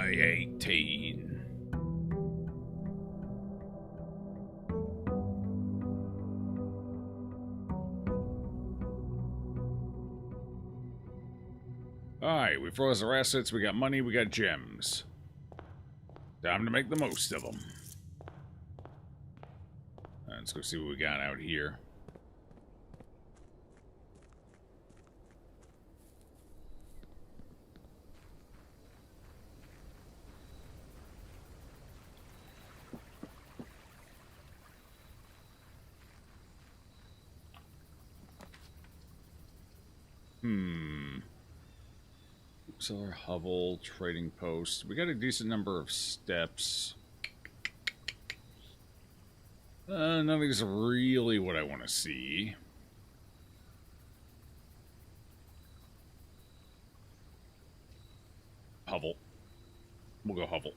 2018. Alright, we froze our assets, we got money, we got gems. Time to make the most of them. Let's go see what we got out here. Seller hovel, trading post. We got a decent number of steps. None of these are really what I want to see. Hovel. We'll go hovel.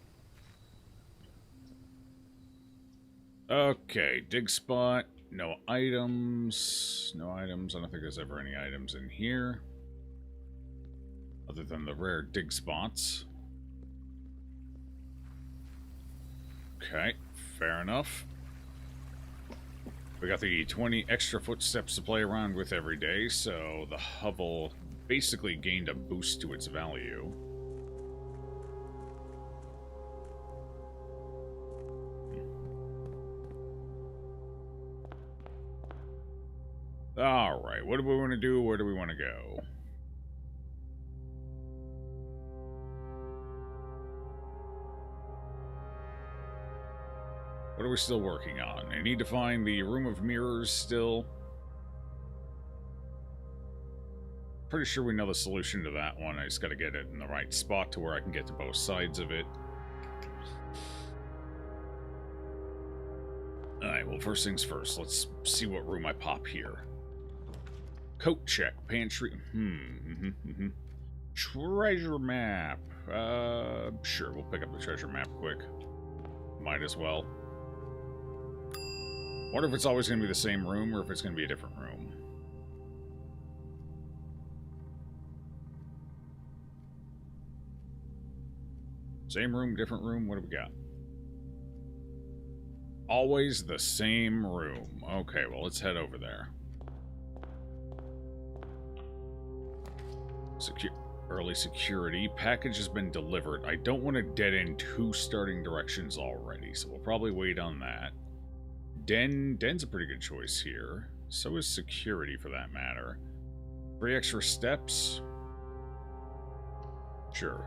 Okay, dig spot. No items. No items. I don't think there's ever any items in here. Other than the rare dig spots. Okay, fair enough. We got the 20 extra footsteps to play around with every day, so the hovel basically gained a boost to its value. Alright, what do we want to do? Where do we want to go? What are we still working on? I need to find the Room of Mirrors still. Pretty sure we know the solution to that one. I just gotta get it in the right spot to where I can get to both sides of it. Alright, well, first things first. Let's see what room I pop here. Coat check. Pantry. Treasure map. Sure, we'll pick up the treasure map quick. Might as well. Wonder if it's always going to be the same room or if it's going to be a different room. Same room, different room. What do we got? Always the same room. Okay, well, let's head over there. Early security. Package has been delivered. I don't want to dead end 2 starting directions already, so we'll probably wait on that. Den's a pretty good choice here. So is security, for that matter. 3 extra steps? Sure.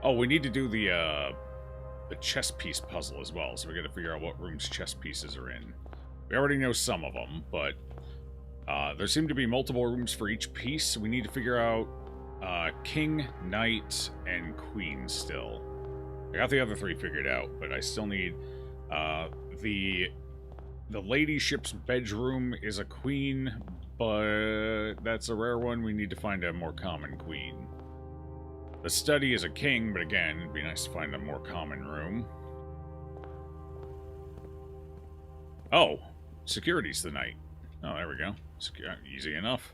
Oh, we need to do the chess piece puzzle as well, so we gotta figure out what rooms chess pieces are in. We already know some of them, but there seem to be multiple rooms for each piece, so we need to figure out king, knight, and queen still. I got the other 3 figured out, but I still need... The ladyship's bedroom is a queen, but that's a rare one. We need to find a more common queen. The study is a king, but again, it'd be nice to find a more common room. Oh, security's the knight. Oh, there we go. Easy enough.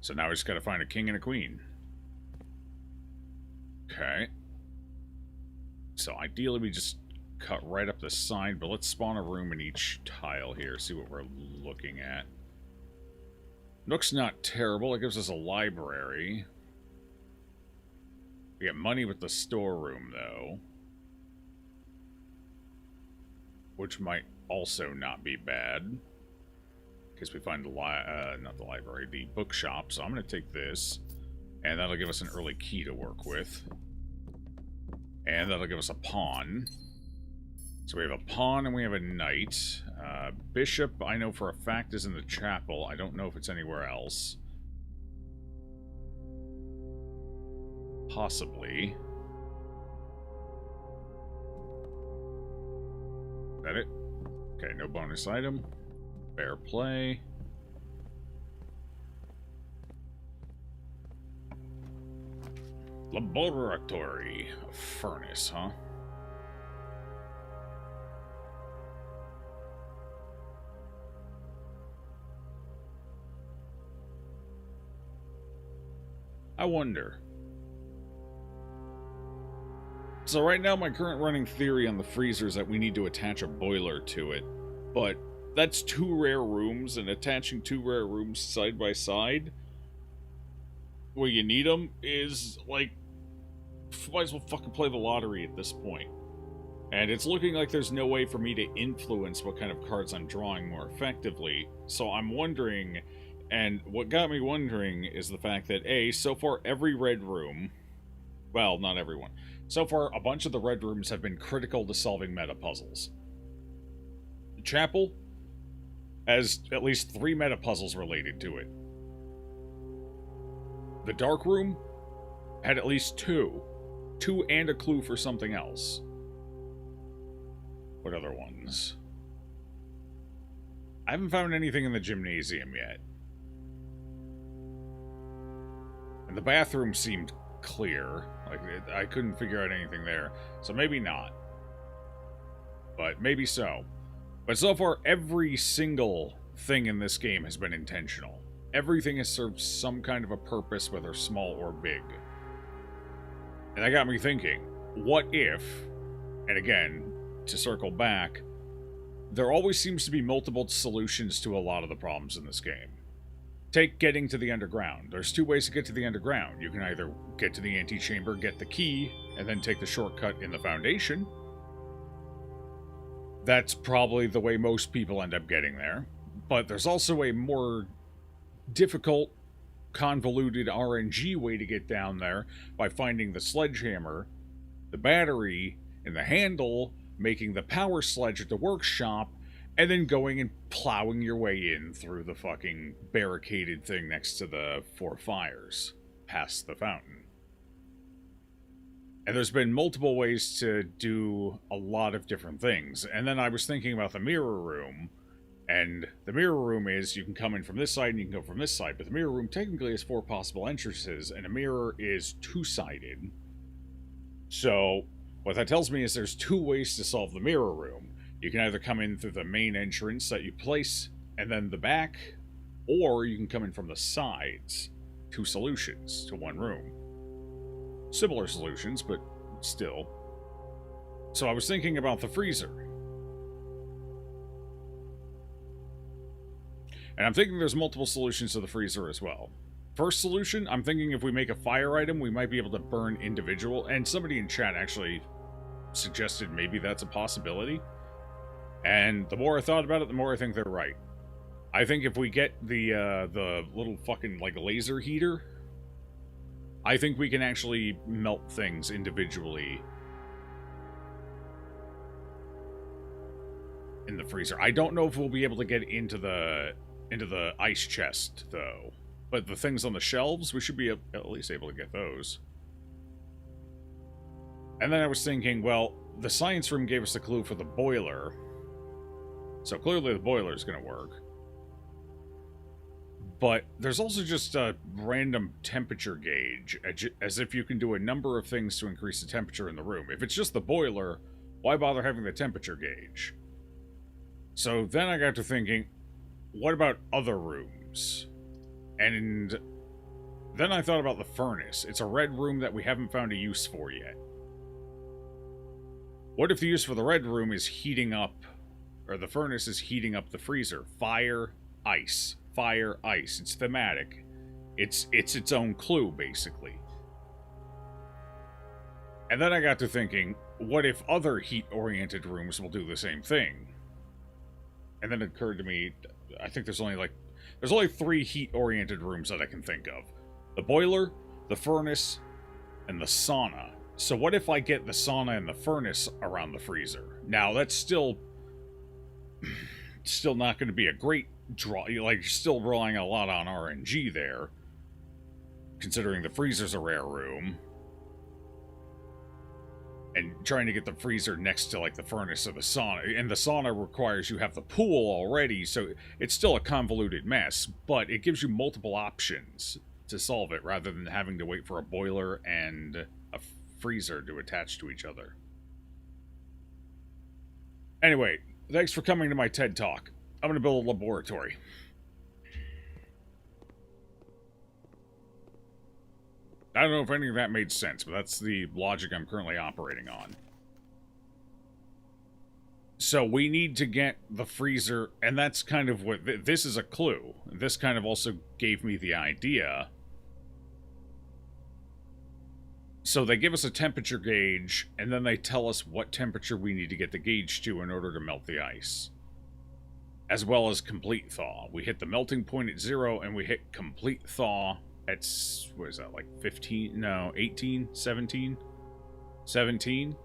So now we just gotta find a king and a queen. Okay. So ideally we just cut right up the side, but let's spawn a room in each tile here, see what we're looking at. Looks not terrible. It gives us a library. We get money with the storeroom, though. Which might also not be bad. In case we find the not the library, the bookshop. So I'm going to take this, and that'll give us an early key to work with. And that'll give us a pawn. So we have a pawn and we have a knight. Bishop, I know for a fact, is in the chapel. I don't know if it's anywhere else. Possibly. Is that it? Okay, no bonus item. Fair play. Laboratory. A furnace, huh? I wonder. So right now, my current running theory on the freezer is that we need to attach a boiler to it. But that's 2 rare rooms, and attaching 2 rare rooms side by side, where you need them, is, like, might as well fucking play the lottery at this point. And it's looking like there's no way for me to influence what kind of cards I'm drawing more effectively. So I'm wondering, and what got me wondering is the fact that, so far every red room, well, not everyone, so far a bunch of the red rooms have been critical to solving meta puzzles. The chapel has at least 3 meta puzzles related to it. The dark room had at least 2. 2 and a clue for something else. What other ones? I haven't found anything in the gymnasium yet. And the bathroom seemed clear. Like, I couldn't figure out anything there. So maybe not. But maybe so. But so far, every single thing in this game has been intentional. Everything has served some kind of a purpose, whether small or big. And that got me thinking, what if, and again, to circle back, there always seems to be multiple solutions to a lot of the problems in this game. Take getting to the underground. There's 2 ways to get to the underground. You can either get to the antechamber, get the key, and then take the shortcut in the Foundation. That's probably the way most people end up getting there. But there's also a more difficult, convoluted RNG way to get down there by finding the sledgehammer, the battery, and the handle, making the power sledge at the workshop, and then going and plowing your way in through the fucking barricaded thing next to the 4 fires, past the fountain. And there's been multiple ways to do a lot of different things. And then I was thinking about the mirror room, and the mirror room is, you can come in from this side and you can go from this side, but the mirror room technically has 4 possible entrances, and a mirror is 2-sided. So what that tells me is there's 2 ways to solve the mirror room. You can either come in through the main entrance that you place, and then the back, or you can come in from the sides. 2 solutions to 1 room. Similar solutions, but still. So I was thinking about the freezer. And I'm thinking there's multiple solutions to the freezer as well. First solution, I'm thinking if we make a fire item, we might be able to burn individual, and somebody in chat actually suggested maybe that's a possibility. And the more I thought about it, the more I think they're right. I think if we get the little fucking, like, laser heater, I think we can actually melt things individually in the freezer. I don't know if we'll be able to get into the ice chest, though. But the things on the shelves, we should be at least able to get those. And then I was thinking, well, the science room gave us the clue for the boiler. So clearly the boiler is going to work. But there's also just a random temperature gauge, as if you can do a number of things to increase the temperature in the room. If it's just the boiler, why bother having the temperature gauge? So then I got to thinking, what about other rooms? And then I thought about the furnace. It's a red room that we haven't found a use for yet. What if the use for the red room is heating up, or the furnace is heating up the freezer? Fire, ice. Fire, ice. It's thematic. It's its own clue, basically. And then I got to thinking, what if other heat-oriented rooms will do the same thing? And then it occurred to me, I think there's only 3 heat-oriented rooms that I can think of. The boiler, the furnace, and the sauna. So what if I get the sauna and the furnace around the freezer? Now, that's still not going to be a great draw. You're still relying a lot on RNG there, considering the freezer's a rare room. And trying to get the freezer next to, like, the furnace or the sauna. And the sauna requires you have the pool already, so it's still a convoluted mess. But it gives you multiple options to solve it, rather than having to wait for a boiler and a freezer to attach to each other. Anyway, thanks for coming to my TED Talk. I'm going to build a laboratory. I don't know if any of that made sense, but that's the logic I'm currently operating on. So we need to get the freezer, and that's kind of what... This is a clue. This kind of also gave me the idea. So they give us a temperature gauge, and then they tell us what temperature we need to get the gauge to in order to melt the ice. As well as complete thaw. We hit the melting point at 0, and we hit complete thaw at, what is that, like 15? No, 18? 17? 17?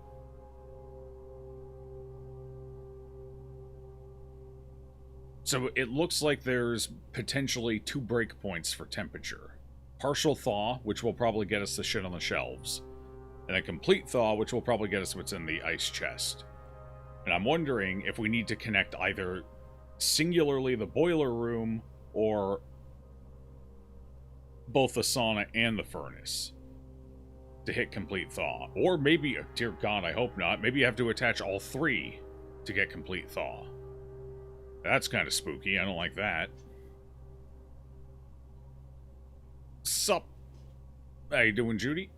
So it looks like there's potentially 2 breakpoints for temperature. Partial thaw, which will probably get us the shit on the shelves. And a complete thaw, which will probably get us what's in the ice chest. And I'm wondering if we need to connect either singularly the boiler room or both the sauna and the furnace to hit complete thaw. Or maybe, dear God, I hope not, maybe you have to attach all 3 to get complete thaw. That's kind of spooky. I don't like that. Sup? How you doing, Judy?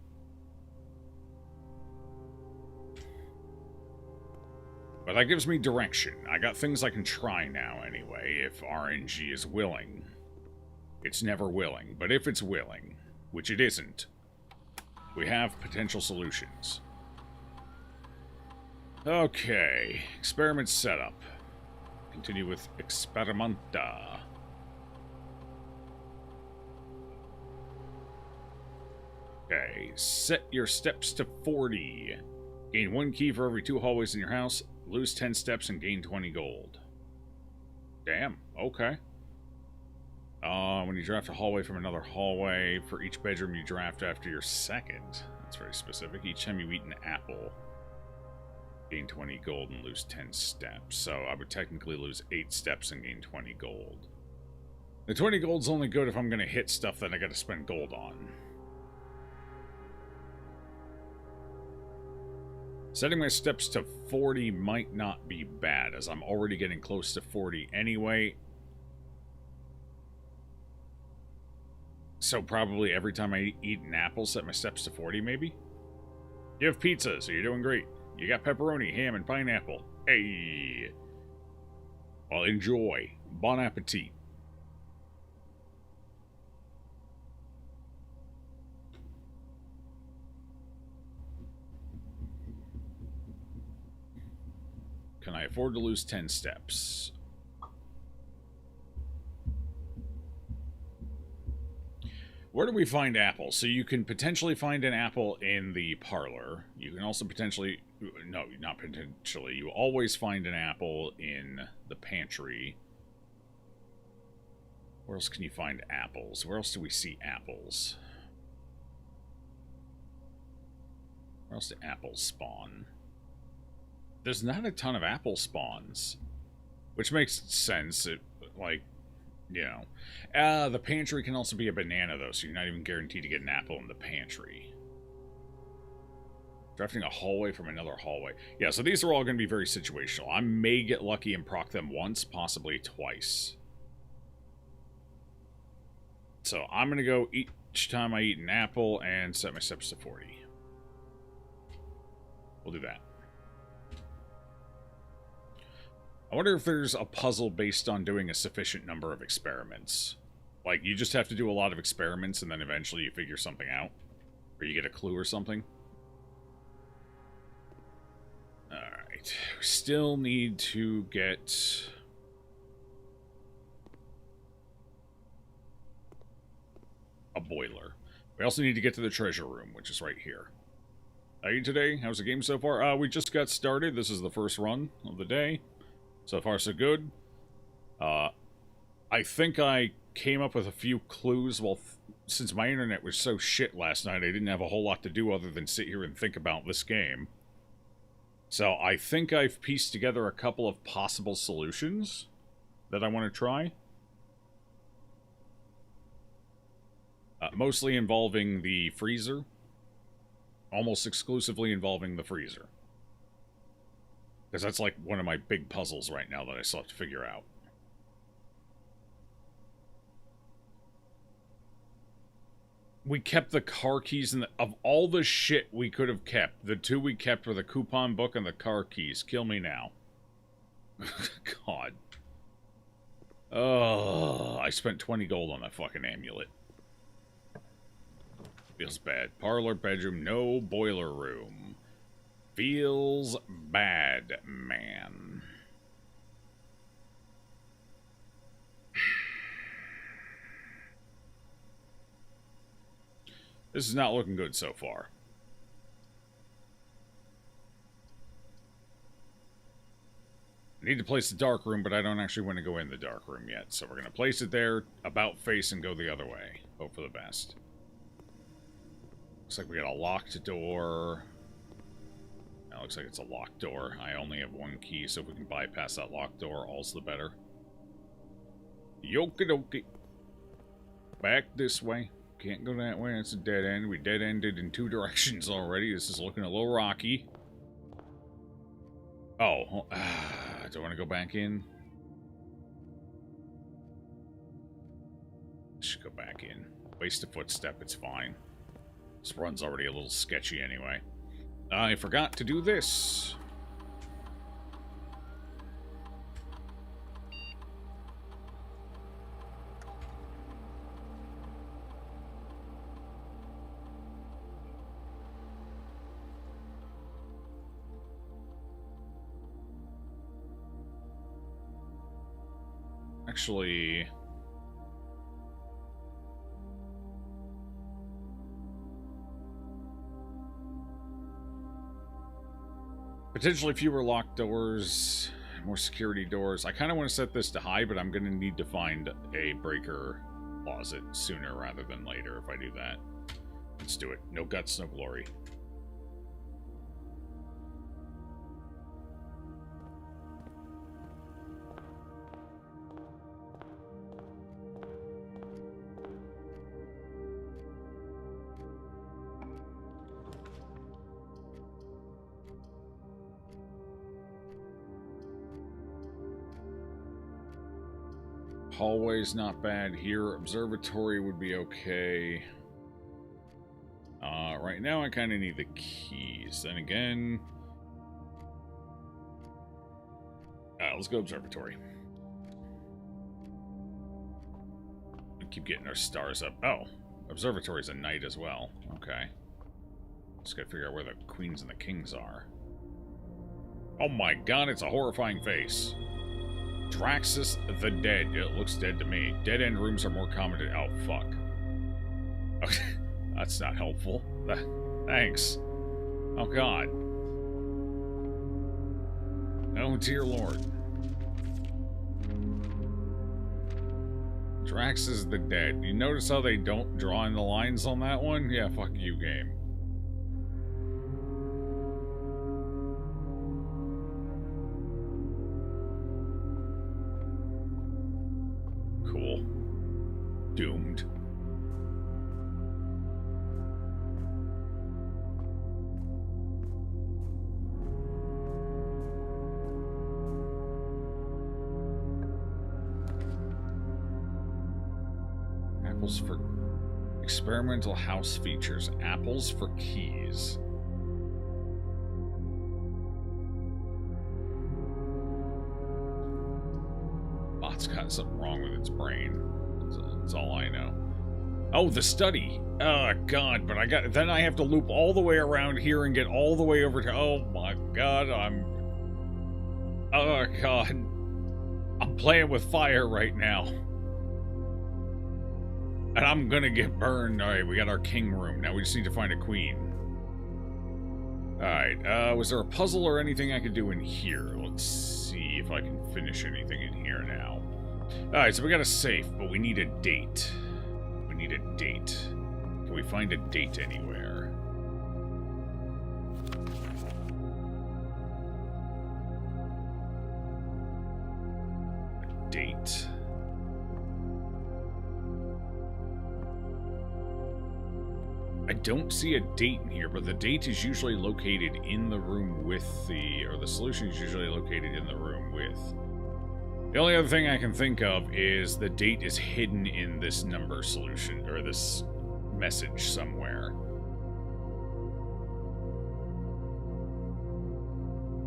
But that gives me direction. I got things I can try now, anyway, if RNG is willing. It's never willing, but if it's willing, which it isn't, we have potential solutions. Okay, experiment setup. Continue with Experimenta. Okay, set your steps to 40. Gain 1 key for every 2 hallways in your house. Lose 10 steps and gain 20 gold. Damn, okay. When you draft a hallway from another hallway, for each bedroom you draft after your second. That's very specific. Each time you eat an apple, gain 20 gold and lose 10 steps. So I would technically lose 8 steps and gain 20 gold. The 20 gold's only good if I'm going to hit stuff that I got to spend gold on. Setting my steps to 40 might not be bad, as I'm already getting close to 40 anyway. So probably every time I eat an apple, set my steps to 40, maybe? You have pizza, so you're doing great. You got pepperoni, ham, and pineapple. Hey! Well, enjoy. Bon appetit. Can I afford to lose 10 steps? Where do we find apples? So you can potentially find an apple in the parlor. You can also potentially... No, not potentially. You always find an apple in the pantry. Where else can you find apples? Where else do we see apples? Where else do apples spawn? There's not a ton of apple spawns. Which makes sense. It, like... You know, the pantry can also be a banana, though, so you're not even guaranteed to get an apple in the pantry. Drafting a hallway from another hallway. Yeah, so these are all going to be very situational. I may get lucky and proc them once, possibly twice. So I'm going to go each time I eat an apple and set my steps to 40. We'll do that. I wonder if there's a puzzle based on doing a sufficient number of experiments. Like, you just have to do a lot of experiments and then eventually you figure something out. Or you get a clue or something. Alright. We still need to get... a boiler. We also need to get to the treasure room, which is right here. How are you today? How's the game so far? We just got started. This is the first run of the day. So far, so good. I think I came up with a few clues. Well, since my internet was so shit last night, I didn't have a whole lot to do other than sit here and think about this game. So I think I've pieced together a couple of possible solutions that I want to try. Mostly involving the freezer. Almost exclusively involving the freezer. Because that's like one of my big puzzles right now that I still have to figure out. we kept the car keys and of all the shit we could have kept, the two we kept were the coupon book and the car keys. Kill me now. God. Oh, I spent 20 gold on that fucking amulet. Feels bad. Parlor, bedroom, no boiler room. Feels bad, man. This is not looking good so far. I need to place the dark room, but I don't actually want to go in the dark room yet. So we're going to place it there, about face, and go the other way. Hope for the best. Looks like we got a locked door. That looks like it's a locked door. I only have one key, so if we can bypass that locked door, all's the better. Yokidoki. Back this way. Can't go that way. That's a dead end. We dead-ended in two directions already. This is looking a little rocky. Oh. Do I want to go back in? Should go back in. Waste a footstep. It's fine. This run's already a little sketchy anyway. I forgot to do this. Actually, potentially fewer locked doors, more security doors. I kind of want to set this to high, but I'm going to need to find a breaker closet sooner rather than later if I do that. Let's do it. No guts, no glory. Hallway's not bad here. Observatory would be okay. Right now I kind of need the keys. Then again... let's go observatory. We keep getting our stars up. Oh, observatory's a night as well. Okay. Just gotta figure out where the queens and the kings are. Oh my god, it's a horrifying face. Draxus the Dead. It looks dead to me. Dead-end rooms are more common to... Oh, fuck. Okay. That's not helpful. Thanks. Oh, God. Oh, dear Lord. Draxus the Dead. You notice how they don't draw in the lines on that one? Yeah, fuck you, game. Cool. Doomed. Apples for experimental house features. Apples for keys. It's got something wrong with its brain. That's all I know. Oh, the study. Oh, God, but then I have to loop all the way around here and get all the way over to... Oh, my God, oh, God. I'm playing with fire right now. And I'm gonna get burned. Alright, we got our king room. Now we just need to find a queen. Alright, was there a puzzle or anything I could do in here? Let's see if I can finish anything in here now. Alright, so we got a safe, but we need a date. We need a date. Can we find a date anywhere? A date. I don't see a date in here, but the date is usually located in the room with or the solution is usually located in the room with. The only other thing I can think of is the date is hidden in this number solution, or this message somewhere.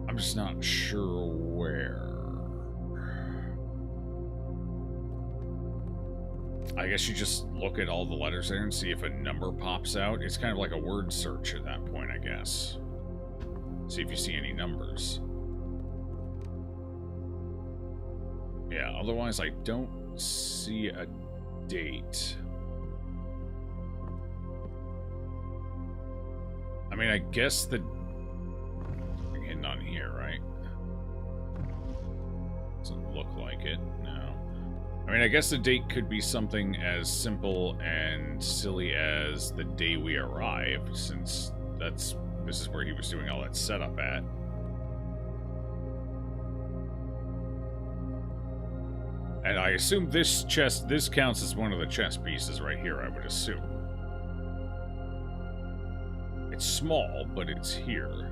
I'm just not sure where. I guess you just look at all the letters there and see if a number pops out. It's kind of like a word search at that point, I guess. See if you see any numbers. Yeah, otherwise I don't see a date. I mean, I guess the... Hitting on here, right? Doesn't look like it, no. I mean, I guess the date could be something as simple and silly as the day we arrived, since this is where he was doing all that setup at. And I assume this counts as one of the chess pieces right here, I would assume. It's small, but it's here.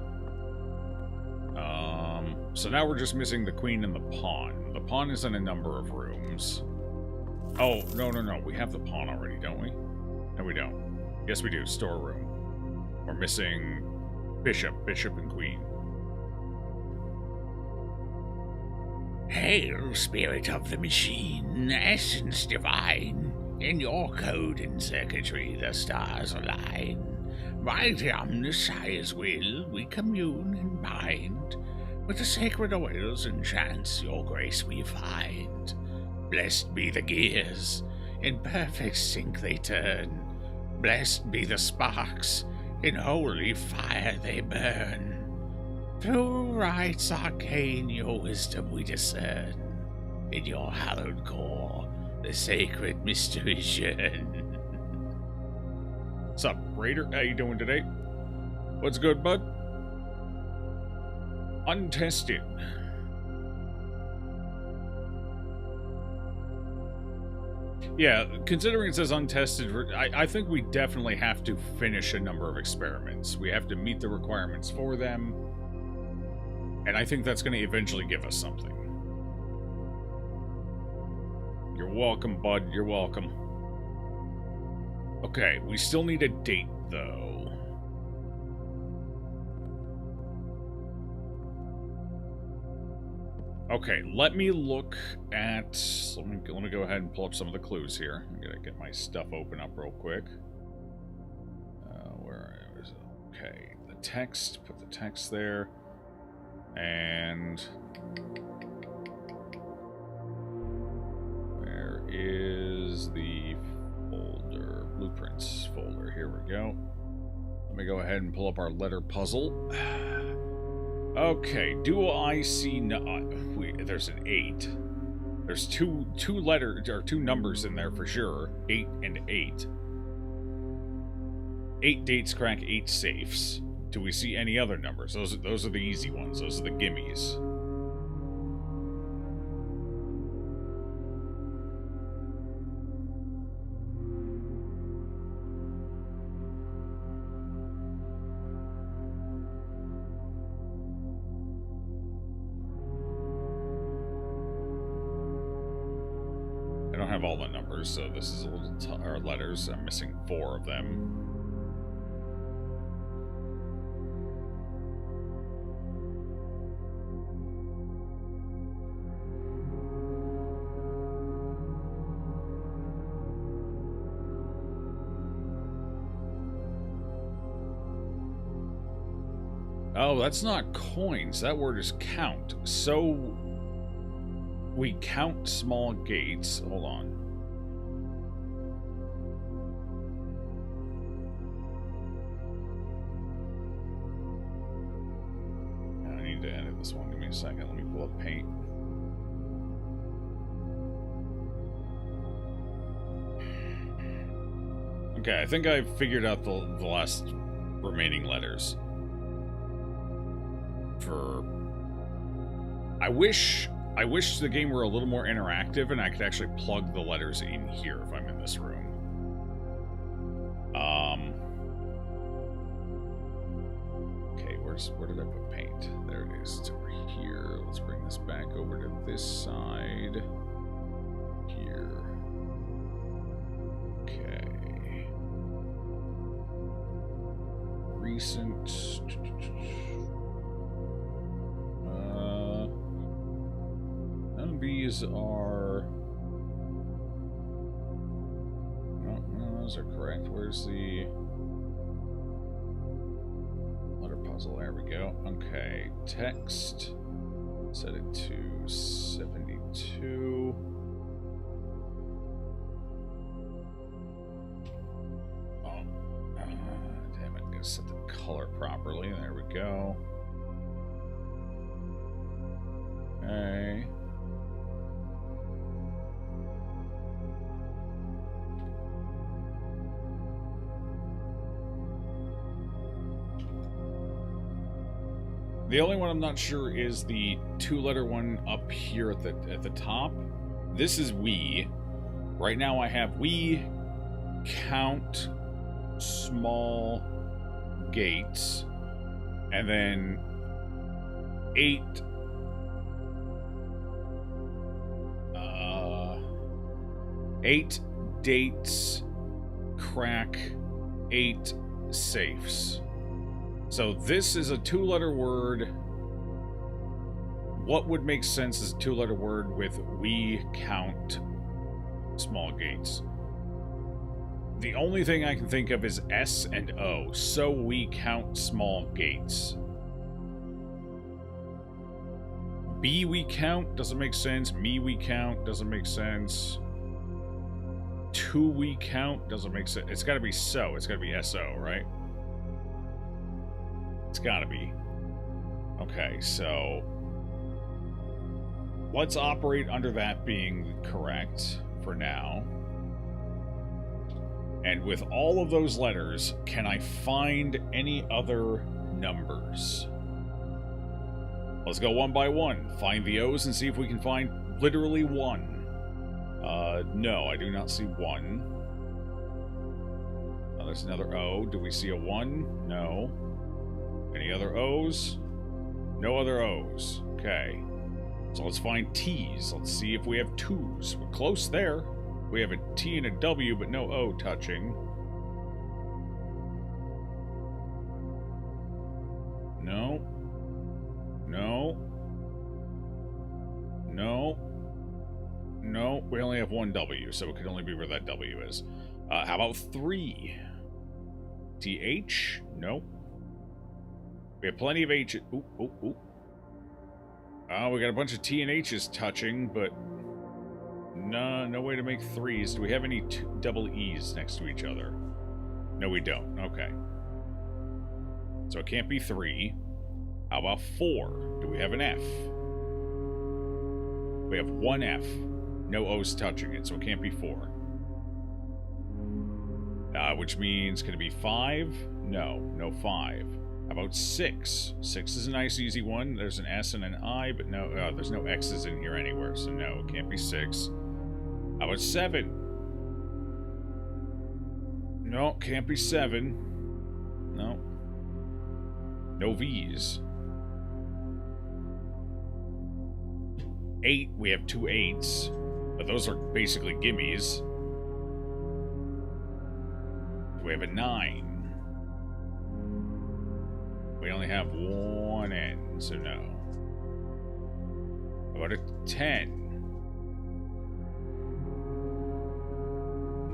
So now we're just missing the queen and the pawn. The pawn is in a number of rooms. Oh, no. We have the pawn already, don't we? No, we don't. Yes, we do. Storeroom. We're missing bishop and queen. Hail, spirit of the machine, essence divine. In your code and circuitry the stars align. Right on the Sire's will we commune and bind. With the sacred oils and chants your grace we find. Blessed be the gears, in perfect sync they turn. Blessed be the sparks, in holy fire they burn. Through rites arcane your wisdom we discern. In your hallowed core, the sacred mysteries yearn. What's up, Raider? How you doing today? What's good, bud? Untested. Yeah, considering it says untested, I think we definitely have to finish a number of experiments. We have to meet the requirements for them. And I think that's going to eventually give us something. You're welcome, bud. You're welcome. Okay, we still need a date, though. Okay, let me look at... Let me go ahead and pull up some of the clues here. I'm going to get my stuff open up real quick. Where is it? Okay, the text. Put the text there. And... where is the folder? Blueprints folder. Here we go. Let me go ahead and pull up our letter puzzle. Okay, do I see... there's an 8. There's two letters, or two numbers in there for sure. 8 and 8. 8 dates crack 8 safes. Do we see any other numbers? Those are the easy ones. Those are the gimmies. I don't have all the numbers, so this is a little or letters. I'm missing 4 of them. Oh, that's not coins. That word is count. So we count small gates. Hold on. I need to edit this one. Give me a second. Let me pull up Paint. Okay, I think I figured out the last remaining letters. I wish the game were a little more interactive and I could actually plug the letters in here if I'm in this room. Okay, where did I put Paint? There it is. It's over here. Let's bring this back over to this side. Here. Okay. decent. None of these are. No, those are correct. Where's the letter puzzle? There we go. Okay, text. Set it to 72. Damn it, gotta set the color properly. There we go. Okay. The only one I'm not sure is the two-letter one up here at the top. This is we. Right now I have we count small gates, and then 8 dates crack 8 safes. So this is a two-letter word. What would make sense as a two-letter word with we count small gates? The only thing I can think of is S and O. So we count small gates. B we count doesn't make sense. Me we count doesn't make sense. Two we count doesn't make sense. It's got to be so. It's got to be SO, right? It's got to be. Okay, so let's operate under that being correct for now. And with all of those letters, can I find any other numbers? Let's go one by one. Find the O's and see if we can find literally one. No, I do not see one. Oh, there's another O. Do we see a 1? No. Any other O's? No other O's. Okay. So let's find T's. Let's see if we have 2's. We're close there. We have a T and a W, but no O touching. No. No. No. No. We only have one W, so it could only be where that W is. How about 3? TH? Nope. We have plenty of H. Oop, oop, oop. We got a bunch of T and H's touching, but no way to make 3's. Do we have any double E's next to each other? No, we don't. Okay. So it can't be 3. How about 4? Do we have an F? We have one F. No O's touching it, so it can't be 4. Which means, can it be 5? No 5. How about 6? 6 is a nice easy one. There's an S and an I, but no, there's no X's in here anywhere, so no, it can't be 6. How about 7? No, can't be 7. No. No V's. 8, we have 2 8's, but those are basically gimmies. We have a 9. We only have one N, so no. How about a 10?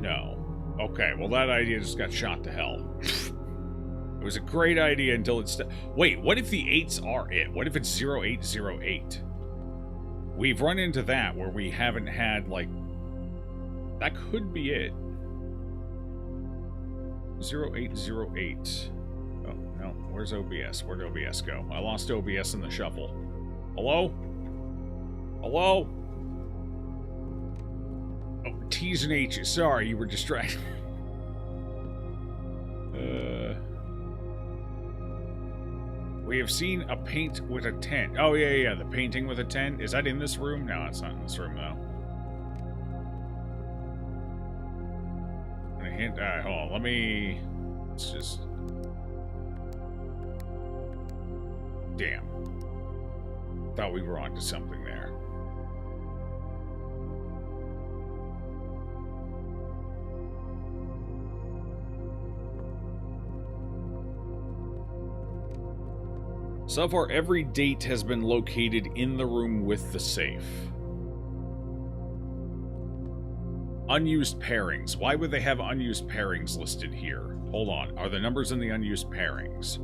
No. Okay, well that idea just got shot to hell. It was a great idea until it's... Wait, what if the 8's are it? What if it's 0808? We've run into that where we haven't had, like... That could be it. 0808. Oh, no. Where's OBS? Where'd OBS go? I lost OBS in the shuffle. Hello? Hello? Oh, T's and H's. Sorry, you were distracted. We have seen a paint with a 10. Oh, yeah, the painting with a 10. Is that in this room? No, it's not in this room, though. I'm gonna hint... Alright, hold on. Let's just... Damn. Thought we were onto something there. So far, every date has been located in the room with the safe. Unused pairings. Why would they have unused pairings listed here? Hold on. Are the numbers in the unused pairings?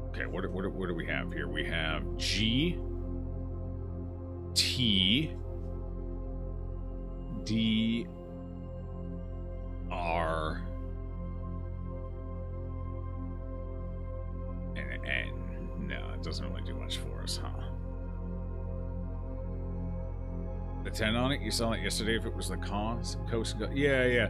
Okay, what do we have here? We have G, T, D, R, and N. No, it doesn't really do much for us, huh? The 10 on it? You saw it yesterday if it was the Coast Guard? Yeah.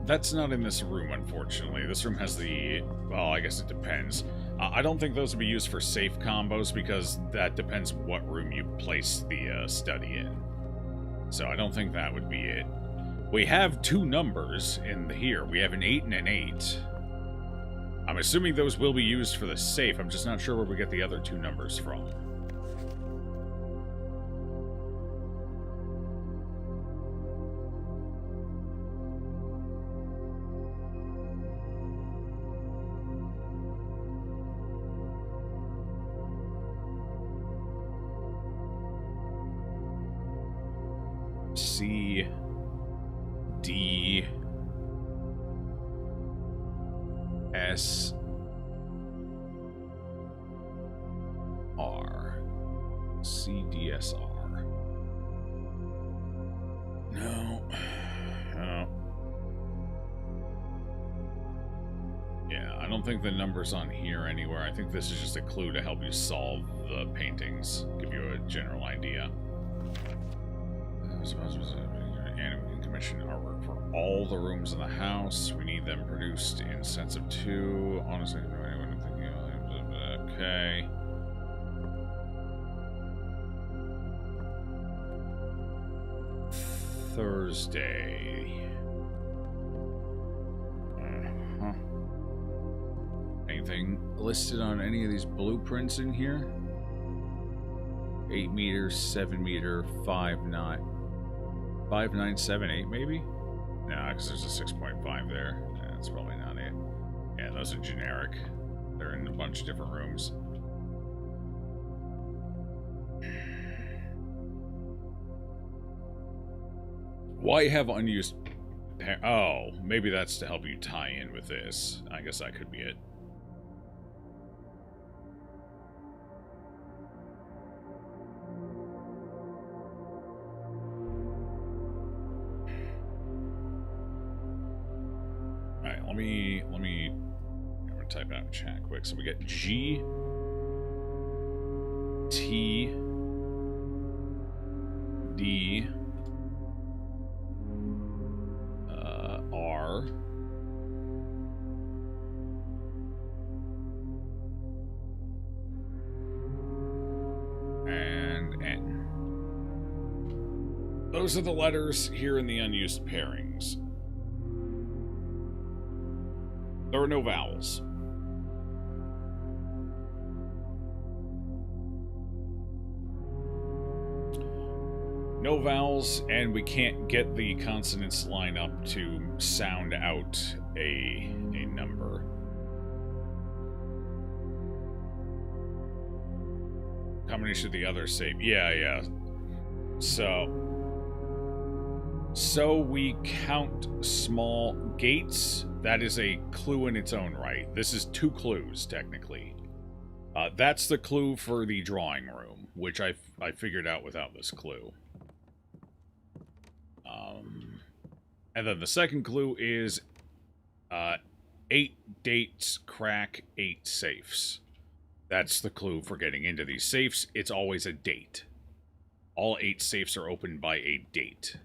That's not in this room, unfortunately. This room has the... Well, I guess it depends. I don't think those would be used for safe combos because that depends what room you place the study in. So I don't think that would be it. We have 2 numbers in here. We have an 8 and an 8. I'm assuming those will be used for the safe. I'm just not sure where we get the other 2 numbers from. C, D, S, R, C, D, S, R. No. Yeah, I don't think the number's on here anywhere. I think this is just a clue to help you solve the paintings, give you a general idea. And we can commission artwork for all the rooms in the house. We need them produced in sets of 2. Honestly, I'm thinking of okay. Thursday. Anything listed on any of these blueprints in here? 8 meters, 7 meter, 5.9. 5978 maybe? No, because there's a 6.5 there. That's probably not it. Yeah, those are generic. They're in a bunch of different rooms. Why have unused... Oh, maybe that's to help you tie in with this. I guess that could be it. Let me I'm gonna type out in chat quick. So we get G, T, D, R, and N. Those are the letters here in the unused pairings. There are no vowels. No vowels, and we can't get the consonants line up to sound out a number. How many should the others say? Yeah. So we count small gates. That is a clue in its own right. This is 2 clues, technically. That's the clue for the drawing room, which I figured out without this clue. And then the second clue is 8 dates crack 8 safes. That's the clue for getting into these safes. It's always a date. All 8 safes are opened by a date.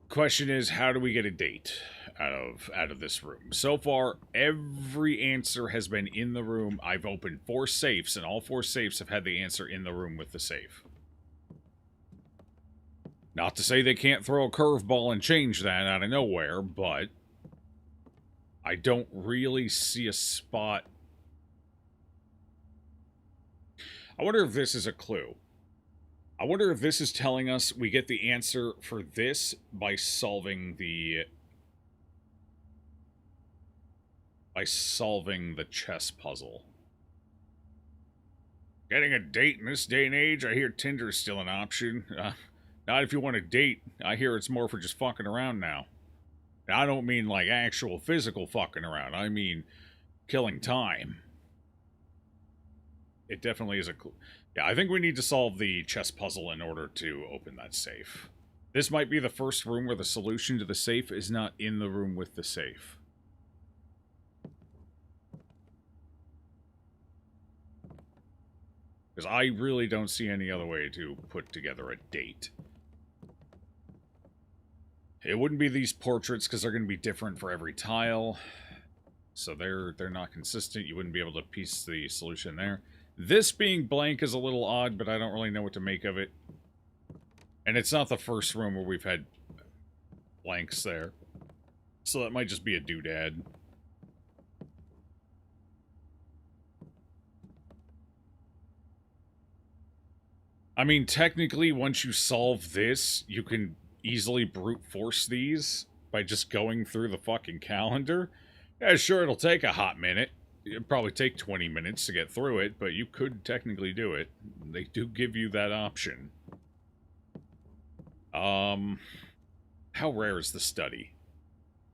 Question is, how do we get a date out of this room? So far, every answer has been in the room. I've opened 4 safes, and all 4 safes have had the answer in the room with the safe. Not to say they can't throw a curveball and change that out of nowhere, but I don't really see a spot. I wonder if this is a clue. I wonder if this is telling us we get the answer for this by solving the by solving the chess puzzle. Getting a date in this day and age? I hear Tinder's still an option. Not if you want a date. I hear it's more for just fucking around now. And I don't mean like actual physical fucking around. I mean killing time. It definitely is a... Yeah, I think we need to solve the chess puzzle in order to open that safe. This might be the first room where the solution to the safe is not in the room with the safe. Because I really don't see any other way to put together a date. It wouldn't be these portraits because they're going to be different for every tile. So they're not consistent. You wouldn't be able to piece the solution there. This being blank is a little odd, but I don't really know what to make of it. And it's not the first room where we've had blanks there. So that might just be a doodad. I mean, technically, once you solve this, you can easily brute force these by just going through the fucking calendar. Yeah, sure, it'll take a hot minute. It'll probably take 20 minutes to get through it, but you could technically do it. They do give you that option. How rare is the study?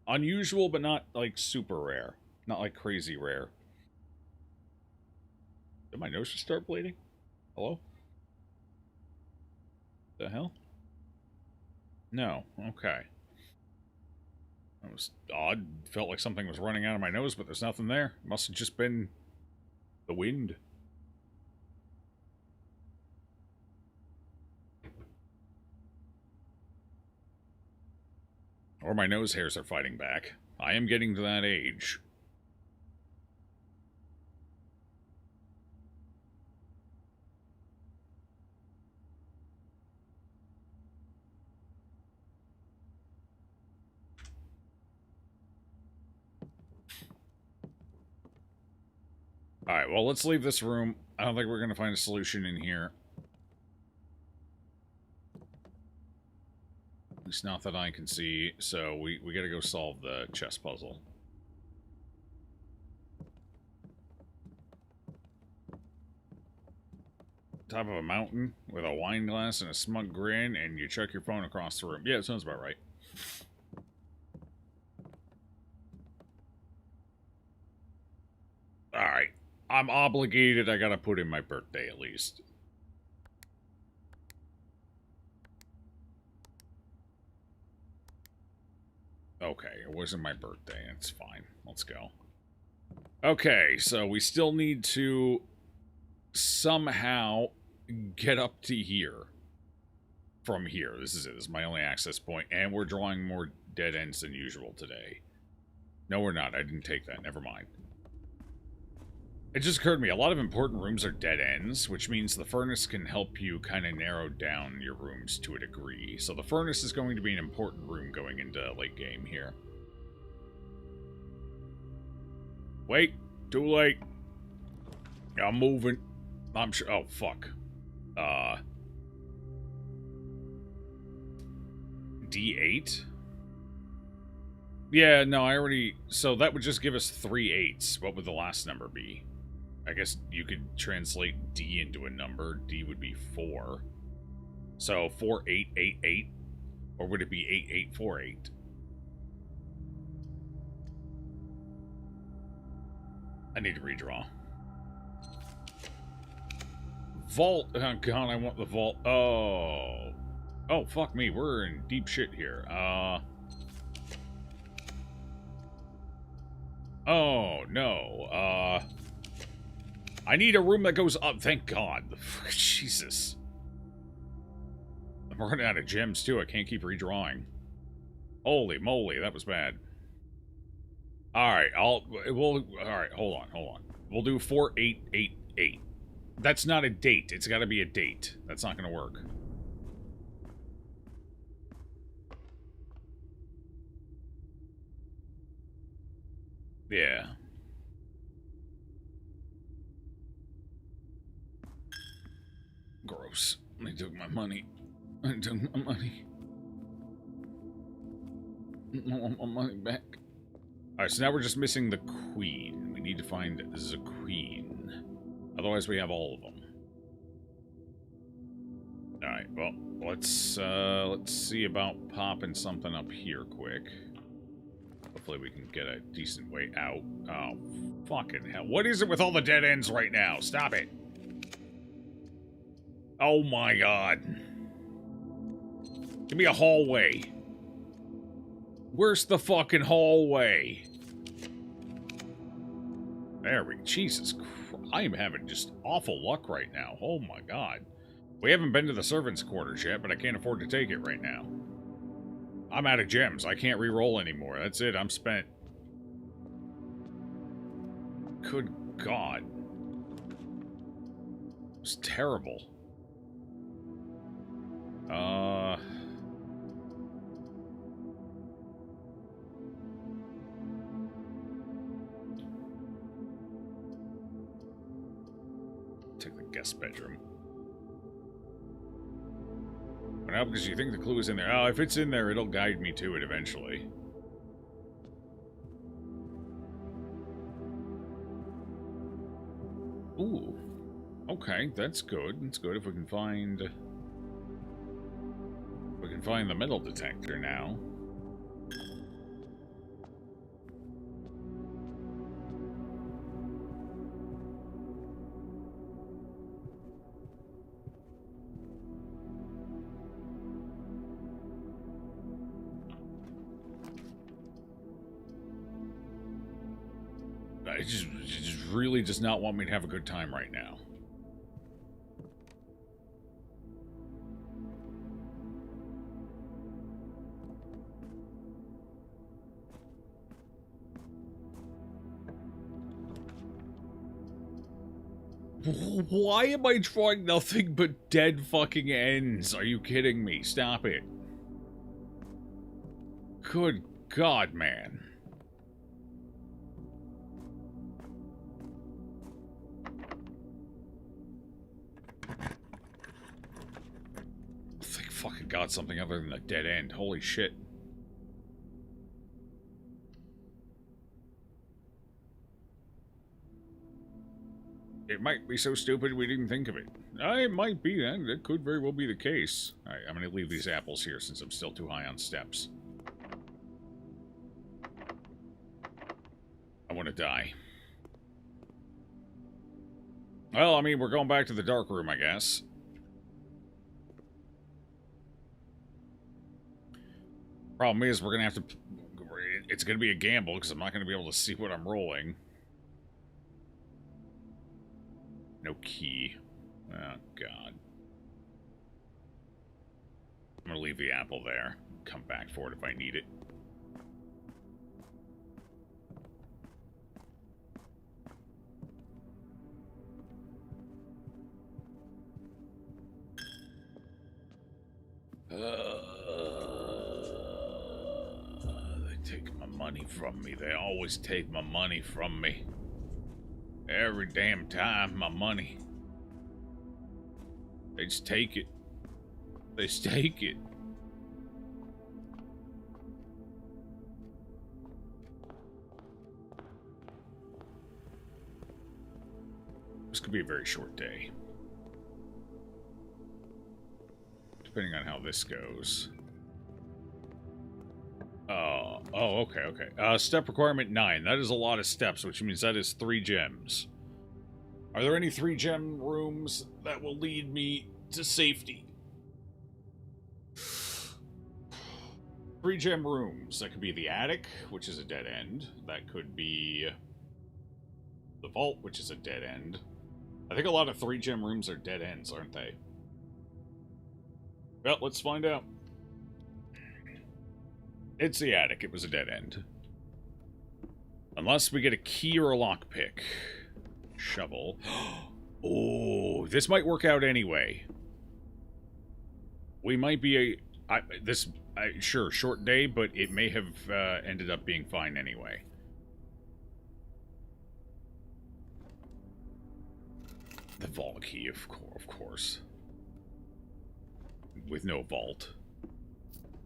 Unusual, but not, like, super rare. Not, like, crazy rare. Did my nose just start bleeding? Hello? The hell? No. Okay. That was odd. Felt like something was running out of my nose, but there's nothing there. Must have just been the wind. Or my nose hairs are fighting back. I am getting to that age. Alright, well, let's leave this room. I don't think we're going to find a solution in here. At least not that I can see. So we got to go solve the chess puzzle. Top of a mountain with a wine glass and a smug grin, and you check your phone across the room. Yeah, it sounds about right. Alright. I'm obligated. I gotta put in my birthday at least. Okay, it wasn't my birthday. It's fine. Let's go. Okay, so we still need to somehow get up to here. From here. This is it. This is my only access point. And we're drawing more dead ends than usual today. No, we're not. I didn't take that. Never mind. It just occurred to me, a lot of important rooms are dead ends, which means the furnace can help you kind of narrow down your rooms to a degree. So the furnace is going to be an important room going into late game here. Wait, too late. I'm moving. I'm sure. Oh, fuck. D8? Yeah, no, I already... So that would just give us 3 8s. What would the last number be? I guess you could translate D into a number. D would be 4. So 4888? Or would it be 8848? I need to redraw. Vault. Oh, God, I want the vault. Oh. Oh, fuck me. We're in deep shit here. Oh, no. I need a room that goes up. Thank God. Jesus. I'm running out of gems, too. I can't keep redrawing. Holy moly, that was bad. Alright, alright, hold on. We'll do 4888. That's not a date. It's gotta be a date. That's not gonna work. Yeah. Gross. They took my money. They took my money. I want my money back. Alright, so now we're just missing the queen. We need to find the queen. Otherwise we have all of them. Alright, well, let's see about popping something up here quick. Hopefully we can get a decent way out. Oh, fucking hell. What is it with all the dead ends right now? Stop it. Oh my god. Give me a hallway. Where's the fucking hallway? There we go. Jesus Christ. I am having just awful luck right now. Oh my god. We haven't been to the servants' quarters yet, but I can't afford to take it right now. I'm out of gems. I can't re-roll anymore. That's it. I'm spent. Good God. It's terrible. Take the guest bedroom. Now, because you think the clue is in there. Oh, if it's in there, it'll guide me to it eventually. Ooh. Okay, that's good. That's good if we can find... We can find the metal detector now. It just really does not want me to have a good time right now. Why am I drawing nothing but dead fucking ends? Are you kidding me? Stop it. Good God, man. Thank fucking God something other than a dead end. Holy shit. It might be so stupid we didn't think of it. It might be that. That could very well be the case. Alright, I'm going to leave these apples here since I'm still too high on steps. I want to die. Well, I mean, we're going back to the dark room, I guess. Problem is, we're going to have to... It's going to be a gamble because I'm not going to be able to see what I'm rolling. No key. Oh, God. I'm going to leave the apple there. Come back for it if I need it. They take my money from me. They always take my money from me. Every damn time, my money. They just take it. They just take it. This could be a very short day. Depending on how this goes. Oh, okay. Step requirement 9. That is a lot of steps, which means that is 3 gems. Are there any 3 gem rooms that will lead me to safety? 3 gem rooms. That could be the attic, which is a dead end. That could be the vault, which is a dead end. I think a lot of 3 gem rooms are dead ends, aren't they? Well, let's find out. It's the attic. It was a dead end. Unless we get a key or a lockpick. Shovel. Oh, this might work out anyway. We might be sure, short day, but it may have ended up being fine anyway. The vault key, of course. With no vault.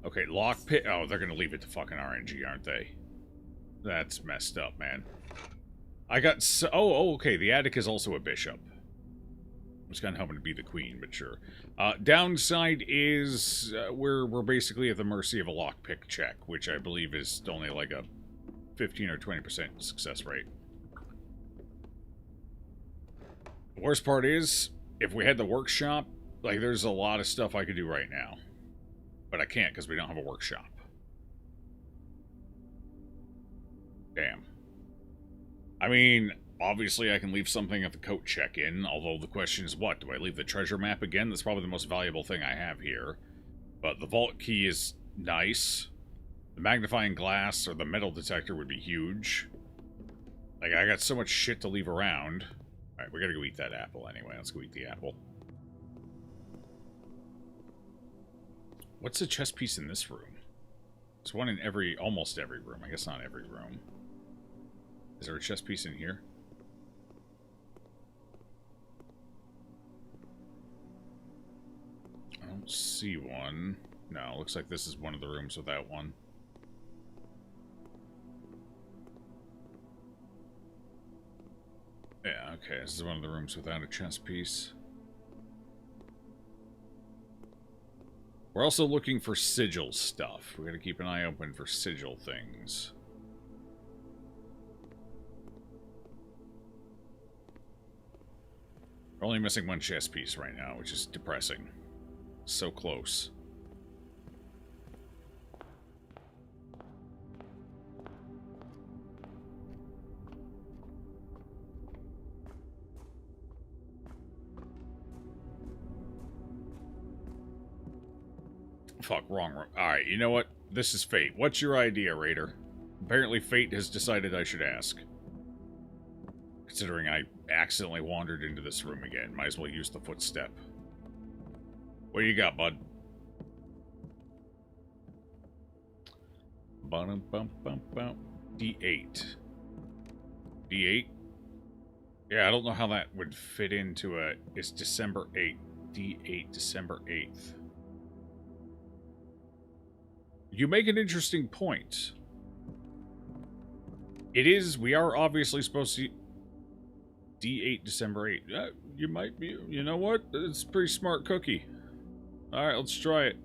Okay, lockpick. Oh, they're gonna leave it to fucking RNG, aren't they? That's messed up, man. I got so... Oh, okay, the attic is also a bishop. I was kind of hoping to be the queen, but sure. Downside is we're basically at the mercy of a lockpick check, which I believe is only like a 15 or 20% success rate. The worst part is, if we had the workshop, like, there's a lot of stuff I could do right now. But I can't because we don't have a workshop. Damn. I mean, obviously I can leave something at the coat check-in, although the question is what? Do I leave the treasure map again? That's probably the most valuable thing I have here. But the vault key is nice. The magnifying glass or the metal detector would be huge. Like, I got so much shit to leave around. Alright, we gotta go eat that apple anyway. Let's go eat the apple. What's the chess piece in this room? There's one in almost every room. I guess not every room. Is there a chess piece in here? I don't see one. No, looks like this is one of the rooms without one. Yeah, okay, this is one of the rooms without a chess piece. We're also looking for sigil stuff. We gotta keep an eye open for sigil things. We're only missing one chess piece right now, which is depressing. So close. Fuck, wrong room. Alright, you know what? This is fate. What's your idea, Raider? Apparently fate has decided I should ask. Considering I accidentally wandered into this room again. Might as well use the footstep. What do you got, bud? D8. D8? Yeah, I don't know how that would fit into a... It's December 8th. D8, December 8th. You make an interesting point. It is... We are obviously supposed to... D8, December 8th. You might be... You know what? It's a pretty smart cookie. Alright, let's try it.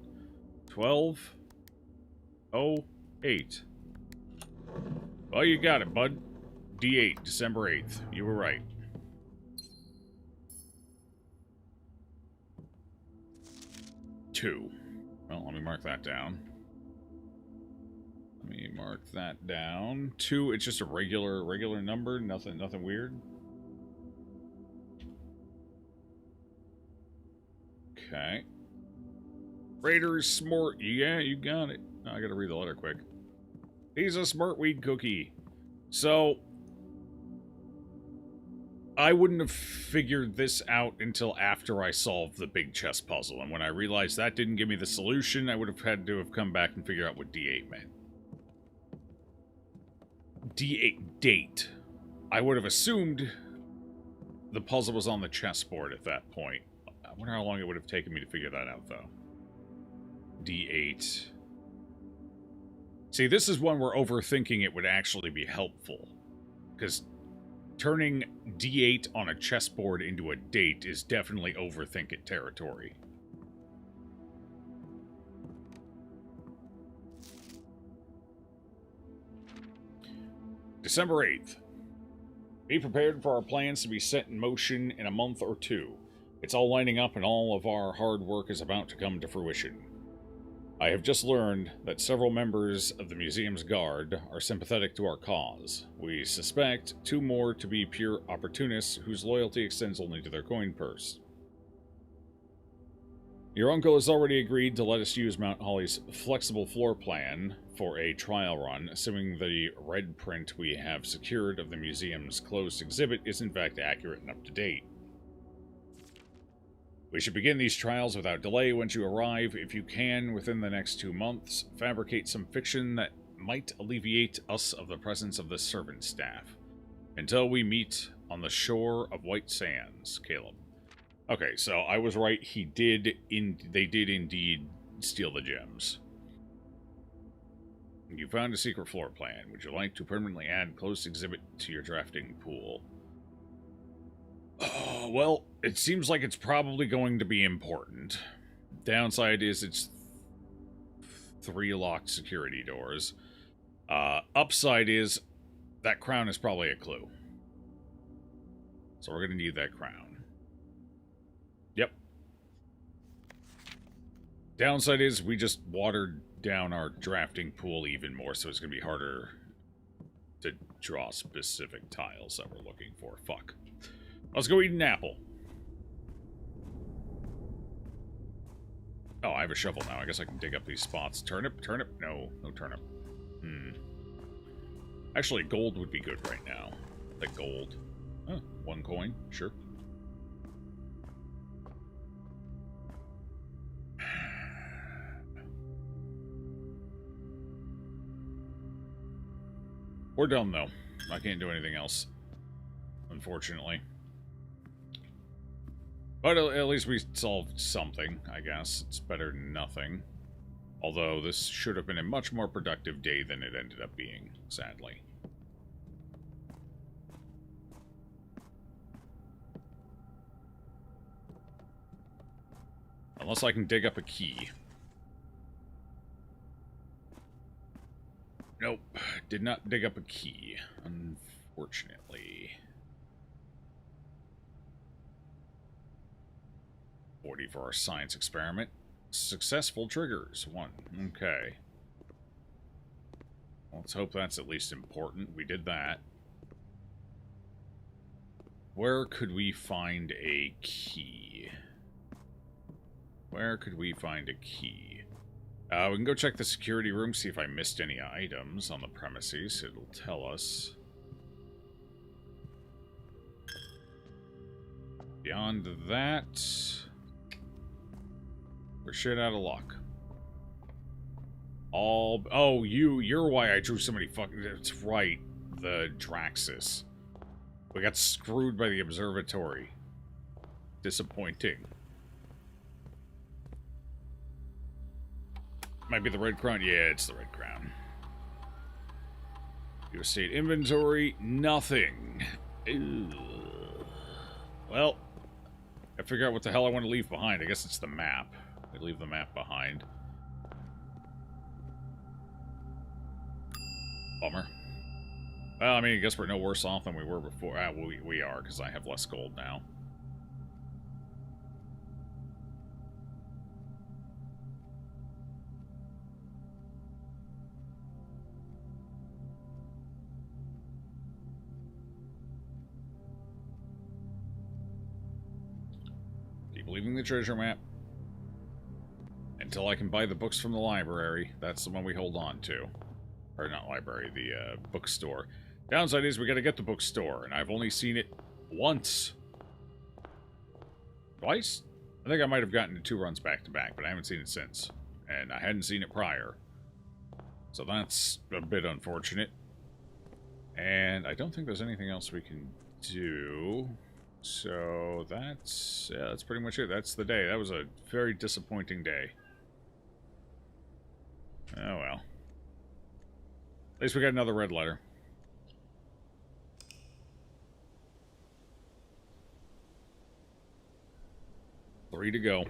12/08. Well, you got it, bud. D8, December 8th. You were right. Two. Well, let me mark that down. Let me mark that down. 2, it's just a regular number. Nothing weird. Okay. Raider is smart. Yeah, you got it. Oh, I gotta read the letter quick. He's a smart weed cookie. So, I wouldn't have figured this out until after I solved the big chess puzzle. And when I realized that didn't give me the solution, I would have had to have come back and figure out what D8 meant. D8 date. I would have assumed the puzzle was on the chessboard at that point. I wonder how long it would have taken me to figure that out, though. D8. See, this is one where overthinking it would actually be helpful. Because turning D8 on a chessboard into a date is definitely overthink it territory. December 8th. Be prepared for our plans to be set in motion in a month or two. It's all lining up and all of our hard work is about to come to fruition. I have just learned that several members of the museum's guard are sympathetic to our cause. We suspect 2 more to be pure opportunists whose loyalty extends only to their coin purse. Your uncle has already agreed to let us use Mount Holly's flexible floor plan for a trial run, assuming the red print we have secured of the museum's closed exhibit is in fact accurate and up to date. We should begin these trials without delay once you arrive. If you can, within the next 2 months, fabricate some fiction that might alleviate us of the presence of the servant staff. Until we meet on the shore of White Sands, Caleb. Okay, so I was right. They did indeed steal the gems. You found a secret floor plan. Would you like to permanently add closed exhibit to your drafting pool? Well, it seems like it's probably going to be important. Downside is it's 3 locked security doors. Upside is that crown is probably a clue. So we're going to need that crown. Yep. Downside is we just watered down our drafting pool even more, so it's going to be harder to draw specific tiles that we're looking for. Fuck. Let's go eat an apple. Oh, I have a shovel now. I guess I can dig up these spots. Turnip? Turnip? No. No turnip. Actually, gold would be good right now. Like gold. Huh, 1 coin. Sure. We're done, though. I can't do anything else. Unfortunately. But at least we solved something, I guess. It's better than nothing. Although this should have been a much more productive day than it ended up being, sadly. Unless I can dig up a key. Nope. Did not dig up a key, unfortunately. 40 for our science experiment. Successful triggers. 1. Okay. Let's hope that's at least important. We did that. Where could we find a key? Where could we find a key? We can go check the security room, see if I missed any items on the premises. It'll tell us. Beyond that, we're shit out of luck. Oh, you're why I drew so many fucking... That's right, the Draxus. We got screwed by the observatory. Disappointing. Might be the red crown. Yeah, it's the red crown. Your state inventory, nothing. Ew. Well, I figure out what the hell I want to leave behind. I guess it's the map. I leave the map behind. Bummer. Well, I mean, I guess we're no worse off than we were before. We are, because I have less gold now. Keep leaving the treasure map. Until I can buy the books from the library. That's the one we hold on to. Or not library, the bookstore. Downside is we gotta get the bookstore, and I've only seen it once. Twice? I think I might have gotten 2 runs back to back, but I haven't seen it since. And I hadn't seen it prior. So that's a bit unfortunate. And I don't think there's anything else we can do. So that's pretty much it. That's the day. That was a very disappointing day. Oh well. At least we got another red letter. Three to go.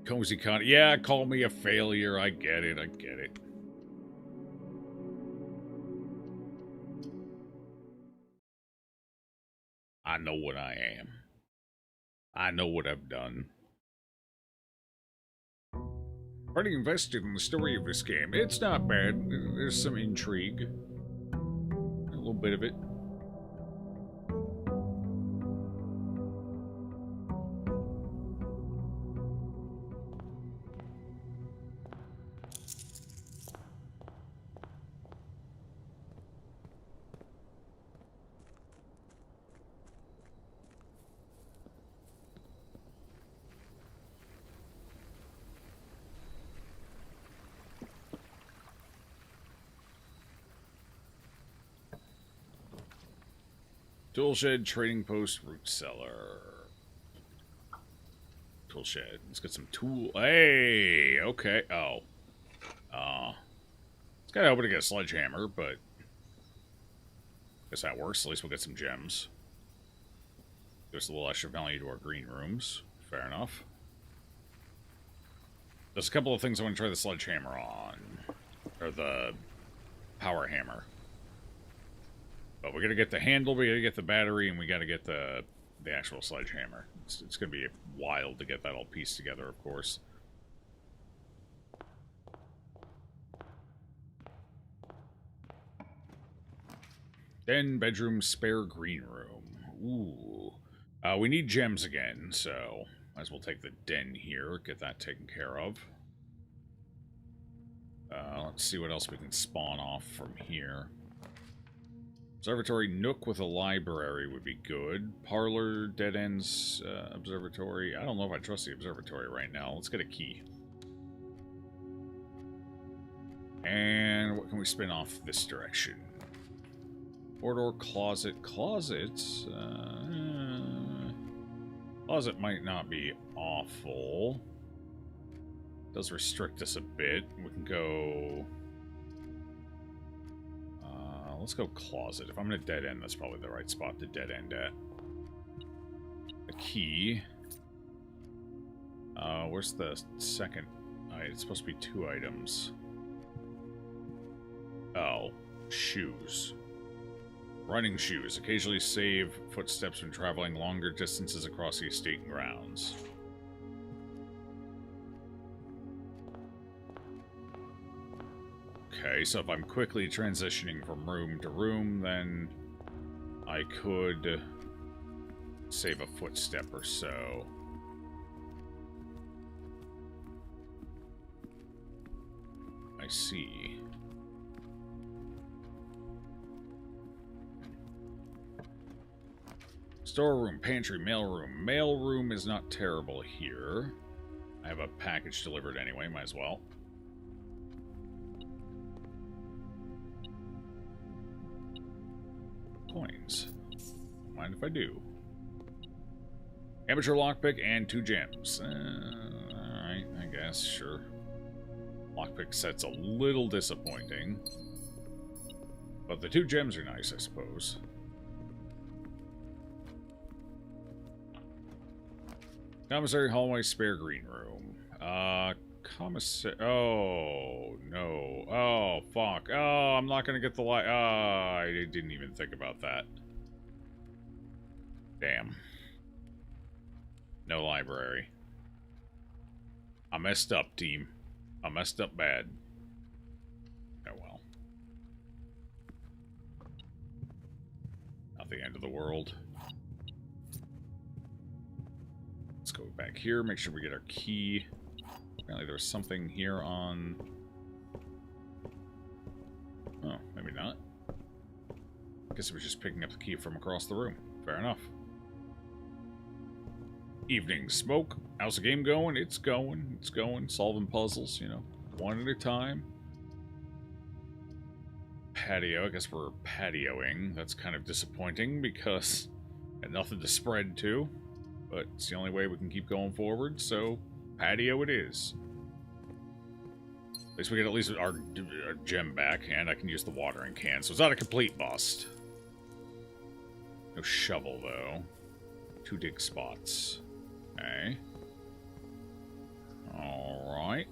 Cozy Con. Yeah, call me a failure. I get it. I get it. I know what I am. I know what I've done. Already invested in the story of this game. It's not bad. There's some intrigue. A little bit of it. Toolshed, Trading Post, Root Cellar. Tool shed. Let's get some tool. Hey, okay. Oh. It's kind of hoping to get a sledgehammer, but guess that works. At least we'll get some gems. There's a little extra value to our green rooms. Fair enough. There's a couple of things I want to try the sledgehammer on. Or the power hammer. But we gotta get the handle, we gotta get the battery, and we gotta get the actual sledgehammer. It's gonna be wild to get that all pieced together, of course. Den, bedroom, spare green room. Ooh. We need gems again, so might as well take the den here, get that taken care of. Let's see what else we can spawn off from here. Observatory nook with a library would be good. Parlor, dead ends, observatory. I don't know if I trust the observatory right now. Let's get a key. And what can we spin off this direction? Corridor, closet. Closets? Closet might not be awful. Does restrict us a bit. We can go... let's go closet. If I'm going to dead end, that's probably the right spot to dead end at. A key. Where's the second? It's supposed to be 2 items. Oh, shoes. Running shoes. Occasionally save footsteps when traveling longer distances across the estate and grounds. Okay, so if I'm quickly transitioning from room to room, then I could save a footstep or so. I see. Storeroom, pantry, mailroom. Mailroom is not terrible here. I have a package delivered anyway, might as well. Coins. Mind if I do? Amateur lockpick and 2 gems. Alright, I guess, sure. Lockpick set's a little disappointing. But the 2 gems are nice, I suppose. Commissary hallway, spare green room. Commissary... Oh, no. Oh, fuck. Oh, I'm not gonna get the light. Oh, I didn't even think about that. Damn. No library. I messed up, team. I messed up bad. Oh, well. Not the end of the world. Let's go back here, make sure we get our key. Apparently there was something here on... Oh, maybe not. Guess it was just picking up the key from across the room. Fair enough. Evening smoke. How's the game going? It's going. It's going. Solving puzzles, you know. One at a time. Patio. I guess we're patioing. That's kind of disappointing because I had nothing to spread to. But it's the only way we can keep going forward, so patio it is. At least we get at least our gem back, and I can use the watering can, so it's not a complete bust. No shovel, though. 2 dig spots. Okay. Alright.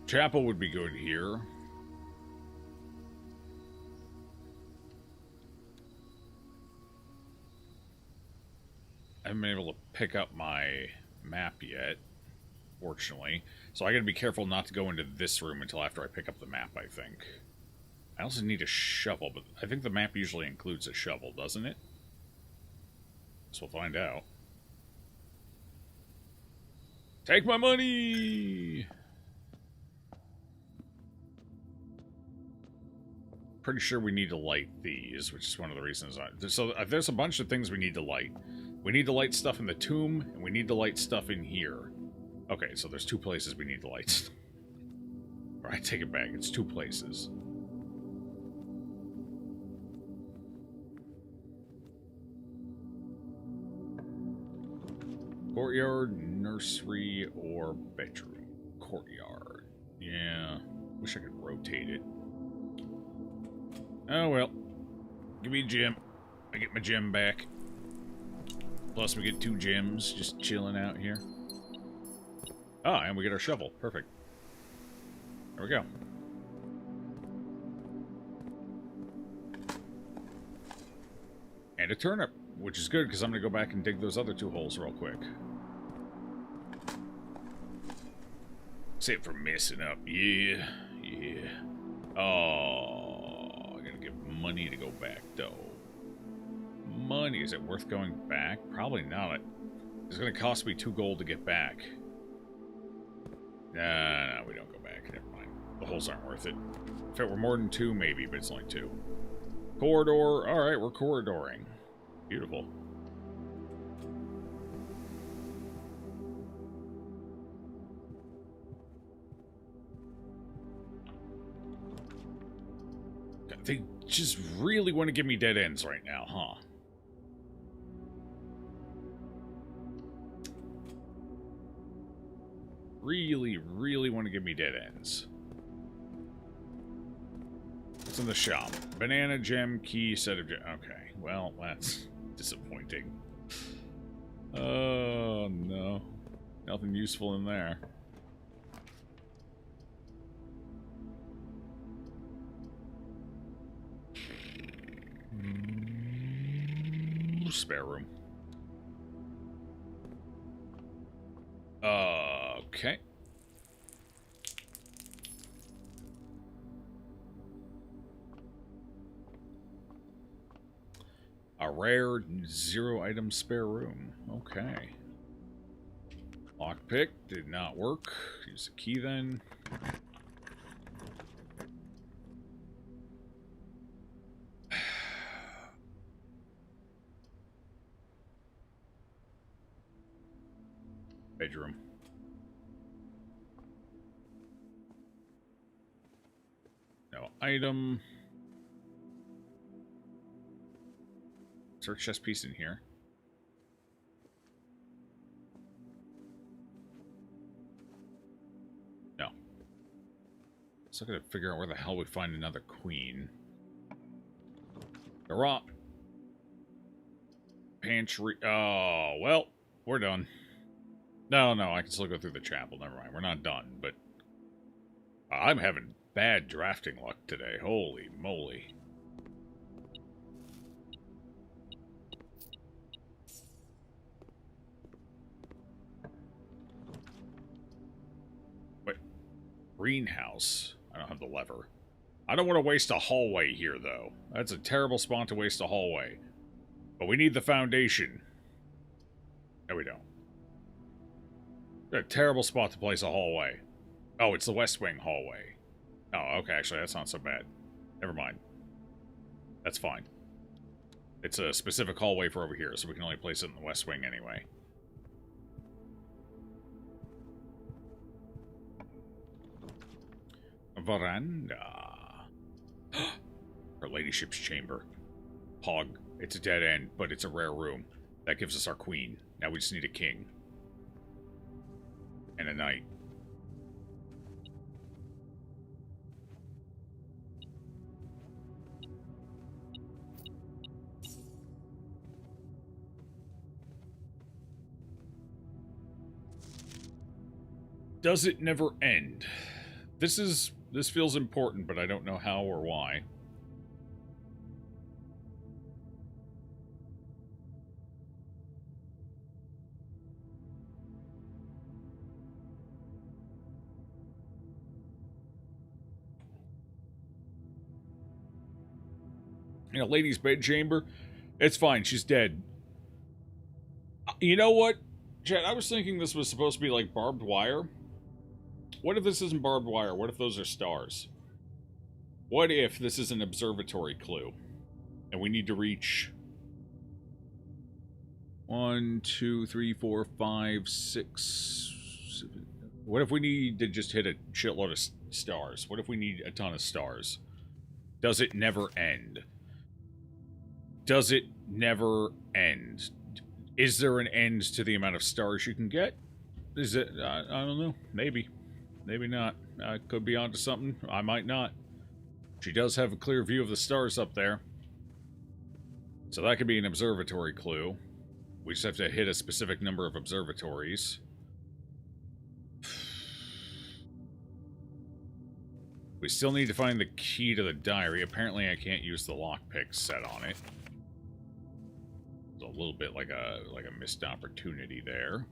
Chapel would be good here. I haven't been able to pick up my map yet, fortunately. So I gotta be careful not to go into this room until after I pick up the map, I think. I also need a shovel, but I think the map usually includes a shovel, doesn't it? So we'll find out. Take my money! Pretty sure we need to light these, which is one of the reasons there's a bunch of things we need to light. We need to light stuff in the tomb, and we need to light stuff in here. Okay, so there's 2 places we need to light. I take it back. It's 2 places. Courtyard, nursery, or bedroom. Courtyard. Yeah. Wish I could rotate it. Oh well. Give me a gem. I get my gem back. Plus we get 2 gems just chilling out here. Ah, and we get our shovel. Perfect. There we go. And a turnip, which is good because I'm going to go back and dig those other 2 holes real quick. Save for messing up. Yeah. Yeah. Oh, I gotta give money to go back, though. Money. Is it worth going back? Probably not. It's going to cost me 2 gold to get back. Nah, we don't go back. Never mind. The holes aren't worth it. If it were more than 2, maybe, but it's only 2. Corridor. Alright, we're corridoring. Beautiful. They just really want to give me dead ends right now, huh? Really, really want to give me dead ends. What's in the shop? Banana, gem, key, set of gem. Okay, well, that's disappointing. Oh, no. Nothing useful in there. Spare room. Okay. A rare 0-item spare room. Okay. Lockpick did not work. Use the key then. Bedroom. No item. Search chest piece in here. No. So I gotta figure out where the hell we find another queen. The rock. Pantry. Oh, well, we're done. No, I can still go through the chapel. Never mind. We're not done, but I'm having bad drafting luck today. Holy moly. Wait. Greenhouse. I don't have the lever. I don't want to waste a hallway here, though. That's a terrible spot to waste a hallway. But we need the foundation. No, we don't. A terrible spot to place a hallway. Oh, it's the West Wing hallway. Oh, okay, actually, that's not so bad. Never mind. That's fine. It's a specific hallway for over here, so we can only place it in the West Wing anyway. Veranda. Her ladyship's chamber. Hog. It's a dead end, but it's a rare room. That gives us our queen. Now we just need a king. And a knight. Does it never end? This feels important, but I don't know how or why. In a lady's bedchamber? It's fine, she's dead. You know what, Chad? I was thinking this was supposed to be like barbed wire. What if this isn't barbed wire? What if those are stars? What if this is an observatory clue? And we need to reach 1, 2, 3, 4, 5, 6, 7, What if we need to just hit a shitload of stars? What if we need a ton of stars? Does it never end? Does it never end? Is there an end to the amount of stars you can get? Is it? I don't know. Maybe. Maybe not. I could be onto something. I might not. She does have a clear view of the stars up there. So that could be an observatory clue. We just have to hit a specific number of observatories. We still need to find the key to the diary. Apparently I can't use the lockpick set on it. It's a little bit like a missed opportunity there.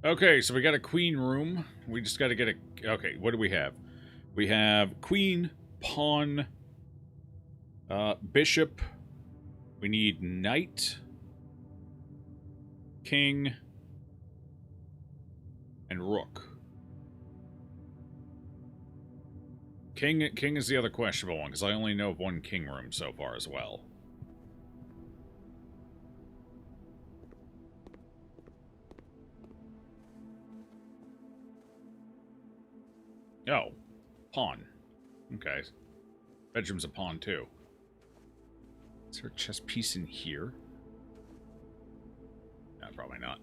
Okay, so we got a queen room. We just got to get a... Okay, what do we have? We have queen, pawn, bishop. We need knight, king, and rook. King is the other questionable one, because I only know of one king room so far as well. Oh, pawn. Okay. Bedroom's a pawn, too. Is there a chess piece in here? No, probably not.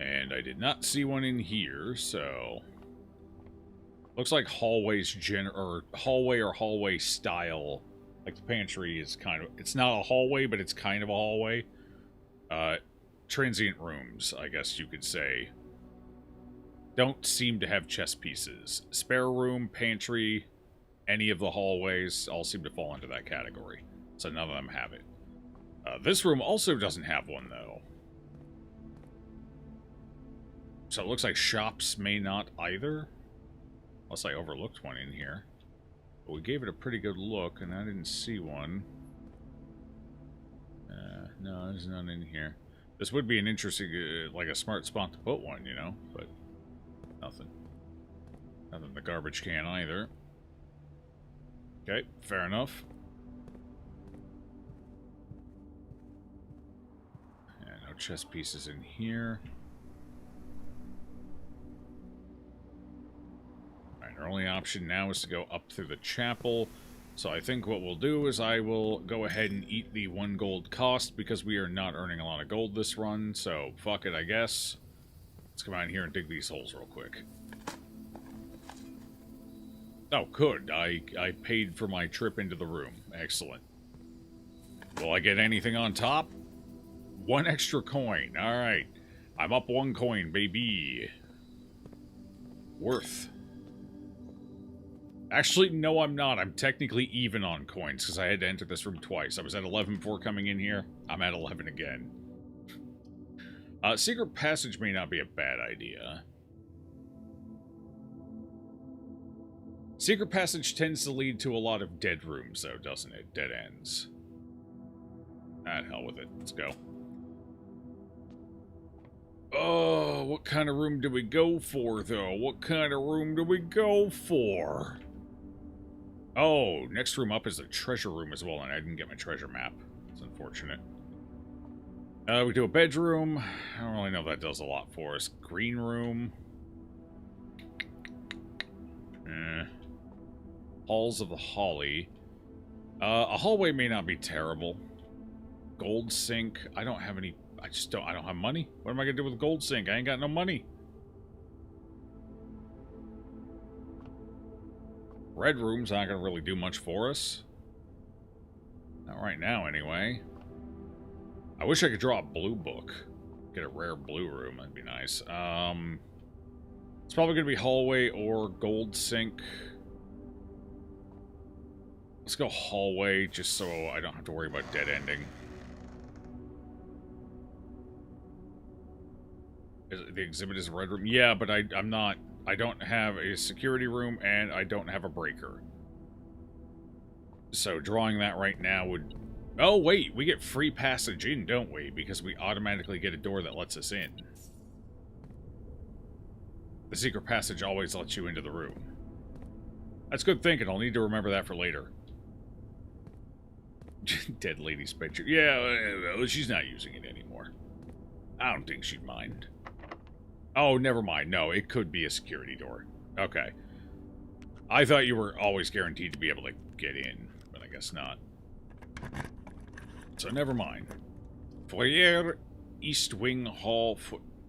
And I did not see one in here, so... Looks like hallways hallway or hallway style. Like the pantry is kind of... It's not a hallway, but it's kind of a hallway. Transient rooms, I guess you could say. Don't seem to have chess pieces. Spare room, pantry, any of the hallways all seem to fall into that category. So none of them have it. This room also doesn't have one, though. So it looks like shops may not either. Unless I overlooked one in here. But we gave it a pretty good look, and I didn't see one. No, there's none in here. This would be an interesting, like a smart spot to put one, you know? But nothing. Nothing in the garbage can either. Okay, fair enough. Yeah, no chess pieces in here. Alright, our only option now is to go up through the chapel. So I think what we'll do is I will go ahead and eat the 1 gold cost because we are not earning a lot of gold this run. So fuck it, I guess. Let's come out in here and dig these holes real quick. Oh, good. I paid for my trip into the room. Excellent. Will I get anything on top? 1 extra coin. Alright. I'm up 1 coin, baby. Worth. Actually, no, I'm not. I'm technically even on coins because I had to enter this room twice. I was at 11 before coming in here. I'm at 11 again. Secret passage may not be a bad idea. Secret passage tends to lead to a lot of dead rooms, though, doesn't it? Dead ends. Ah, hell with it. Let's go. Oh, what kind of room do we go for, though? What kind of room do we go for? Oh, next room up is the treasure room as well, and I didn't get my treasure map. It's unfortunate. We do a bedroom. I don't really know if that does a lot for us. Green room. Halls of the Holly. A hallway may not be terrible. Gold sink. I don't have any... I don't have money. What am I going to do with a gold sink? I ain't got no money. Red room's not going to really do much for us. Not right now, anyway. I wish I could draw a blue book. Get a rare blue room. That'd be nice. It's probably going to be hallway or gold sink. Let's go hallway, just so I don't have to worry about dead ending. The exhibit is a red room? Yeah, but I'm not... I don't have a security room, and I don't have a breaker. So drawing that right now would... Oh, wait, we get free passage in, don't we? Because we automatically get a door that lets us in. The secret passage always lets you into the room. That's good thinking. I'll need to remember that for later. Dead lady's picture. Yeah, well, she's not using it anymore. I don't think she'd mind. Oh, never mind. No, it could be a security door. Okay. I thought you were always guaranteed to be able to get in, but I guess not. So never mind. Foyer, East Wing Hall,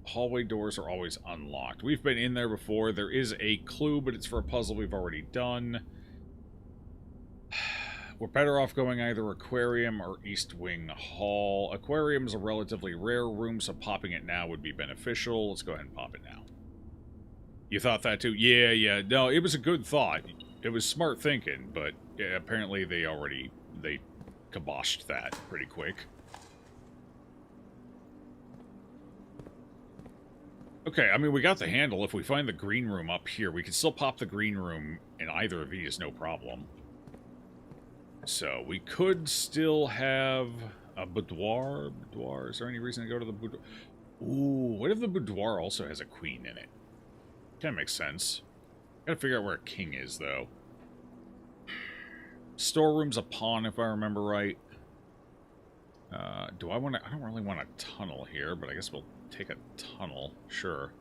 hallway doors are always unlocked. We've been in there before. There is a clue, but it's for a puzzle we've already done. We're better off going either Aquarium or East Wing Hall. Aquarium's a relatively rare room, so popping it now would be beneficial. Let's go ahead and pop it now. You thought that too? Yeah. No, it was a good thought. It was smart thinking, but yeah, apparently they kiboshed that pretty quick. Okay, I mean, we got the handle. If we find the green room up here, we can still pop the green room in either of these, no problem. So, we could still have a boudoir. Boudoir, is there any reason to go to the boudoir? Ooh, what if the boudoir also has a queen in it? Kind of makes sense. Gotta figure out where a king is, though. Storeroom's a pawn, if I remember right. Do I want to... I don't really want a tunnel here, but I guess we'll take a tunnel. Sure.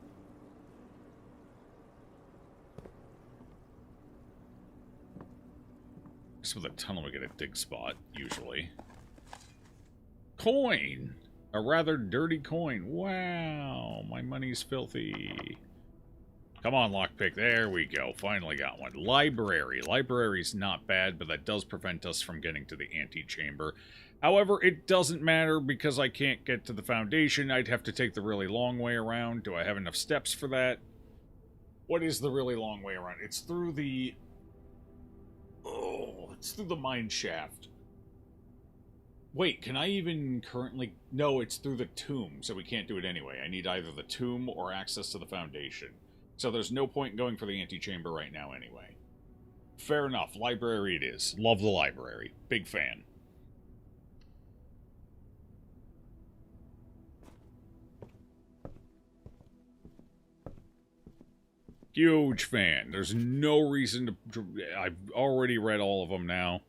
Just with a tunnel, we get a dig spot, usually. Coin! A rather dirty coin. Wow, my money's filthy. Come on, lockpick. There we go. Finally got one. Library. Library's not bad, but that does prevent us from getting to the antechamber. However, it doesn't matter because I can't get to the foundation. I'd have to take the really long way around. Do I have enough steps for that? What is the really long way around? It's through the... Oh, it's through the mine shaft. Wait, can I even currently... No, it's through the tomb, so we can't do it anyway. I need either the tomb or access to the foundation. So there's no point in going for the antechamber right now anyway. Fair enough. Library it is. Love the library. Big fan. Huge fan. There's no reason to... I've already read all of them now.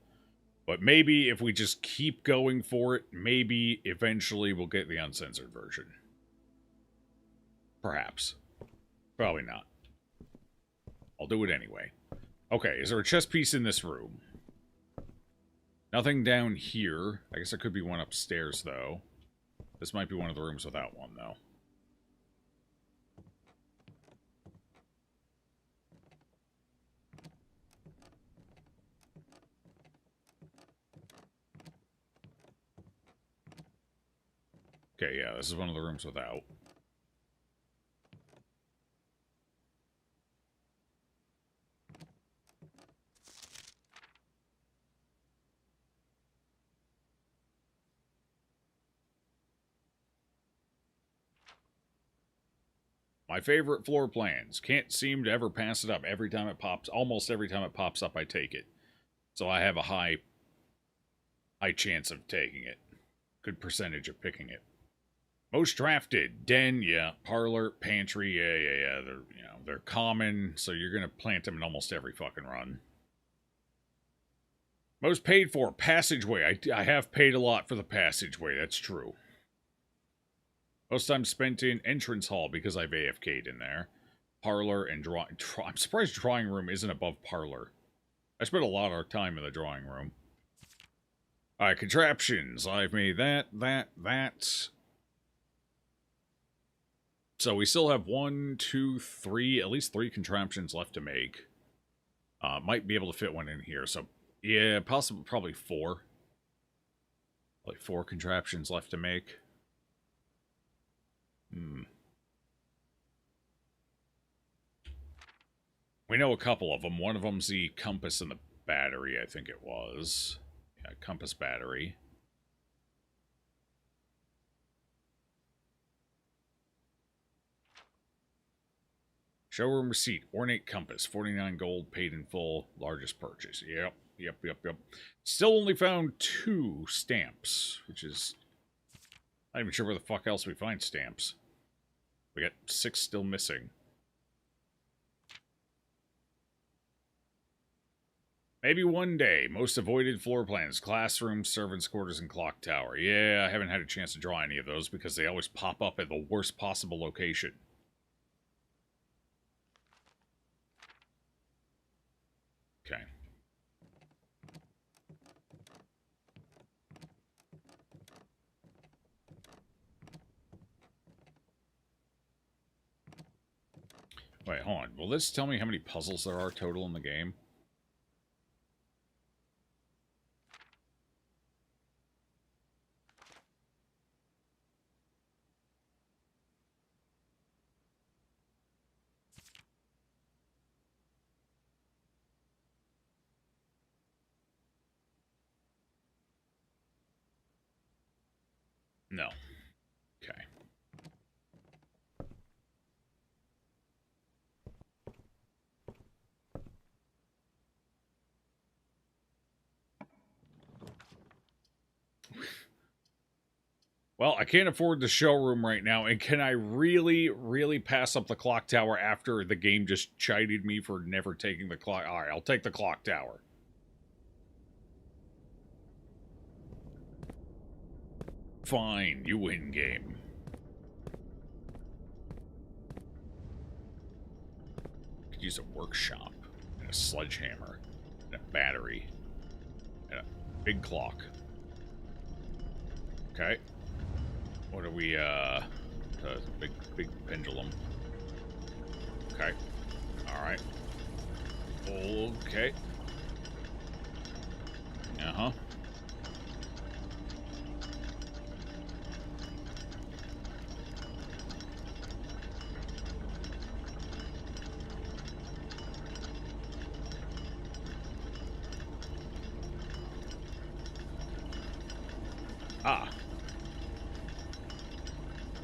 But maybe if we just keep going for it, maybe eventually we'll get the uncensored version. Perhaps. Probably not. I'll do it anyway. Okay, is there a chess piece in this room? Nothing down here. I guess there could be one upstairs, though. This might be one of the rooms without one, though. Okay, yeah, this is one of the rooms without. My favorite floor plans. Can't seem to ever pass it up. Every time it pops, almost every time it pops up, I take it. So I have a high chance of taking it. Good percentage of picking it. Most drafted. Den, yeah. Parlor, pantry, yeah. They're common, so you're gonna plant them in almost every fucking run. Most paid for. Passageway. I have paid a lot for the passageway, that's true. Most time spent in entrance hall because I've AFK'd in there. Parlor and drawing. I'm surprised drawing room isn't above parlor. I spent a lot of time in the drawing room. Alright, contraptions. I've made that. So we still have 1, 2, 3, at least 3 contraptions left to make. Might be able to fit one in here. So, yeah, possibly, probably 4. Like 4 contraptions left to make. We know a couple of them. One of them's the compass and the battery, I think it was. Yeah, compass battery. Showroom receipt. Ornate compass. 49 gold, paid in full. Largest purchase. Yep. Still only found 2 stamps, which is... Not even sure where the fuck else we find stamps. We got 6 still missing. Maybe one day. Most avoided floor plans. Classrooms, servants' quarters, and clock tower. Yeah, I haven't had a chance to draw any of those because they always pop up at the worst possible location. Okay. Wait, hold on. Will this tell me how many puzzles there are total in the game? No. Okay. Well, I can't afford the showroom right now, and can I really, really pass up the clock tower after the game just chided me for never taking the clock? Alright, I'll take the clock tower. Fine, you win, game. Could use a workshop, and a sledgehammer, and a battery, and a big clock. Okay. What are we, big pendulum. Okay. Alright. Okay. Uh-huh. Ah.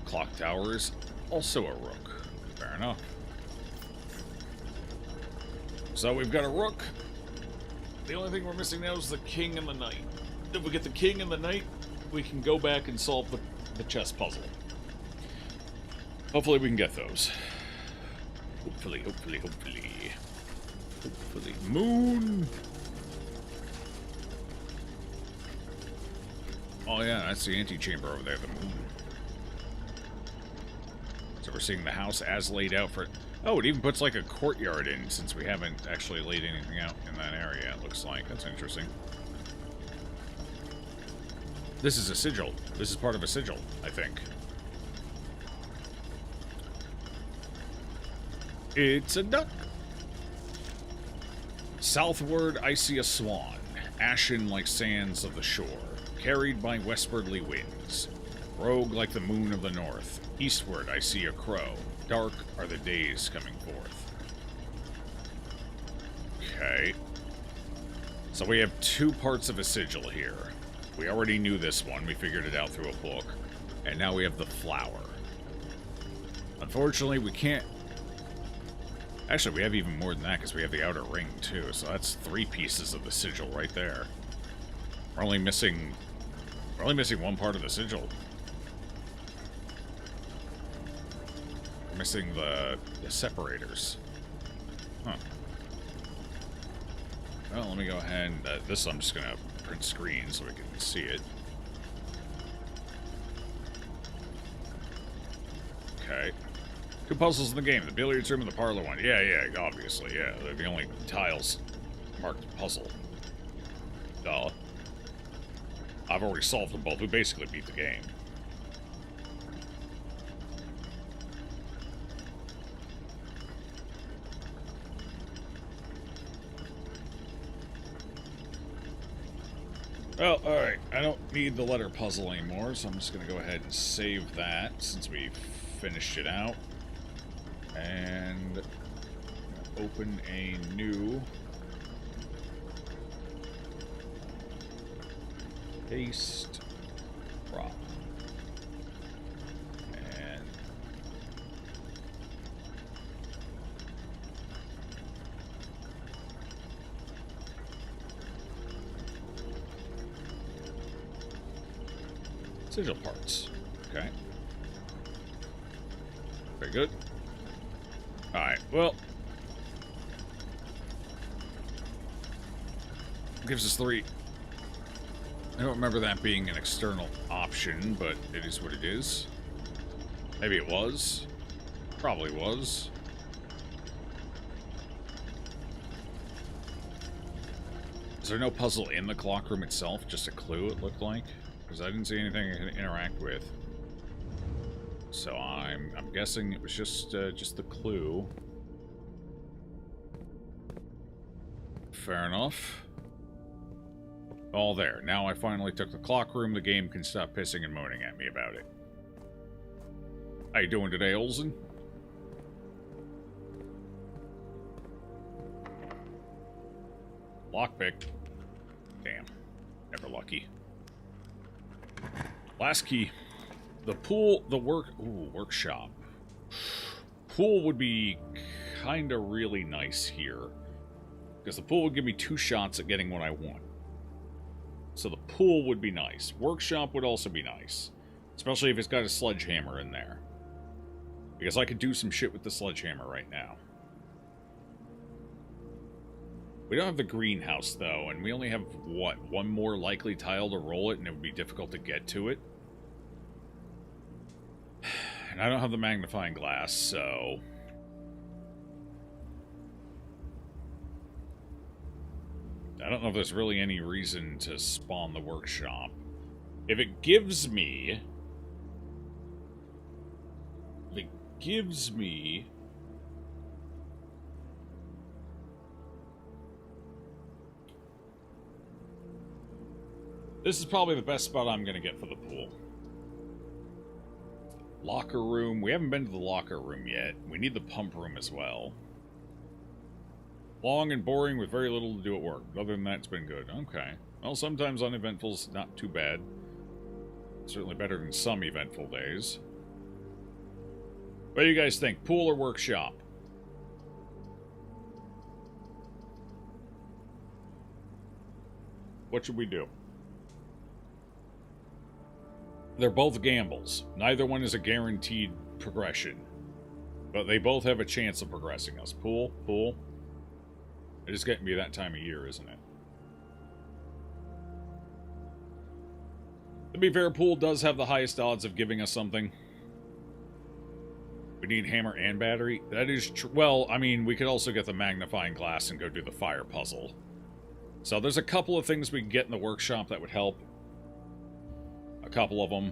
Clock tower is also a rook. Fair enough. So we've got a rook. The only thing we're missing now is the king and the knight. If we get the king and the knight, we can go back and solve the chess puzzle. Hopefully we can get those. Hopefully. Moon! Oh yeah, that's the antechamber over there, the moon. So we're seeing the house as laid out for... Oh, it even puts like a courtyard in, since we haven't actually laid anything out in that area, it looks like. That's interesting. This is a sigil. This is part of a sigil, I think. It's a duck. Southward I see a swan, ashen like sands of the shore, carried by westwardly winds. Rogue like the moon of the north. Eastward I see a crow. Dark are the days coming forth. Okay. So we have two parts of a sigil here. We already knew this one. We figured it out through a book. And now we have the flower. Unfortunately, we can't... Actually, we have even more than that because we have the outer ring, too. So that's 3 pieces of the sigil right there. We're only missing one part of the sigil. We're missing the separators. Huh. Well, let me go ahead and... this I'm just going to print screen so we can see it. Okay. 2 puzzles in the game. The billiards room and the parlor one. Yeah, obviously, yeah. They're the only tiles marked puzzle. Duh. I've already solved them both. We basically beat the game. Well, alright. I don't need the letter puzzle anymore, so I'm just going to go ahead and save that since we finished it out. And open a new paste prop. And sigil parts. Okay. Very good. Alright, well. Gives us 3. I don't remember that being an external option, but it is what it is. Maybe it was. Probably was. Is there no puzzle in the clock room itself? Just a clue, it looked like? Because I didn't see anything I could interact with. So I'm guessing it was just the clue. Fair enough. All there. Now I finally took the clock room. The game can stop pissing and moaning at me about it. How you doing today, Olsen? Lockpick. Damn. Never lucky. Last key. The pool, workshop. Pool would be kind of really nice here. Because the pool would give me 2 shots at getting what I want. So the pool would be nice. Workshop would also be nice. Especially if it's got a sledgehammer in there. Because I could do some shit with the sledgehammer right now. We don't have the greenhouse, though, and we only have, what, 1 more likely tile to roll it, and it would be difficult to get to it. And I don't have the magnifying glass, so... I don't know if there's really any reason to spawn the workshop. If it gives me... This is probably the best spot I'm going to get for the pool. Locker room. We haven't been to the locker room yet. We need the pump room as well. Long and boring with very little to do at work. Other than that, it's been good. Okay. Well, sometimes uneventful's not too bad. Certainly better than some eventful days. What do you guys think? Pool or workshop? What should we do? They're both gambles. Neither one is a guaranteed progression. But they both have a chance of progressing us. Pool, pool. It is getting to be that time of year, isn't it? To be fair, pool does have the highest odds of giving us something. We need hammer and battery. That is true. Well, I mean, we could also get the magnifying glass and go do the fire puzzle. So there's a couple of things we can get in the workshop that would help. A couple of them.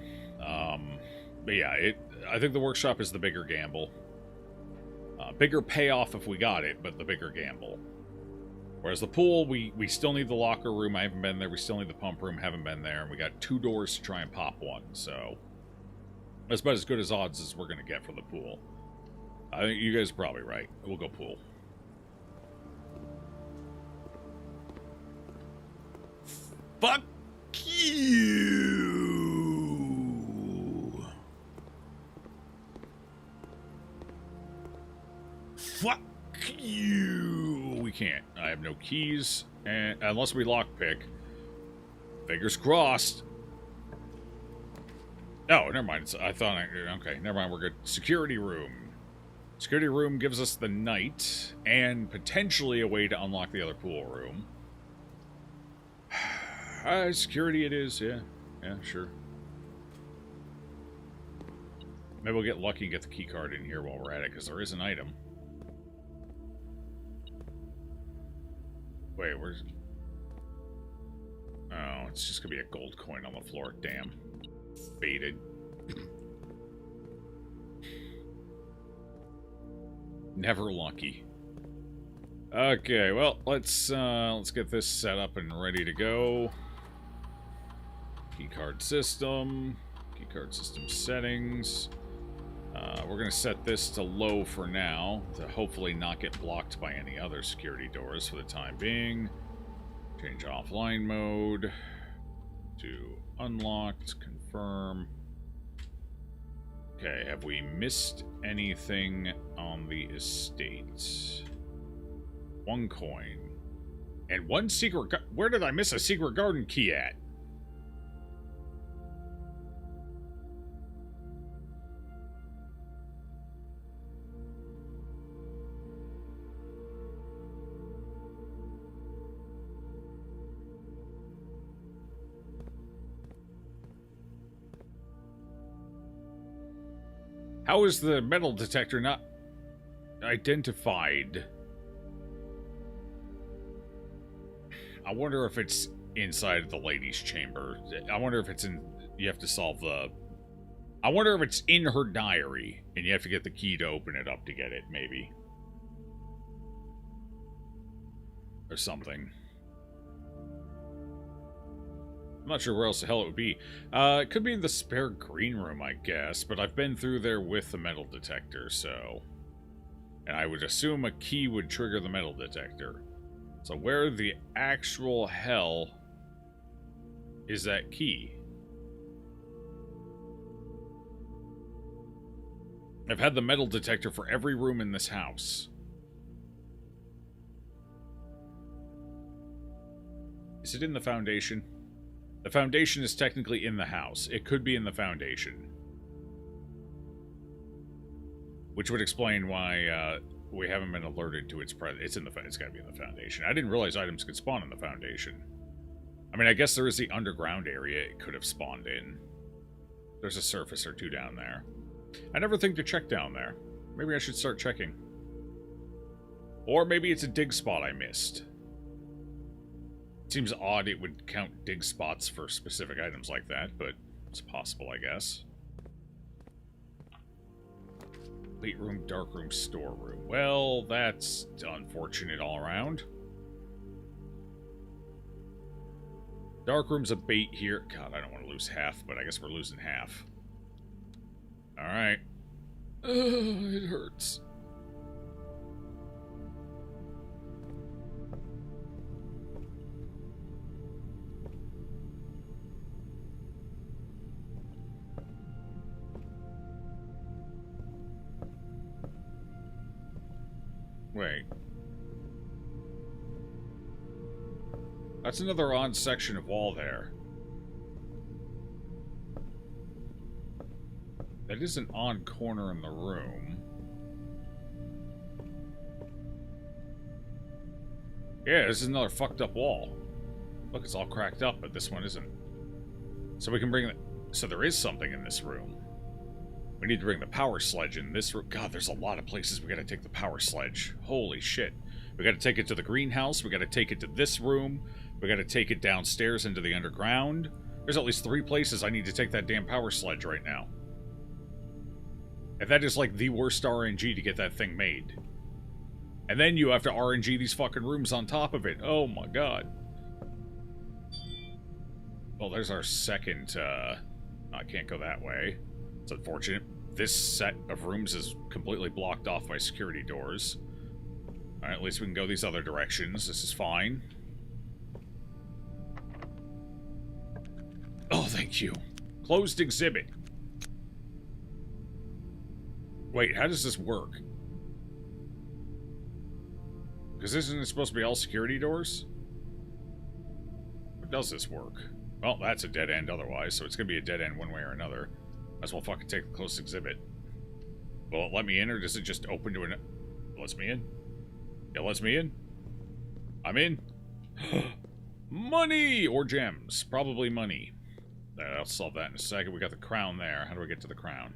But yeah, I think the workshop is the bigger gamble. Bigger payoff if we got it, but the bigger gamble. Whereas the pool, we still need the locker room. I haven't been there. We still need the pump room. Haven't been there. And we got 2 doors to try and pop one. So that's about as good as odds as we're going to get for the pool. I think you guys are probably right. We'll go pool. Fuck you! Fuck you! We can't. I have no keys, and unless we lockpick. Fingers crossed. Oh, never mind. I thought okay, never mind. We're good. Security room. Security room gives us the night and potentially a way to unlock the other pool room. Security it is, yeah. Yeah, sure. Maybe we'll get lucky and get the key card in here while we're at it, because there is an item. Wait, where's... Oh, it's just gonna be a gold coin on the floor. Damn. Baited. Never lucky. Okay, well, let's get this set up and ready to go. Keycard system. Keycard system settings. We're going to set this to low for now, to hopefully not get blocked by any other security doors for the time being. Change offline mode to unlocked, confirm. Okay, have we missed anything on the estate? 1 coin. And 1 secret... Where did I miss a secret garden key at? How is the metal detector not identified? I wonder if it's inside the ladies' chamber. I wonder if it's in... You have to solve the... I wonder if it's in her diary, and you have to get the key to open it up to get it, maybe. Or something. I'm not sure where else the hell it would be. It could be in the spare green room, I guess, but I've been through there with the metal detector, so... And I would assume a key would trigger the metal detector. So where the actual hell is that key? I've had the metal detector for every room in this house. Is it in the foundation? The foundation is technically in the house. It could be in the foundation. Which would explain why we haven't been alerted to its presence. It's in the. It's got to be in the foundation. I didn't realize items could spawn in the foundation. I mean, I guess there is the underground area it could have spawned in. There's a surface or two down there. I never think to check down there. Maybe I should start checking. Or maybe it's a dig spot I missed. It seems odd it would count dig spots for specific items like that, but it's possible, I guess. Late room, dark room, storeroom. Well, that's unfortunate all around. Dark room's a bait here. God, I don't want to lose half, but I guess we're losing half. Alright. It hurts. Wait. That's another odd section of wall there. That is an odd corner in the room. Yeah, this is another fucked up wall. Look, it's all cracked up, but this one isn't. So we can bring the... So there is something in this room. We need to bring the power sledge in this room. God, there's a lot of places we gotta take the power sledge. Holy shit. We gotta take it to the greenhouse. We gotta take it to this room. We gotta take it downstairs into the underground. There's at least 3 places I need to take that damn power sledge right now. And that is like the worst RNG to get that thing made. And then you have to RNG these fucking rooms on top of it. Oh my god. Well, there's our second, I can't go that way. It's unfortunate. This set of rooms is completely blocked off by security doors. Alright, at least we can go these other directions. This is fine. Oh, thank you. Closed exhibit. Wait, how does this work? Because isn't it supposed to be all security doors? How does this work? Well, that's a dead end otherwise, so it's going to be a dead end one way or another. Might as well fucking take the closed exhibit. Will it let me in, or does it just open to an... It lets me in? It lets me in? I'm in. Money! Or gems. Probably money. I'll solve that in a second. We got the crown there. How do I get to the crown?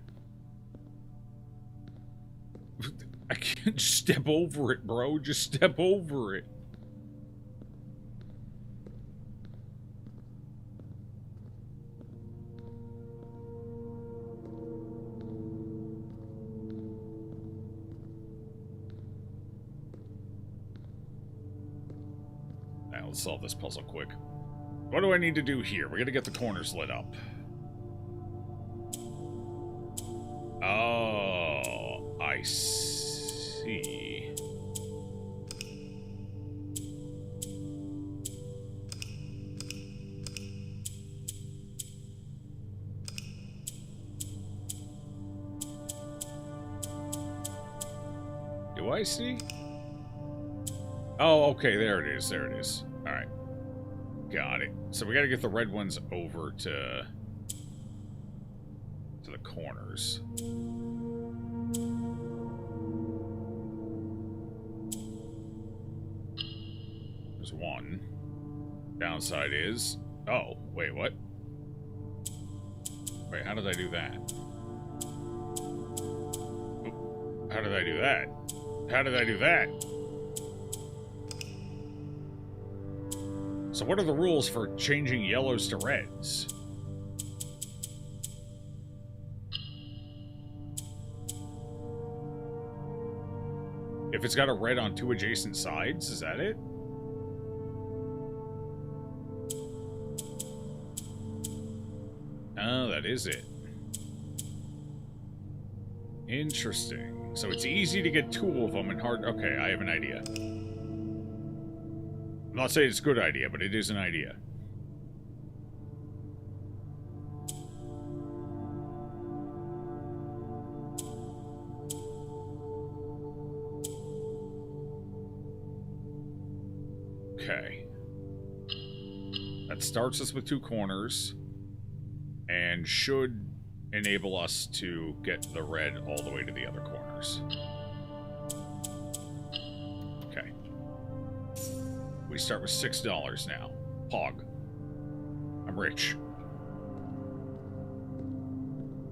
I can't step over it, bro. Just step over it. Now, let's solve this puzzle quick. What do I need to do here? We gotta get the corners lit up. Oh, I see. Do I see? Oh, okay, there it is, there it is. Alright. Got it. So we gotta get the red ones over to the corners. There's one. Downside is... Oh, wait, what? Wait, how did I do that? Oop, how did I do that? How did I do that? So what are the rules for changing yellows to reds? If it's got a red on 2 adjacent sides, is that it? Oh, that is it. Interesting. So it's easy to get 2 of them and hard... Okay, I have an idea. I'm not saying it's a good idea, but it is an idea. Okay. That starts us with 2 corners. And should enable us to get the red all the way to the other corners. Okay. We start with $6 now. Pog. I'm rich.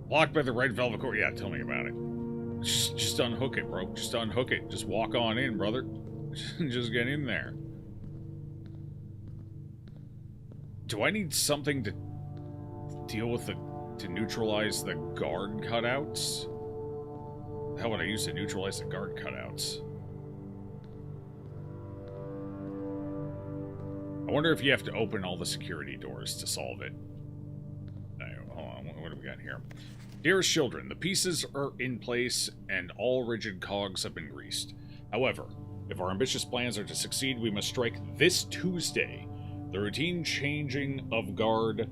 Blocked by the red velvet cord. Yeah, tell me about it. Just unhook it, bro. Just unhook it. Just walk on in, brother. Just get in there. Do I need something to deal with to neutralize the guard cutouts? How would I use to neutralize the guard cutouts? I wonder if you have to open all the security doors to solve it. Hold on, what do we got here? Dearest children, the pieces are in place and all rigid cogs have been greased. However, if our ambitious plans are to succeed, we must strike this Tuesday. The routine changing of guard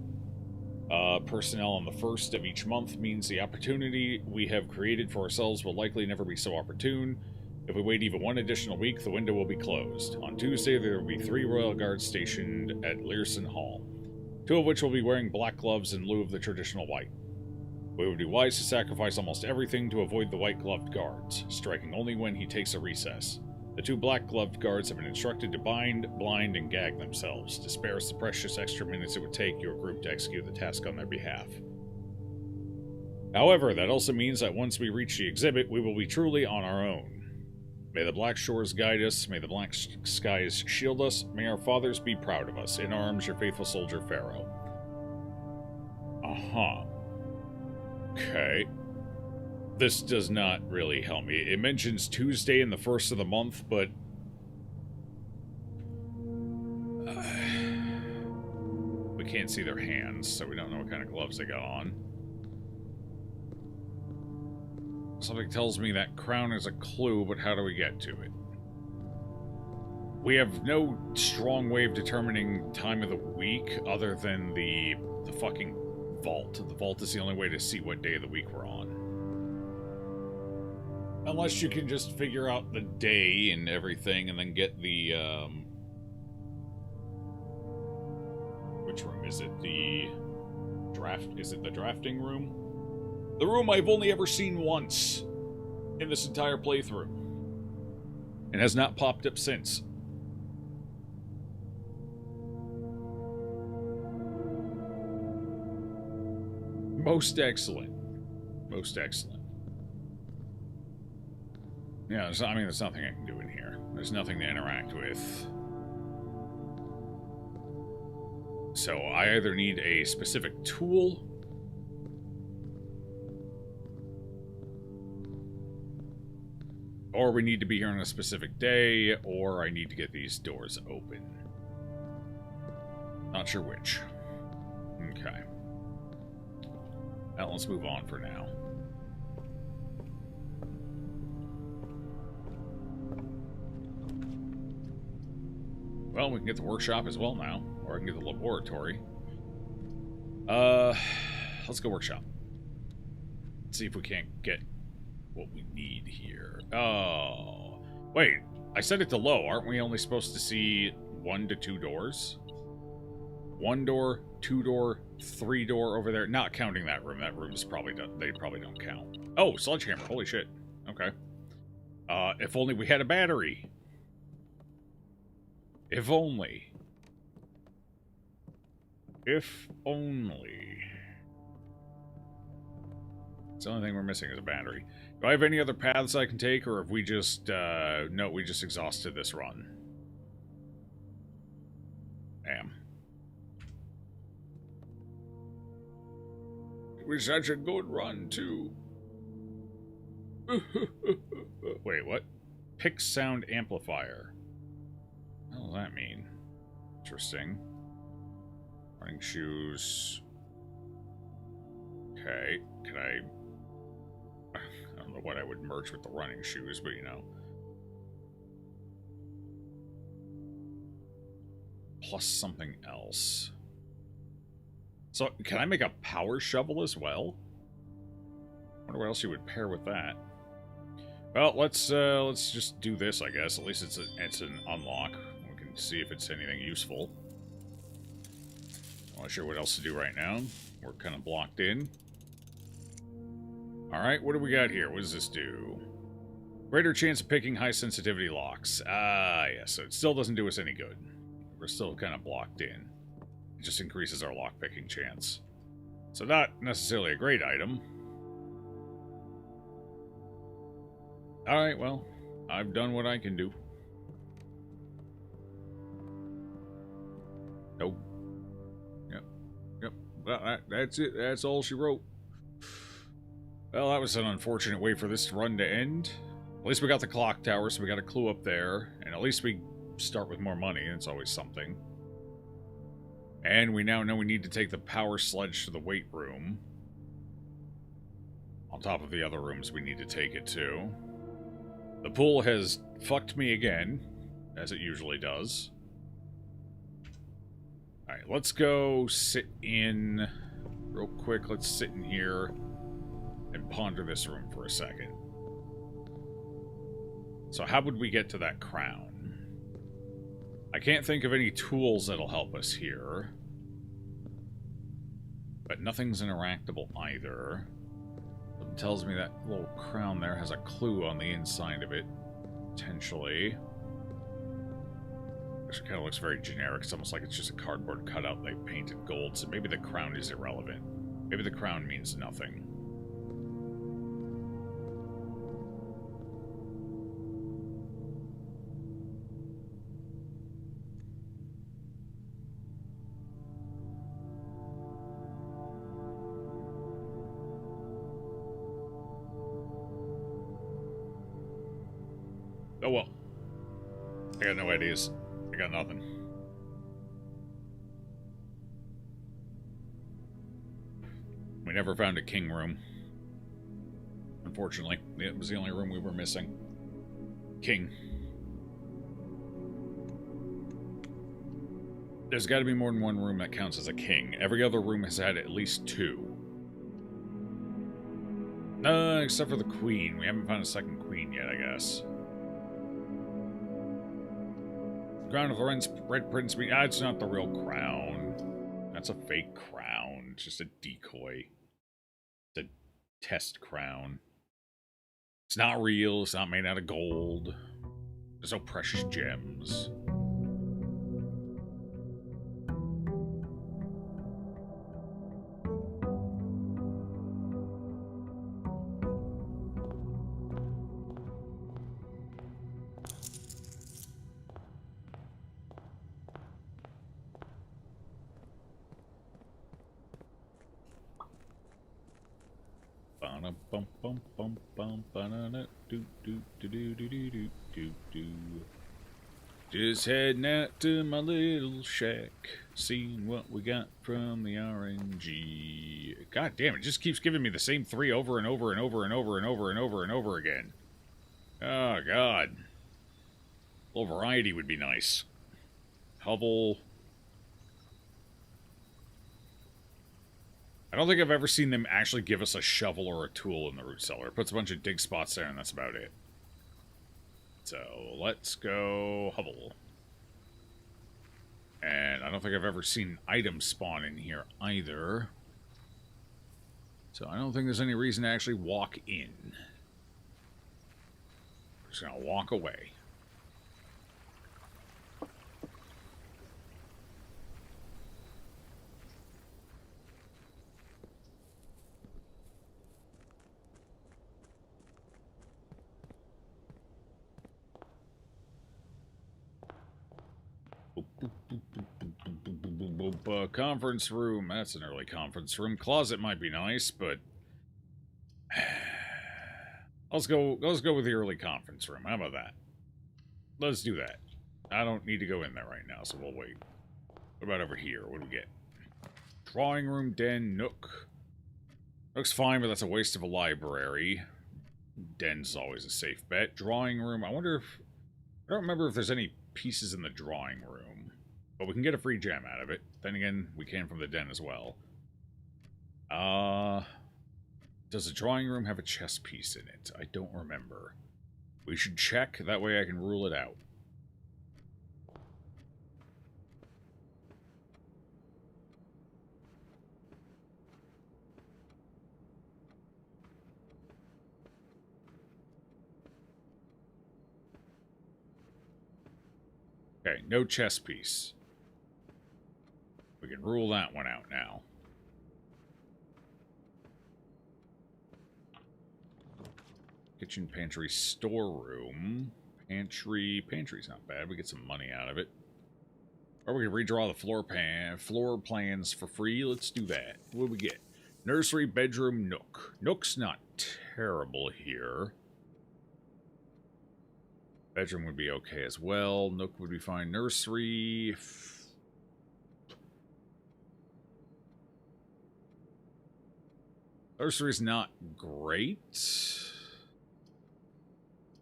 personnel on the 1st of each month means the opportunity we have created for ourselves will likely never be so opportune. If we wait even 1 additional week, the window will be closed. On Tuesday, there will be 3 Royal Guards stationed at Learson Hall, 2 of which will be wearing black gloves in lieu of the traditional white. We would be wise to sacrifice almost everything to avoid the white-gloved guards, striking only when he takes a recess. The 2 black-gloved guards have been instructed to bind, blind, and gag themselves, to spare us the precious extra minutes it would take your group to execute the task on their behalf. However, that also means that once we reach the exhibit, we will be truly on our own. May the black shores guide us, may the black skies shield us, may our fathers be proud of us. In arms, your faithful soldier, Pharaoh. Uh-huh. Okay. This does not really help me. It mentions Tuesday in the 1st of the month, but... we can't see their hands, so we don't know what kind of gloves they got on. Something tells me that crown is a clue, but how do we get to it? We have no strong way of determining time of the week other than the fucking vault. The vault is the only way to see what day of the week we're on. Unless you can just figure out the day and everything and then get the, which room is it? The draft? Is it the drafting room? The room I've only ever seen once in this entire playthrough. And has not popped up since. Most excellent. Most excellent. Yeah, there's nothing I can do in here. There's nothing to interact with. So I either need a specific tool, or we need to be here on a specific day, or I need to get these doors open. Not sure which. Okay. Now let's move on for now. Well, we can get the workshop as well now, or I can get the laboratory. Let's go workshop. Let's see if we can't get what we need here. Oh, wait, I set it to low. Aren't we only supposed to see 1 to 2 doors? 1 door, 2 door, 3 door over there. Not counting that room. That room's probably they probably don't count. Oh, sledgehammer. Holy shit. Okay. If only we had a battery. If only. If only. It's the only thing we're missing is a battery. Do I have any other paths I can take, or have we just, no, we just exhausted this run. Damn. It was such a good run, too. Wait, what? Pick sound amplifier. What does that mean? Interesting. Running shoes. Okay, can I don't know what I would merge with the running shoes, but you know. Plus something else. So, can I make a power shovel as well? I wonder what else you would pair with that. Well, let's just do this, I guess. At least it's an unlock. We can see if it's anything useful. I'm not sure what else to do right now. We're kind of blocked in. Alright, what do we got here? What does this do? Greater chance of picking high sensitivity locks. Ah, yeah, so it still doesn't do us any good. We're still kind of blocked in. It just increases our lock picking chance. So not necessarily a great item. Alright, well, I've done what I can do. Nope. Yep. Well, that's it. That's all she wrote. Well, that was an unfortunate way for this run to end. At least we got the clock tower, so we got a clue up there. And at least we start with more money. It's always something. And we now know we need to take the power sledge to the weight room. On top of the other rooms we need to take it to. The pool has fucked me again, as it usually does. Alright, let's go sit in... Real quick, let's sit in here and ponder this room for a second. So how would we get to that crown? I can't think of any tools that'll help us here. But nothing's interactable either. It tells me that little crown there has a clue on the inside of it, potentially. This kind of looks very generic. It's almost like it's just a cardboard cutout they painted gold, so maybe the crown is irrelevant. Maybe the crown means nothing. Oh well. I got no ideas. I got nothing. We never found a king room. Unfortunately. It was the only room we were missing. King. There's got to be more than one room that counts as a king. Every other room has had at least 2. Except for the queen. We haven't found a second queen yet, I guess. Crown of the Red Prince. It's not the real crown. That's a fake crown. It's just a decoy. It's a test crown. It's not real. It's not made out of gold. There's no precious gems. Just heading out to my little shack, seeing what we got from the RNG. God damn, it just keeps giving me the same 3 over and over and over and over and over and over and over again. Oh god. A little variety would be nice. Hovel. I don't think I've ever seen them actually give us a shovel or a tool in the root cellar. It puts a bunch of dig spots there, and that's about it. So, let's go hovel. And I don't think I've ever seen items spawn in here either. So I don't think there's any reason to actually walk in. We're just gonna walk away. Conference room. That's an early conference room. Closet might be nice, but let's go with the early conference room. How about that? Let's do that. I don't need to go in there right now, so we'll wait. What about over here? What do we get? Drawing room, den, nook. Looks fine, but that's a waste of a library. Den's always a safe bet. Drawing room. I wonder if... I don't remember if there's any pieces in the drawing room. But we can get a free gem out of it. Then again, we can from the den as well. Does the drawing room have a chess piece in it? I don't remember. We should check. That way I can rule it out. Okay, no chess piece. We can rule that one out now. Kitchen, pantry, storeroom. Pantry's not bad. We get some money out of it. Or we can redraw the floor plans for free. Let's do that. What do we get? Nursery, bedroom, nook. Nook's not terrible here. Bedroom would be okay as well. Nook would be fine. Nursery. Nursery's not great.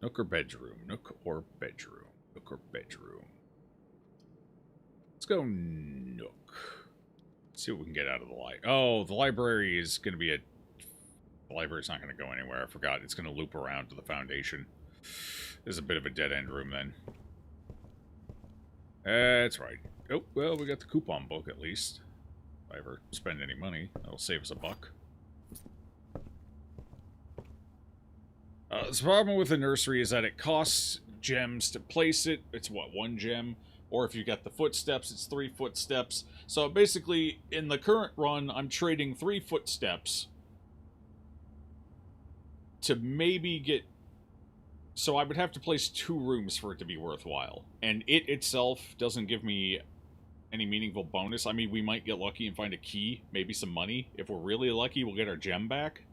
Nook or bedroom? Nook or bedroom? Nook or bedroom? Let's go nook. See what we can get out of the light. Oh, the library is going to be the library's not going to go anywhere. I forgot. It's going to loop around to the foundation. This is a bit of a dead-end room, then. That's right. Oh, well, we got the coupon book, at least. If I ever spend any money, that'll save us a buck. The problem with the nursery is that it costs gems to place it. It's, what, 1 gem? Or if you got the footsteps, it's 3 footsteps. So basically, in the current run, I'm trading 3 footsteps to maybe get... So I would have to place 2 rooms for it to be worthwhile. And it itself doesn't give me any meaningful bonus. I mean, we might get lucky and find a key, maybe some money. If we're really lucky, we'll get our gem back.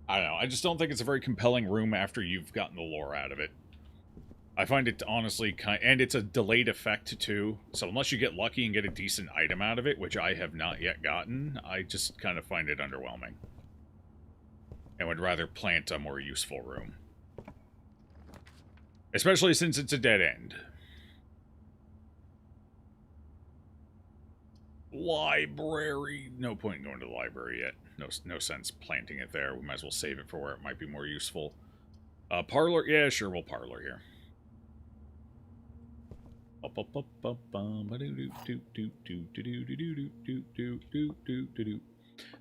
I don't know. I just don't think it's a very compelling room after you've gotten the lore out of it. I find it honestly and it's a delayed effect too. So unless you get lucky and get a decent item out of it, which I have not yet gotten, I just kind of find it underwhelming. And would rather plant a more useful room. Especially since it's a dead end. Library. No point in going to the library yet. No sense planting it there. We might as well save it for where it might be more useful. Parlor. Yeah, sure, we'll parlor here.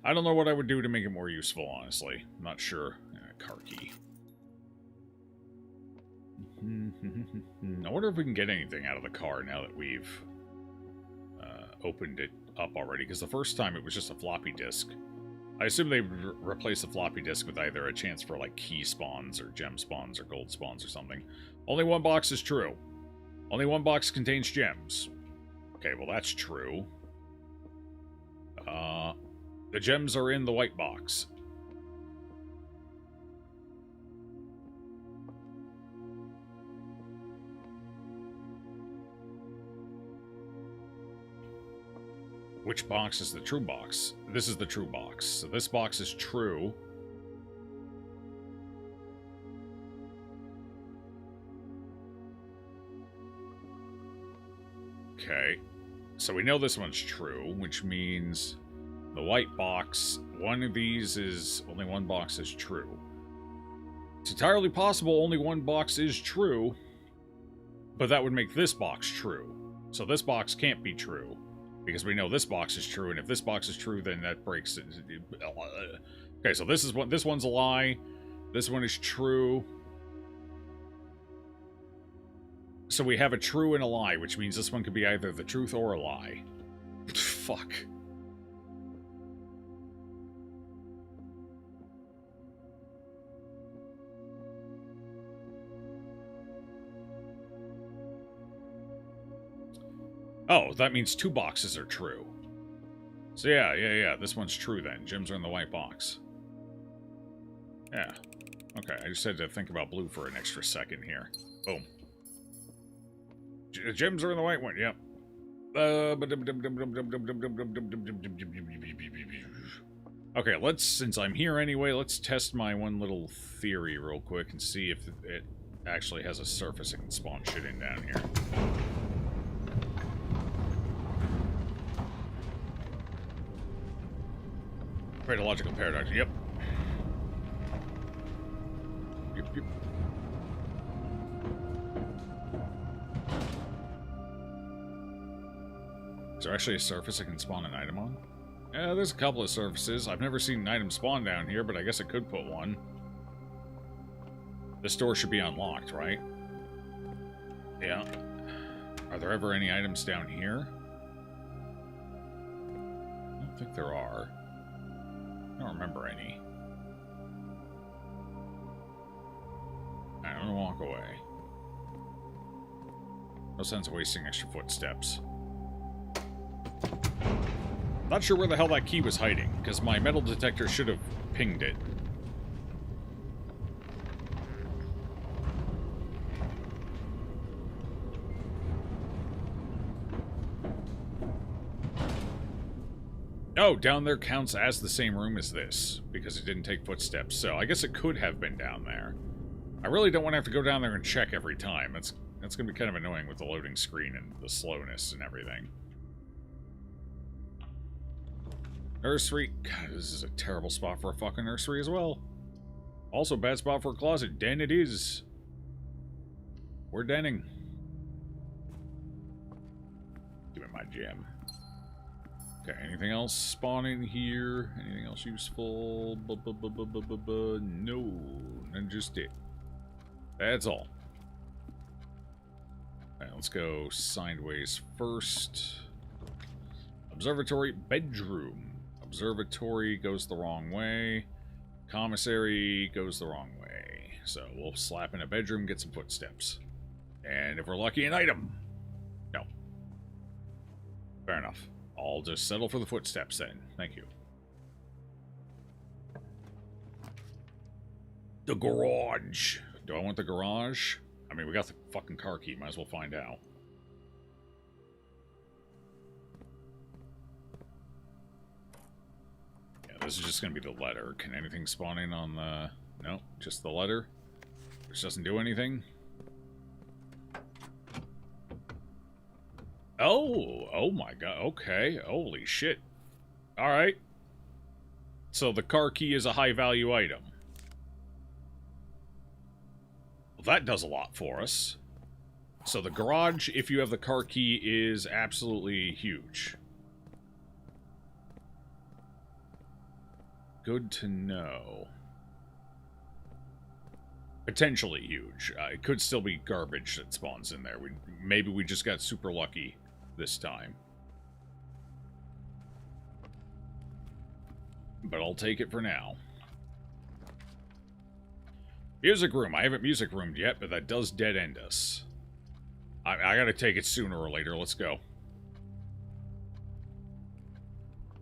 I don't know what I would do to make it more useful, honestly. I'm not sure. Car key. I wonder if we can get anything out of the car now that we've opened it up already, because the first time it was just a floppy disk. I assume they replace the floppy disk with either a chance for like key spawns or gem spawns or gold spawns or something. Only 1 box is true. Only 1 box contains gems. Okay, well that's true. The gems are in the white box. Which box is the true box? This is the true box. So this box is true. Okay. So we know this one's true, which means the white box, one of these is... Only 1 box is true. It's entirely possible only 1 box is true, but that would make this box true. So this box can't be true. Because we know this box is true, and if this box is true, then that breaks it. Okay, so this one's a lie. This one is true. So we have a true and a lie, which means this one could be either the truth or a lie. Fuck. Oh, that means 2 boxes are true. So yeah, this one's true then. Gems are in the white box. Yeah. Okay, I just had to think about blue for an extra second here. Boom. Gems are in the white one, yep. Okay, since I'm here anyway, let's test my one little theory real quick and see if it actually has a surface it can spawn shit in down here. Radiological paradox, yep. Yep. Is there actually a surface I can spawn an item on? Yeah, there's a couple of surfaces. I've never seen an item spawn down here, but I guess I could put one. This door should be unlocked, right? Yeah. Are there ever any items down here? I don't think there are. I don't remember any. I'm gonna walk away. No sense wasting extra footsteps. Not sure where the hell that key was hiding, because my metal detector should have pinged it. Oh, down there counts as the same room as this, because it didn't take footsteps, so I guess it could have been down there. I really don't want to have to go down there and check every time. That's going to be kind of annoying with the loading screen and the slowness and everything. Nursery. God, this is a terrible spot for a fucking nursery as well. Also, bad spot for a closet. Den it is. We're denning. Give me my gem. Okay, anything else spawning here? Anything else useful? No, and just it. That's all. Alright, let's go sideways first. Observatory, bedroom. Observatory goes the wrong way. Commissary goes the wrong way. So we'll slap in a bedroom, get some footsteps. And if we're lucky, an item. No. Fair enough. I'll just settle for the footsteps then. Thank you. The garage. Do I want the garage? I mean, we got the fucking car key. Might as well find out. Yeah, this is just going to be the letter. Can anything spawn in on the... No, just the letter. Which doesn't do anything. Oh my god, okay. Holy shit. Alright. So the car key is a high-value item. Well, that does a lot for us. So the garage, if you have the car key, is absolutely huge. Good to know. Potentially huge. It could still be garbage that spawns in there. Maybe we just got super lucky this time. But I'll take it for now. Music room. I haven't music roomed yet, but that does dead end us. I gotta take it sooner or later. Let's go.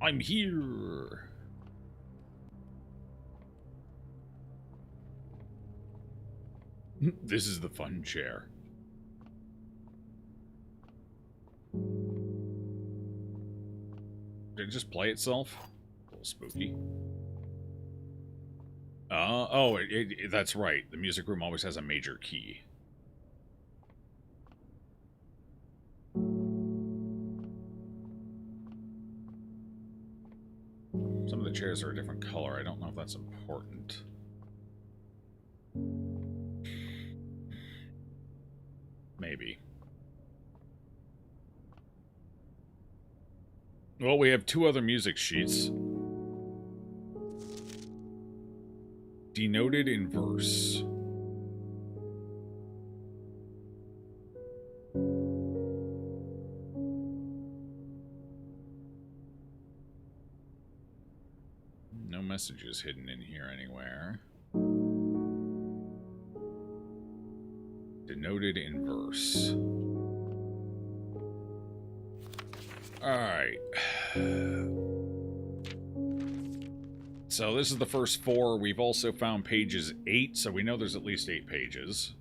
I'm here. This is the fun chair. Did it just play itself? A little spooky. Oh, that's right. The music room always has a major key. Some of the chairs are a different color. I don't know if that's important. Maybe. Well, we have two other music sheets. Denoted in verse. No messages hidden in here anywhere. Denoted in verse. Alright. So this is the first 4. We've also found pages 8, so we know there's at least 8 pages.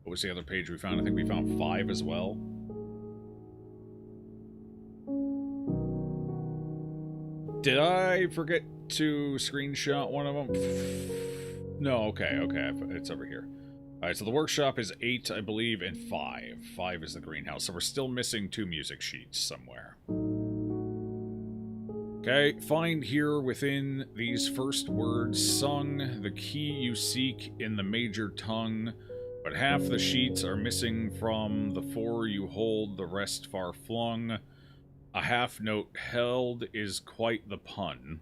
What was the other page we found? I think we found 5 as well. Did I forget to screenshot one of them? No, okay, it's over here. Alright, so the workshop is 8, I believe, and 5. 5 is the greenhouse, so we're still missing 2 music sheets somewhere. Okay, find here within these first words sung the key you seek in the major tongue, but half the sheets are missing from the 4 you hold, the rest far flung. A half note held is quite the pun.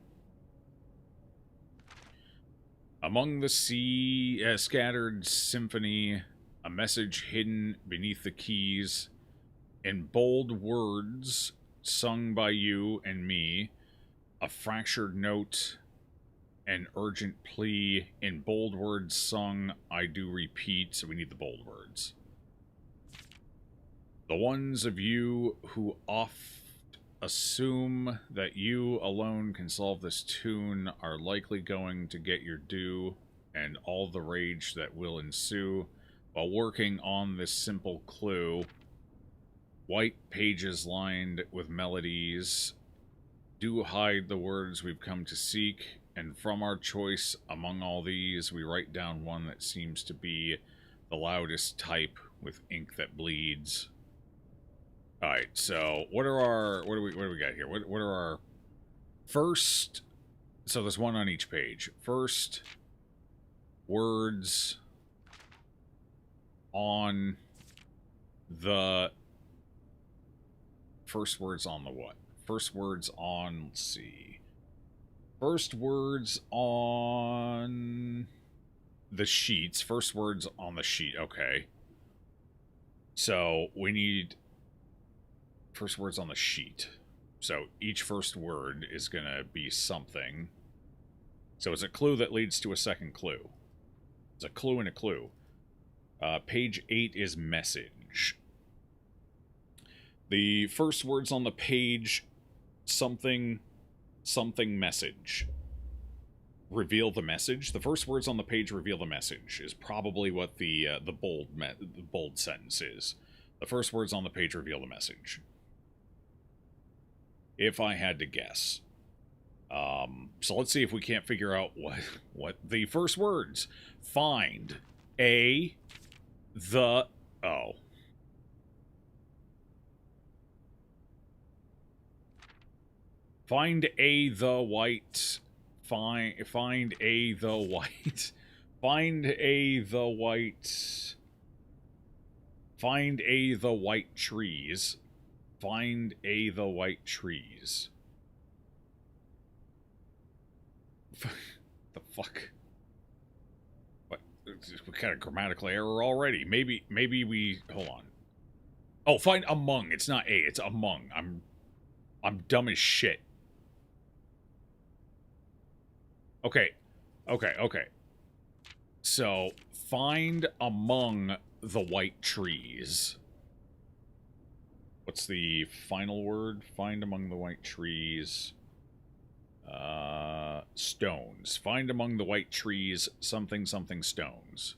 Among the sea, scattered symphony, a message hidden beneath the keys, in bold words sung by you and me, a fractured note, an urgent plea, in bold words sung, I do repeat, so we need the bold words. The ones of you who oft assume that you alone can solve this tune are likely going to get your due and all the rage that will ensue while working on this simple clue. White pages lined with melodies do hide the words we've come to seek, and from our choice among all these we write down one that seems to be the loudest type with ink that bleeds. Alright, so what do we got here? What are our first, so there's one on each page. First words on the first words on the what? First words on, let's see. First words on the sheets. First words on the sheet, okay. So we need first words on the sheet. So each first word is going to be something. So it's a clue that leads to a second clue. It's a clue and a clue. Page 8 is message. The first words on the page, something, something message. Reveal the message. The first words on the page reveal the message is probably what the bold sentence is. The first words on the page reveal the message. If I had to guess. So let's see if we can't figure out what the first words. Find a the oh. Find a the white. Find a the white. Find a the white. Find a the white trees. Find a the white trees. The fuck? What kind of grammatical error already? Maybe we hold on. Oh, find among. It's not a. It's among. I'm dumb as shit. Okay. So find among the white trees. What's the final word? Find among the white trees. Stones. Find among the white trees something something stones.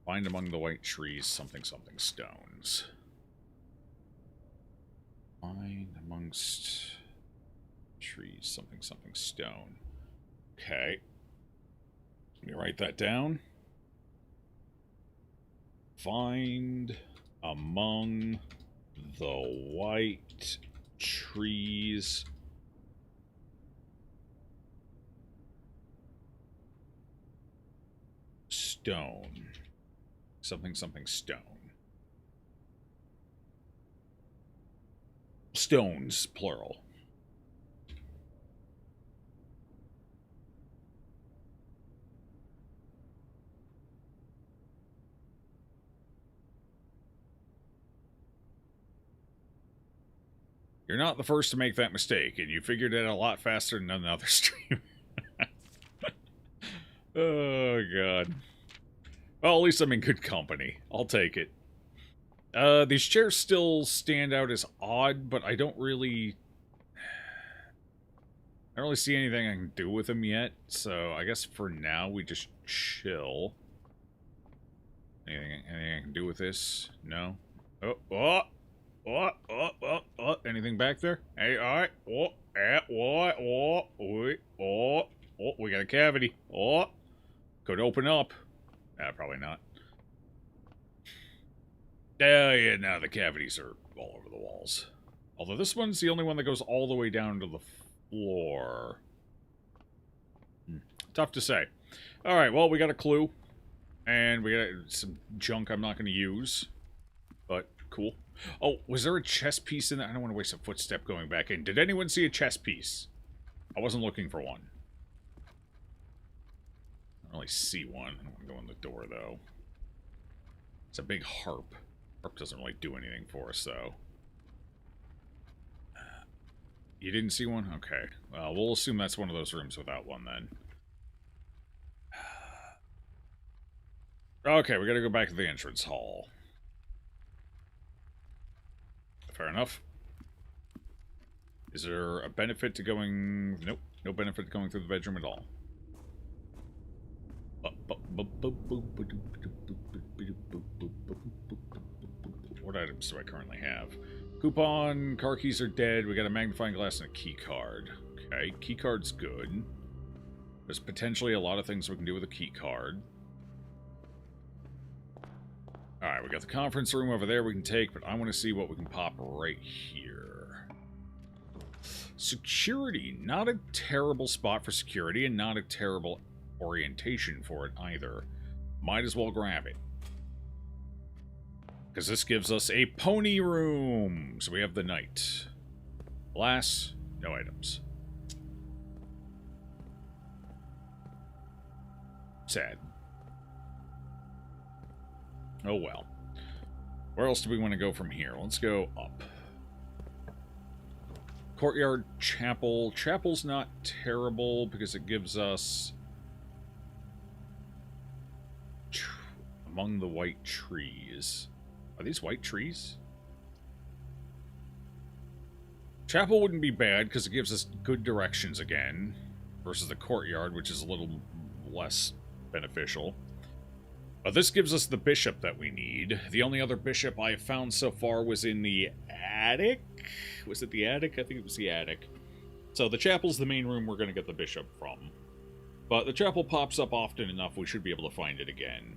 Find among the white trees something something stones. Find amongst trees something something stone. Okay. Let me write that down. Find among the white trees stone. Something something stone. Stones, plural. You're not the first to make that mistake, and you figured it out a lot faster than another stream. Oh, God. Well, at least I'm in good company. I'll take it. These chairs still stand out as odd, but I don't really don't really see anything I can do with him yet, so I guess for now we just chill. Anything I can do with this? No? Anything back there? Hey, alright. We got a cavity. Could open up. Probably not. Yeah, now the cavities are all over the walls. Although this one's the only one that goes all the way down to the floor. Tough to say. Alright, well, we got a clue. And we got some junk I'm not going to use. But, cool. Oh, was there a chess piece in there? I don't want to waste a footstep going back in. Did anyone see a chess piece? I wasn't looking for one. I don't really see one. I don't want to go in the door, though. It's a big harp. Harp doesn't really do anything for us, though. You didn't see one? Okay. Well, we'll assume that's one of those rooms without one, then. Okay, we gotta go back to the entrance hall. Fair enough. Is there a benefit to going... Nope. No benefit to going through the bedroom at all. What items do I currently have? Coupon, car keys are dead, we got a magnifying glass and a key card. Okay, key card's good. There's potentially a lot of things we can do with a key card. Alright, we got the conference room over there we can take, but I want to see what we can pop right here. Security. Not a terrible spot for security, and not a terrible orientation for it either. Might as well grab it. Because this gives us a pony room. So we have the knight. Alas, no items. Sad. Oh well. Where else do we want to go from here? Let's go up. Courtyard, chapel. Chapel's not terrible because it gives us... Among the white trees. Are these white trees? Chapel wouldn't be bad because it gives us good directions again. Versus the courtyard, which is a little less beneficial. But this gives us the bishop that we need. The only other bishop I have found so far was in the attic? Was it the attic? I think it was the attic. So the chapel's the main room we're going to get the bishop from. But the chapel pops up often enough we should be able to find it again.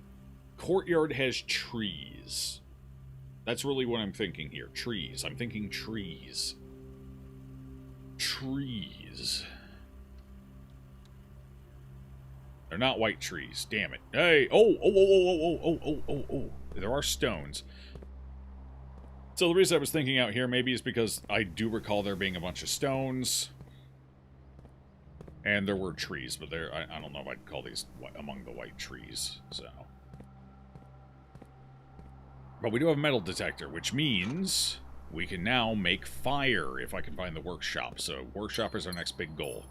Courtyard has trees. That's really what I'm thinking here. Trees. I'm thinking trees. Trees. They're not white trees. Damn it. Hey! Oh! There are stones. So the reason I was thinking out here maybe is because I do recall there being a bunch of stones. And there were trees, but there I don't know if I'd call these among the white trees, so... But we do have a metal detector, which means we can now make fire if I can find the workshop. So workshop is our next big goal.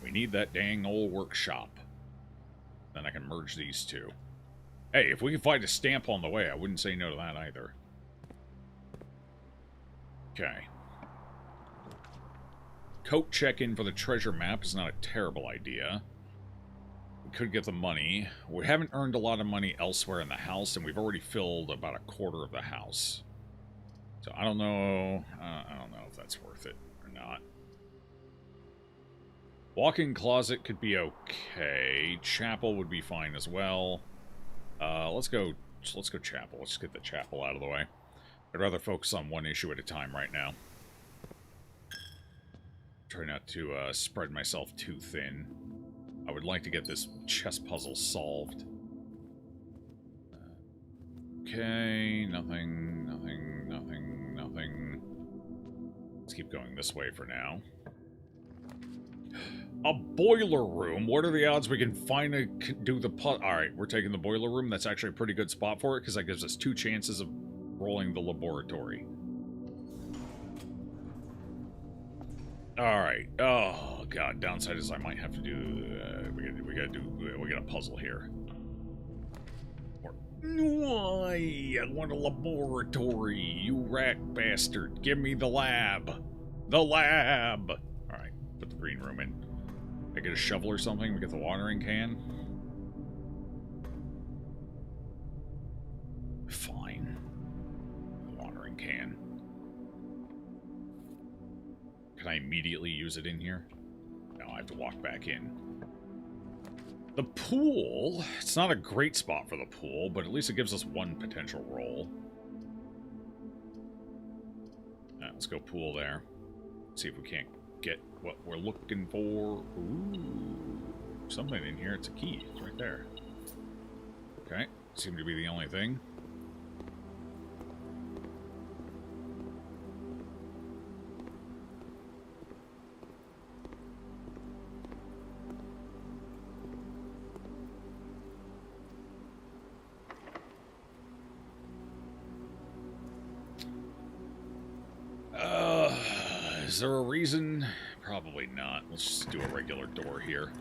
We need that dang old workshop. Then I can merge these two. Hey, if we can find a stamp on the way, I wouldn't say no to that either. Okay. Coat check-in for the treasure map is not a terrible idea. We could get the money. We haven't earned a lot of money elsewhere in the house, and we've already filled about a quarter of the house. So I don't know. I don't know if that's worth it or not. Walk-in closet could be okay. Chapel would be fine as well. Let's go chapel. Let's get the chapel out of the way. I'd rather focus on one issue at a time right now. Try not to spread myself too thin. I would like to get this chess puzzle solved. Okay, nothing. Let's keep going this way for now. A boiler room? What are the odds we can finally do the puzzle? Alright, we're taking the boiler room. That's actually a pretty good spot for it, because that gives us 2 chances of rolling the laboratory. Alright. Oh, God. Downside is I might have to do... we got a puzzle here. Why? I want a laboratory, you rat bastard. Give me the lab. The lab! Alright, put the green room in. I get a shovel or something, we get the watering can. Fine. Watering can. Can I immediately use it in here? No, I have to walk back in. The pool, it's not a great spot for the pool, but at least it gives us one potential roll. Let's go pool there. See if we can't get what we're looking for. Ooh, something in here. It's a key. It's right there. Okay, seemed to be the only thing. Is there a reason? Probably not. Let's just do a regular door here.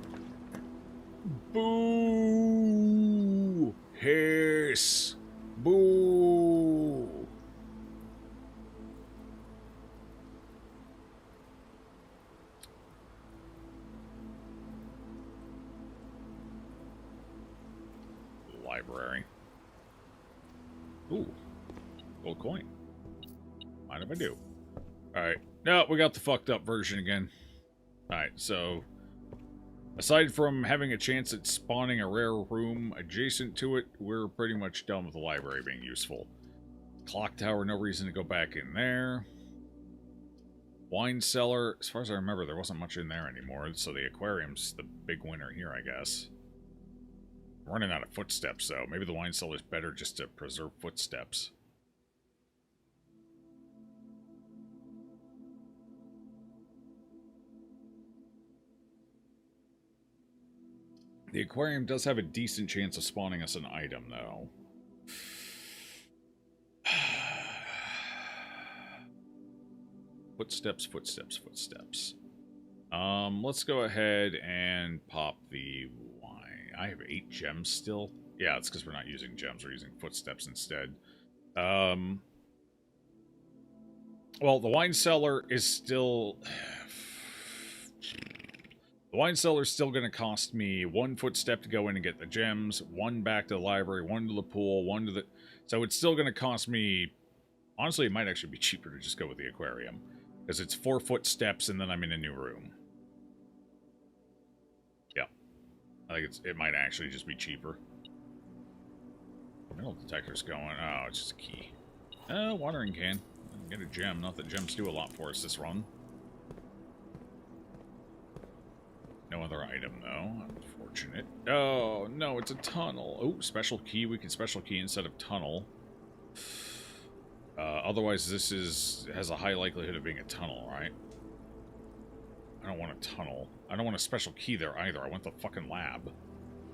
Boo! Hiss! Boo! Library. Ooh. Gold coin. Mind if I do? Alright. No, we got the fucked up version again. Alright, so... aside from having a chance at spawning a rare room adjacent to it, we're pretty much done with the library being useful. Clock tower, no reason to go back in there. Wine cellar, as far as I remember, there wasn't much in there anymore, so the aquarium's the big winner here, I guess. I'm running out of footsteps, though. Maybe the wine cellar's better just to preserve footsteps. The aquarium does have a decent chance of spawning us an item, though. Footsteps, footsteps, footsteps. Let's go ahead and pop the wine. I have 8 gems still. Yeah, it's because we're not using gems. We're using footsteps instead. Well, the wine cellar is still... the wine cellar is still going to cost me 1 footstep to go in and get the gems, 1 back to the library, 1 to the pool, 1 to the... So it's still going to cost me... Honestly, it might actually be cheaper to just go with the aquarium. Because it's 4 footsteps and then I'm in a new room. Yeah. I think it might actually just be cheaper. Metal detector's going. Oh, it's just a key. Watering can. Get a gem. Not that gems do a lot for us this run. No other item, though. Unfortunate. Oh, no, it's a tunnel. Oh, special key. We can special key instead of tunnel. Otherwise, this has a high likelihood of being a tunnel, right? I don't want a tunnel. I don't want a special key there either. I want the fucking lab.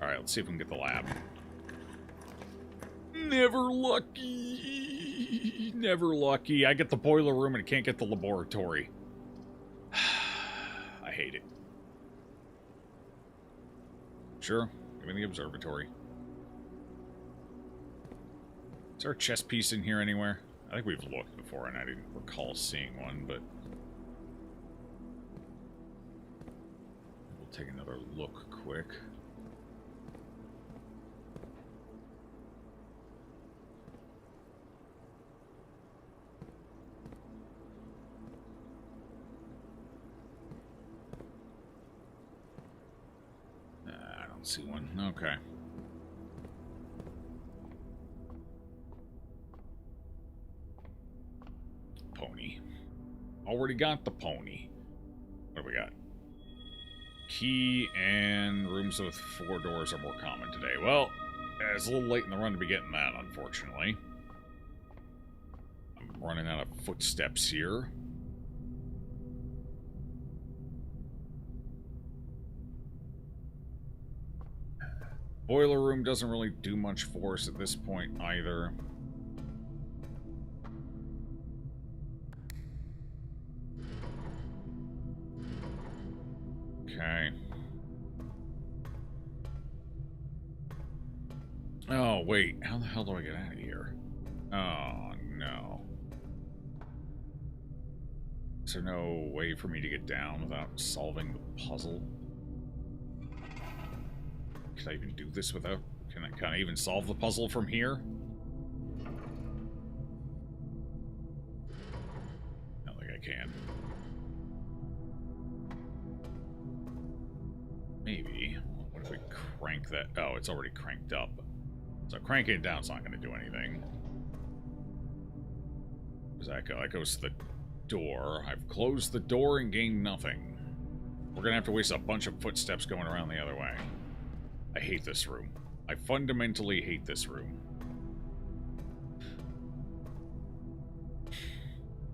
Alright, let's see if we can get the lab. Never lucky. Never lucky. I get the boiler room and I can't get the laboratory. I hate it. Sure, give me the observatory. Is there a chess piece in here anywhere? I think we've looked before and I didn't recall seeing one, but... we'll take another look quick. I don't see one. Okay. Pony. Already got the pony. What do we got? Key and rooms with 4 doors are more common today. Well, it's a little late in the run to be getting that, unfortunately. I'm running out of footsteps here. Boiler room doesn't really do much for us at this point either. Okay. Oh, wait. How the hell do I get out of here? Oh, no. Is there no way for me to get down without solving the puzzle? Can I even do this without... Can I even solve the puzzle from here? I don't think I can. Maybe. What if we crank that? Oh, it's already cranked up. So cranking it down is not going to do anything. Where's that go? That goes to the door. I've closed the door and gained nothing. We're going to have to waste a bunch of footsteps going around the other way. I hate this room. I fundamentally hate this room.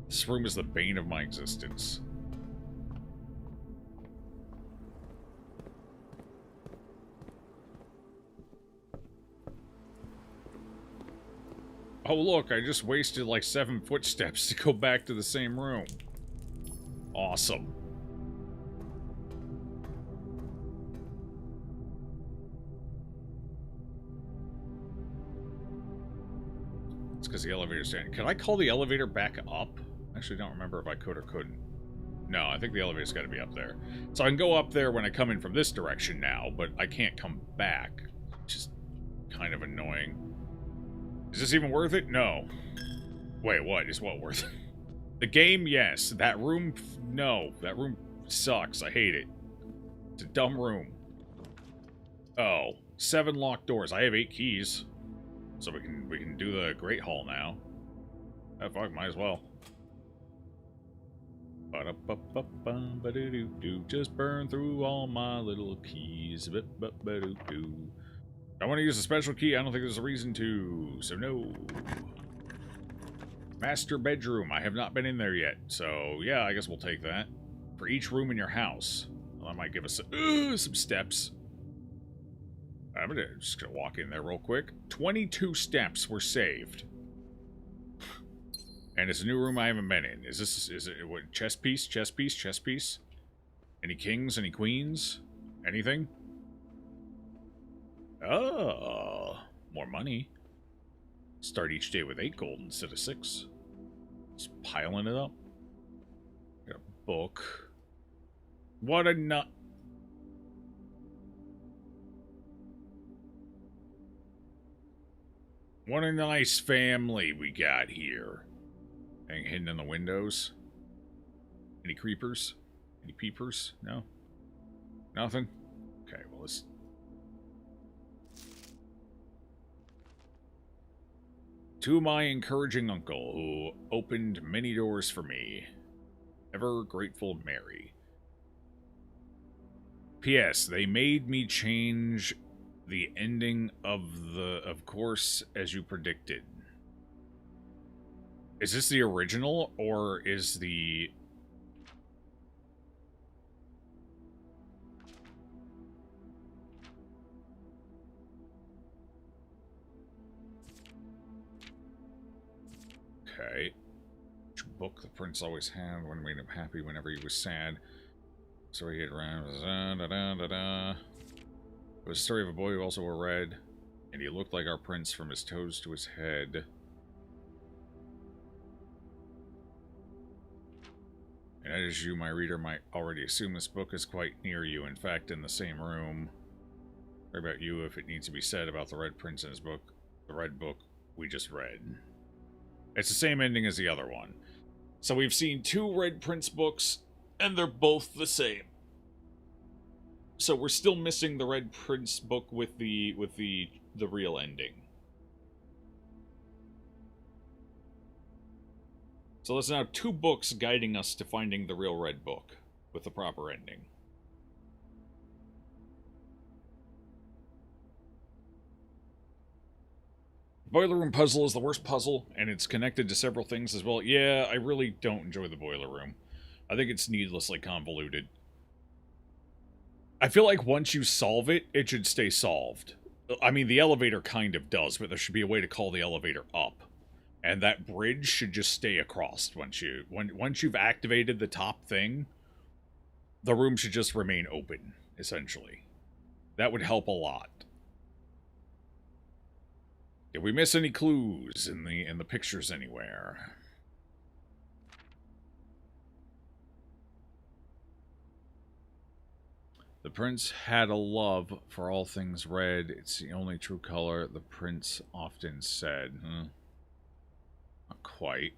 This room is the bane of my existence. Oh look, I just wasted like 7 footsteps to go back to the same room. Awesome. It's because the elevator's standing. Can I call the elevator back up? I actually don't remember if I could or couldn't. No, I think the elevator's got to be up there. So I can go up there when I come in from this direction now, but I can't come back. Which is kind of annoying. Is this even worth it? No. Wait, what? Is what worth it? The game, yes. That room, no. That room sucks. I hate it. It's a dumb room. Oh, 7 locked doors. I have 8 keys. So we can do the Great Hall now. Oh, fuck, might as well. Ba-da-ba-ba-ba-ba-do-do-do. Just burn through all my little keys. Ba-ba-ba-do-do. I want to use a special key. I don't think there's a reason to, so no. Master bedroom. I have not been in there yet, so yeah, I guess we'll take that. For each room in your house. Well, that might give us some steps. I'm just gonna walk in there real quick. 22 steps were saved. And it's a new room I haven't been in. Is it what, chess piece, chess piece, chess piece? Any kings, any queens? Anything? Oh, more money. Start each day with 8 gold instead of 6. Just piling it up. Got a book. What a nut. What a nice family we got here. Anything hidden in the windows? Any creepers? Any peepers? No? Nothing? Okay, well, let's... To my encouraging uncle, who opened many doors for me. Ever grateful, Mary. P.S. They made me change the ending of course, as you predicted. Is this the original, or is the... Okay. Which book the prince always had when made him happy whenever he was sad. So he had around... It was a story of a boy who also wore red, and he looked like our prince from his toes to his head. And as you, my reader, might already assume, this book is quite near you, in fact, in the same room. Or about you, if it needs to be said about the Red Prince in his book, the Red Book we just read. It's the same ending as the other one. So we've seen 2 Red Prince books, and they're both the same. So we're still missing the Red Prince book with the real ending. So there's now 2 books guiding us to finding the real Red Book with the proper ending. Boiler Room puzzle is the worst puzzle, and it's connected to several things as well. Yeah, I really don't enjoy the Boiler Room. I think it's needlessly convoluted. I feel like once you solve it, it should stay solved. I mean, the elevator kind of does, but there should be a way to call the elevator up. And that bridge should just stay across once you've activated the top thing. The room should just remain open, essentially. That would help a lot. Did we miss any clues in the pictures anywhere? The prince had a love for all things red. It's the only true color, the prince often said. Not quite.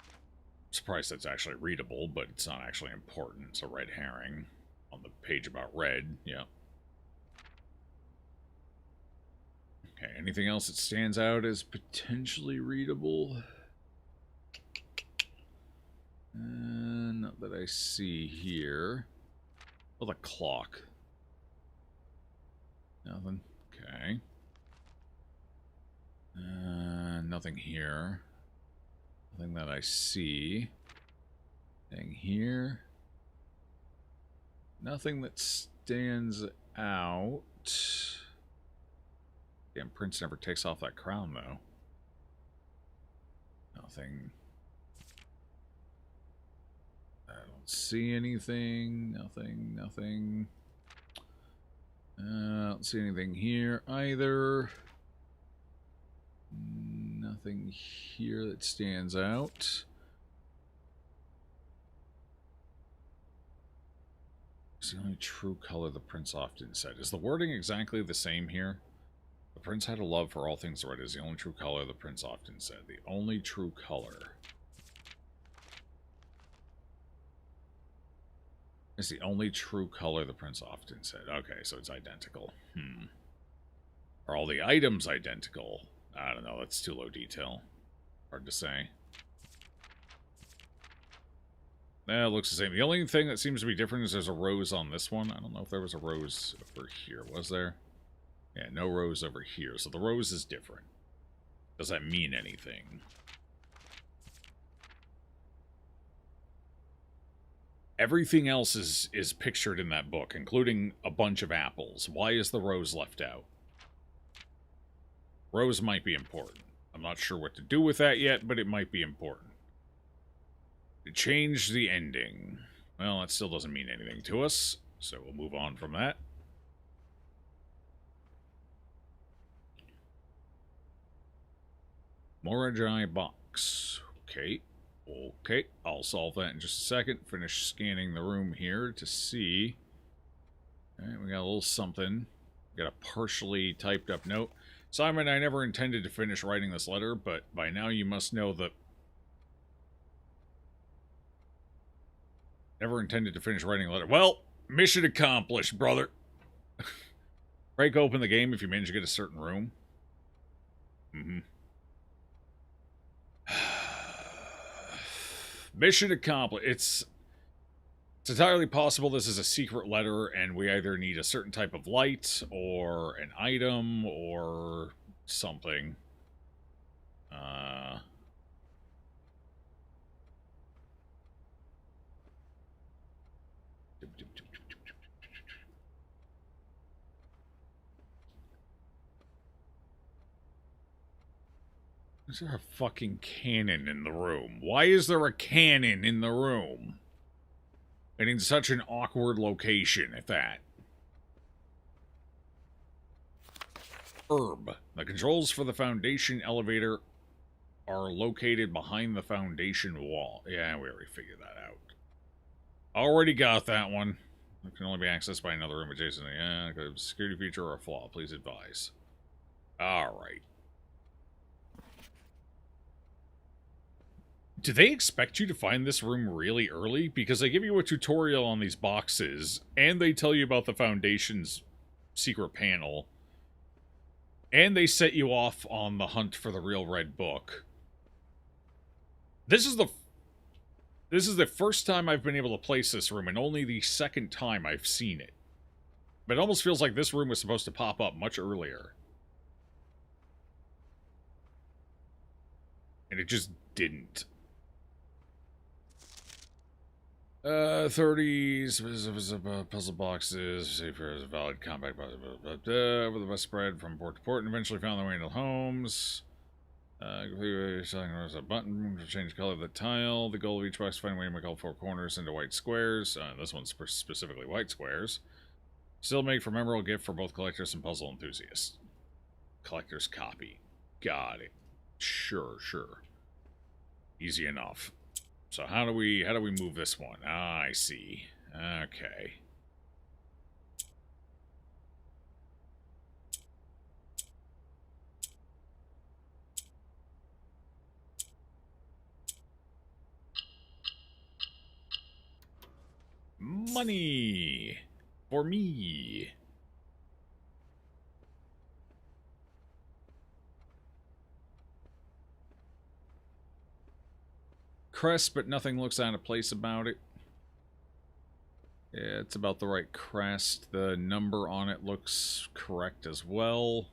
I'm surprised that's actually readable, but it's not actually important. It's a red herring on the page about red. Yeah. Okay, anything else that stands out as potentially readable? Not that I see here. Oh, the clock. Nothing. Okay. Nothing here. Nothing that I see. Nothing here. Nothing that stands out. Damn, Prince never takes off that crown, though. Nothing. I don't see anything. Nothing. I don't see anything here either. Nothing here that stands out. It's the only true color the prince often said. Is the wording exactly the same here? The prince had a love for all things red. Is the only true color the prince often said. The only true color. It's the only true color the prince often said. Okay, so it's identical. Are all the items identical? I don't know, that's too low detail. Hard to say. It looks the same. The only thing that seems to be different is there's a rose on this one. I don't know if there was a rose over here. Was there? Yeah, no rose over here. So the rose is different. Does that mean anything? Everything else is pictured in that book, including a bunch of apples. Why is the rose left out? Rose might be important. I'm not sure what to do with that yet, but it might be important. It changed the ending. Well, that still doesn't mean anything to us, so we'll move on from that. Moragi box. Okay. Okay, I'll solve that in just a second. Finish scanning the room here to see. Alright, we got a little something. We got a partially typed up note. Simon, I never intended to finish writing this letter, but by now you must know that... Never intended to finish writing a letter. Well, mission accomplished, brother. Break open the game if you manage to get a certain room. Mission accomplished. It's entirely possible this is a secret letter, and we either need a certain type of light, or an item, or something. Is there a fucking cannon in the room? Why is there a cannon in the room? And in such an awkward location at that. Herb. The controls for the Foundation elevator are located behind the Foundation wall. Yeah, we already figured that out. Already got that one. It can only be accessed by another room adjacent. Yeah, a security feature or a flaw. Please advise. Alright. Do they expect you to find this room really early? Because they give you a tutorial on these boxes, and they tell you about the Foundation's secret panel, and they set you off on the hunt for the real red book. This is the first time I've been able to place this room, and only the second time I've seen it. But it almost feels like this room was supposed to pop up much earlier. And it just didn't. 30s, puzzle boxes, safer as a valid compact box, over the bus spread from port to port, and eventually found their way into homes. Selling a button to change the color of the tile. The goal of each box is to find a way to make all four corners into white squares. This one's specifically white squares. Still made for memorable gift for both collectors and puzzle enthusiasts. Collector's copy. Got it. Sure. Easy enough. So how do we move this one? Ah, I see. Okay. money for me. Crest, but nothing looks out of place about it. Yeah, it's about the right crest. The number on it looks correct as well.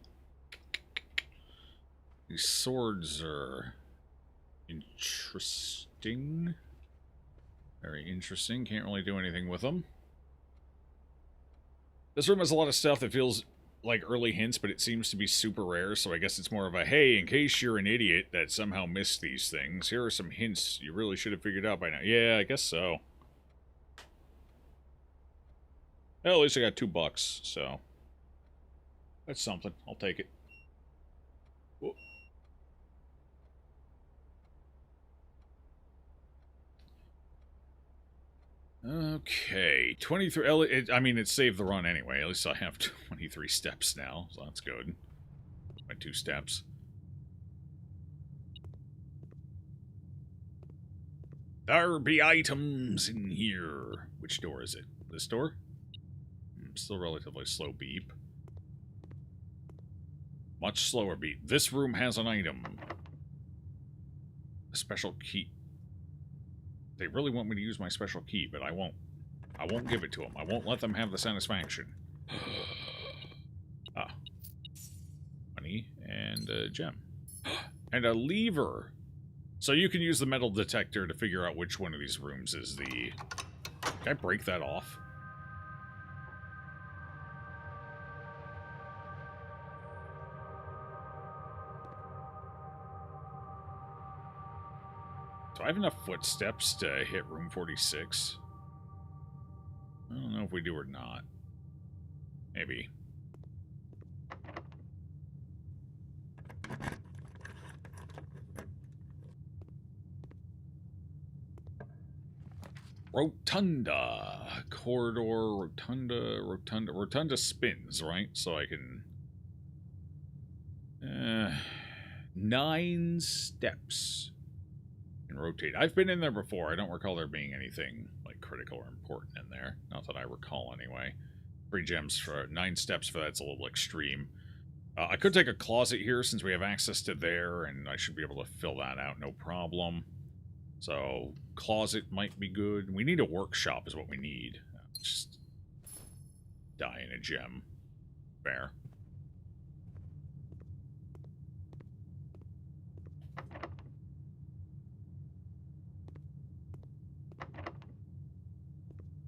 These swords are interesting. Very interesting. Can't really do anything with them. This room has a lot of stuff that feels like early hints, but it seems to be super rare, so I guess it's more of a, hey, in case you're an idiot that somehow missed these things, here are some hints you really should have figured out by now. Yeah, I guess so. Well, at least I got $2, so that's something. I'll take it. Whoa. Okay, 23. I mean, it saved the run anyway. At least I have 23 steps now, so that's good. My 2 steps. There be items in here. Which door is it? This door? Still relatively slow beep. Much slower beep. This room has an item. A special key. They really want me to use my special key, but I won't. I won't give it to them. I won't let them have the satisfaction. Ah. Money and a gem. And a lever. So you can use the metal detector to figure out which one of these rooms is the... Can I break that off? Do I have enough footsteps to hit room 46? I don't know if we do or not. Maybe. Rotunda. Corridor, rotunda spins, right? So I can... 9 steps. And rotate. I've been in there before. I don't recall there being anything like critical or important in there. Not that I recall anyway. 3 gems for 9 steps for that's a little extreme. I could take a closet here since we have access to there, and I should be able to fill that out no problem. So closet might be good. We need a workshop is what we need. Just die in a gem. Fair.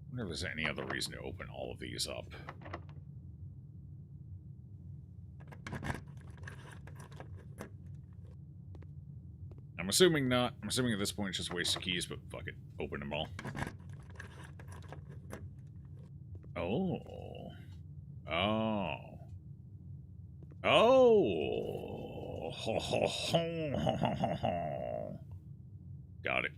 I wonder if there's any other reason to open all of these up. I'm assuming not. I'm assuming at this point it's just a waste of keys, but fuck it. Open them all. Oh. Oh. Oh. Got it.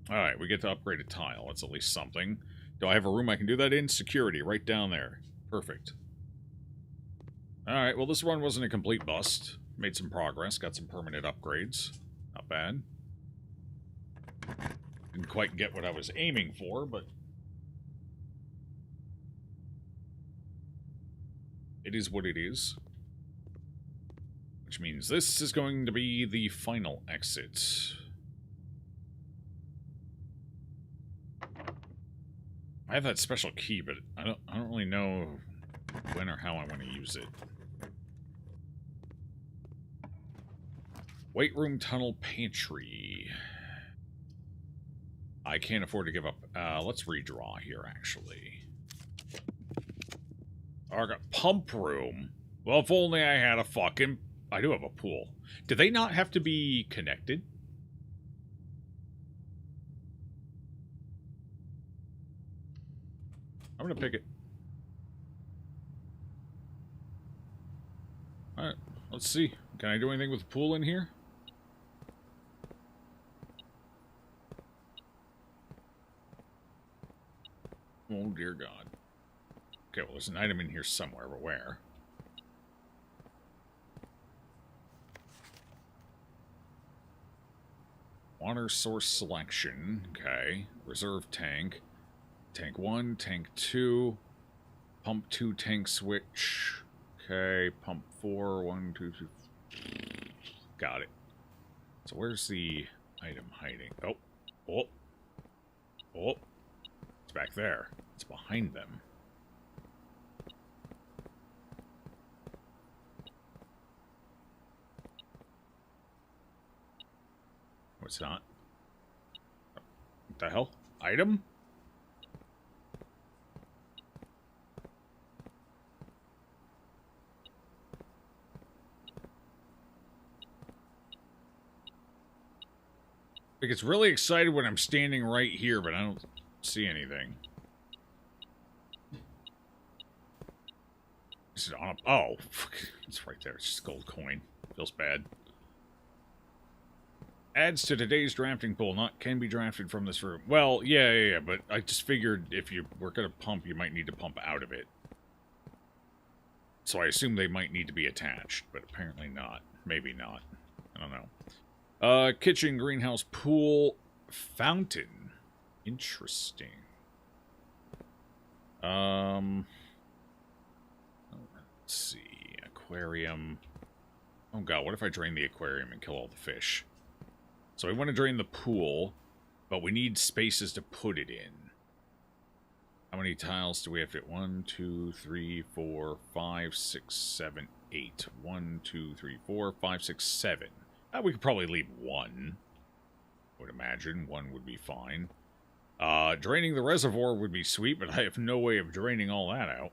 Alright, we get to upgrade a tile. That's at least something. Do I have a room I can do that in? Security, right down there. Perfect. Alright, well this run wasn't a complete bust. Made some progress, got some permanent upgrades. Not bad. Didn't quite get what I was aiming for, but... it is what it is. Which means this is going to be the final exit. I have that special key, but I don't really know when or how I want to use it. Weight room, tunnel, pantry. I can't afford to give up. Let's redraw here, actually. I got pump room. Well, if only I had a fucking... I do have a pool. Do they not have to be connected? I'm gonna pick it. Alright, let's see. Can I do anything with the pool in here? Oh dear God. Okay, well there's an item in here somewhere, but where? Water source selection. Okay. Reserve tank. Tank 1, Tank 2, Pump 2 tank switch. Okay, Pump 4, 1, 2, 3. Got it. So where's the item hiding? Oh, oh, oh. It's back there. It's behind them. Oh, it's not. What the hell? Item? It gets really excited when I'm standing right here, but I don't see anything. Is it on a... Oh, fuck. It's right there. It's just a gold coin. Feels bad. Adds to today's drafting pool. Not can be drafted from this room. Well, yeah, but I just figured if you were going to pump, you might need to pump out of it. So I assume they might need to be attached, but apparently not. Maybe not. I don't know. Kitchen, greenhouse, pool, fountain. Interesting. Let's see. Aquarium. Oh god, what if I drain the aquarium and kill all the fish? So we want to drain the pool, but we need spaces to put it in. How many tiles do we have to... 1, 2, 3, 4, 5, 6, 7, 8. 1, 2, 3, 4, 5, 6, 7. We could probably leave 1. I would imagine 1 would be fine. Draining the reservoir would be sweet, but I have no way of draining all that out.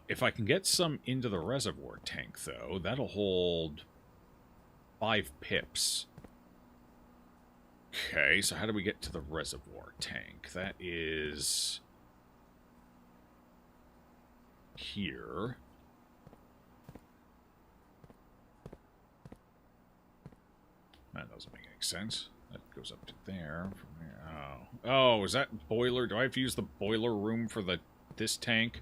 If I can get some into the reservoir tank, though, that'll hold 5 pips. Okay, so how do we get to the reservoir tank? That is... here. That doesn't make any sense. That goes up to there. From there. Oh, is that boiler? Do I have to use the boiler room for this tank?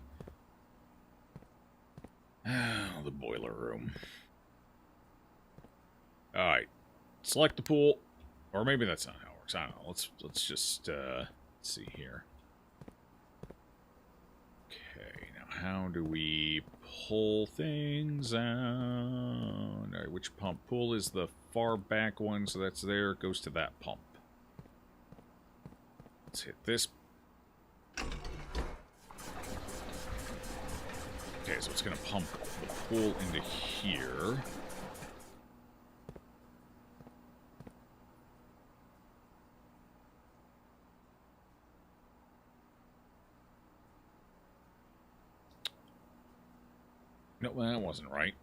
Oh, the boiler room. Alright. Select the pool. Or maybe that's not how it works. I don't know. Let's just let's see here. Okay, now how do we pull things out? Alright, which pump? Pool is the far back one, so that's there. It goes to that pump. Let's hit this. Okay, so it's going to pump the pool into here. No, that wasn't right.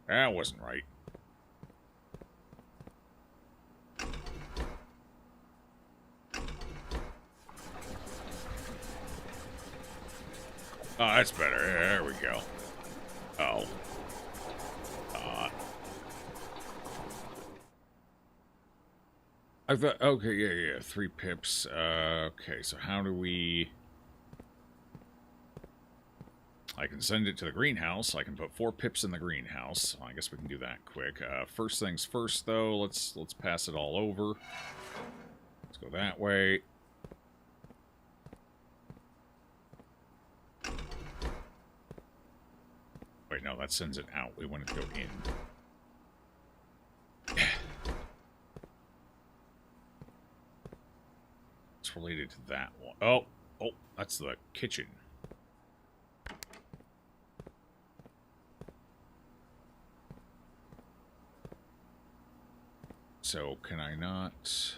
That wasn't right. Oh, that's better. There we go. Oh. I thought, okay, yeah, 3 pips. Okay, so how do we... I can send it to the greenhouse. I can put 4 pips in the greenhouse. I guess we can do that quick. First things first, though. Let's pass it all over. Let's go that way. Wait, no, that sends it out. We want it to go in. It's related to that one. Oh, that's the kitchen. So, can I not...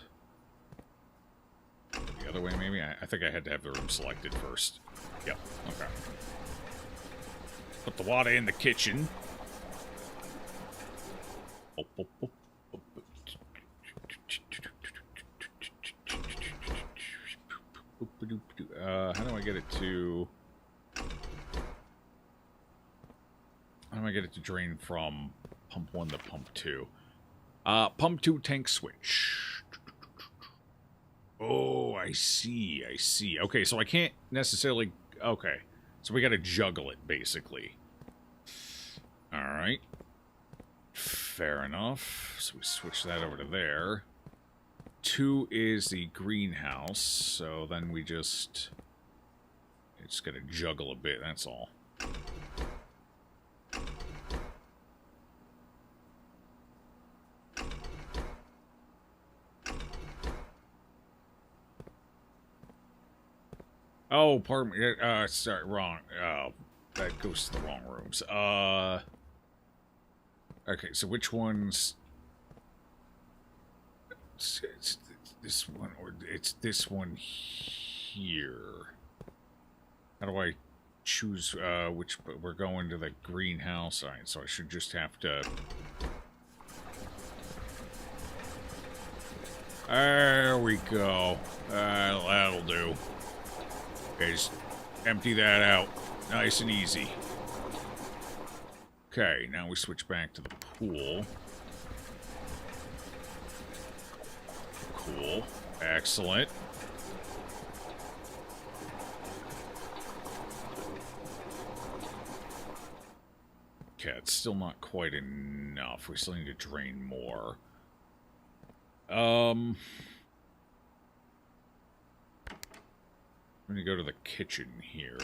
the other way, maybe? I think I had to have the room selected first. Yep, okay. Put the water in the kitchen. How do I get it to... how do I get it to drain from pump 1 to pump 2? Pump 2 tank switch. Oh, I see. Okay, so I can't necessarily... okay, so we gotta juggle it, basically. Alright. Fair enough. So we switch that over to there. 2 is the greenhouse, so then we just... It's gonna juggle a bit, that's all. Oh, pardon me. Sorry, wrong. Oh, that goes to the wrong rooms. Okay, so which one's... It's this one, or it's this one here. How do I choose which... We're going to the greenhouse. Alright, so I should just have to... There we go. That'll do. Okay, just empty that out. Nice and easy. Okay, now we switch back to the pool. Cool. Excellent. Okay, it's still not quite enough. We still need to drain more. I'm gonna go to the kitchen here.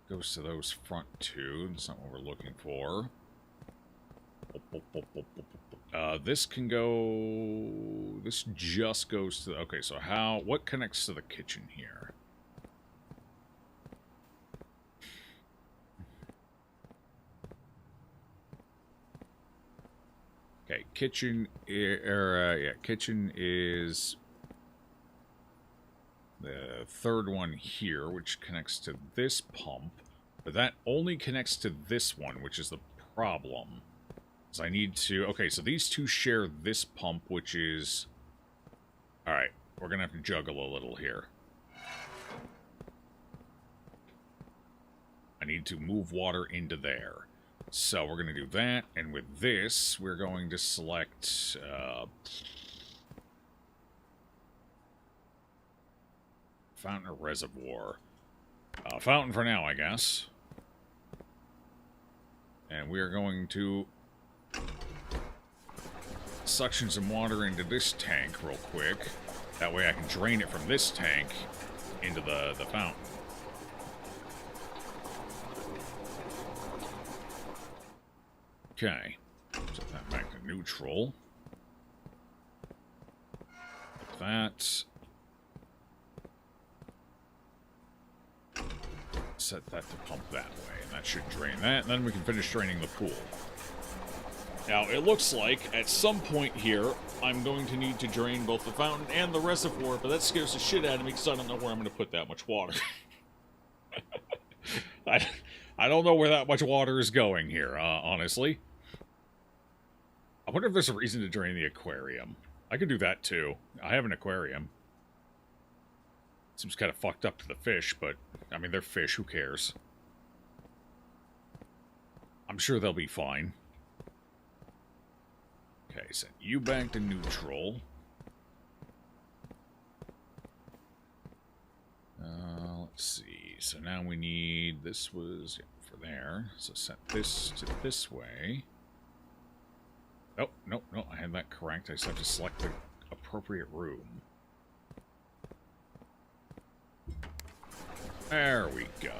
Goes to those front two. That's not what we're looking for. This can go... This just goes to... Okay, so how... What connects to the kitchen here? Okay, kitchen... kitchen is... the third one here, which connects to this pump. But that only connects to this one, which is the problem. So I need to... Okay, so these two share this pump, which is... Alright, we're gonna have to juggle a little here. I need to move water into there. So we're gonna do that, and with this, we're going to select... fountain or reservoir. Fountain for now, I guess. And we are going to suction some water into this tank real quick. That way I can drain it from this tank into the fountain. Okay. Set that back to neutral. Like that. Set that to pump that way, and that should drain that, and then we can finish draining the pool. Now, it looks like, at some point here, I'm going to need to drain both the fountain and the reservoir, but that scares the shit out of me because I don't know where I'm going to put that much water. I don't know where that much water is going here, honestly. I wonder if there's a reason to drain the aquarium. I could do that, too. I have an aquarium. Seems kind of fucked up to the fish, but, I mean, they're fish, who cares? I'm sure they'll be fine. Okay, send you back to neutral. Let's see. So now we need... This was for there. So set this to this way. Oh, no, I had that correct. I just have to select the appropriate room. There we go.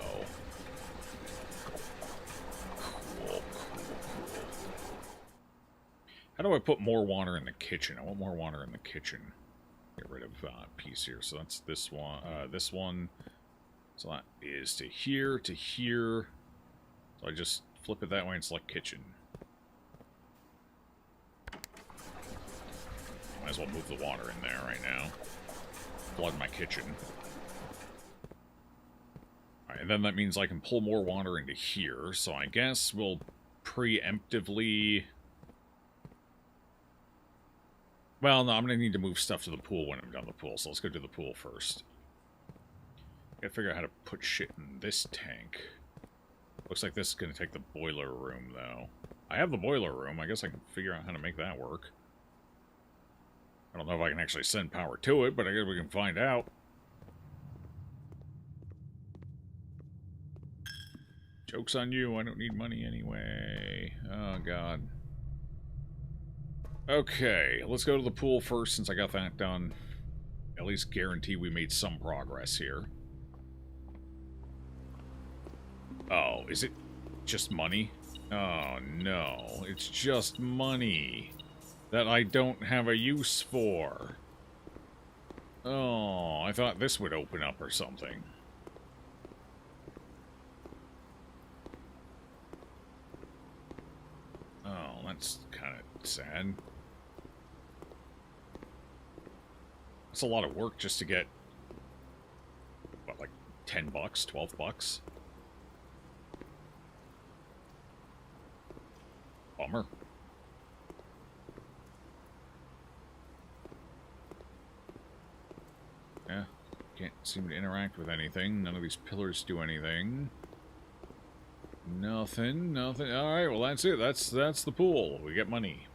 Cool. How do I put more water in the kitchen? I want more water in the kitchen. Get rid of a piece here. So that's this one. This one. So that is to here, to here. So I just flip it that way and select kitchen. Might as well move the water in there right now. Flood my kitchen. Alright, and then that means I can pull more water into here. So I guess we'll preemptively... Well, no, I'm going to need to move stuff to the pool when I'm done with the pool, so let's go do the pool first. Gotta figure out how to put shit in this tank. Looks like this is going to take the boiler room, though. I have the boiler room. I guess I can figure out how to make that work. I don't know if I can actually send power to it, but I guess we can find out. Joke's on you. I don't need money anyway. Oh, God. Okay, let's go to the pool first since I got that done. At least guarantee we made some progress here. Oh, is it just money? Oh, no. It's just money that I don't have a use for. Oh, I thought this would open up or something. Oh, that's kind of sad. It's a lot of work just to get, what, like 10 bucks, 12 bucks? Bummer. Yeah, can't seem to interact with anything. None of these pillars do anything. Nothing. Alright, well that's it. That's the pool. We get money.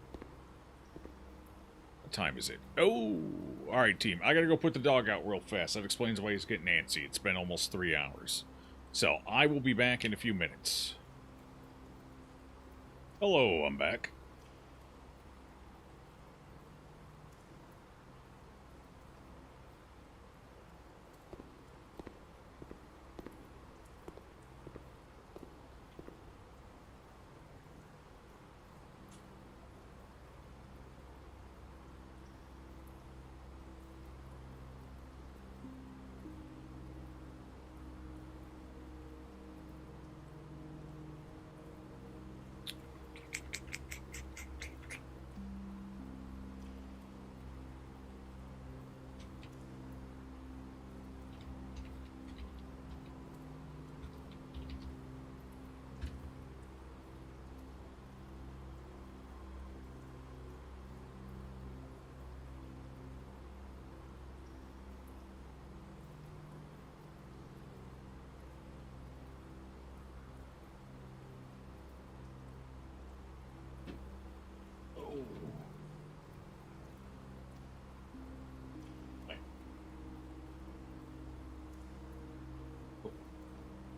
What time is it? Oh! Alright, team. I gotta go put the dog out real fast. That explains why he's getting antsy. It's been almost 3 hours. So, I will be back in a few minutes. Hello, I'm back.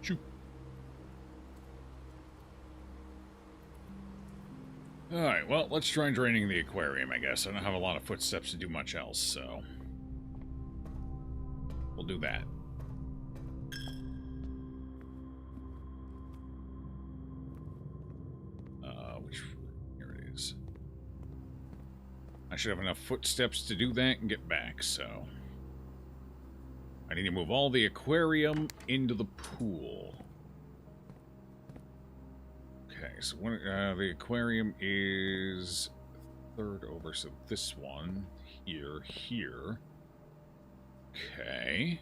Shoot. Alright, well, let's try draining the aquarium, I guess. I don't have a lot of footsteps to do much else, so... we'll do that. Here it is. I should have enough footsteps to do that and get back, so... I need to move all the aquarium into the pool. Okay, so when, the aquarium is third over, so this one here. Okay.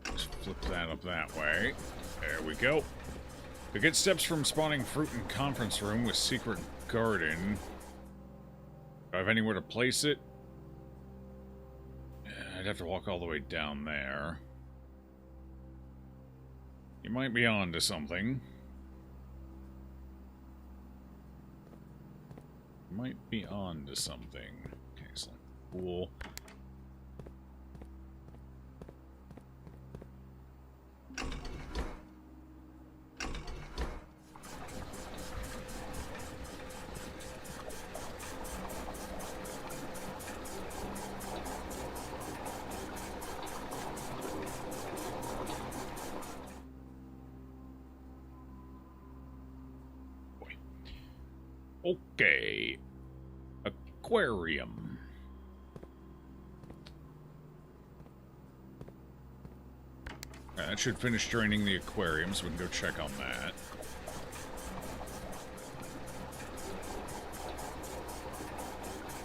Just flip that up that way. There we go. To get steps from spawning fruit in conference room with secret garden. Do I have anywhere to place it? I'd have to walk all the way down there. You might be on to something. Might be on to something. Okay, so pool. Okay. Aquarium. That should finish draining the aquarium, so we can go check on that.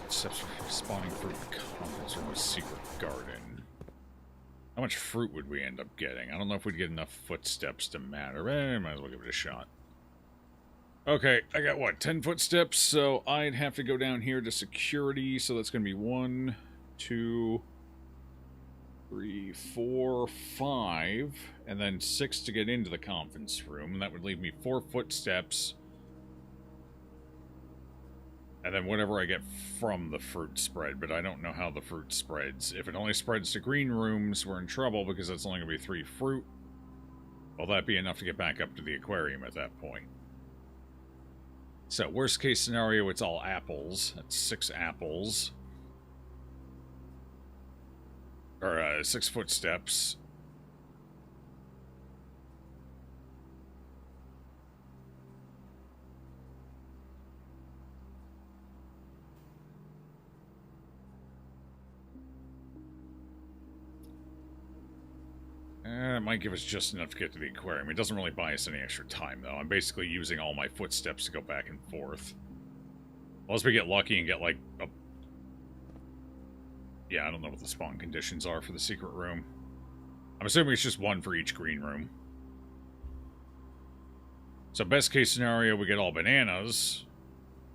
Steps for spawning fruit conference room with secret garden. How much fruit would we end up getting? I don't know if we'd get enough footsteps to matter. Might as well give it a shot. Okay, I got, what, 10 footsteps? So I'd have to go down here to security. So that's going to be 1, 2, 3, 4, 5, and then 6 to get into the conference room. That would leave me 4 footsteps. And then whatever I get from the fruit spread, but I don't know how the fruit spreads. If it only spreads to green rooms, we're in trouble because that's only going to be 3 fruit. Will that be enough to get back up to the aquarium at that point? So, worst case scenario, it's all apples. That's 6 apples. Or 6 footsteps. It might give us just enough to get to the aquarium. It doesn't really buy us any extra time, though. I'm basically using all my footsteps to go back and forth. Unless we get lucky and get, like, a... Yeah, I don't know what the spawn conditions are for the secret room. I'm assuming it's just 1 for each green room. So best case scenario, we get all bananas.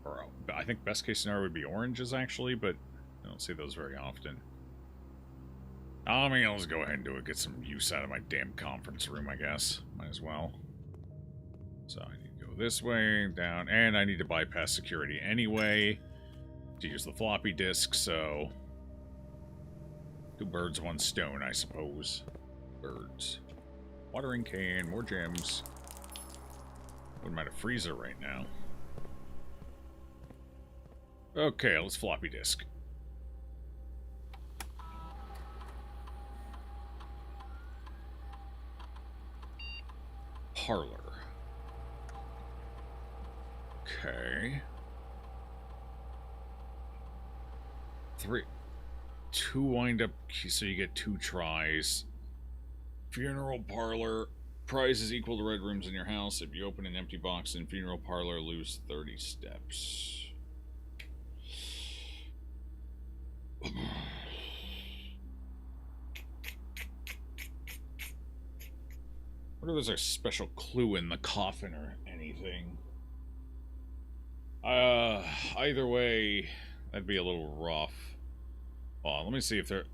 Or, I think best case scenario would be oranges, actually, but I don't see those very often. I mean, I'll just go ahead and do it. Get some use out of my damn conference room, I guess. Might as well. So I need to go this way, down, and I need to bypass security anyway to use the floppy disk, so... 2 birds, 1 stone, I suppose. Birds. Watering can, more gems. Wouldn't mind a freezer right now. Okay, let's floppy disk. Parlor. Okay. 2 wind up, so you get 2 tries. Funeral parlor. Prize is equal to red rooms in your house. If you open an empty box in funeral parlor, lose 30 steps. I wonder if there's a special clue in the coffin or anything. Either way, that'd be a little rough. Let me see if there...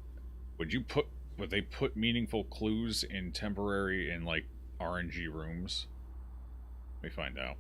Would they put meaningful clues in temporary and, like, RNG rooms? Let me find out.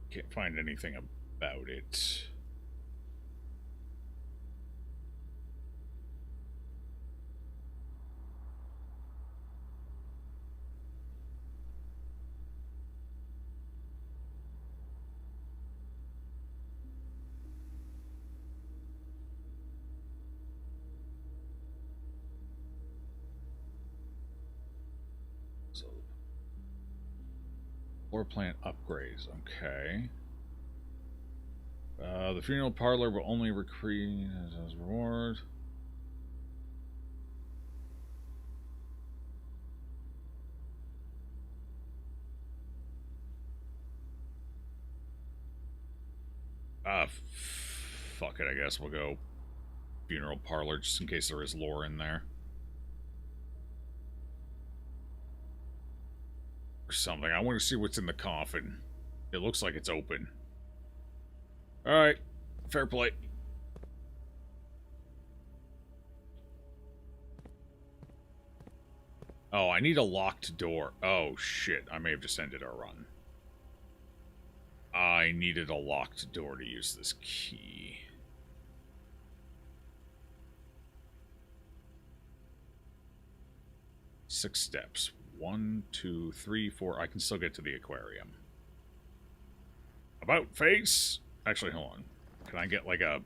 Can't find anything about it. So, floor plan upgrades, okay. The funeral parlor will only recreate as reward. Fuck it, I guess we'll go funeral parlor just in case there is lore in there. Or something. I want to see what's in the coffin. It looks like it's open. Alright. Fair play. Oh, I need a locked door. Oh, shit. I may have just ended our run. I needed a locked door to use this key. Six steps. 1, 2, 3, 4. I can still get to the aquarium. About face? Actually, hold on. Can I get like a...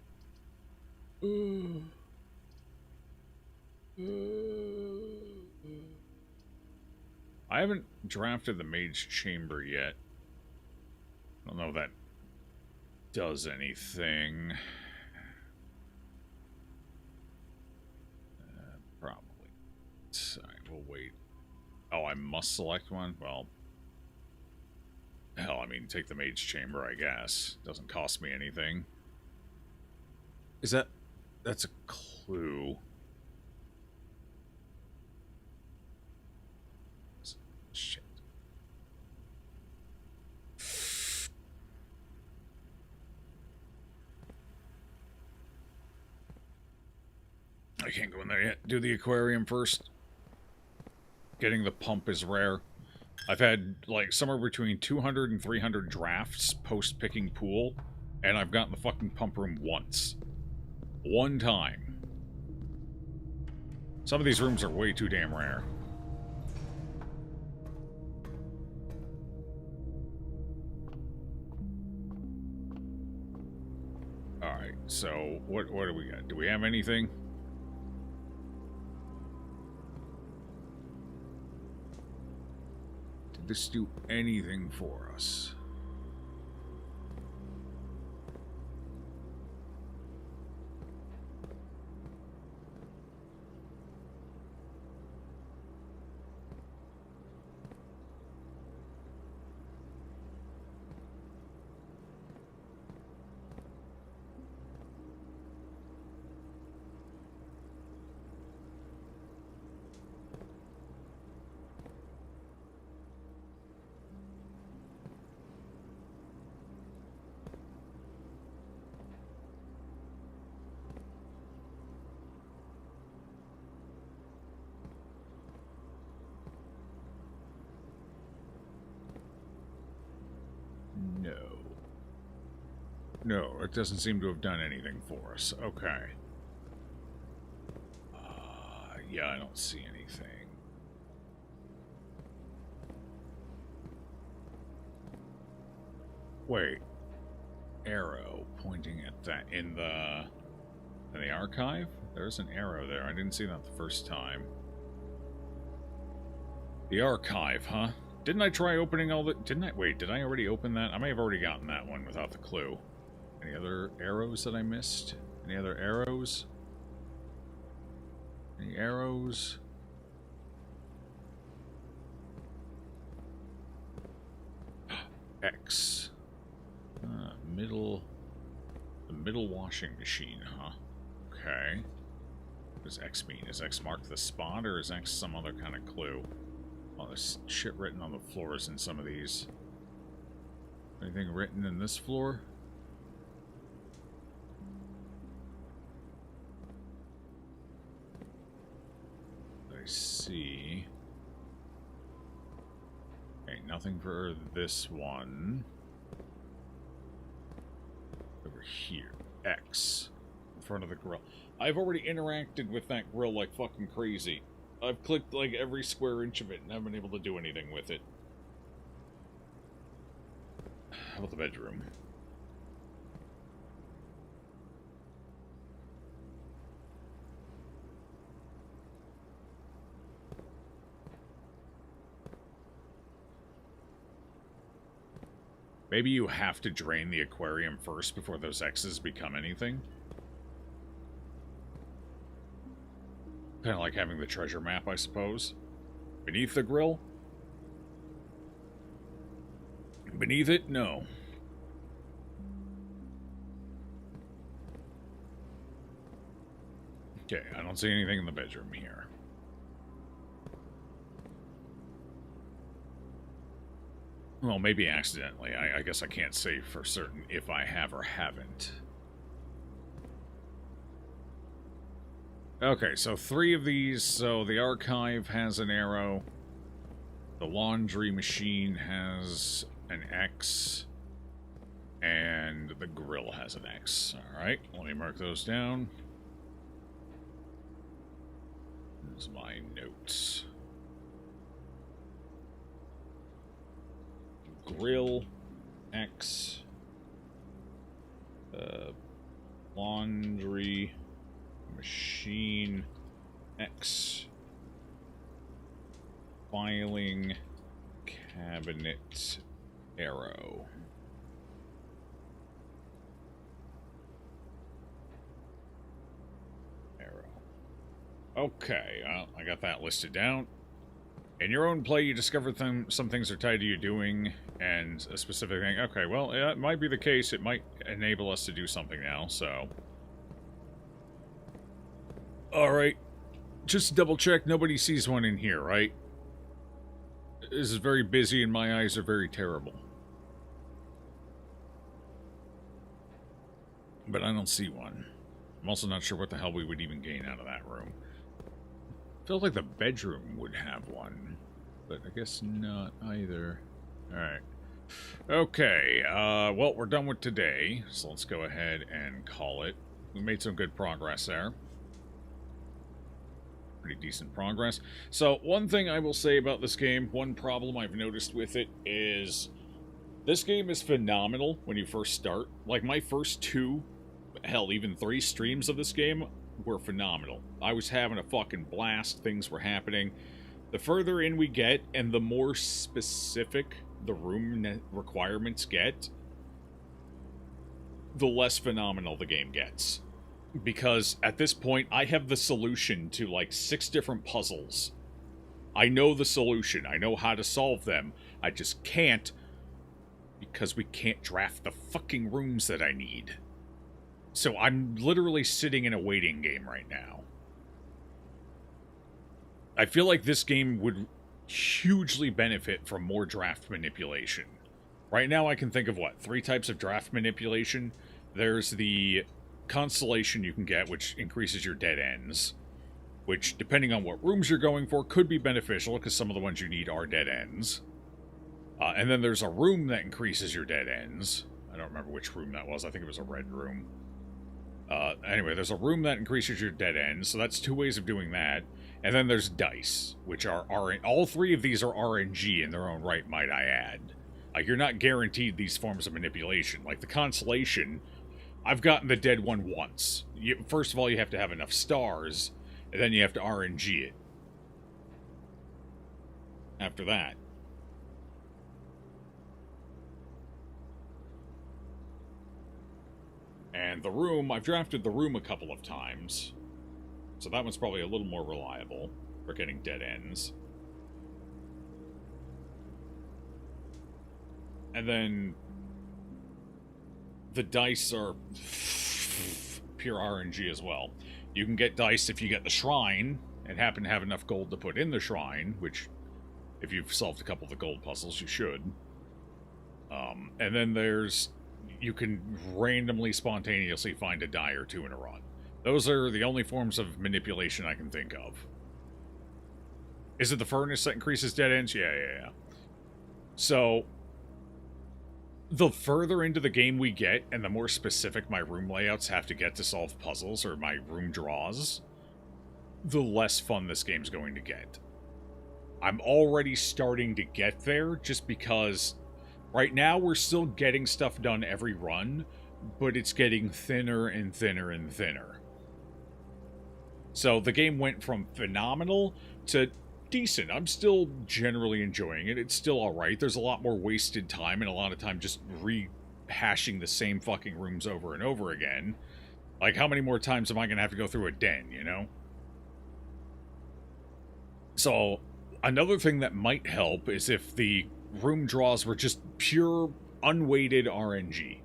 I haven't drafted the mage chamber yet. I don't know if that does anything. Probably. Alright, we'll wait. Oh, I must select one? Well, hell, I mean, take the mage chamber, I guess. Doesn't cost me anything. Is that... That's a clue. Shit. I can't go in there yet. Do the aquarium first. Getting the pump is rare. I've had, like, somewhere between 200 and 300 drafts post-picking pool, and I've gotten the fucking pump room once. One time. Some of these rooms are way too damn rare. Alright, so, what do we got? Do we have anything? Did this do anything for us? No. No, it doesn't seem to have done anything for us. Okay. Yeah, I don't see anything. Wait. Arrow pointing at that in the archive? There's an arrow there. I didn't see that the first time. The archive, huh? Didn't I try opening all the... Didn't I... Wait, did I already open that? I may have already gotten that one without the clue. Any other arrows that I missed? Any other arrows? Any arrows? X. Middle... The middle washing machine, huh? Okay. What does X mean? Is X mark the spot, or is X some other kind of clue? Oh, there's shit written on the floors in some of these. Anything written in this floor? I see. Okay, nothing for this one. Over here. X. In front of the grill. I've already interacted with that grill like fucking crazy. I've clicked like every square inch of it and haven't been able to do anything with it. How about the bedroom? Maybe you have to drain the aquarium first before those X's become anything? Kind of like having the treasure map, I suppose. Beneath the grill? Beneath it? No. Okay, I don't see anything in the bedroom here. Well, maybe accidentally. I guess I can't say for certain if I have or haven't. Okay, so 3 of these. So the archive has an arrow. The laundry machine has an X. And the grill has an X. Alright, let me mark those down. Here's my notes. Grill, X. Laundry machine, X. Filing cabinet, arrow. Arrow. Okay, I got that listed down. In your own play, you discover some things are tied to you doing and a specific thing. Okay, well, that might be the case. It might enable us to do something now, so... Alright. Just to double check, nobody sees one in here, right? This is very busy and my eyes are very terrible. But I don't see one. I'm also not sure what the hell we would even gain out of that room. Feels like the bedroom would have one, but I guess not either. Alright. Okay, well, we're done with today, so let's go ahead and call it. We made some good progress there. Pretty decent progress. So, one thing I will say about this game, one problem I've noticed with it is this game is phenomenal when you first start. Like, my first 2, hell, even 3 streams of this game were phenomenal. I was having a fucking blast. Things were happening. The further in we get, and the more specific the room requirements get, the less phenomenal the game gets. Because at this point, I have the solution to like 6 different puzzles. I know the solution. I know how to solve them. I just can't, because we can't draft the fucking rooms that I need. So I'm literally sitting in a waiting game right now. I feel like this game would hugely benefit from more draft manipulation. Right now I can think of, 3 types of draft manipulation? There's the constellation you can get, which increases your dead ends, which, depending on what rooms you're going for, could be beneficial, because some of the ones you need are dead ends. And then there's a room that increases your dead ends. I don't remember which room that was. I think it was a red room. Anyway, there's a room that increases your dead ends, so that's 2 ways of doing that. And then there's dice, which are all 3 of these are RNG in their own right, might I add. Like, you're not guaranteed these forms of manipulation. Like, the constellation, I've gotten the dead one once. First of all, you have to have enough stars, and then you have to RNG it. After that. And the room, I've drafted the room a couple of times. So that one's probably a little more reliable for getting dead ends. And then the dice are pure RNG as well. You can get dice if you get the shrine and happen to have enough gold to put in the shrine, which, if you've solved a couple of the gold puzzles, you should. And then you can randomly, spontaneously find a die or 2 in a run. Those are the only forms of manipulation I can think of. Is it the furnace that increases dead ends? Yeah. So, the further into the game we get, and the more specific my room layouts have to get to solve puzzles, or my room draws, the less fun this game's going to get. I'm already starting to get there, just because right now we're still getting stuff done every run, but it's getting thinner and thinner and thinner. So the game went from phenomenal to decent. I'm still generally enjoying it. It's still alright. There's a lot more wasted time, and a lot of time just rehashing the same fucking rooms over and over again. Like, how many more times am I going to have to go through a den, you know? So, another thing that might help is if the room draws were just pure, unweighted RNG.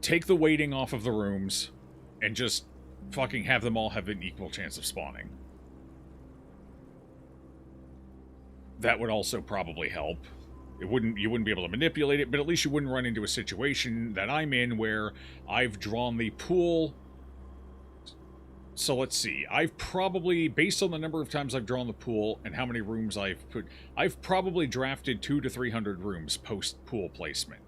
Take the weighting off of the rooms, and just fucking have them all have an equal chance of spawning. That would also probably help. You wouldn't be able to manipulate it, but at least you wouldn't run into a situation that I'm in where I've drawn the pool. So let's see. I've probably, based on the number of times I've drawn the pool and how many rooms I've probably drafted 200 to 300 rooms post-pool placement.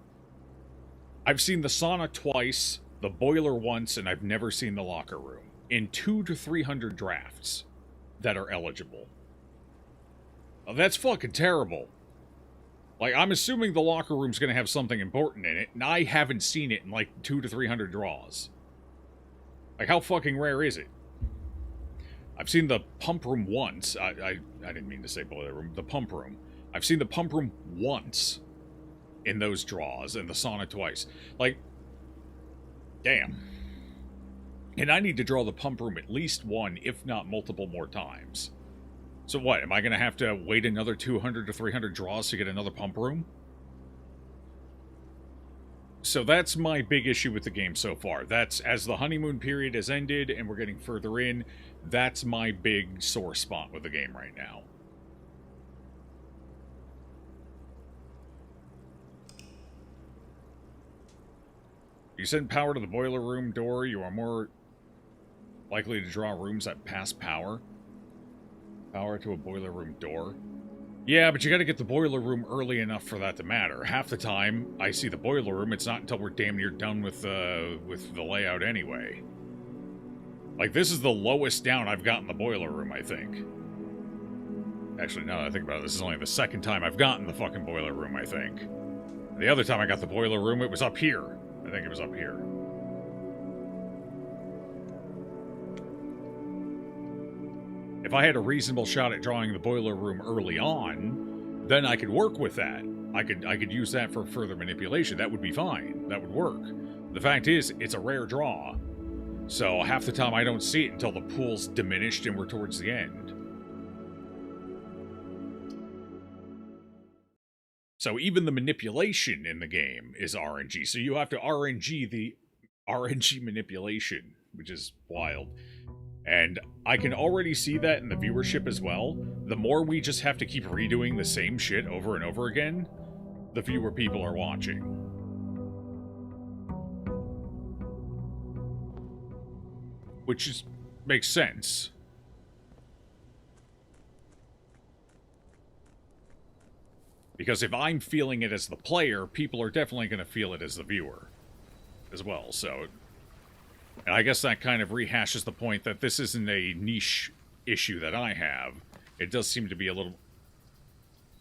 I've seen the sauna twice, the boiler once, and I've never seen the locker room. In 200 to 300 drafts that are eligible. Oh, that's fucking terrible. Like, I'm assuming the locker room's gonna have something important in it, and I haven't seen it in like 200 to 300 draws. Like, how fucking rare is it? I've seen the pump room once. I didn't mean to say boiler room. The pump room. I've seen the pump room once in those draws, and the sauna twice. Like, damn. And I need to draw the pump room at least one, if not multiple more times. So what, am I going to have to wait another 200 to 300 draws to get another pump room? So that's my big issue with the game so far. That's, as the honeymoon period has ended and we're getting further in, that's my big sore spot with the game right now. You send power to the boiler room door, you are more likely to draw rooms that pass power. Power to a boiler room door. Yeah, but you gotta get the boiler room early enough for that to matter. Half the time, I see the boiler room, it's not until we're damn near done with the layout anyway. Like, this is the lowest down I've gotten the boiler room, I think. Actually, now that I think about it, this is only the second time I've gotten the fucking boiler room, I think. The other time I got the boiler room, it was up here. I think it was up here. If I had a reasonable shot at drawing the boiler room early on, then I could work with that. I could use that for further manipulation. That would be fine. That would work. The fact is, it's a rare draw. So half the time I don't see it until the pool's diminished and we're towards the end. So even the manipulation in the game is RNG. So you have to RNG the RNG manipulation, which is wild. And I can already see that in the viewership as well. The more we just have to keep redoing the same shit over and over again, the fewer people are watching. Which is, makes sense. Because if I'm feeling it as the player, people are definitely going to feel it as the viewer as well. So, and I guess that kind of rehashes the point that this isn't a niche issue that I have. It does seem to be a little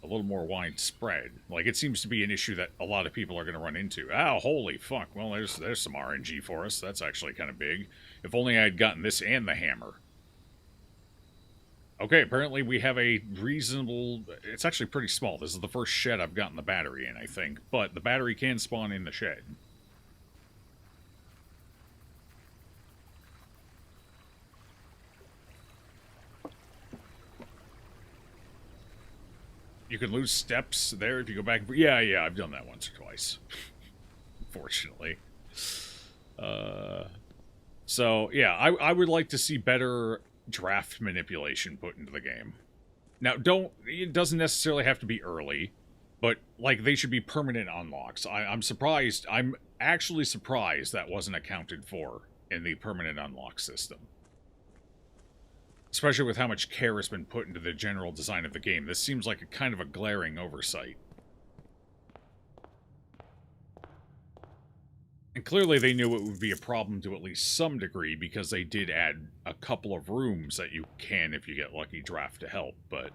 more widespread. Like, it seems to be an issue that a lot of people are going to run into. Oh, holy fuck. Well, there's some RNG for us. That's actually kind of big. If only I had gotten this and the hammer. Okay, apparently we have a reasonable... It's actually pretty small. This is the first shed I've gotten the battery in, I think. But the battery can spawn in the shed. You can lose steps there if you go back... Yeah, I've done that once or twice. Unfortunately. So, yeah, I would like to see better draft manipulation put into the game. Now, it doesn't necessarily have to be early, but, like, they should be permanent unlocks. I'm surprised, I'm actually surprised that wasn't accounted for in the permanent unlock system. Especially with how much care has been put into the general design of the game. This seems like a kind of a glaring oversight. And clearly they knew it would be a problem to at least some degree, because they did add a couple of rooms that you can, if you get lucky, draft to help, but...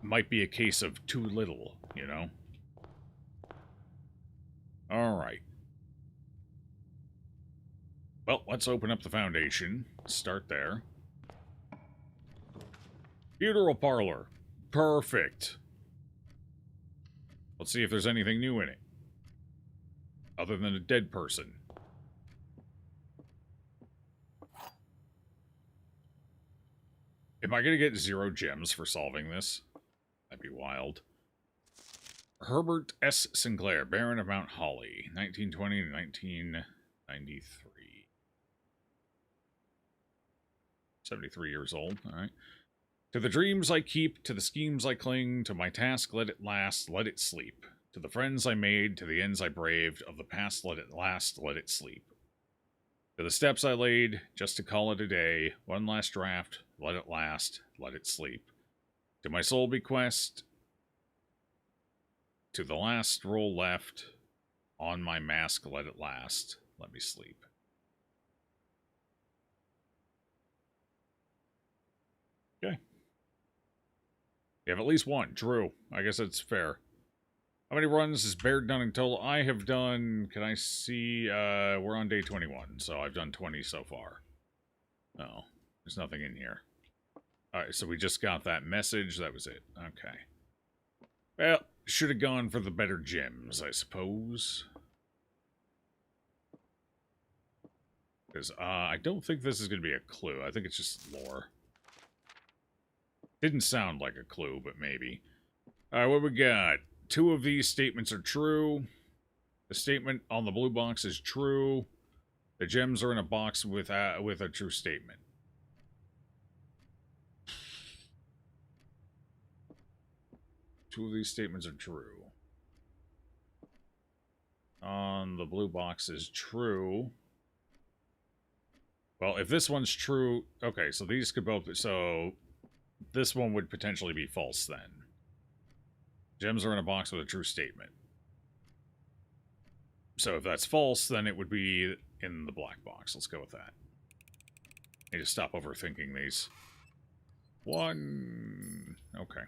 might be a case of too little, you know? Alright. Well, let's open up the foundation. Start there. Funeral parlor. Perfect. Let's see if there's anything new in it. Other than a dead person. Am I going to get 0 gems for solving this? That'd be wild. Herbert S. Sinclair, Baron of Mount Holly, 1920 to 1993. 73 years old, alright. To the dreams I keep, to the schemes I cling, to my task let it last, let it sleep. To the friends I made, to the ends I braved, of the past let it last, let it sleep. To the steps I laid, just to call it a day, one last draft, let it last, let it sleep. To my soul bequest, to the last roll left, on my mask let it last, let me sleep. Okay. You have at least one. Drew. I guess that's fair. How many runs has Baird done in total? I have done... Can I see? We're on day 21, so I've done 20 so far. Oh, there's nothing in here. Alright, so we just got that message. That was it. Okay. Well, should have gone for the better gems, I suppose. Because I don't think this is going to be a clue. I think it's just lore. Didn't sound like a clue, but maybe. Alright, what we got? 2 of these statements are true. The statement on the blue box is true. The gems are in a box with a true statement. Two of these statements are true. On the blue box is true. Well, if this one's true... Okay, so these could both... So, this one would potentially be false then. Gems are in a box with a true statement. So if that's false, then it would be in the black box. Let's go with that. Need to stop overthinking these. 1... Okay.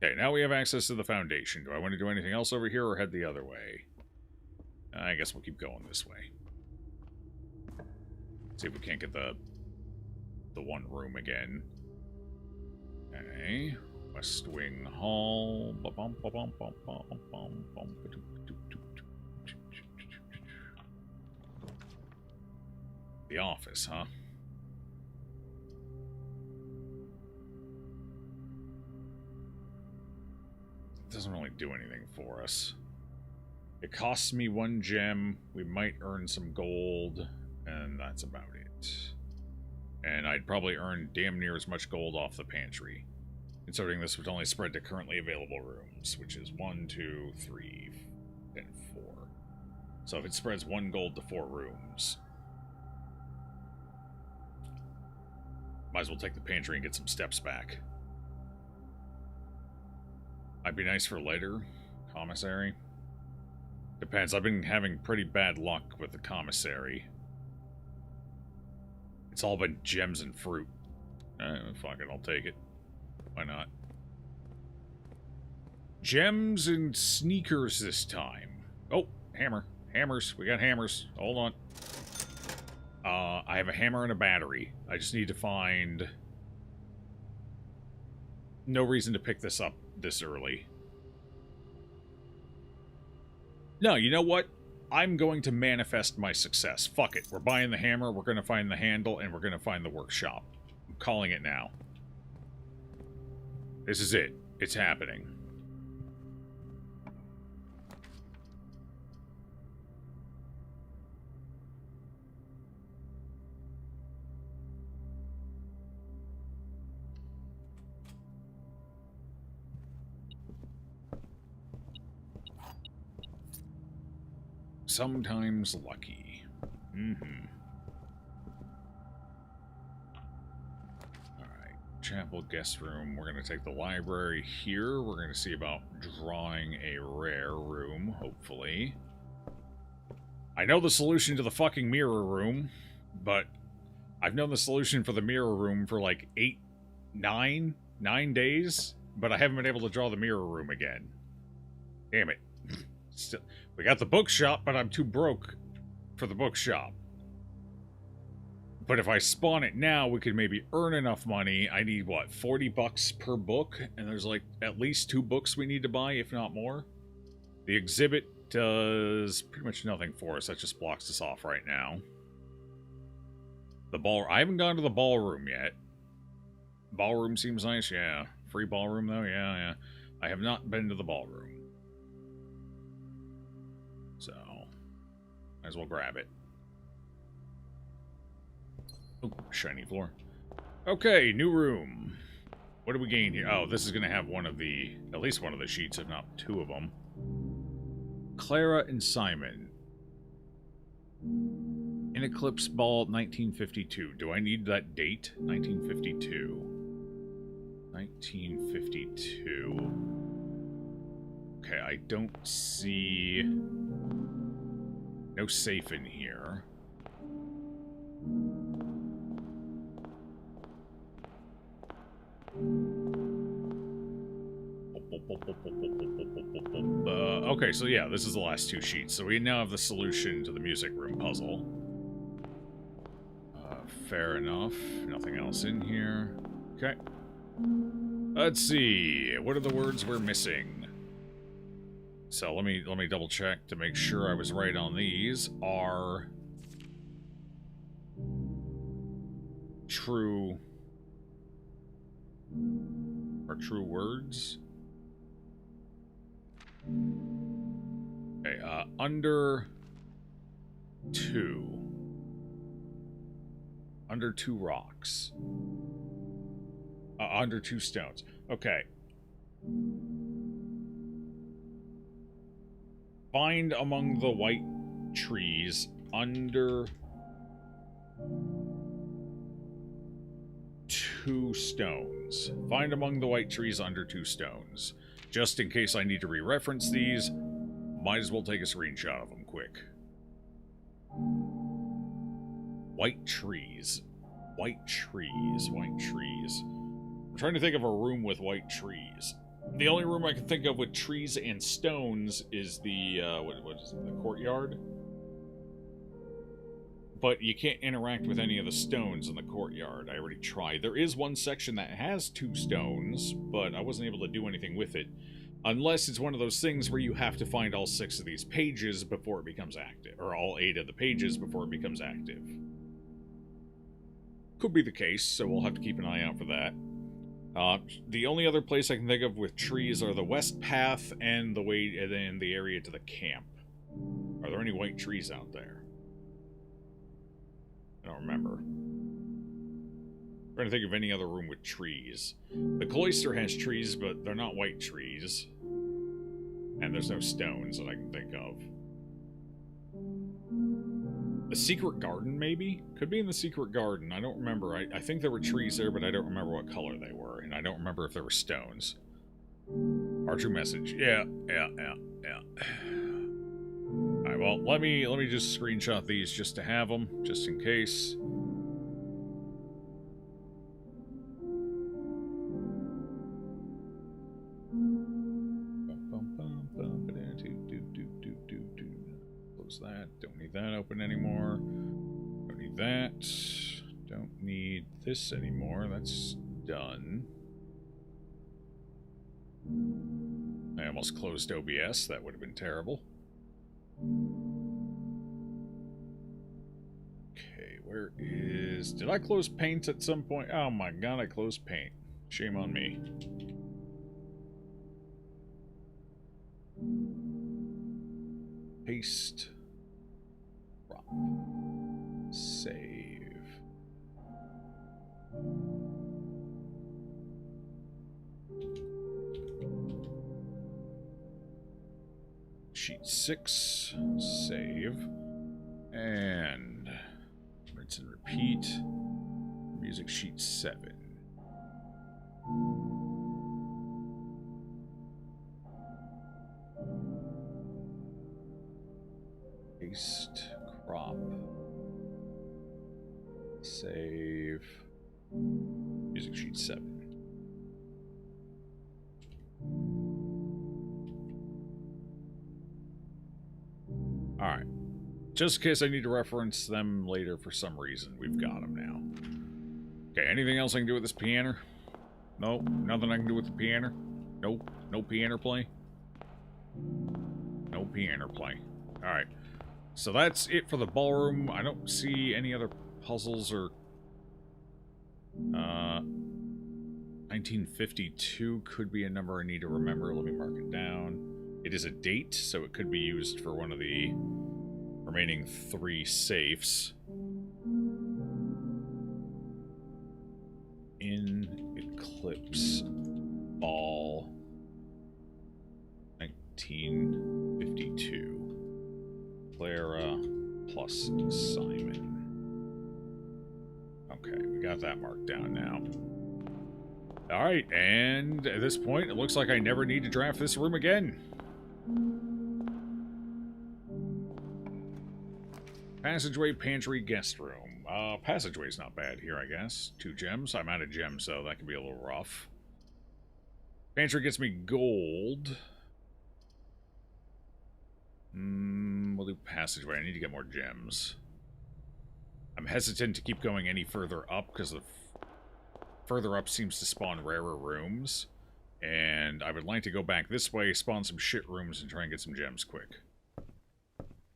Okay, now we have access to the foundation. Do I want to do anything else over here or head the other way? I guess we'll keep going this way. See if we can't get the one room again. Okay. West Wing Hall. The office, huh? It doesn't really do anything for us. It costs me 1 gem. We might earn some gold, and that's about it. And I'd probably earn damn near as much gold off the pantry, considering this would only spread to currently available rooms, which is 1, 2, 3, and 4. So if it spreads 1 gold to 4 rooms, might as well take the pantry and get some steps back. Might be nice for later. Commissary. Depends. I've been having pretty bad luck with the commissary. It's all been gems and fruit. Fuck it, I'll take it. Why not? Gems and sneakers this time. Oh, hammer. Hammers. We got hammers. Hold on. I have a hammer and a battery. I just need to find... No reason to pick this up this early. No, you know what? I'm going to manifest my success. Fuck it. We're buying the hammer, we're going to find the handle, and we're going to find the workshop. I'm calling it now. This is it. It's happening. Sometimes lucky. Alright. Chapel guest room. We're going to take the library here. We're going to see about drawing a rare room, hopefully. I know the solution to the fucking mirror room, but I've known the solution for the mirror room for like 9 days, but I haven't been able to draw the mirror room again. Damn it. Still, we got the bookshop, but I'm too broke for the bookshop. But if I spawn it now, we could maybe earn enough money. I need, what, 40 bucks per book? And there's like at least 2 books we need to buy, if not more. The exhibit does pretty much nothing for us. That just blocks us off right now. The ball... I haven't gone to the ballroom yet. Ballroom seems nice, yeah. Free ballroom, though, yeah. I have not been to the ballroom. So, might as well grab it. Oh, shiny floor. Okay, new room. What do we gain here? Oh, this is going to have one of the... At least one of the sheets, if not 2 of them. Clara and Simon. In Eclipse Ball 1952. Do I need that date? 1952. 1952. Okay, I don't see... No safe in here. Okay, so yeah, this is the last 2 sheets. So we now have the solution to the music room puzzle. Fair enough. Nothing else in here. Okay. Let's see. What are the words we're missing? So let me double check to make sure I was right on these. Are true words. Okay, under two rocks. Under two stones. Okay. Find among the white trees under two stones. Find among the white trees under two stones. Just in case I need to re-reference these, might as well take a screenshot of them quick. White trees. White trees. White trees. I'm trying to think of a room with white trees. The only room I can think of with trees and stones is the, what is it, the courtyard? But you can't interact with any of the stones in the courtyard. I already tried. There is one section that has two stones, but I wasn't able to do anything with it. Unless it's one of those things where you have to find all 6 of these pages before it becomes active. Or all 8 of the pages before it becomes active. Could be the case, so we'll have to keep an eye out for that. The only other place I can think of with trees are the west path and the area to the camp. Are there any white trees out there? I don't remember. I'm trying to think of any other room with trees. The cloister has trees, but they're not white trees. And there's no stones that I can think of. The secret garden, maybe? Could be in the secret garden. I don't remember. I think there were trees there, but I don't remember what color they were. And I don't remember if there were stones. Archer message. Yeah. Alright, well, let me just screenshot these just to have them, just in case. Close that. Don't need that open anymore. Don't need that. Don't need this anymore. That's done. I almost closed OBS. That would have been terrible. Okay, where is... Did I close paint at some point? Oh my god, I closed paint. Shame on me. Paste. Crop. Save. Sheet 6, save, and rinse and repeat. Music sheet 7. Paste, crop, save, music sheet 7. Alright. Just in case I need to reference them later for some reason, we've got them now. Okay, anything else I can do with this piano? Nope, nothing I can do with the piano? Nope, no piano play? No piano play. Alright, so that's it for the ballroom. I don't see any other puzzles or... 1952 could be a number I need to remember. Let me mark it down. It is a date, so it could be used for one of the remaining 3 safes. In Eclipse Ball 1952. Clara plus Simon. Okay, we got that marked down now. Alright, and at this point, it looks like I never need to draft this room again. Passageway, pantry, guest room. Passageway's not bad here, I guess. 2 gems. I'm out of gems, so that could be a little rough. Pantry gets me gold. We'll do passageway. I need to get more gems. I'm hesitant to keep going any further up, because the further up seems to spawn rarer rooms. And I would like to go back this way, spawn some shit rooms, and try and get some gems quick.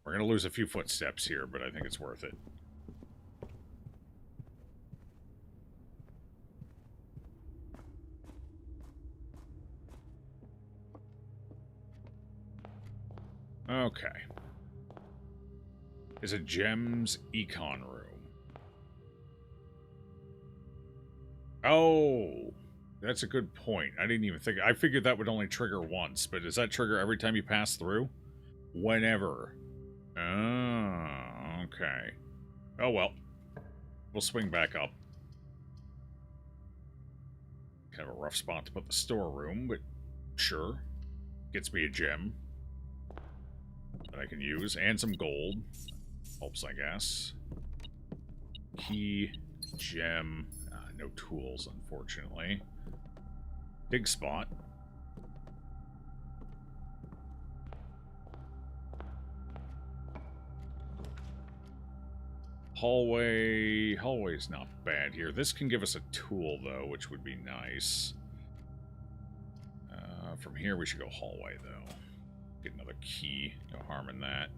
We're going to lose a few footsteps here, but I think it's worth it. Okay. Is a gems econ room. Oh, that's a good point. I didn't even think. I figured that would only trigger once, but does that trigger every time you pass through? Whenever. Oh, okay. Oh well. We'll swing back up. Kind of a rough spot to put the storeroom, but sure. Gets me a gem that I can use, and some gold. Helps, I guess. Key, gem, no tools, unfortunately. Big spot. Hallway's not bad here. This can give us a tool, though, which would be nice. From here, we should go hallway, though. Get another key. No harm in that.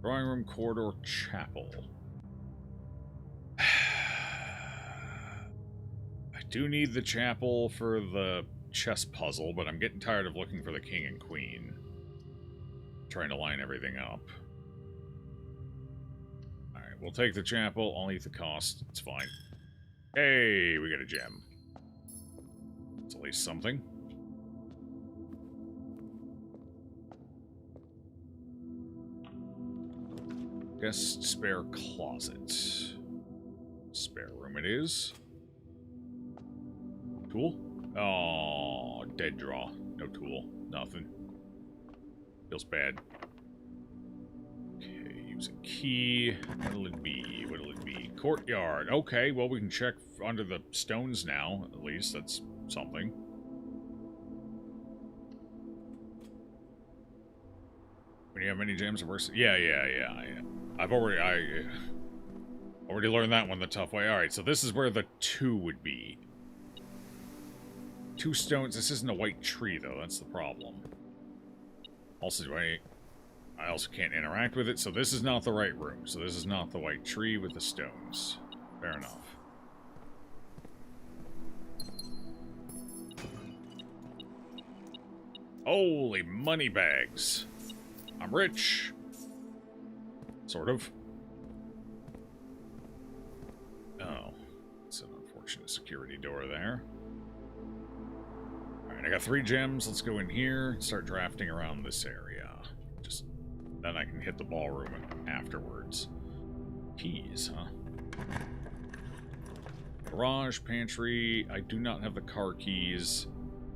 Drawing room, corridor, chapel. I do need the chapel for the chess puzzle, but I'm getting tired of looking for the king and queen. Trying to line everything up. Alright, we'll take the chapel. I'll eat the cost. It's fine. Hey, we got a gem. It's at least something. Guest spare closet. Spare room it is. Tool? Oh, dead draw. No tool. Nothing. Feels bad. Okay, use a key. What'll it be? What'll it be? Courtyard. Okay, well, we can check under the stones now, at least. That's something. When you have many gems, it works. Yeah. I've already learned that one the tough way. Alright, so this is where the 2 would be. 2 stones. This isn't a white tree, though. That's the problem. Also, I also can't interact with it, so this is not the right room. So this is not the white tree with the stones. Fair enough. Holy money bags. I'm rich. Sort of. Oh. It's an unfortunate security door there. Alright, I got 3 gems. Let's go in here and start drafting around this area. Just then I can hit the ballroom afterwards. Keys, huh? Garage, pantry. I do not have the car keys,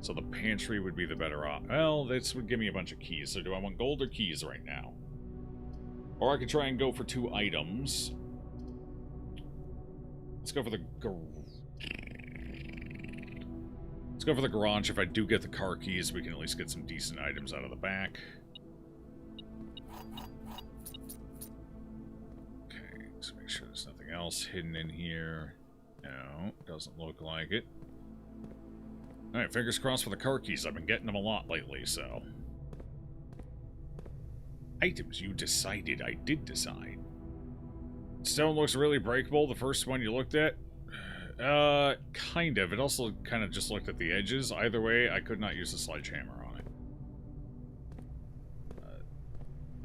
so the pantry would be the better option. Well, this would give me a bunch of keys. So do I want gold or keys right now? Or I could try and go for 2 items. Let's go for the garage. If I do get the car keys, we can at least get some decent items out of the back. Okay, let's make sure there's nothing else hidden in here. No, doesn't look like it. Alright, fingers crossed for the car keys. I've been getting them a lot lately, so... Items you decided. I did decide. Stone looks really breakable, the first one you looked at. Kind of. It also kind of just looked at the edges. Either way, I could not use a sledgehammer on it.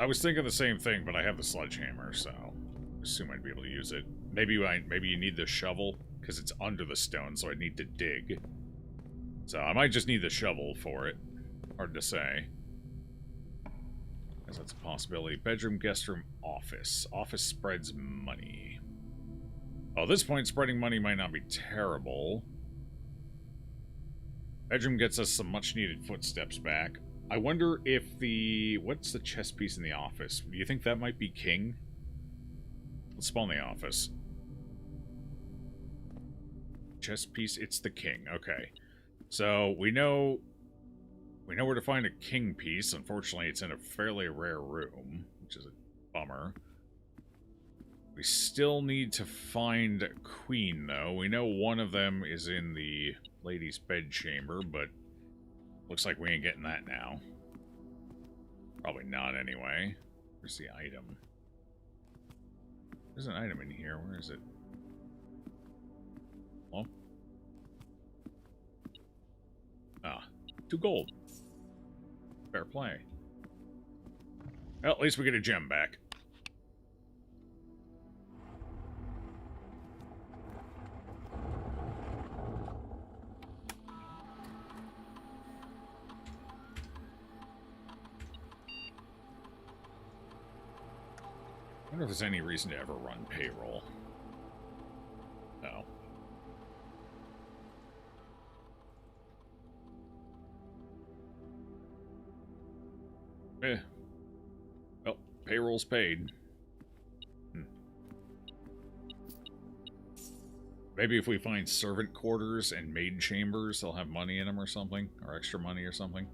I was thinking the same thing, but I have the sledgehammer, so I assume I'd be able to use it. Maybe you need the shovel, because it's under the stone, so I need to dig. So I might just need the shovel for it. Hard to say. Guess that's a possibility. Bedroom, guest room, office. Office spreads money. Oh, at this point, spreading money might not be terrible. Bedroom gets us some much-needed footsteps back. I wonder if the... What's the chess piece in the office? Do you think that might be king? Let's spawn the office. Chess piece, it's the king. Okay. So, we know where to find a king piece. Unfortunately, it's in a fairly rare room, which is a bummer. We still need to find a queen, though. We know one of them is in the lady's bedchamber, but looks like we ain't getting that now. Probably not, anyway. Where's the item? There's an item in here. Where is it? Well. Ah, 2 gold. Fair play. Well, at least we get a gem back. I wonder if there's any reason to ever run payroll. No. Well, payroll's paid. Maybe if we find servant quarters and maid chambers, they'll have money in them or something, or extra money or something.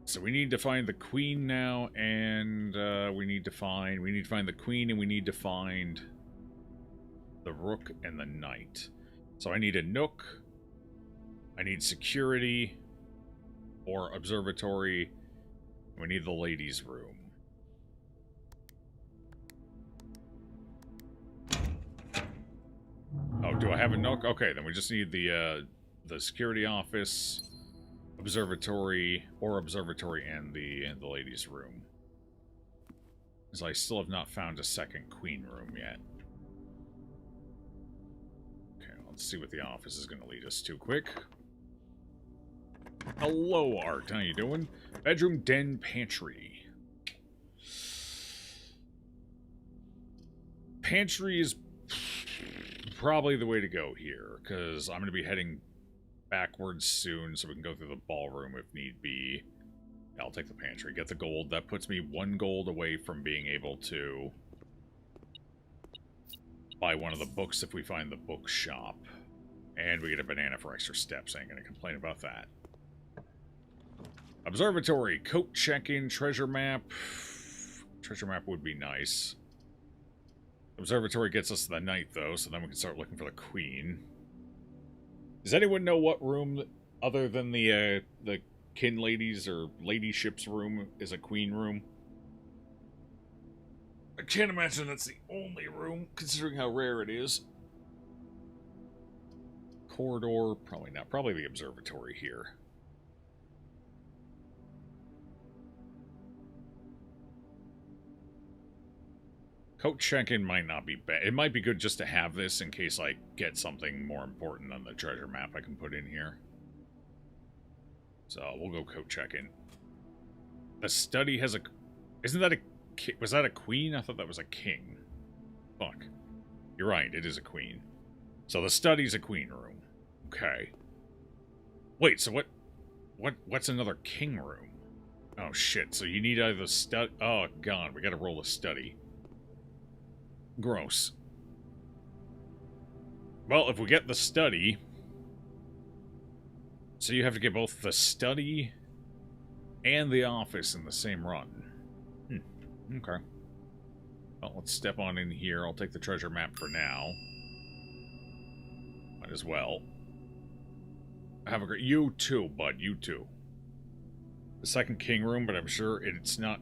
So we need to find the queen now, and we need to find the queen, and we need to find the rook and the knight. So I need a nook, I need security, or observatory, and we need the ladies' room. Oh, do I have a nook? Okay, then we just need the security office, observatory and the ladies' room. Because I still have not found a second queen room yet. Okay, let's see what the office is going to lead us to quick. Hello, Art. How you doing? Bedroom, den, pantry. Pantry is probably the way to go here, because I'm going to be heading backwards soon, so we can go through the ballroom if need be. Yeah, I'll take the pantry. Get the gold. That puts me 1 gold away from being able to buy one of the books if we find the bookshop. And we get a banana for extra steps. I ain't going to complain about that. Observatory. Coat check-in. Treasure map. Treasure map would be nice. Observatory gets us to the knight, though, so then we can start looking for the queen. Does anyone know what room, other than the kin ladies or ladyship's room, is a queen room? I can't imagine that's the only room, considering how rare it is. Corridor, probably not. Probably the observatory here. Coat check-in might not be bad. It might be good just to have this in case I get something more important than the treasure map I can put in here. So we'll go coat check-in. The study has a... Isn't that a... Was that a queen? I thought that was a king. Fuck. You're right, it is a queen. So the study's a queen room. Okay. Wait, so what's another king room? Oh shit, so you need either study... Oh god, we gotta roll a study. Gross. Well, if we get the study... So you have to get both the study and the office in the same run. Okay. Well, let's step on in here. I'll take the treasure map for now. Might as well. Have a great... You too, bud. You too. The second king room, but I'm sure it's not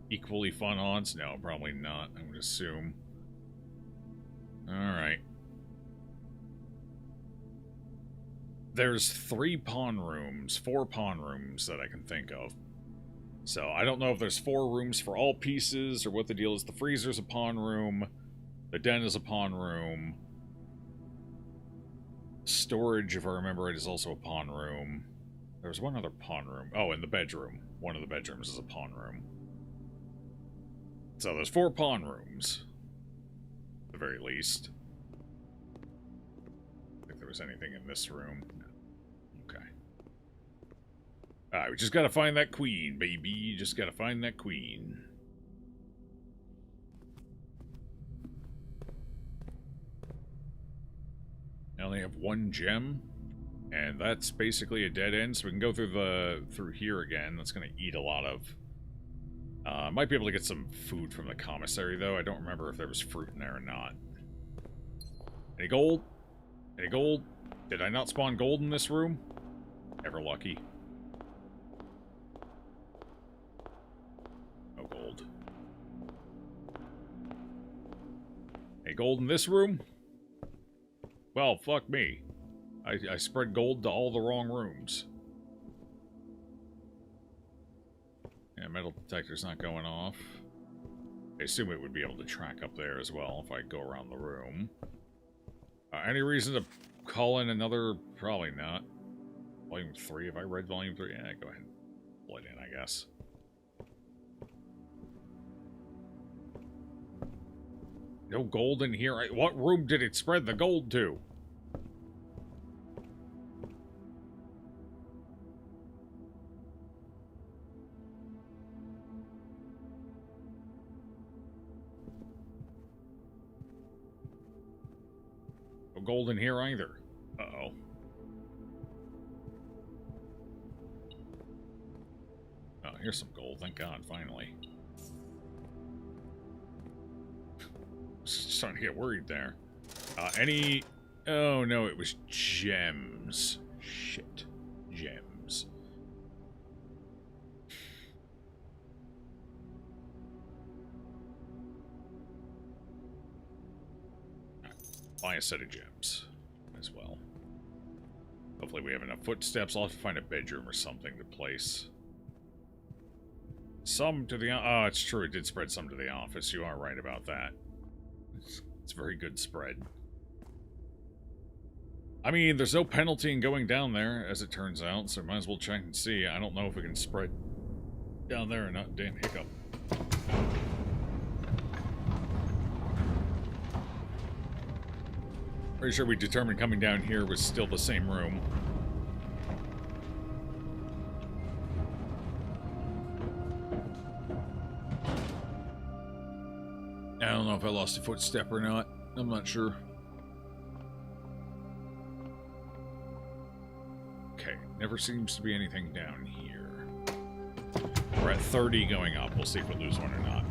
equally fun odds. No, probably not, I would assume. Alright. There's 4 pawn rooms that I can think of. So, I don't know if there's 4 rooms for all pieces, or what the deal is. The freezer's a pawn room. The den is a pawn room. Storage, if I remember right, is also a pawn room. There's one other pawn room. Oh, and the bedroom. One of the bedrooms is a pawn room. So, there's 4 pawn rooms. At the very least. If there was anything in this room. No. Okay. Alright, we just gotta find that queen, baby. Just gotta find that queen. I only have 1 gem, and that's basically a dead end, so we can go through here again. That's gonna eat a lot of Might be able to get some food from the commissary, though. I don't remember if there was fruit in there or not. Any gold? Any gold? Did I not spawn gold in this room? Ever lucky. No gold. Any gold in this room? Well, fuck me. I spread gold to all the wrong rooms. Yeah, metal detector's not going off. I assume it would be able to track up there as well if I go around the room. Any reason to call in another? Probably not. Volume 3, have I read Volume 3? Yeah, go ahead and pull it in, I guess. No gold in here? What room did it spread the gold to? No gold in here either. Uh-oh. Oh, here's some gold. Thank God, finally. Just starting to get worried there. Any... Oh, no, it was gems. Shit. Gems. Buy a set of gems as well. Hopefully we have enough footsteps. I'll have to find a bedroom or something to place. Some to the... Oh, it's true. It did spread some to the office. You are right about that. It's a very good spread. I mean, there's no penalty in going down there, as it turns out, so might as well check and see. I don't know if we can spread down there or not. Damn hiccup. Pretty sure we determined coming down here was still the same room. I don't know if I lost a footstep or not. I'm not sure. Okay, never seems to be anything down here. We're at 30 going up. We'll see if we lose one or not.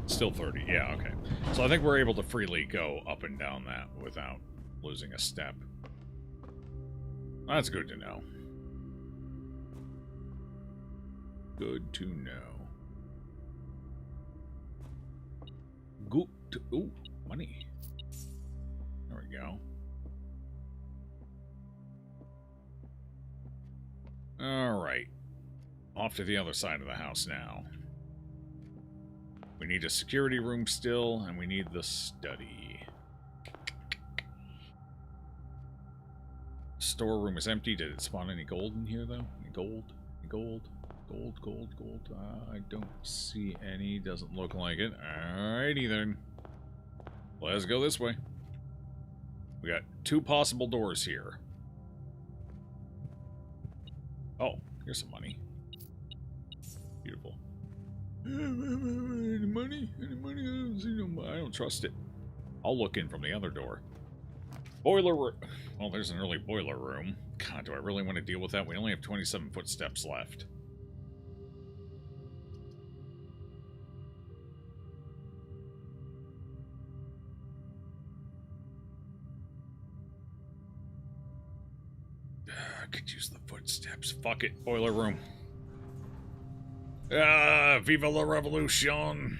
Still 30, yeah, okay. So I think we're able to freely go up and down that without losing a step. That's good to know. Good to know. Good to... Ooh, money. There we go. Alright. Off to the other side of the house now. We need a security room still, and we need the study. Storeroom is empty. Did it spawn any gold in here, though? Any gold? Any gold? Gold, gold, gold. I don't see any. Doesn't look like it. Alrighty, then. Let's go this way. We got 2 possible doors here. Oh, here's some money. Beautiful. Any money? Any money? I don't see no money. I don't trust it. I'll look in from the other door. Boiler room. Well, there's an early boiler room. God, do I really want to deal with that? We only have 27 footsteps left. I could use the footsteps. Fuck it. Boiler room. Viva la revolution.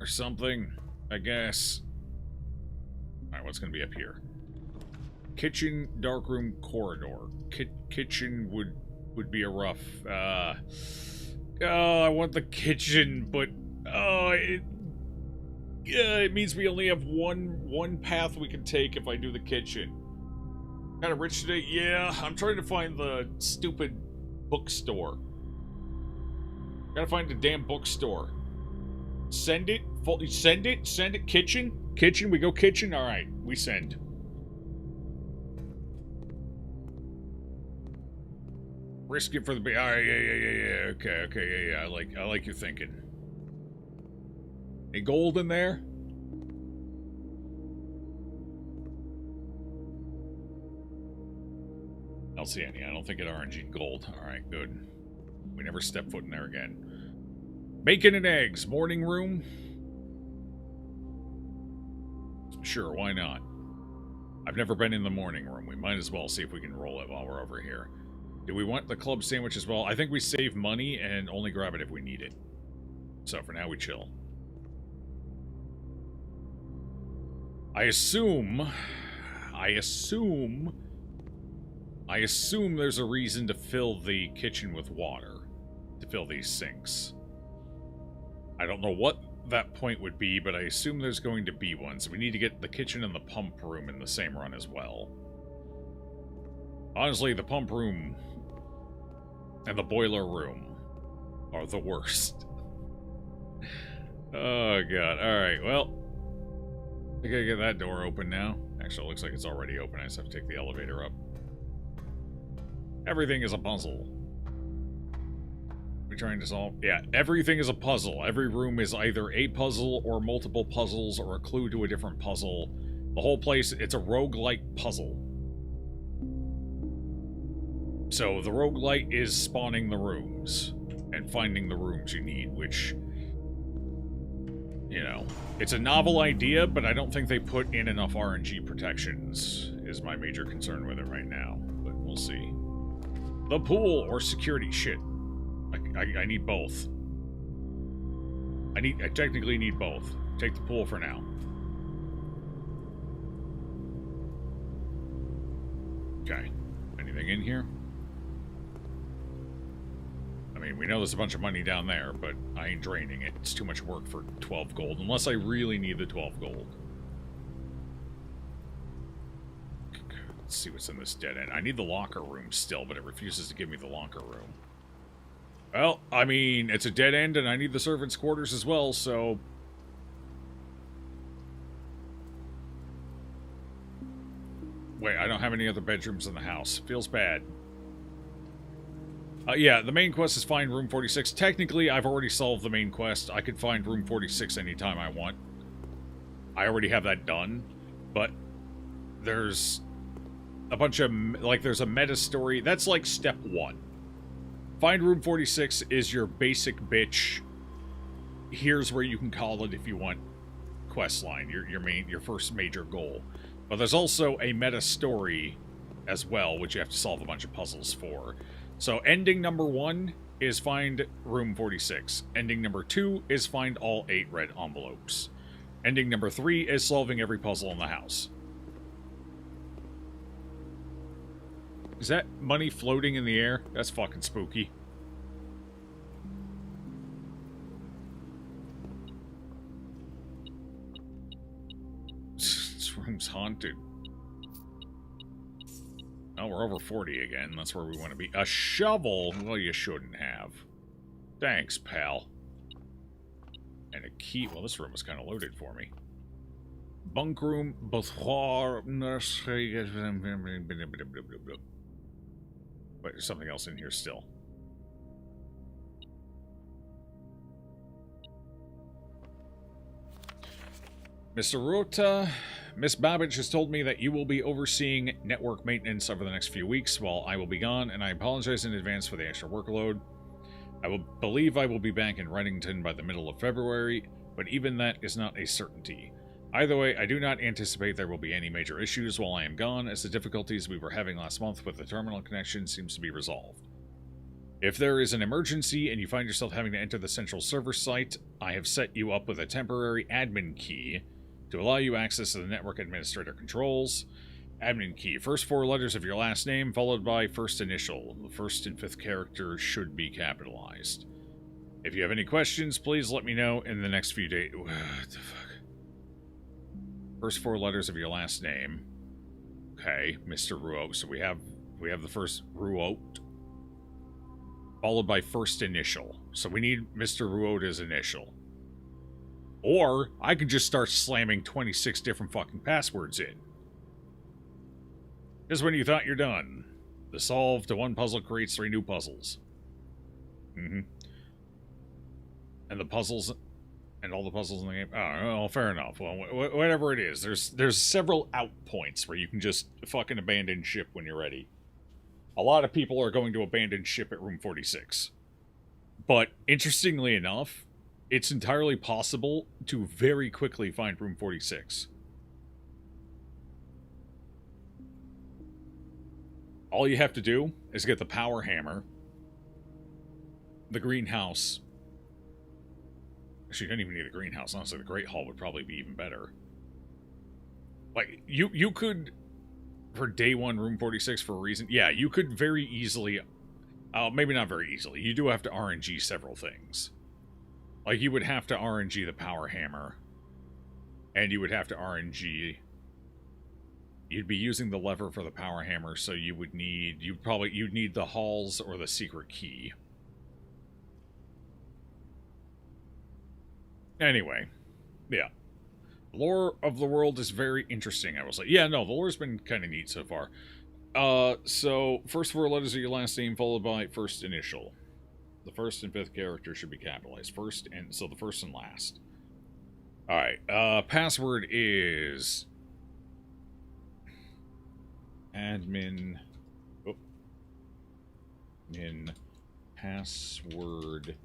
Or something, I guess. Alright, what's gonna be up here? Kitchen, darkroom, corridor. Kitchen would be a rough, oh, I want the kitchen, but, it means we only have one path we can take if I do the kitchen. Kind of rich today? Yeah, I'm trying to find the stupid bookstore. Gotta find the damn bookstore. Send it? Send it? Send it? Kitchen? Kitchen? We go kitchen? Alright, we send. Risk it for the... Alright, yeah. Okay, yeah. I like your thinking. Any gold in there? I don't see any. I don't think it RNG'd gold. Alright, good. We never step foot in there again. Bacon and eggs. Morning room? Sure, why not? I've never been in the morning room. We might as well see if we can roll it while we're over here. Do we want the club sandwich as well? I think we save money and only grab it if we need it. So for now, we chill. I assume there's a reason to fill the kitchen with water. To fill these sinks. I don't know what that point would be, but I assume there's going to be one. So we need to get the kitchen and the pump room in the same run as well. Honestly, the pump room and the boiler room are the worst. Oh, God. Alright, well. I gotta get that door open now. Actually, it looks like it's already open. I just have to take the elevator up. Everything is a puzzle. We trying to solve? Yeah, everything is a puzzle. Every room is either a puzzle or multiple puzzles or a clue to a different puzzle. The whole place, it's a roguelike puzzle. So the roguelite is spawning the rooms and finding the rooms you need, which, you know, it's a novel idea, but I don't think they put in enough RNG protections, is my major concern with it right now. But we'll see. The pool or security shit. I need both. I technically need both. Take the pool for now. Okay. Anything in here? I mean, we know there's a bunch of money down there, but I ain't draining it. It's too much work for 12 gold, unless I really need the 12 gold. Let's see what's in this dead end. I need the locker room still, but it refuses to give me the locker room. Well, I mean, it's a dead end, and I need the servants' quarters as well, so... Wait, I don't have any other bedrooms in the house. Feels bad. Yeah, the main quest is find room 46. Technically, I've already solved the main quest. I could find room 46 anytime I want. I already have that done. But there's a bunch of... Like, there's a meta story. That's like step 1. Find room 46 is your basic bitch. Here's where you can call it if you want quest line, your first major goal. But there's also a meta story as well, which you have to solve a bunch of puzzles for. So ending number 1 is find room 46. Ending number 2 is find all 8 red envelopes. Ending number 3 is solving every puzzle in the house. Is that money floating in the air? That's fucking spooky. This room's haunted. Oh, we're over 40 again. That's where we want to be. A shovel? Well, you shouldn't have. Thanks, pal. And a key. Well, this room was kind of loaded for me. Bunk room. But there's something else in here still. Mr. Rota, Miss Babbage has told me that you will be overseeing network maintenance over the next few weeks while I will be gone, and I apologize in advance for the extra workload. I believe I will be back in Reddington by the middle of February, but even that is not a certainty. Either way, I do not anticipate there will be any major issues while I am gone, as the difficulties we were having last month with the terminal connection seems to be resolved. If there is an emergency and you find yourself having to enter the central server site, I have set you up with a temporary admin key to allow you access to the network administrator controls. Admin key. First 4 letters of your last name, followed by first initial. The first and 5th character should be capitalized. If you have any questions, please let me know in the next few days. What the fuck? First 4 letters of your last name. Okay, Mr. Ruot. So we have the first Ruot, followed by first initial. So we need Mr. Ruot's initial. Or I could just start slamming 26 different fucking passwords in. Just when you thought you're done. The solve to one puzzle creates 3 new puzzles. And the puzzles And all the puzzles in the game. Oh, well, fair enough. Well, whatever it is, there's several out points where you can just fucking abandon ship when you're ready. A lot of people are going to abandon ship at room 46. But interestingly enough, it's entirely possible to very quickly find room 46. All you have to do is get the power hammer, the greenhouse. Actually, you don't even need the greenhouse. Honestly, the Great Hall would probably be even better. Like, you could, for day one, room 46 for a reason. Yeah, you could very easily, maybe not very easily. You do have to RNG several things. Like, you would have to RNG the power hammer. And you would have to RNG... You'd be using the lever for the power hammer, so you would need... You'd need the halls or the secret key. Anyway, yeah. Lore of the world is very interesting, I will say. Yeah, no, the lore's been kind of neat so far. So, first four letters of your last name, followed by first initial. The first and fifth character should be capitalized. So the first and last. Alright, password is... admin... Oh. Min password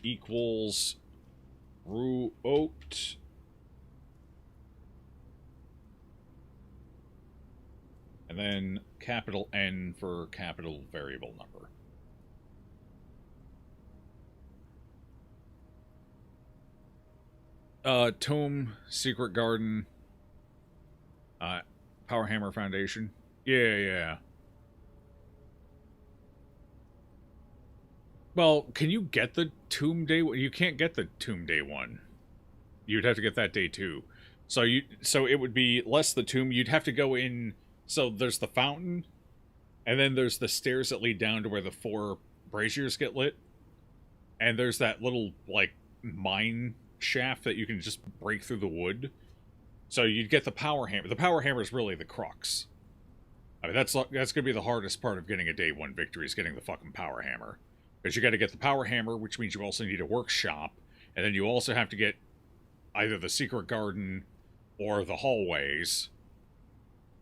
equals... Ruot. And then capital N for capital variable number. Tome, Secret Garden, Power Hammer Foundation. Yeah. Well, can you get the Tomb Day? You can't get the Tomb Day one. You'd have to get that day two. So it would be less the tomb. You'd have to go in. So there's the fountain, and then there's the stairs that lead down to where the 4 braziers get lit. And there's that little like mine shaft that you can just break through the wood. So you'd get the power hammer. The power hammer is really the crux. I mean, that's gonna be the hardest part of getting a day 1 victory, is getting the fucking power hammer. Because you got to get the power hammer, which means you also need a workshop, and then you also have to get either the secret garden or the hallways,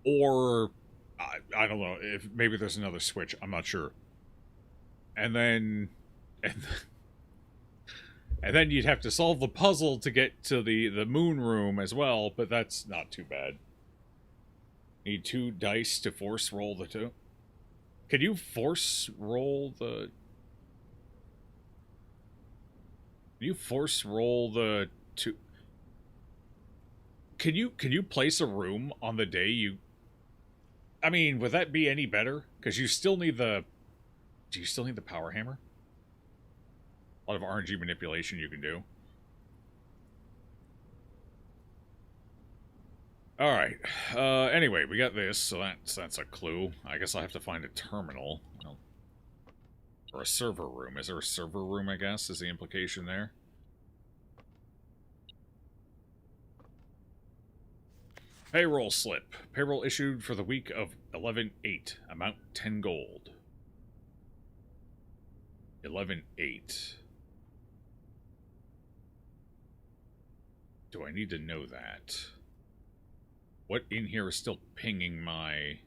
or I don't know, if maybe there's another switch. I'm not sure. And then you'd have to solve the puzzle to get to the moon room as well, but that's not too bad. Need 2 dice to force roll the 2. Can you force roll the... You force roll the 2. Can you place a room on the day you... I mean, would that be any better? Because you still need the... Do you still need the power hammer? A lot of RNG manipulation you can do. Alright. Anyway, we got this, so that's a clue. I guess I'll have to find a terminal. Or a server room. Is there a server room, I guess, is the implication there? Payroll slip. Payroll issued for the week of 11/8. Amount 10 gold. 11/8. Do I need to know that? What in here is still pinging my...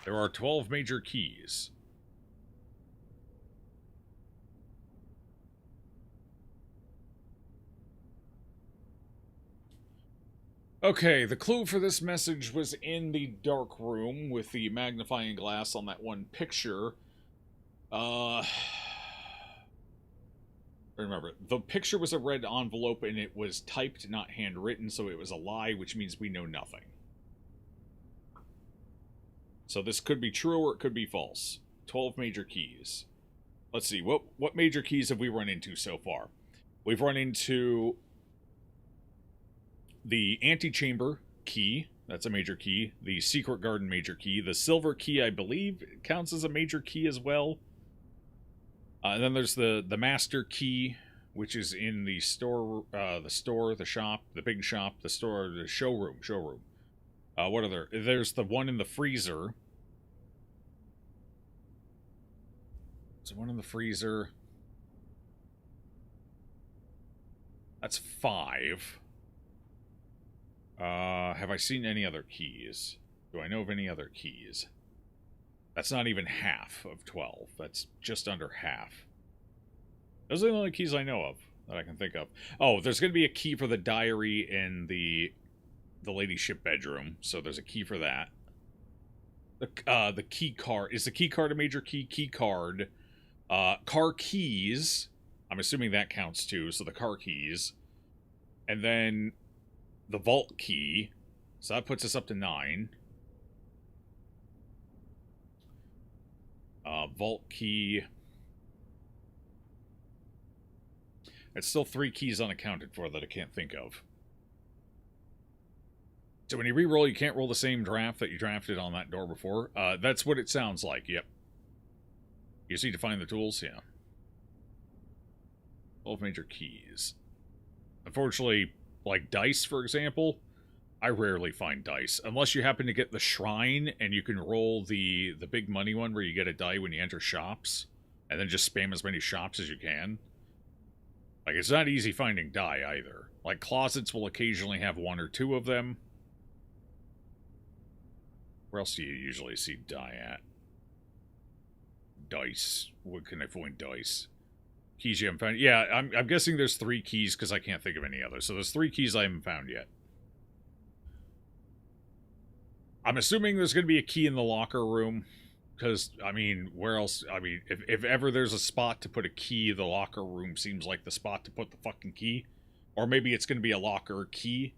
There are 12 major keys. Okay, the clue for this message was in the dark room with the magnifying glass on that one picture. Remember, the picture was a red envelope and it was typed, not handwritten, so it was a lie, which means we know nothing. So this could be true or it could be false. 12 major keys. Let's see, what major keys have we run into so far? We've run into the antechamber key. That's a major key. The secret garden major key. The silver key, I believe, counts as a major key as well. And then there's the master key, which is in the store, the shop, the big shop, the store, the showroom. What are there? There's the one in the freezer. There's one in the freezer. That's 5. Have I seen any other keys? Do I know of any other keys? That's not even half of 12. That's just under half. Those are the only keys I know of that I can think of. Oh, there's going to be a key for the diary in the lady's ship bedroom, so there's a key for that. The key card. Is the key card a major key? Key card. Car keys. I'm assuming that counts too, so the car keys. And then the vault key. So that puts us up to 9. Vault key. It's still 3 keys unaccounted for that I can't think of. So when you re-roll, you can't roll the same draft that you drafted on that door before. That's what it sounds like, yep. You just need to find the tools, yeah. 12 major keys. Unfortunately, like dice, for example, I rarely find dice. Unless you happen to get the shrine and you can roll the big money one where you get a die when you enter shops. And then just spam as many shops as you can. Like, it's not easy finding die either. Like, closets will occasionally have 1 or 2 of them. Where else do you usually see die at? Dice. What can I find dice? Keys you haven't found. Yeah, I'm guessing there's 3 keys because I can't think of any others. So there's 3 keys I haven't found yet. I'm assuming there's going to be a key in the locker room. Because, I mean, where else? I mean, if ever there's a spot to put a key, the locker room seems like the spot to put the fucking key. Or maybe it's going to be a locker key.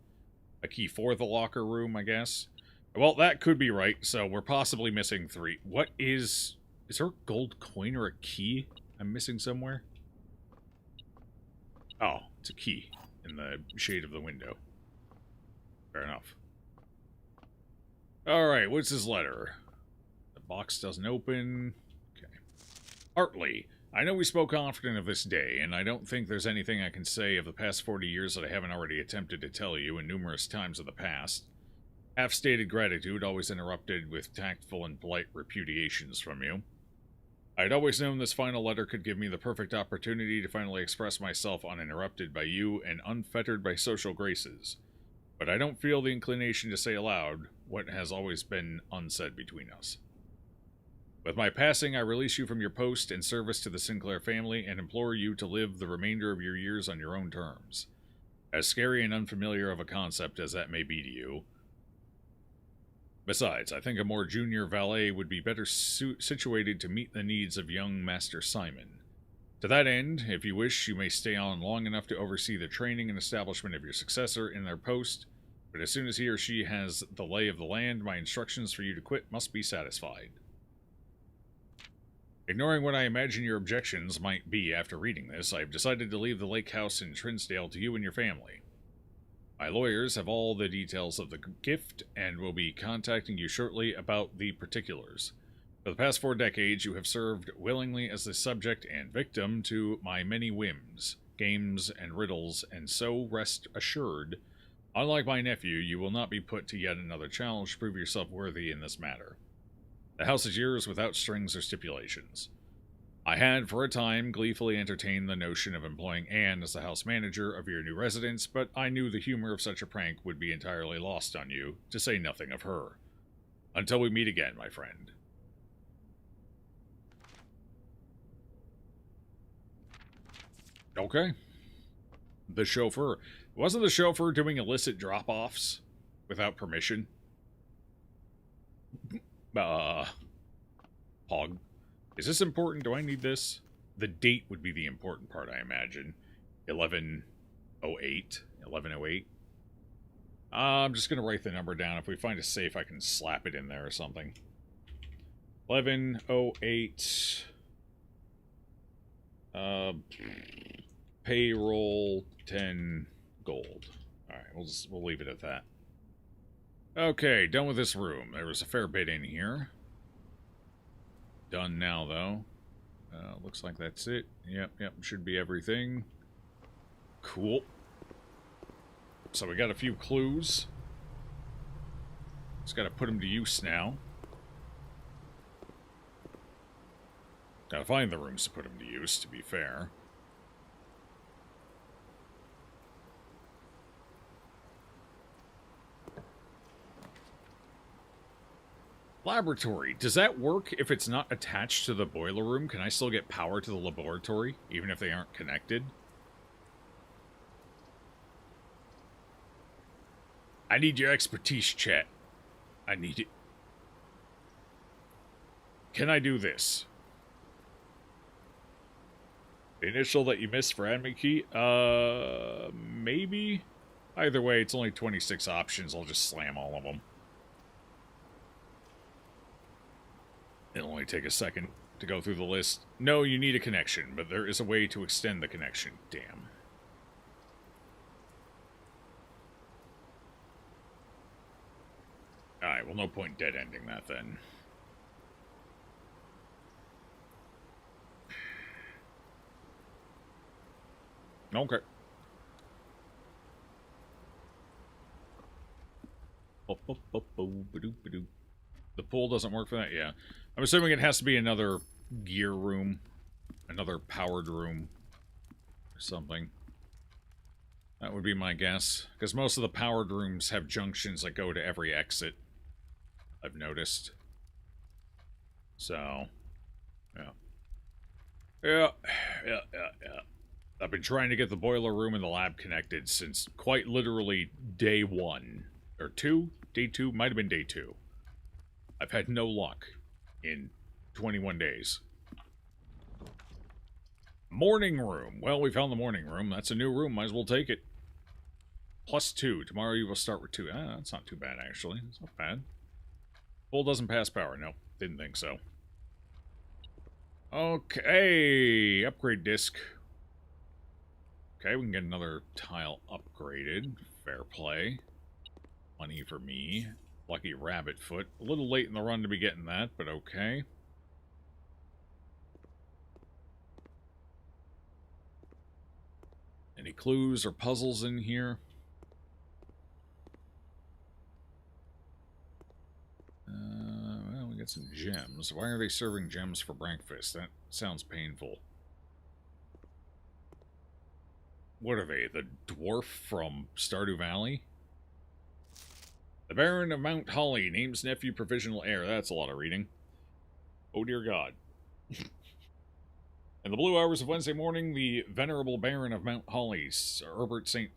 A key for the locker room, I guess. Well, that could be right, so we're possibly missing 3. What is... Is there a gold coin or a key I'm missing somewhere? Oh, it's a key in the shade of the window. Fair enough. Alright, what's his letter? The box doesn't open. Okay. Hartley, I know we spoke often of this day, and I don't think there's anything I can say of the past 40 years that I haven't already attempted to tell you in numerous times of the past. Half-stated gratitude, always interrupted with tactful and polite repudiations from you. I had always known this final letter could give me the perfect opportunity to finally express myself uninterrupted by you and unfettered by social graces. But I don't feel the inclination to say aloud what has always been unsaid between us. With my passing, I release you from your post and service to the Sinclair family and implore you to live the remainder of your years on your own terms. As scary and unfamiliar of a concept as that may be to you. Besides, I think a more junior valet would be better situated to meet the needs of young Master Simon. To that end, if you wish, you may stay on long enough to oversee the training and establishment of your successor in their post, but as soon as he or she has the lay of the land, my instructions for you to quit must be satisfied. Ignoring what I imagine your objections might be after reading this, I have decided to leave the lake house in Trinsdale to you and your family. My lawyers have all the details of the gift and will be contacting you shortly about the particulars. For the past 4 decades, you have served willingly as the subject and victim to my many whims, games, and riddles, and so rest assured, unlike my nephew, you will not be put to yet another challenge to prove yourself worthy in this matter. The house is yours without strings or stipulations. I had, for a time, gleefully entertained the notion of employing Anne as the house manager of your new residence, but I knew the humor of such a prank would be entirely lost on you, to say nothing of her. Until we meet again, my friend. Okay. The chauffeur. Wasn't the chauffeur doing illicit drop-offs without permission? Hog. Is this important? Do I need this? The date would be the important part, I imagine. 1108. 1108. I'm just going to write the number down. If we find a safe, I can slap it in there or something. 1108. Payroll 10 gold. Alright, we'll leave it at that. Okay, done with this room. There was a fair bit in here. Done now, though. Looks like that's it. Yep, should be everything. Cool. So we got a few clues. Just gotta put them to use now. Gotta find the rooms to put them to use, to be fair. Laboratory. Does that work if it's not attached to the boiler room? Can I still get power to the laboratory, even if they aren't connected? I need your expertise, chat. I need it. Can I do this? The initial that you missed for admin key? Maybe? Either way, it's only 26 options. I'll just slam all of them. It'll only take a second to go through the list. No, you need a connection, but there is a way to extend the connection. Damn. Alright, well, no point dead-ending that then. Okay. The pool doesn't work for that? Yeah. I'm assuming it has to be another gear room. Another powered room. Or something. That would be my guess. Because most of the powered rooms have junctions that go to every exit. I've noticed. So. Yeah. Yeah. I've been trying to get the boiler room and the lab connected since quite literally day 1. Or 2? Day 2? Might have been day 2. I've had no luck in 21 days. Morning room. Well, we found the morning room. That's a new room. Might as well take it. +2. Tomorrow you will start with 2. Ah, that's not too bad, actually. It's not bad. Pool doesn't pass power. Nope. Didn't think so. Okay. Upgrade disc. Okay, we can get another tile upgraded. Fair play. Money for me. Lucky rabbit foot. A little late in the run to be getting that, but okay. Any clues or puzzles in here? Well, we got some gems. Why are they serving gems for breakfast? That sounds painful. What are they? The dwarf from Stardew Valley? The Baron of Mount Holly names nephew provisional heir. That's a lot of reading. Oh dear God. In the blue hours of Wednesday morning, the venerable Baron of Mount Holly, Sir Herbert St.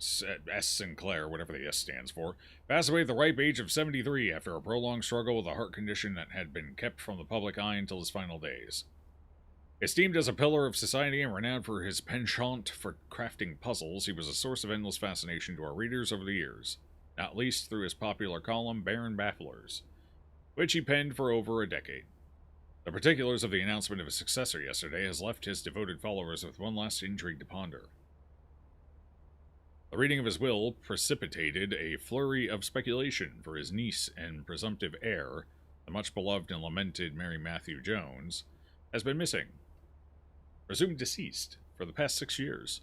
S. Sinclair, whatever the S stands for, passed away at the ripe age of 73 after a prolonged struggle with a heart condition that had been kept from the public eye until his final days. Esteemed as a pillar of society and renowned for his penchant for crafting puzzles, he was a source of endless fascination to our readers over the years, not least through his popular column, Baron Bafflers, which he penned for over a decade. The particulars of the announcement of his successor yesterday has left his devoted followers with one last intrigue to ponder. The reading of his will precipitated a flurry of speculation for his niece and presumptive heir, the much beloved and lamented Mary Matthew Jones, has been missing. Presumed deceased for the past 6 years.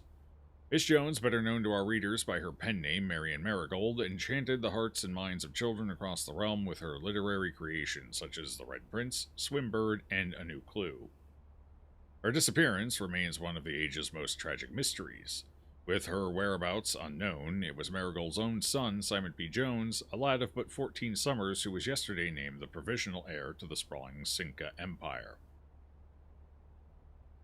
Miss Jones, better known to our readers by her pen name Marion Marigold, enchanted the hearts and minds of children across the realm with her literary creations such as The Red Prince, Swimbird, and A New Clue. Her disappearance remains one of the age's most tragic mysteries. With her whereabouts unknown, it was Marigold's own son, Simon P. Jones, a lad of but 14 summers who was yesterday named the provisional heir to the sprawling Cinca Empire.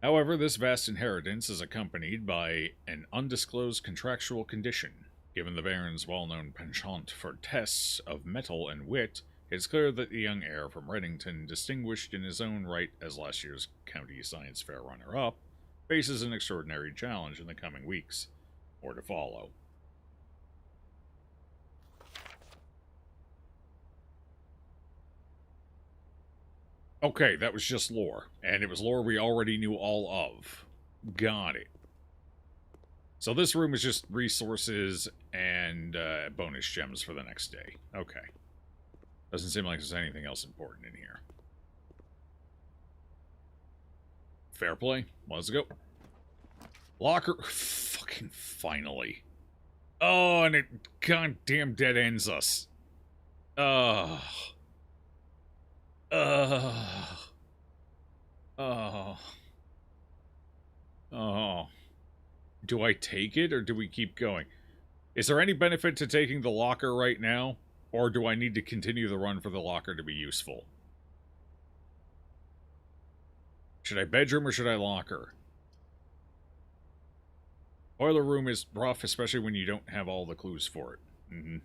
However, this vast inheritance is accompanied by an undisclosed contractual condition. Given the Baron's well-known penchant for tests of mettle and wit, it's clear that the young heir from Reddington, distinguished in his own right as last year's County Science Fair runner-up, faces an extraordinary challenge in the coming weeks. More to follow. Okay, that was just lore. And it was lore we already knew all of. Got it. So this room is just resources and bonus gems for the next day. Okay. Doesn't seem like there's anything else important in here. Fair play. Let's go. Locker. Fucking finally. Oh, and it goddamn dead ends us. Oh. Do I take it, or do we keep going? Is there any benefit to taking the locker right now? Or do I need to continue the run for the locker to be useful? Should I bedroom or should I locker? Boiler room is rough, especially when you don't have all the clues for it. Mm-hmm.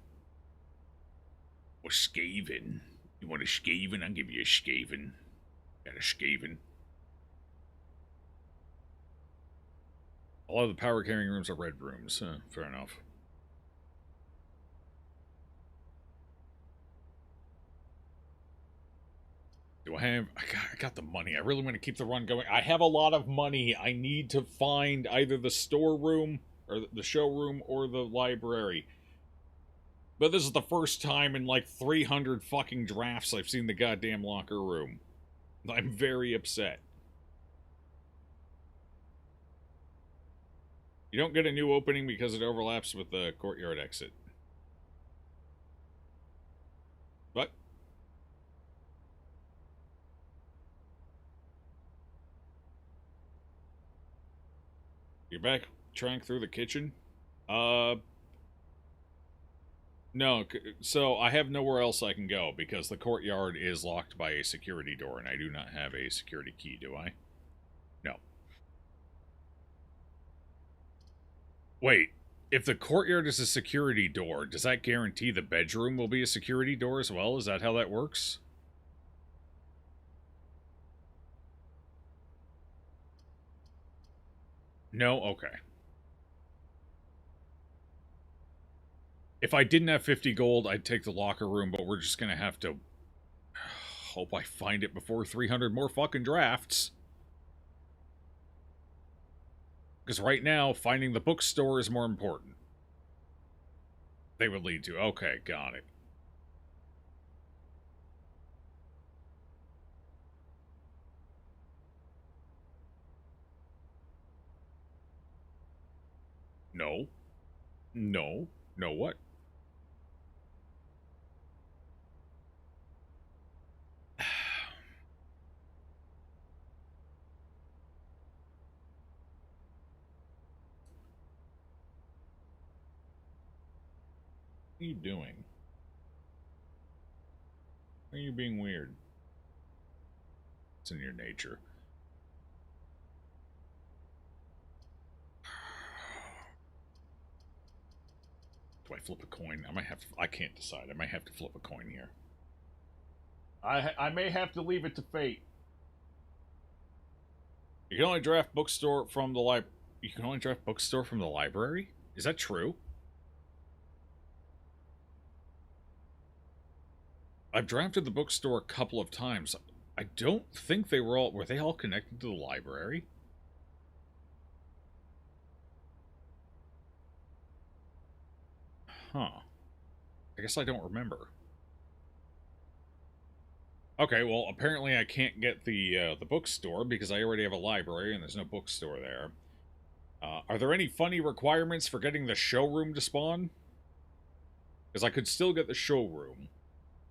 Or Skaven. You want a Skaven? I'll give you a Skaven. Got a Skaven. All of the power carrying rooms are red rooms. Fair enough. Do I have... I got the money. I really want to keep the run going. I have a lot of money. I need to find either the storeroom, or the showroom, or the library. But this is the first time in like 300 fucking drafts I've seen the goddamn locker room. I'm very upset. You don't get a new opening because it overlaps with the courtyard exit. What? You're back trying through the kitchen? No, so I have nowhere else I can go because the courtyard is locked by a security door and I do not have a security key, do I? No. Wait, if the courtyard is a security door, does that guarantee the bedroom will be a security door as well? Is that how that works? No? Okay. If I didn't have 50 gold, I'd take the locker room, but we're just gonna have to hope I find it before 300 more fucking drafts. Because right now, finding the bookstore is more important. They would lead to. Okay, got it. No. No. No what? What are you doing? Why are you being weird? It's in your nature. Do I flip a coin? I might have to... I can't decide. I might have to flip a coin here. I may have to leave it to fate. You can only draft bookstore from the library. You can only draft bookstore from the library? Is that true? I've drafted the bookstore a couple of times. I don't think they were all... Were they all connected to the library? Huh. I guess I don't remember. Okay, well, apparently I can't get the bookstore because I already have a library and there's no bookstore there. Are there any funny requirements for getting the showroom to spawn? Because I could still get the showroom.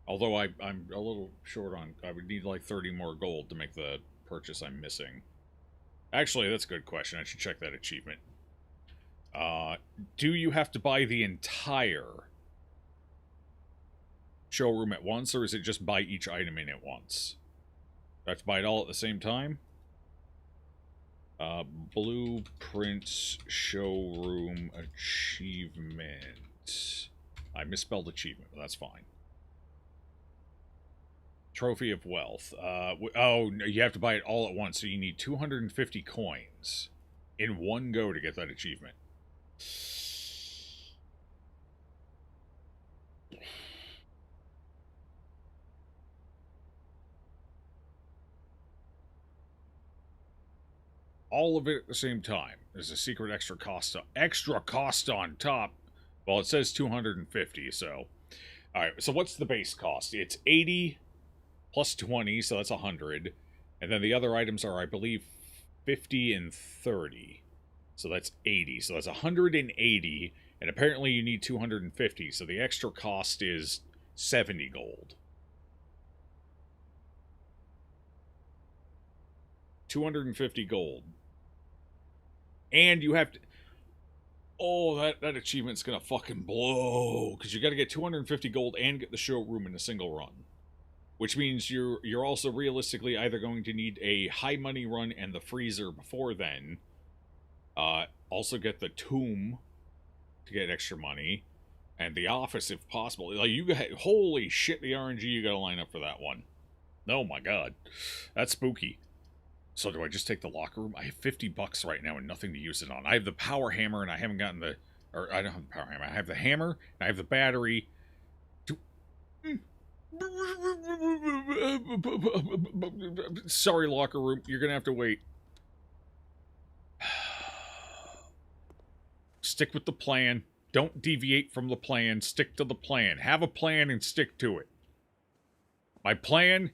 Although I'm a little short on... I would need like 30 more gold to make the purchase I'm missing. Actually, that's a good question. I should check that achievement. Do you have to buy the entire showroom at once, or is it just buy each item in at once? Do I have to buy it all at the same time? Blueprints showroom achievement. I misspelled achievement, but that's fine. Trophy of Wealth. Oh, no, you have to buy it all at once, so you need 250 coins in one go to get that achievement. All of it at the same time. There's a secret extra cost on top. Well, it says 250, so... Alright, so what's the base cost? It's 80 plus 20, so that's 100. And then the other items are, I believe, 50 and 30. So that's 80. So that's 180, and apparently you need 250, so the extra cost is 70 gold. 250 gold. And you have to... Oh, that achievement's gonna fucking blow. Because you gotta get 250 gold and get the showroom in a single run. which means you're also realistically either going to need a high money run and the freezer before then. Also get the tomb to get extra money, and the office if possible. Like holy shit, the RNG you gotta line up for that one. Oh my god, that's spooky. So do I just take the locker room? I have $50 right now and nothing to use it on. I have the power hammer and I haven't gotten the, or I don't have the power hammer. I have the hammer and I have the battery. Sorry, locker room. You're gonna have to wait. Stick with the plan. Don't deviate from the plan. Stick to the plan. Have a plan and stick to it. My plan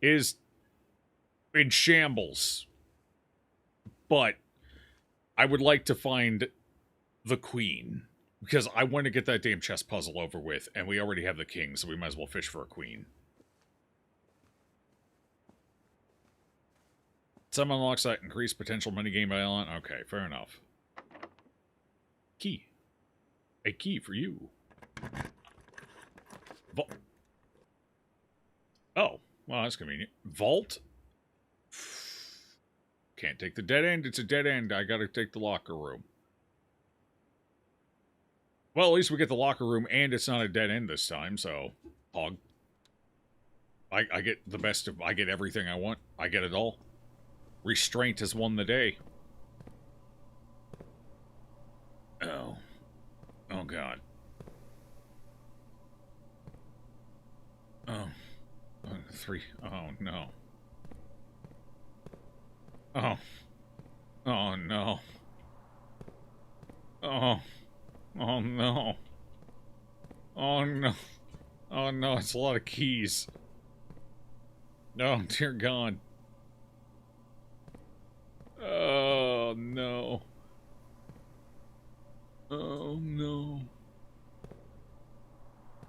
is in shambles. But I would like to find the queen. Because I want to get that damn chess puzzle over with. And we already have the king, so we might as well fish for a queen. Some unlocks that increased potential minigame by Ellen. Okay, fair enough. Key. A key for you. Oh, well, that's convenient. Vault? Can't take the dead end. It's a dead end. I gotta take the locker room. Well, at least we get the locker room, and it's not a dead end this time, so... Hog. I get the best of... I get everything I want. I get it all. Restraint has won the day. Oh. Oh, God. Oh. Three. Oh, no. Oh. Oh, no. Oh. Oh, no. Oh, no. Oh, no, it's a lot of keys. Oh, dear God. Oh, no. Oh, no.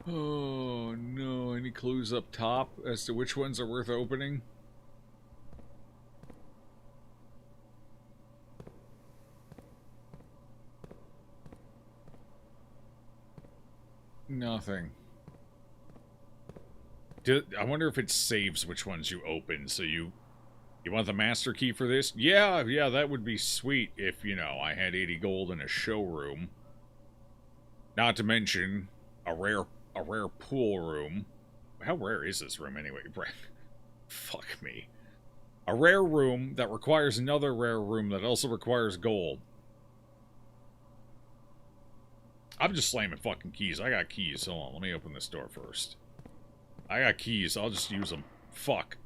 Oh, no. Any clues up top as to which ones are worth opening? Nothing. I wonder if it saves which ones you open, so you want the master key for this? Yeah, that would be sweet if, you know, I had 80 gold in a showroom. Not to mention a rare pool room. How rare is this room anyway? Fuck me. A rare room that requires another rare room that also requires gold. I'm just slamming fucking keys. I got keys. Hold on, let me open this door first. I got keys. I'll just use them. Fuck.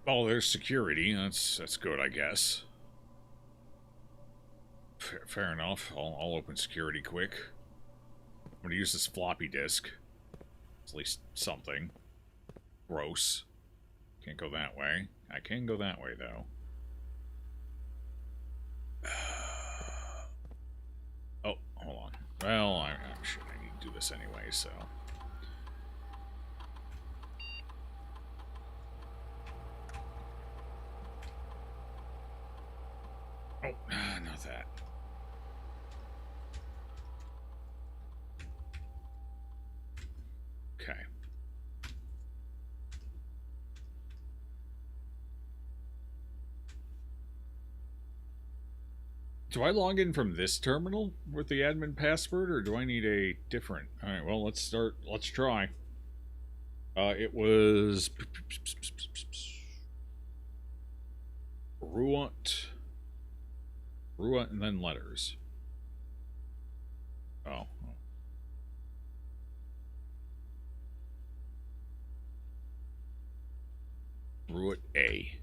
Oh, there's security. That's good, I guess. Fair enough. I'll open security quick. I'm gonna use this floppy disk. It's at least something. Gross. Can't go that way. I can go that way, though. Oh, hold on. Well, I'm sure I need to do this anyway, so... Oh, not that. Okay. Do I log in from this terminal with the admin password, or do I need a different? Alright, well, let's try. It was... Ruant and then letters. Oh. Ruant A.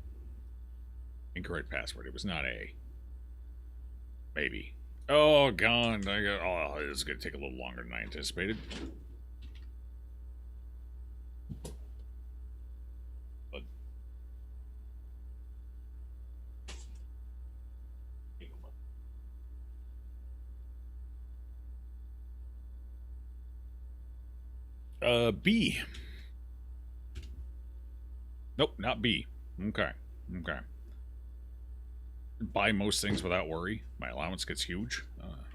Incorrect password. It was not A. Maybe. Oh, God. Oh, this is going to take a little longer than I anticipated. B. Nope, not B. Okay. Okay. Buy most things without worry. My allowance gets huge.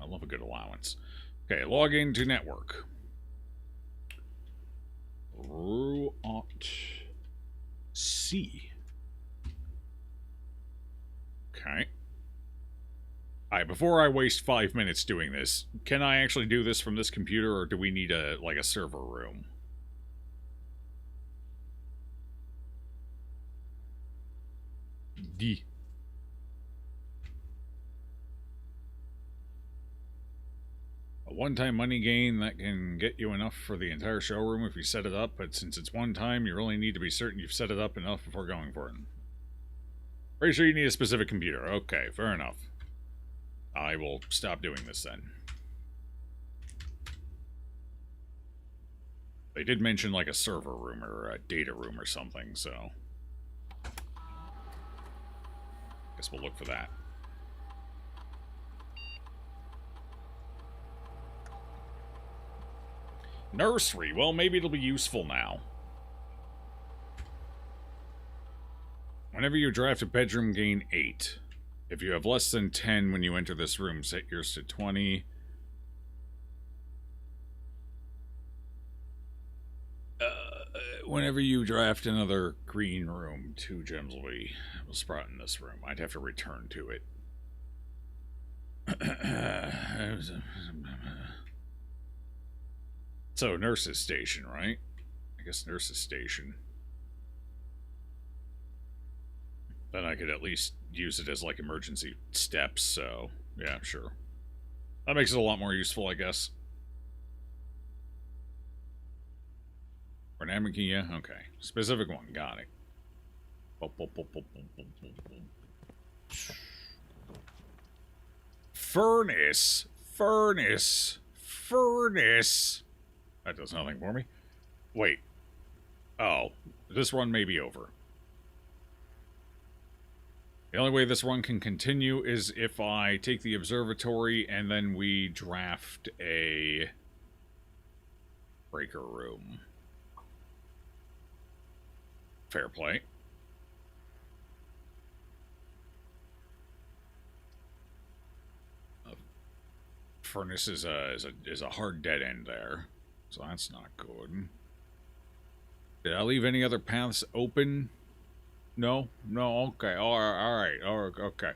I love a good allowance. Okay, log into network. through C. Okay. Alright, before I waste 5 minutes doing this, can I actually do this from this computer, or do we need a server room? D. A one-time money gain that can get you enough for the entire showroom if you set it up, but since it's one time, you really need to be certain you've set it up enough before going for it. Pretty sure you need a specific computer. Okay, fair enough. I will stop doing this then. They did mention like a server room or a data room or something, so... guess we'll look for that. Nursery. Well, maybe it'll be useful now. Whenever you draft a bedroom, gain 8. If you have less than 10 when you enter this room, set yours to 20. Whenever you draft another green room, 2 gems will sprout in this room. I'd have to return to it. So, nurse's station, right? I guess nurse's station. Then I could at least use it as, like, emergency steps, so... yeah, sure. That makes it a lot more useful, I guess. Dynamic key, yeah? Okay. Specific one, got it. Furnace! Furnace! Furnace! That does nothing for me. Wait. Oh. This run may be over. The only way this run can continue is if I take the observatory and then we draft a breaker room. Fair play. Furnace is a hard dead end there, so that's not good. Did I leave any other paths open? No, okay, all right, okay.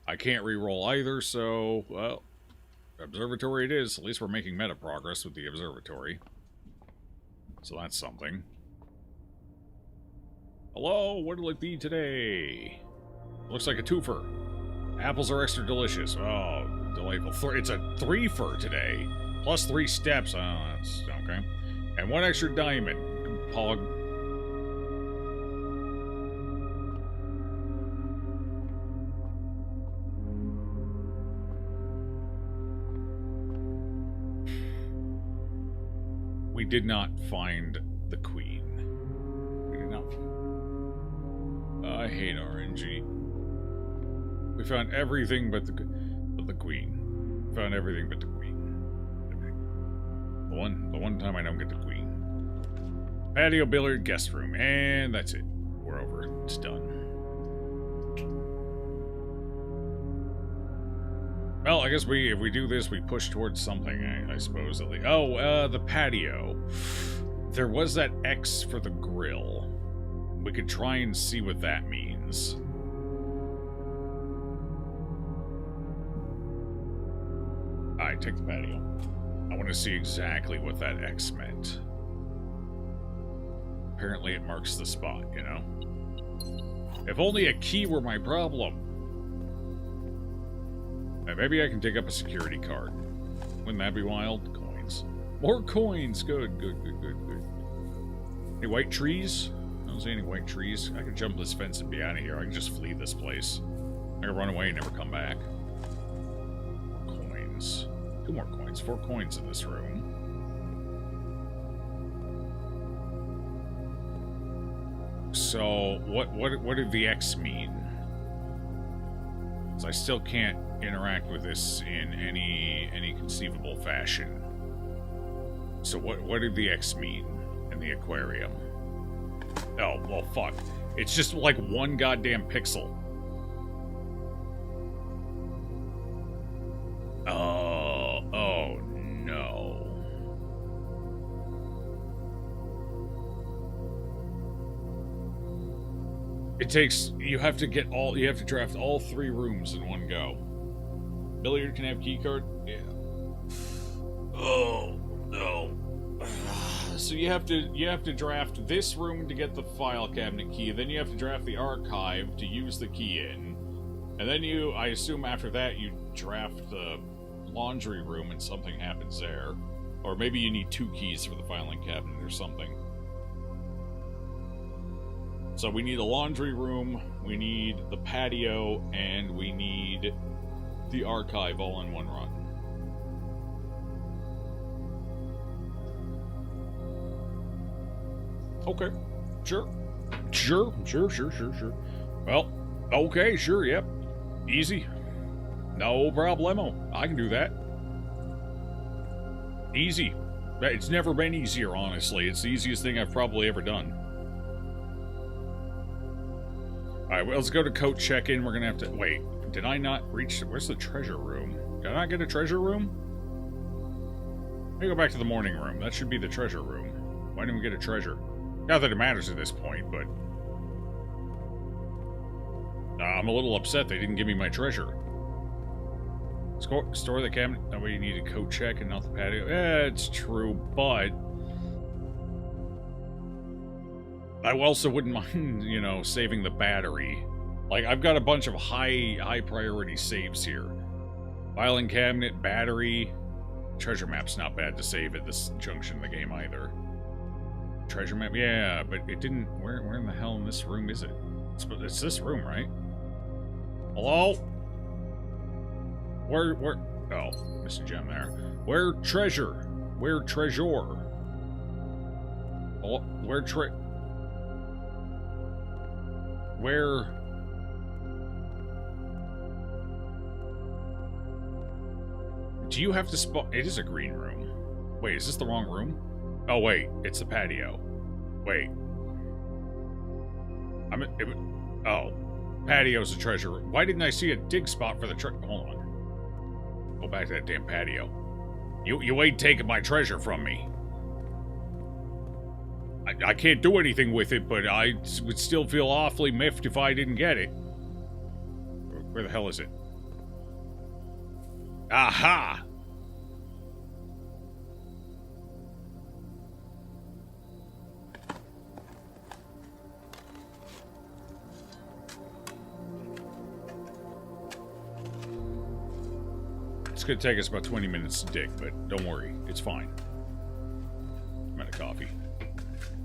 I can't re-roll either, so well, observatory it is. At least we're making meta progress with the observatory, so that's something. Hello, what'll it be today? Looks like a twofer. Apples are extra delicious. Oh, delightful. It's a threefer today. Plus 3 steps. Oh, that's okay. And 1 extra diamond. Pog. We did not find the queen. We did not. I hate RNG. We found everything but the queen. We found everything but the queen. The one time I don't get the queen. Patio, billiard, guest room, and that's it. We're over. It's done. Well, I guess if we do this, we push towards something, I suppose. Oh, the patio. There was that X for the grill. We could try and see what that means. Alright, take the patio. I want to see exactly what that X meant. Apparently it marks the spot, you know? If only a key were my problem. Maybe I can dig up a security card. Wouldn't that be wild? Coins. More coins! Good. Any white trees? I don't see any white trees. I can jump this fence and be out of here. I can just flee this place. I can run away and never come back. Coins. 2 more coins. 4 coins in this room. So, what did the X mean? Because I still can't interact with this in any conceivable fashion. So what did the X mean in the aquarium? Oh, well, fuck. It's just like 1 goddamn pixel. Oh no. It takes, you have to draft all 3 rooms in one go. Billiard can have keycard? Yeah. Oh, no. So you have to draft this room to get the file cabinet key, then you have to draft the archive to use the key in. And then I assume after that you draft the laundry room and something happens there. Or maybe you need 2 keys for the filing cabinet or something. So we need a laundry room, we need the patio, and we need the archive all in one run. Okay. Sure. Well, okay, sure, yep. Easy. No problemo. I can do that. Easy. It's never been easier, honestly. It's the easiest thing I've probably ever done. Alright, well, let's go to coat check-in. We're gonna have to... Wait, did I not reach... Where's the treasure room? Did I not get a treasure room? Let me go back to the morning room. That should be the treasure room. Why didn't we get a treasure? Not that it matters at this point, but... I'm a little upset they didn't give me my treasure. Store the cabinet. That way you need a coat check and not the patio. Yeah, it's true, but... I also wouldn't mind, you know, saving the battery. Like, I've got a bunch of high priority saves here. Filing cabinet, battery... Treasure map's not bad to save at this junction of the game either. Treasure map? Yeah, but it didn't... Where in the hell in this room is it? It's this room, right? Hello? Where... Oh, missed a gem there. Where treasure? Where treasure? Oh, where Where... Do you have to spot... It is a green room. Wait, is this the wrong room? Oh, wait. It's the patio. Wait. Oh. Patio's a treasure room. Why didn't I see a dig spot for the Hold on. Go back to that damn patio. You ain't taking my treasure from me. I can't do anything with it, but I would still feel awfully miffed if I didn't get it. Where the hell is it? Aha! It's gonna take us about 20 minutes to dig, but don't worry, it's fine. I'm out of coffee.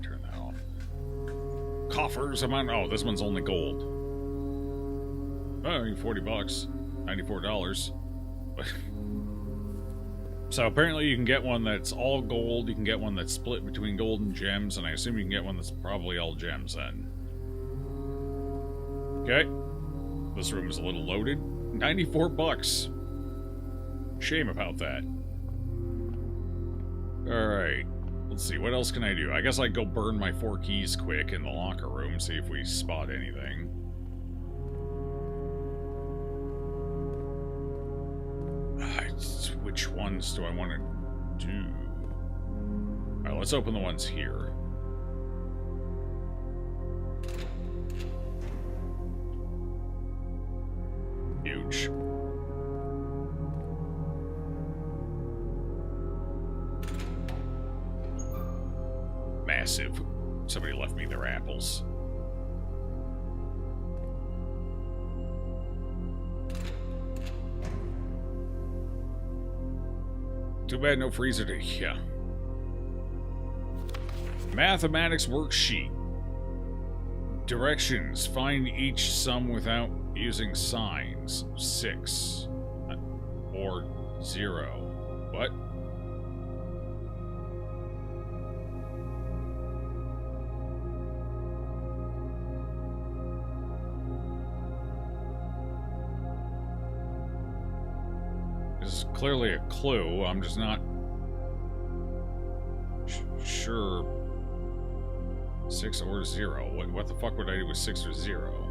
Turn that off. Coffers, oh, this one's only gold. Oh, 40 bucks. $94. So apparently you can get one that's all gold, you can get one that's split between gold and gems, and I assume you can get one that's probably all gems then. Okay. This room is a little loaded. 94 bucks. Shame about that. Alright. Let's see, what else can I do? I guess I go burn my 4 keys quick in the locker room, see if we spot anything. Which ones do I want to do? Alright, let's open the ones here. Huge. Massive. Somebody left me their apples. Too bad no freezer to... Yeah. Mathematics worksheet. Directions. Find each sum without using signs. 6. Or 0. What? This is clearly a clue. I'm just not sure. 6 or 0. What the fuck would I do with 6 or 0?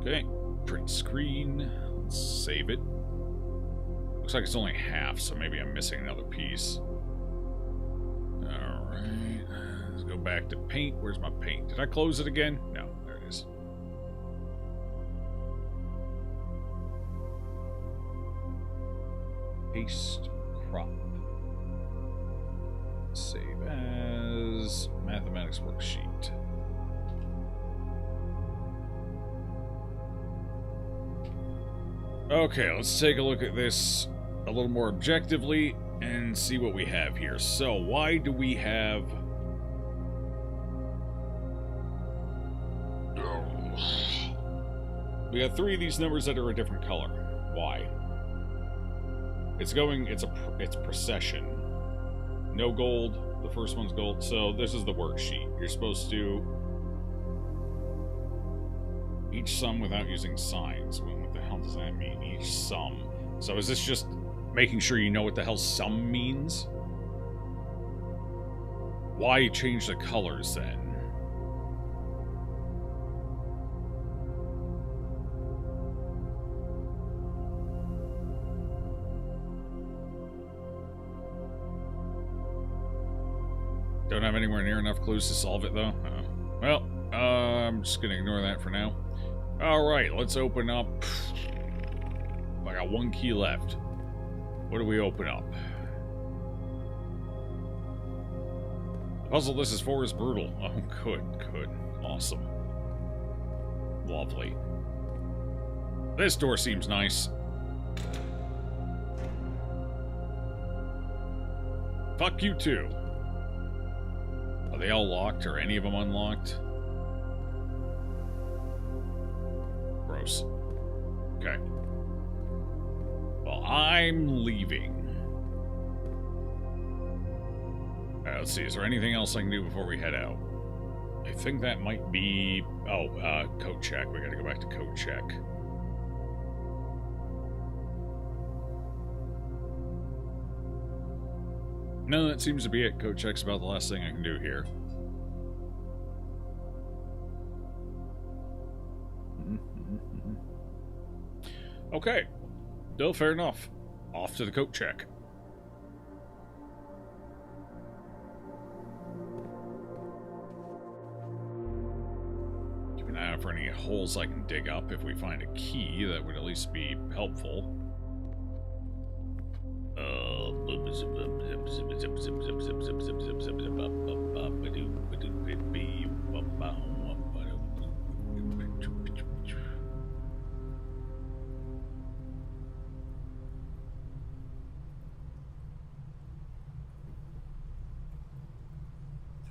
Okay, print screen. Let's save it. Looks like it's only half, so maybe I'm missing another piece. Alright, let's go back to paint. Where's my paint? Did I close it again? No, there it is. Paste crop. Save as mathematics worksheet. Okay, let's take a look at this a little more objectively and see what we have here. So, why do we have... We got 3 of these numbers that are a different color. Why? It's procession. No gold. The first one's gold. So, this is the worksheet. You're supposed to... Each sum without using signs. What the hell does that mean? Each sum. So is this just making sure you know what the hell sum means? Why change the colors then? Don't have anywhere near enough clues to solve it though? Well, I'm just gonna ignore that for now. Alright, let's open up. I got 1 key left. What do we open up? The puzzle this is for is brutal. Oh, good. Awesome. Lovely. This door seems nice. Fuck you too. Are they all locked? Or any of them unlocked? Gross. Okay. Well, I'm leaving. Let's see, is there anything else I can do before we head out? I think that might be... Oh, coat check. We gotta go back to coat check. No, that seems to be it. Coat check's about the last thing I can do here. Okay. No, fair enough. Off to the coat check. Keep an eye out for any holes I can dig up. If we find a key, that would at least be helpful.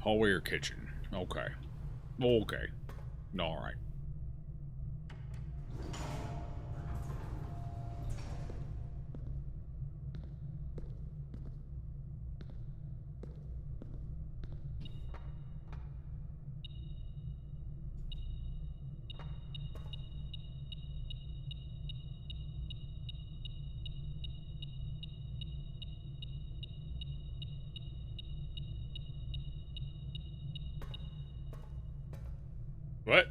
Hallway or kitchen? Okay. Okay. Alright. What?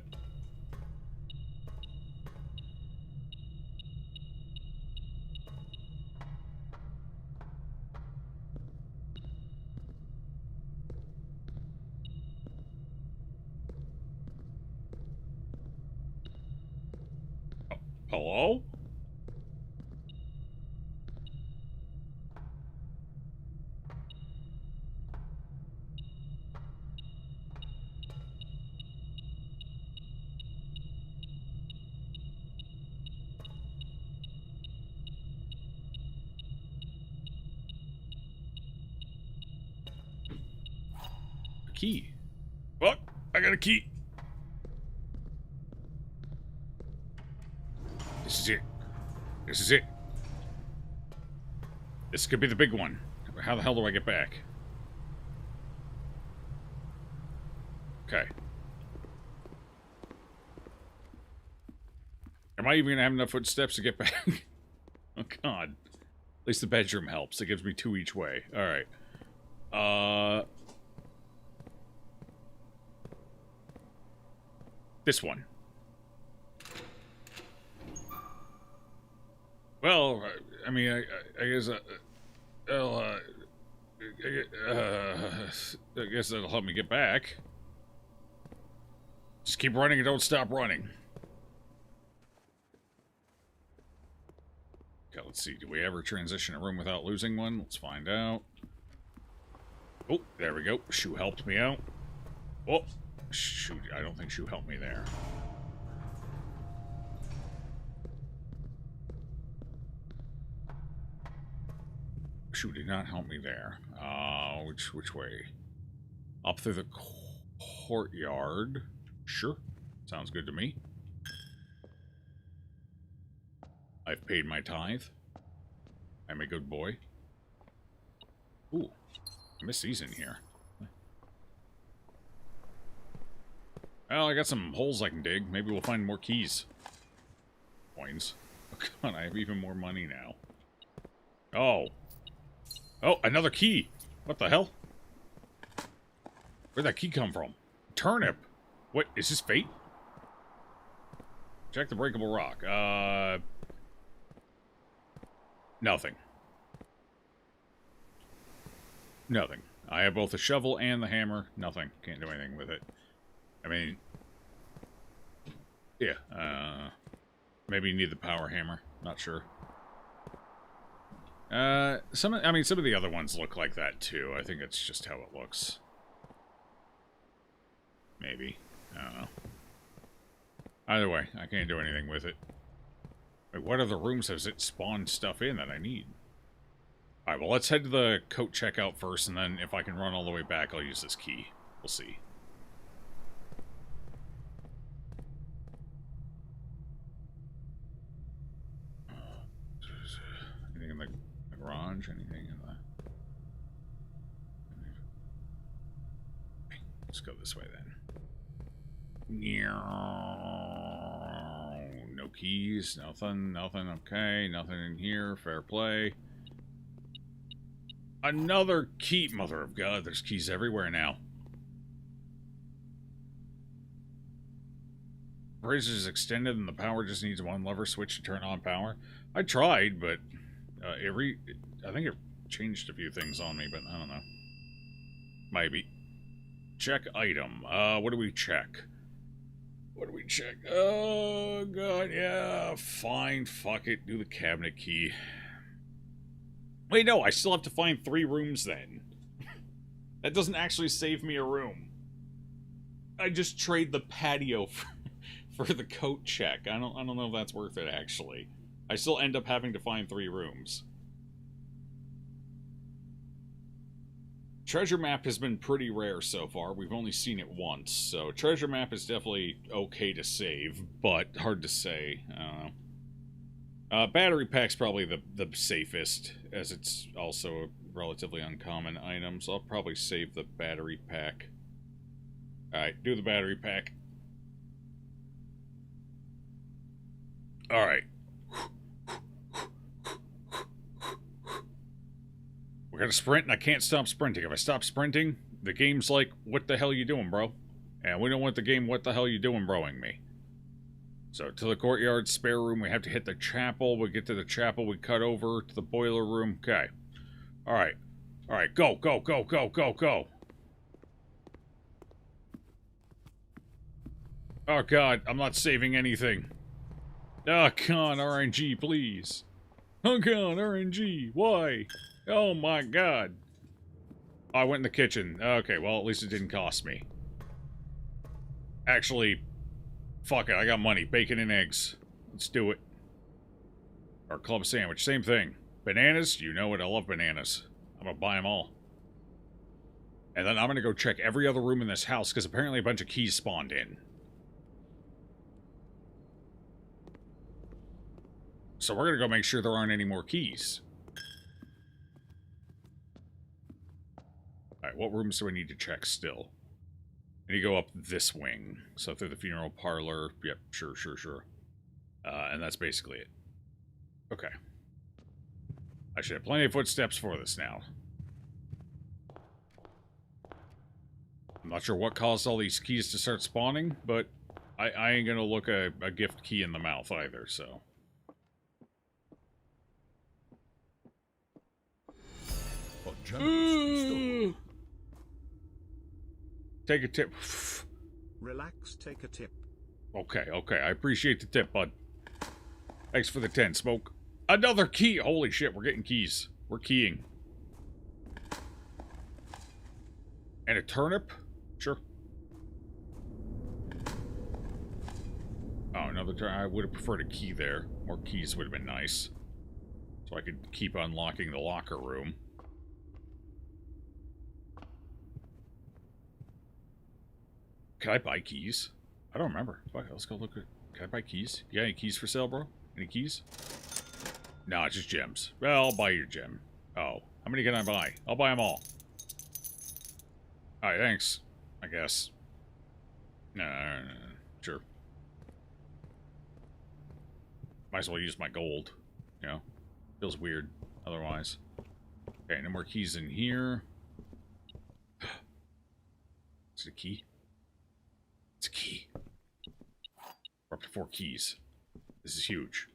Hello? Key. What? I got a key. This is it. This is it. This could be the big one. How the hell do I get back? Okay. Am I even going to have enough footsteps to get back? Oh, God. At least the bedroom helps. It gives me 2 each way. Alright. This one. Well, I mean, I guess, well, I guess that'll help me get back. Just keep running and don't stop running. Okay, let's see. Do we ever transition a room without losing one? Let's find out. Oh, there we go. Shu helped me out. Oh, shoot. I don't think Shu helped me there. Shu did not help me there. Which way? Up through the courtyard. Sure. Sounds good to me. I've paid my tithe. I'm a good boy. Ooh. I miss these in here. Well, I got some holes I can dig. Maybe we'll find more keys. Coins. Oh, come on, I have even more money now. Oh. Oh, another key. What the hell? Where'd that key come from? Turnip. What, is this fate? Check the breakable rock. Nothing. Nothing. I have both the shovel and the hammer. Nothing. Can't do anything with it. I mean... Yeah, maybe you need the power hammer. Not sure. Some of the other ones look like that, too. I think it's just how it looks. Maybe. I don't know. Either way, I can't do anything with it. Wait, what other rooms has it spawned stuff in that I need? Alright, well, let's head to the coat checkout first, and then if I can run all the way back, I'll use this key. We'll see. Anything in the garage? Anything in the... Let's go this way, then. No keys, nothing, okay, nothing in here, fair play. Another key, mother of God, there's keys everywhere now. Bridge is extended and the power just needs one lever switch to turn on power. I tried, but I think it changed a few things on me, but I don't know. Maybe. Check item. What do we check? What do we check? Oh, God, yeah. Fine, fuck it. Do the cabinet key. Wait, no, I still have to find 3 rooms then. That doesn't actually save me a room. I just trade the patio for the coat check. I don't know if that's worth it, actually. I still end up having to find 3 rooms. Treasure map has been pretty rare so far. We've only seen it once, so treasure map is definitely okay to save, but hard to say. I don't know. Battery pack's probably the safest, as it's also a relatively uncommon item, so I'll probably save the battery pack. Alright, do the battery pack. Alright. We're gonna sprint, and I can't stop sprinting. If I stop sprinting, the game's like, what the hell you doing, bro? And we don't want the game, what the hell you doing, broing me. So, to the courtyard, spare room, we have to hit the chapel. We get to the chapel, we cut over to the boiler room. Okay. Alright. Alright, go, go, go, go, go, go. Oh, God, I'm not saving anything. Oh, come on, RNG, please. Oh, come on, RNG, why? Oh, my God. Oh, I went in the kitchen. Okay, well, at least it didn't cost me. Actually... Fuck it, I got money. Bacon and eggs. Let's do it. Or club sandwich, same thing. Bananas? You know it, I love bananas. I'm gonna buy them all. And then I'm gonna go check every other room in this house, because apparently a bunch of keys spawned in. So we're gonna go make sure there aren't any more keys. Alright, what rooms do I need to check still? I need to go up this wing. So through the funeral parlor. Yep, sure. And that's basically it. Okay. I should have plenty of footsteps for this now. I'm not sure what caused all these keys to start spawning, but I ain't gonna look a gift key in the mouth either, so. Take a tip. Relax, take a tip. Okay, okay. I appreciate the tip, bud. Thanks for the 10, Smoke. Another key! Holy shit, we're getting keys. We're keying. And a turnip? Sure. Oh, another turnip. I would have preferred a key there. More keys would have been nice. So I could keep unlocking the locker room. Can I buy keys? I don't remember. Fuck, let's go look at... Can I buy keys? You got any keys for sale, bro? Any keys? No, it's just gems. Well, I'll buy your gem. Oh, how many can I buy? I'll buy them all. Alright, thanks. I guess. No, sure. Might as well use my gold. You know? Feels weird otherwise. Okay, no more keys in here. Is it a key? It's a key. We're up to 4 keys. This is huge.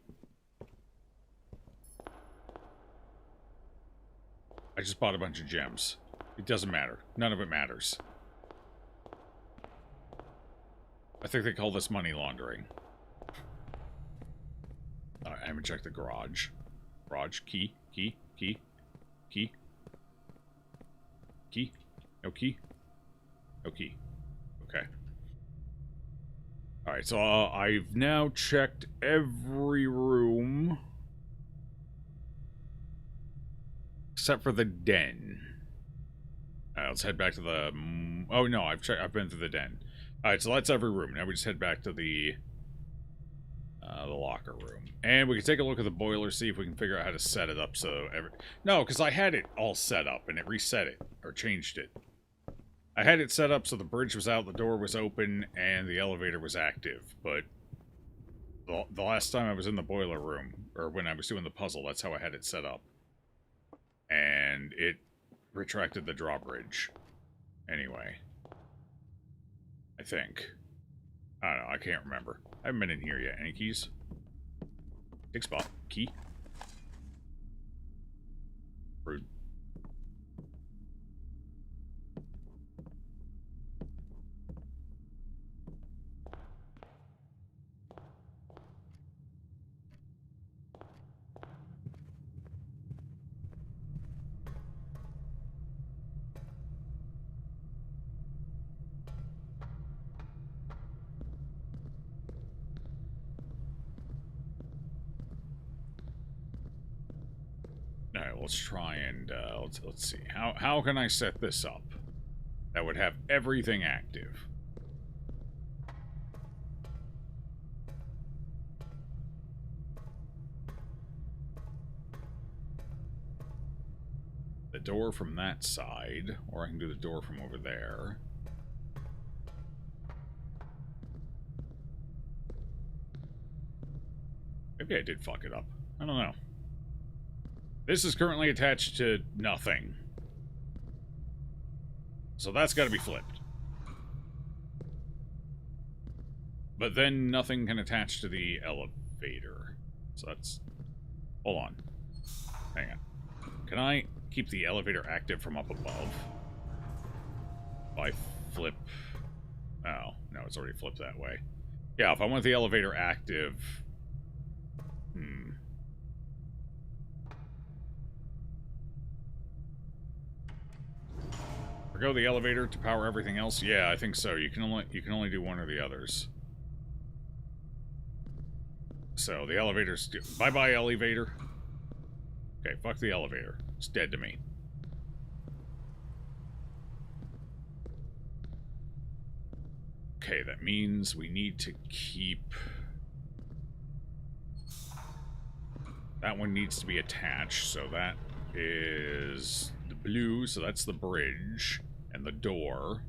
I just bought a bunch of gems. It doesn't matter. None of it matters. I think they call this money laundering. Alright, I'm gonna check the garage. Garage, key, key, key, key. Key? No key? No key. Okay. Alright, so I've now checked every room. Except for the den. Alright, let's head back to the... Oh, no, I've been through the den. Alright, so that's every room. Now we just head back to the locker room. And we can take a look at the boiler, see if we can figure out how to set it up so... No, because I had it all set up, and it reset it. Or changed it. I had it set up so the bridge was out, the door was open, and the elevator was active. But the last time I was in the boiler room, or when I was doing the puzzle, that's how I had it set up. And it retracted the drawbridge. Anyway. I think. I don't know, I can't remember. I haven't been in here yet. Any keys? Big spot. Key. Rude. Alright, let's try and, let's see. How can I set this up? That would have everything active. The door from that side, or I can do the door from over there. Maybe I did fuck it up. I don't know. This is currently attached to nothing. So that's got to be flipped. But then nothing can attach to the elevator. So that's... Hold on. Hang on. Can I keep the elevator active from up above? If I flip... Oh, no, it's already flipped that way. Yeah, if I want the elevator active... Go the elevator to power everything else? Yeah, I think so. You can only do one or the others. So the elevator's bye-bye elevator. Okay, fuck the elevator. It's dead to me. Okay, that means we need to keep... That one needs to be attached, so that is the blue, so that's the bridge. And the door.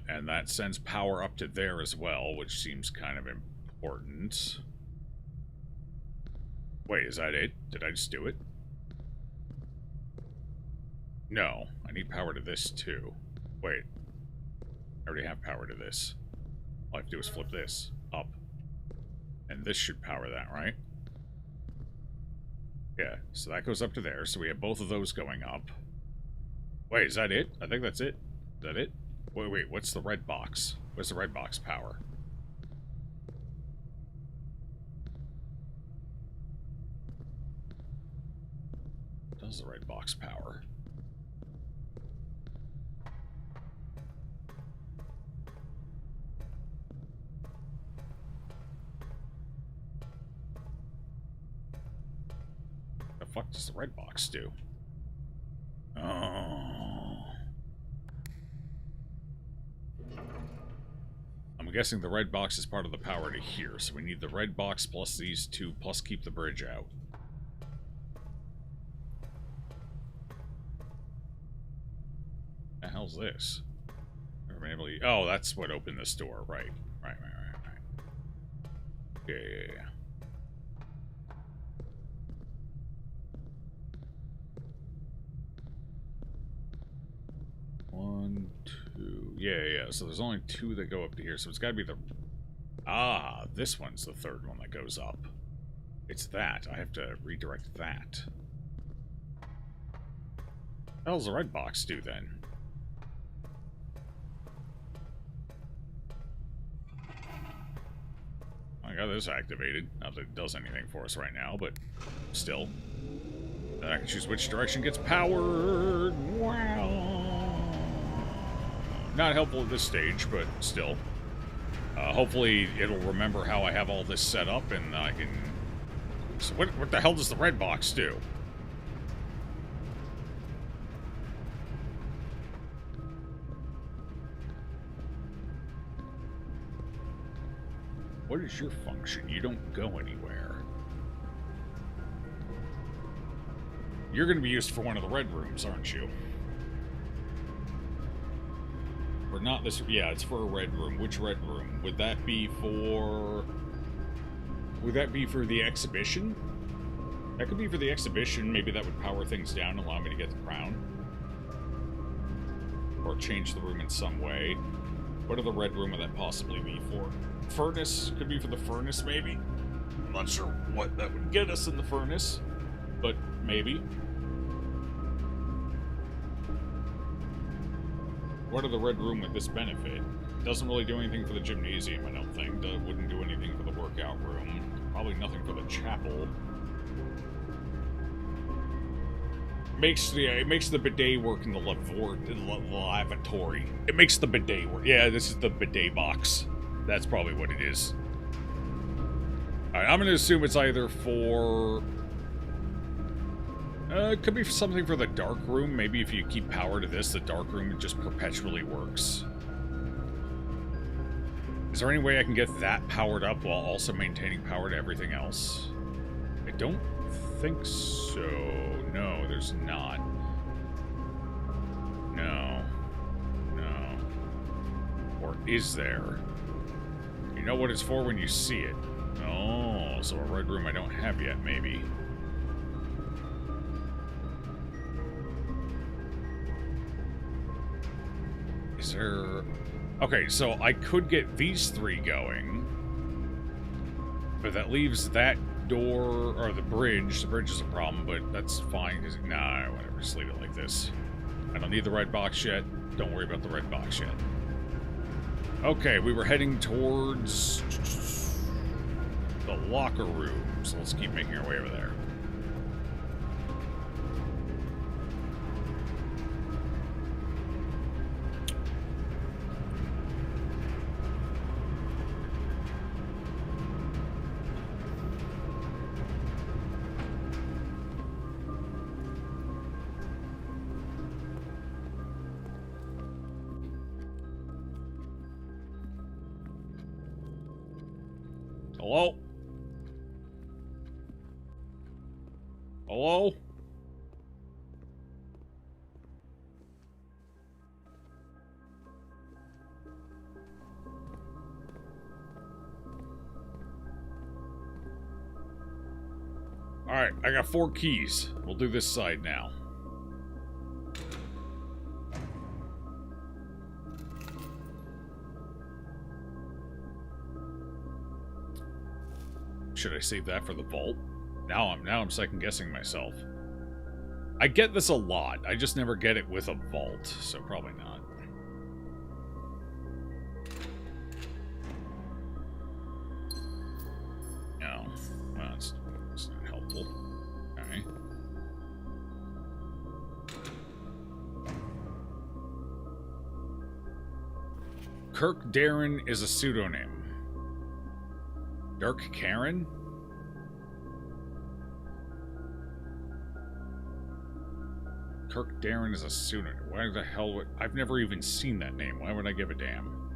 And that sends power up to there as well, which seems kind of important. Wait, is that it? Did I just do it? No, I need power to this too. Wait. I already have power to this. All I have to do is flip this up. And this should power that, right? Yeah, so that goes up to there. So we have both of those going up. Wait, is that it? I think that's it. Is that it? Wait, what's the red box? Where's the red box power? Does the red box power? The fuck does the red box do? Oh. I'm guessing the red box is part of the power to here, so we need the red box plus these two, plus keep the bridge out. The hell's this? Never been able to... Oh, that's what opened this door. Right. Right. Yeah. 1, 2... Yeah. So there's only 2 that go up to here, so it's gotta be the... Ah, this one's the third one that goes up. It's that. I have to redirect that. What the hell's the red box do, then? I got this activated. Not that it does anything for us right now, but still. Then I can choose which direction gets powered. Wow. Not helpful at this stage, but still. Hopefully it'll remember how I have all this set up, and I can... So what the hell does the red box do? What is your function? You don't go anywhere. You're going to be used for one of the red rooms, aren't you? Or not this... Yeah, it's for a red room. Which red room? Would that be for... Would that be for the exhibition? That could be for the exhibition. Maybe that would power things down and allow me to get the crown. Or change the room in some way. What other red room would that possibly be for? Furnace? Could be for the furnace, maybe? I'm not sure what that would get us in the furnace. But maybe. What are the red room with this benefit? Doesn't really do anything for the gymnasium, I don't think. Wouldn't do anything for the workout room. Probably nothing for the chapel. It makes the bidet work in the lavatory. It makes the bidet work. Yeah, this is the bidet box. That's probably what it is. Alright, I'm gonna assume it's either for... it could be something for the dark room. Maybe if you keep power to this, the dark room just perpetually works. Is there any way I can get that powered up while also maintaining power to everything else? I don't think so. No, there's not. No. Or is there? You know what it's for when you see it. Oh, so a red room I don't have yet, maybe. Is there... Okay, so I could get these 3 going. But that leaves that door, or the bridge. The bridge is a problem, but that's fine, because... Nah, whatever, just leave it like this. I don't need the red box yet. Don't worry about the red box yet. Okay, we were heading towards... the locker room, so let's keep making our way over there. Hello? Hello? Alright, I got 4 keys. We'll do this side now. Should I save that for the vault? Now I'm second guessing myself. I get this a lot. I just never get it with a vault, so probably not. No, well, that's not helpful. Okay. Kirk Darren is a pseudonym. Dirk Karen? Kirk Darren is a pseudonym. Why the hell would... I've never even seen that name. Why would I give a damn?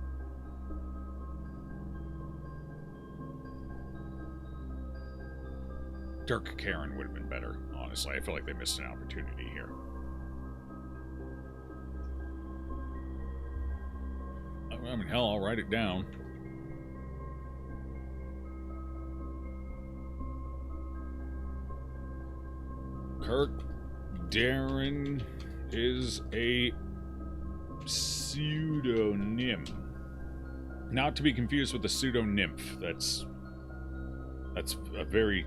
Dirk Karen would have been better, honestly. I feel like they missed an opportunity here. I mean, hell, I'll write it down. Kirk Darren is a pseudonym. Not to be confused with a pseudo-nymph. That's very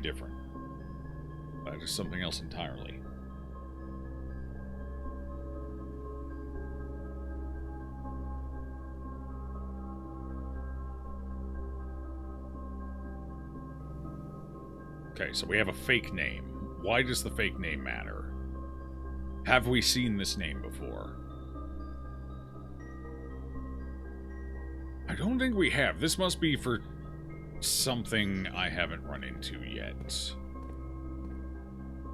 different. That is something else entirely. Okay, so we have a fake name. Why does the fake name matter? Have we seen this name before? I don't think we have. This must be for something I haven't run into yet.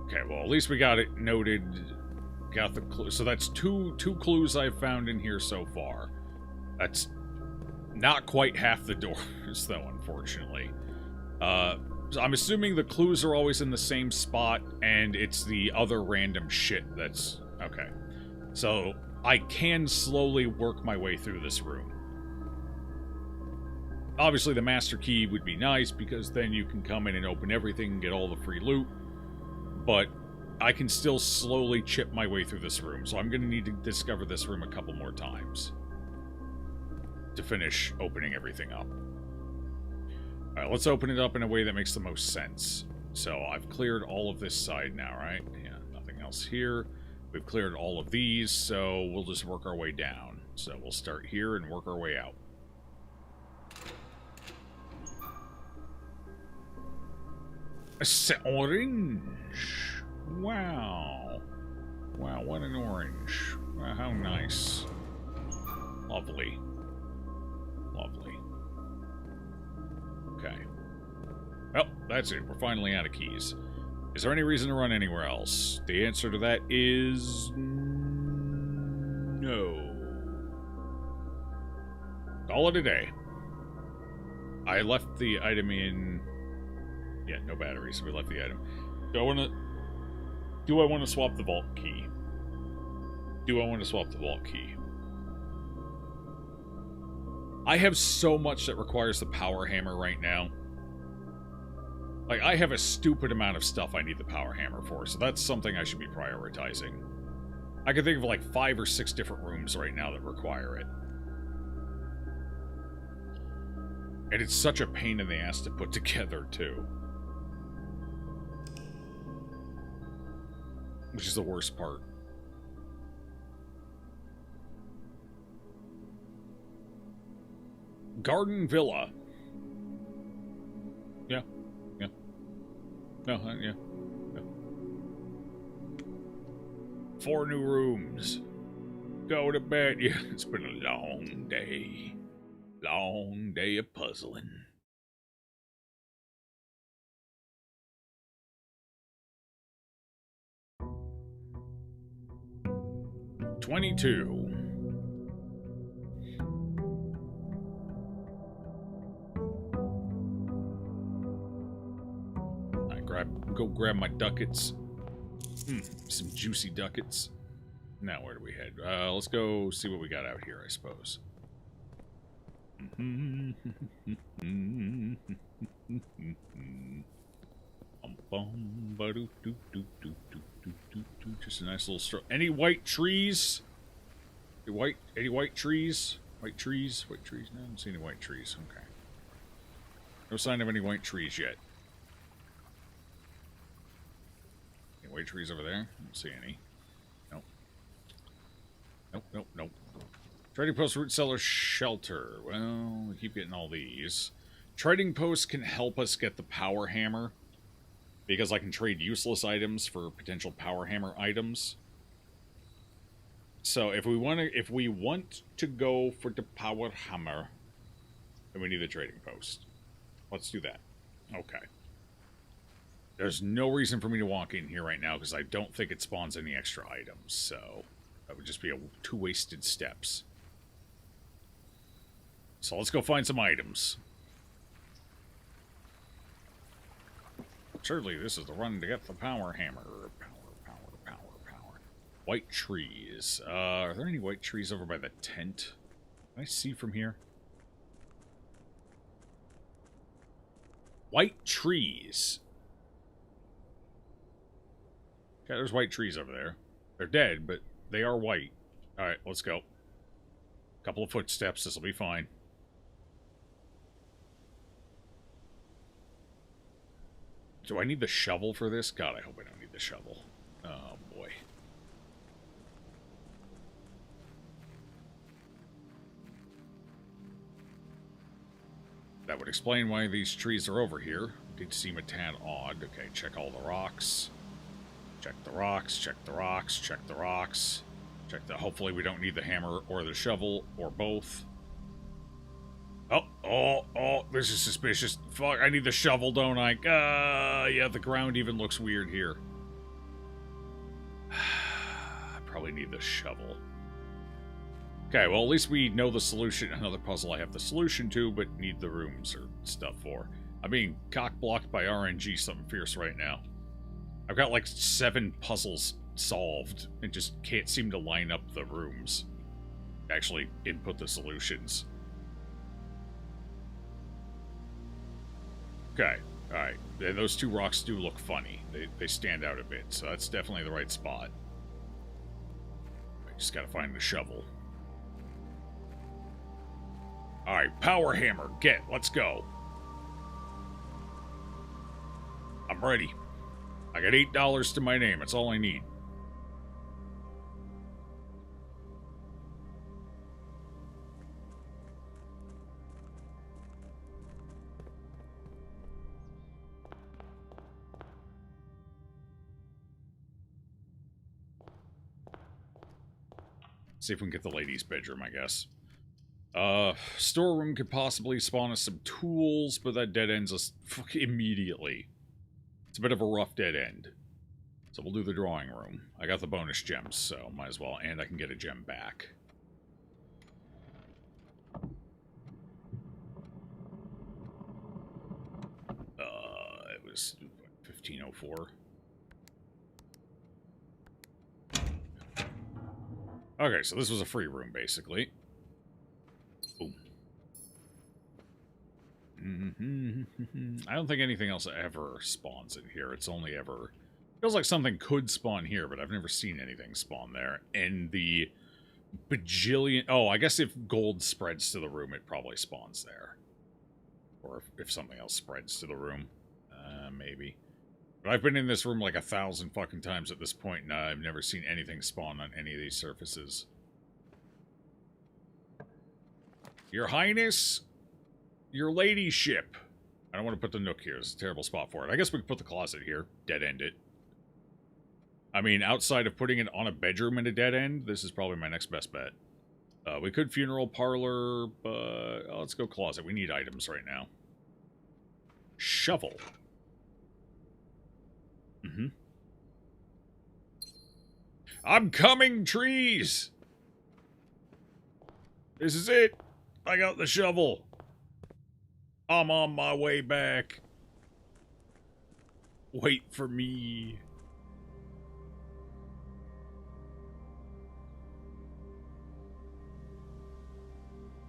Okay, well, at least we got it noted. Got the clue. So that's two clues I've found in here so far. That's not quite half the doors, though, unfortunately. I'm assuming the clues are always in the same spot, and it's the other random shit that's... Okay. So, I can slowly work my way through this room. Obviously, the master key would be nice, because then you can come in and open everything and get all the free loot. But I can still slowly chip my way through this room, so I'm going to need to discover this room a couple more times to finish opening everything up. Alright, let's open it up in a way that makes the most sense. So, I've cleared all of this side now, right? Yeah, nothing else here. We've cleared all of these, so we'll just work our way down. So, we'll start here and work our way out. A orange! Wow. Wow, what an orange. Wow, how nice. Lovely. Lovely. Okay. Well, that's it. We're finally out of keys. Is there any reason to run anywhere else? The answer to that is... no. Call it a day. I left the item in... Yeah, no batteries. We left the item. Do I want to swap the vault key? Do I want to swap the vault key? I have so much that requires the power hammer right now. Like, I have a stupid amount of stuff I need the power hammer for, so that's something I should be prioritizing. I can think of like 5 or 6 different rooms right now that require it. And it's such a pain in the ass to put together, too. Which is the worst part. Garden Villa. Yeah. Yeah. No, yeah. No. 4 new rooms. Go to bed. Yeah, it's been a long day. Long day of puzzling. $22. Go grab my ducats. Some juicy ducats. Now where do we head? Let's go see what we got out here, I suppose. Just a nice little stroke. Any white trees? Any white trees? White trees? White trees? No, I haven't seen any white trees. Okay. No sign of any white trees yet. white trees over there? I don't see any. Nope. Nope, nope, nope. Trading post, root cellar, shelter. Well, we keep getting all these. Trading post can help us get the power hammer, because I can trade useless items for potential power hammer items. So if we want to go for the power hammer, then we need the trading post. Let's do that. Okay. There's no reason for me to walk in here right now because I don't think it spawns any extra items. So that would just be two wasted steps. So let's go find some items. Surely this is the run to get the power hammer. Power. White trees. Are there any white trees over by the tent? Can I see from here? White trees. Okay, there's white trees over there. They're dead, but they are white. Alright, let's go. Couple of footsteps, this'll be fine. Do I need the shovel for this? God, I hope I don't need the shovel. Oh, boy. That would explain why these trees are over here. Did seem a tad odd. Okay, check all the rocks. Check the rocks, check the rocks, check the rocks. Check the... Hopefully we don't need the hammer or the shovel, or both. Oh, this is suspicious. Fuck, I need the shovel, don't I? Yeah, the ground even looks weird here. I probably need the shovel. Okay, well, at least we know the solution. Another puzzle I have the solution to, but need the rooms or stuff for. I'm being cock-blocked by RNG something fierce right now. I've got like 7 puzzles solved and just can't seem to line up the rooms. Actually input the solutions. Okay, alright. And those 2 rocks do look funny. They stand out a bit, so that's definitely the right spot. I just gotta find the shovel. Alright, power hammer, let's go. I'm ready. I got $8 to my name, that's all I need. See if we can get the ladies' bedroom, I guess. Storeroom could possibly spawn us some tools, but that dead ends us immediately. It's a bit of a rough dead end. So we'll do the drawing room. I got the bonus gems, so might as well. And I can get a gem back. It was 1504. Okay, so this was a free room, basically. Boom. I don't think anything else ever spawns in here. It's only ever... Feels like something could spawn here, but I've never seen anything spawn there. And the bajillion... Oh, I guess if gold spreads to the room, it probably spawns there. Or if something else spreads to the room. Maybe. But I've been in this room like 1,000 fucking times at this point, and I've never seen anything spawn on any of these surfaces. Your Highness, your ladyship. I don't want to put the nook here. It's a terrible spot for it. I guess we could put the closet here. Dead end it. I mean, outside of putting it on a bedroom in a dead end, this is probably my next best bet. We could funeral parlor, but let's go closet. We need items right now. Shovel. I'm coming, trees! This is it! I got the shovel! I'm on my way back. Wait for me.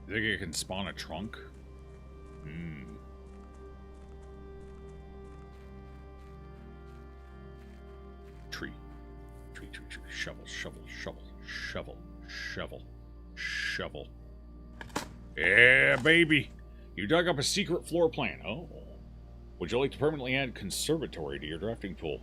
You think I can spawn a trunk? Tree. Shovel. Yeah, baby. You dug up a secret floor plan. Oh. Would you like to permanently add conservatory to your drafting pool?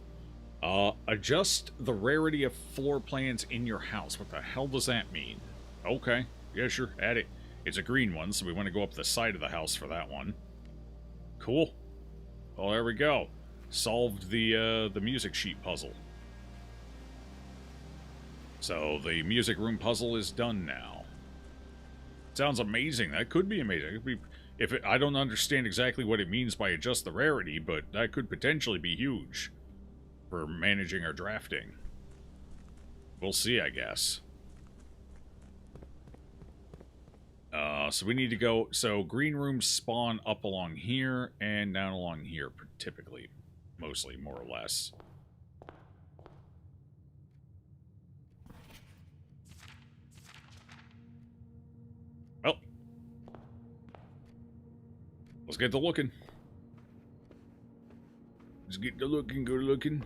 Adjust the rarity of floor plans in your house. What the hell does that mean? Okay. Yeah, sure. Add it. It's a green one, so we want to go up the side of the house for that one. Cool. Well, there we go. Solved the music sheet puzzle. So the music room puzzle is done now. Sounds amazing. That could be amazing. It could be, I don't understand exactly what it means by adjust the rarity, but that could potentially be huge for managing our drafting. We'll see, I guess. So we need to go... So green rooms spawn up along here and down along here, typically. Mostly, more or less. Well. Let's get to looking. Let's get to looking, go looking.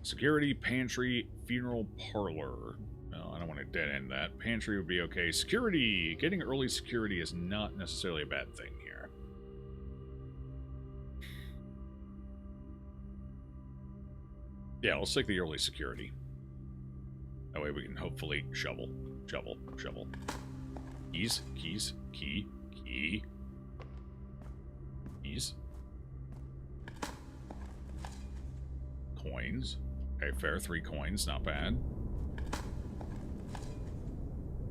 Security, pantry, funeral parlor. No, I don't want to dead end that. Pantry would be okay. Security! Getting early security is not necessarily a bad thing here. Yeah, let's take the early security. That way we can hopefully shovel, shovel, shovel. Keys, keys, key, key. Keys. Coins. Okay, fair. 3 coins, not bad.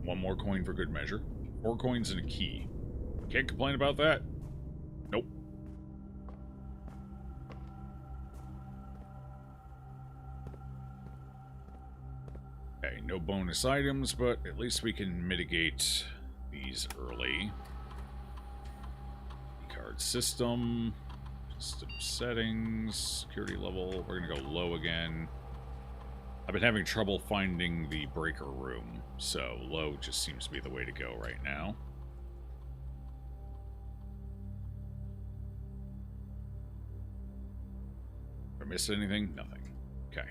1 more coin for good measure. 4 coins and a key. Can't complain about that. Nope. Okay, no bonus items, but at least we can mitigate these early. Card system. System settings. Security level. We're going to go low again. I've been having trouble finding the breaker room, so low just seems to be the way to go right now. Did I miss anything? Nothing. Okay.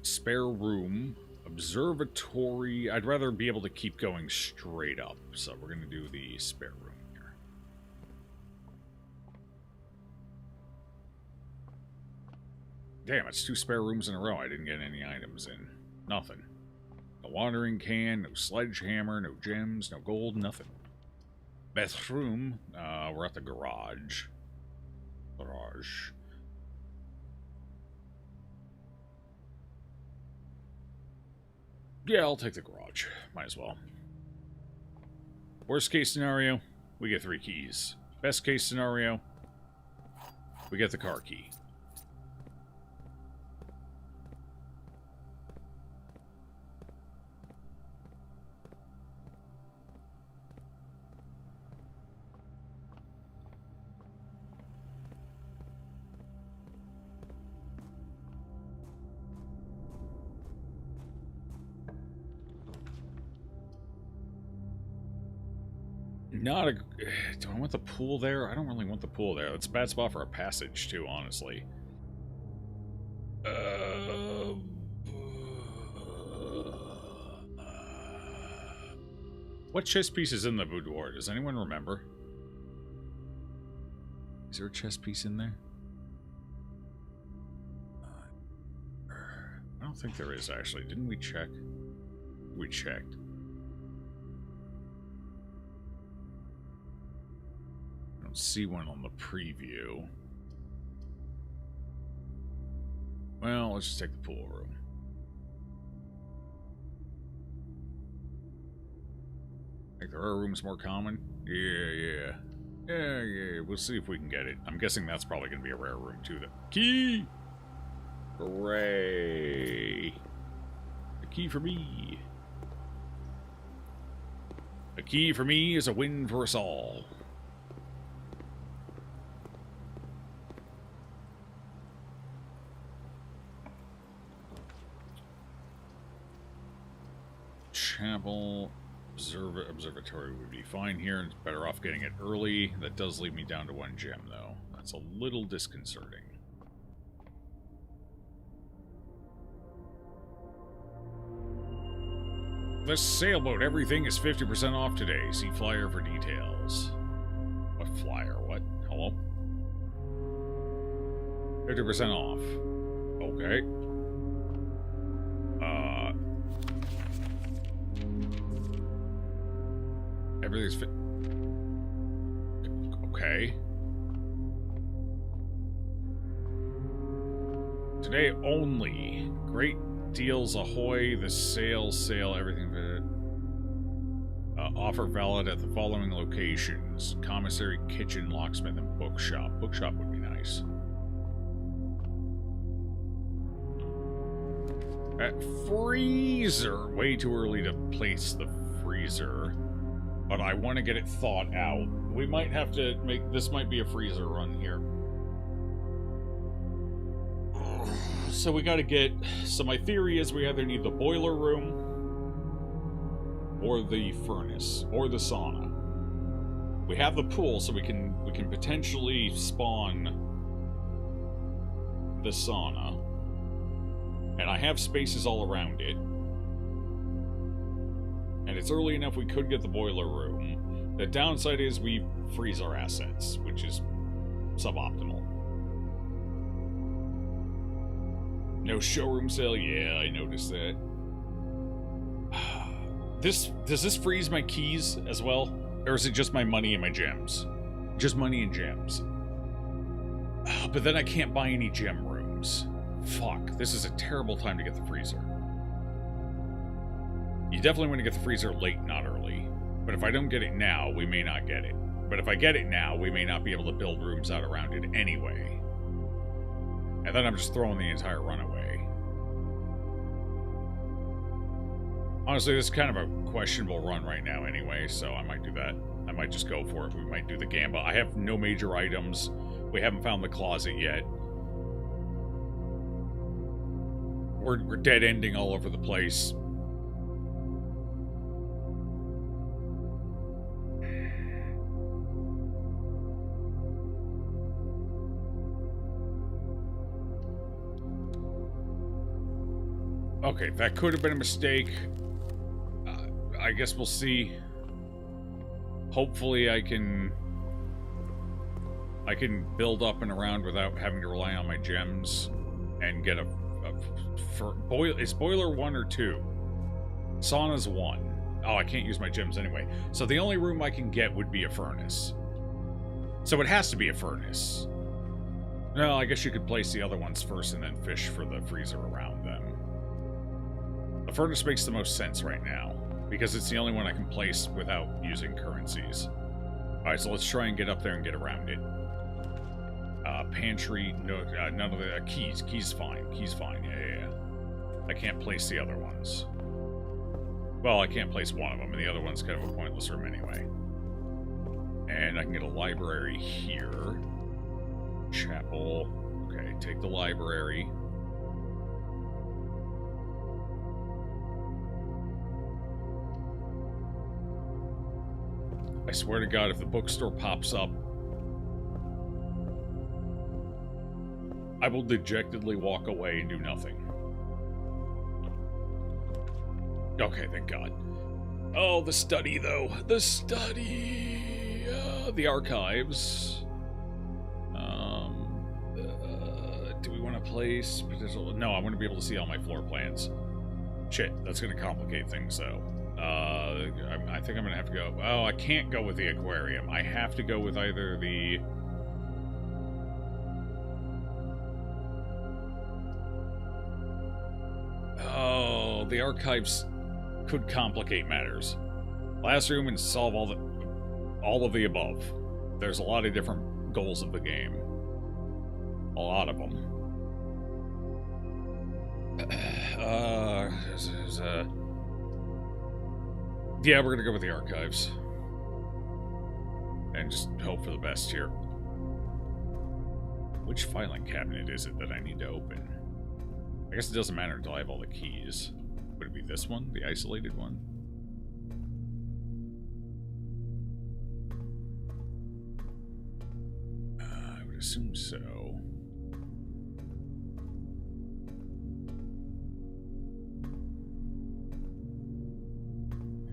Spare room. Observatory. I'd rather be able to keep going straight up, so we're going to do the spare room. Damn, it's 2 spare rooms in a row. I didn't get any items in. Nothing. No watering can, no sledgehammer, no gems, no gold, nothing. Bathroom. We're at the garage. Garage. Yeah, I'll take the garage. Might as well. Worst case scenario, we get 3 keys. Best case scenario, we get the car key. Not a... Do I want the pool there? I don't really want the pool there. It's a bad spot for a passage, too, honestly. What chess piece is in the boudoir? Does anyone remember? Is there a chess piece in there? I don't think there is, actually. Didn't we check? We checked. See one on the preview. Well, let's just take the pool room. Think the rare room's more common? Yeah. We'll see if we can get it. I'm guessing that's probably going to be a rare room too. The key! Hooray! A key for me. A key for me is a win for us all. Chapel observatory would be fine here. It's better off getting it early. That does leave me down to 1 gem, though. That's a little disconcerting. The sailboat. Everything is 50% off today. See flyer for details. What flyer? What? Hello? 50% off. Okay. Everything's fit. Okay. Today only. Great deals ahoy. The sale, everything. Offer valid at the following locations: commissary, kitchen, locksmith, and bookshop. Bookshop would be nice. Freezer. Way too early to place the freezer, but I want to get it thought out. We might have to make this. Might be a freezer run here. So we got to get. So my theory is we either need the boiler room, or the furnace, or the sauna. We have the pool, so we can potentially spawn the sauna. And I have spaces all around it. And it's early enough we could get the boiler room. The downside is we freeze our assets, which is suboptimal. No showroom sale? Yeah, I noticed that. Does this freeze my keys as well? Or is it just my money and my gems? Just money and gems. But then I can't buy any gem rooms. Fuck, this is a terrible time to get the freezer. You definitely want to get the freezer late, not early. But if I don't get it now, we may not get it. But if I get it now, we may not be able to build rooms out around it anyway. And then I'm just throwing the entire run away. Honestly, this is kind of a questionable run right now anyway, so I might do that. I might just go for it. We might do the gamble. I have no major items. We haven't found the closet yet. We're dead-ending all over the place. Okay, that could have been a mistake. I guess we'll see. Hopefully I can build up and around without having to rely on my gems and get is boiler 1 or 2? Sauna's 1. Oh, I can't use my gems anyway. So the only room I can get would be a furnace. So it has to be a furnace. No, I guess you could place the other ones first and then fish for the freezer around them. The furnace makes the most sense right now, because it's the only one I can place without using currencies. Alright, so let's try and get up there and get around it. Pantry, no, none of the keys. Keys fine. Keys fine. Yeah. I can't place the other ones. Well, I can't place one of them, and the other one's kind of a pointless room anyway. And I can get a library here. Chapel. Okay, take the library. I swear to God, if the bookstore pops up, I will dejectedly walk away and do nothing. Okay, thank God. Oh, the study, though. The study. The archives. Do we want to place potential? No, I want to be able to see all my floor plans. Shit, that's going to complicate things, though. I think I'm going to have to go... Oh, I can't go with the aquarium. I have to go with either the... Oh, the archives could complicate matters. Last room and solve all of the above. There's a lot of different goals of the game. A lot of them. Yeah, we're gonna go with the archives. And just hope for the best here. Which filing cabinet is it that I need to open? I guess it doesn't matter until I have all the keys. Would it be this one? The isolated one? I would assume so.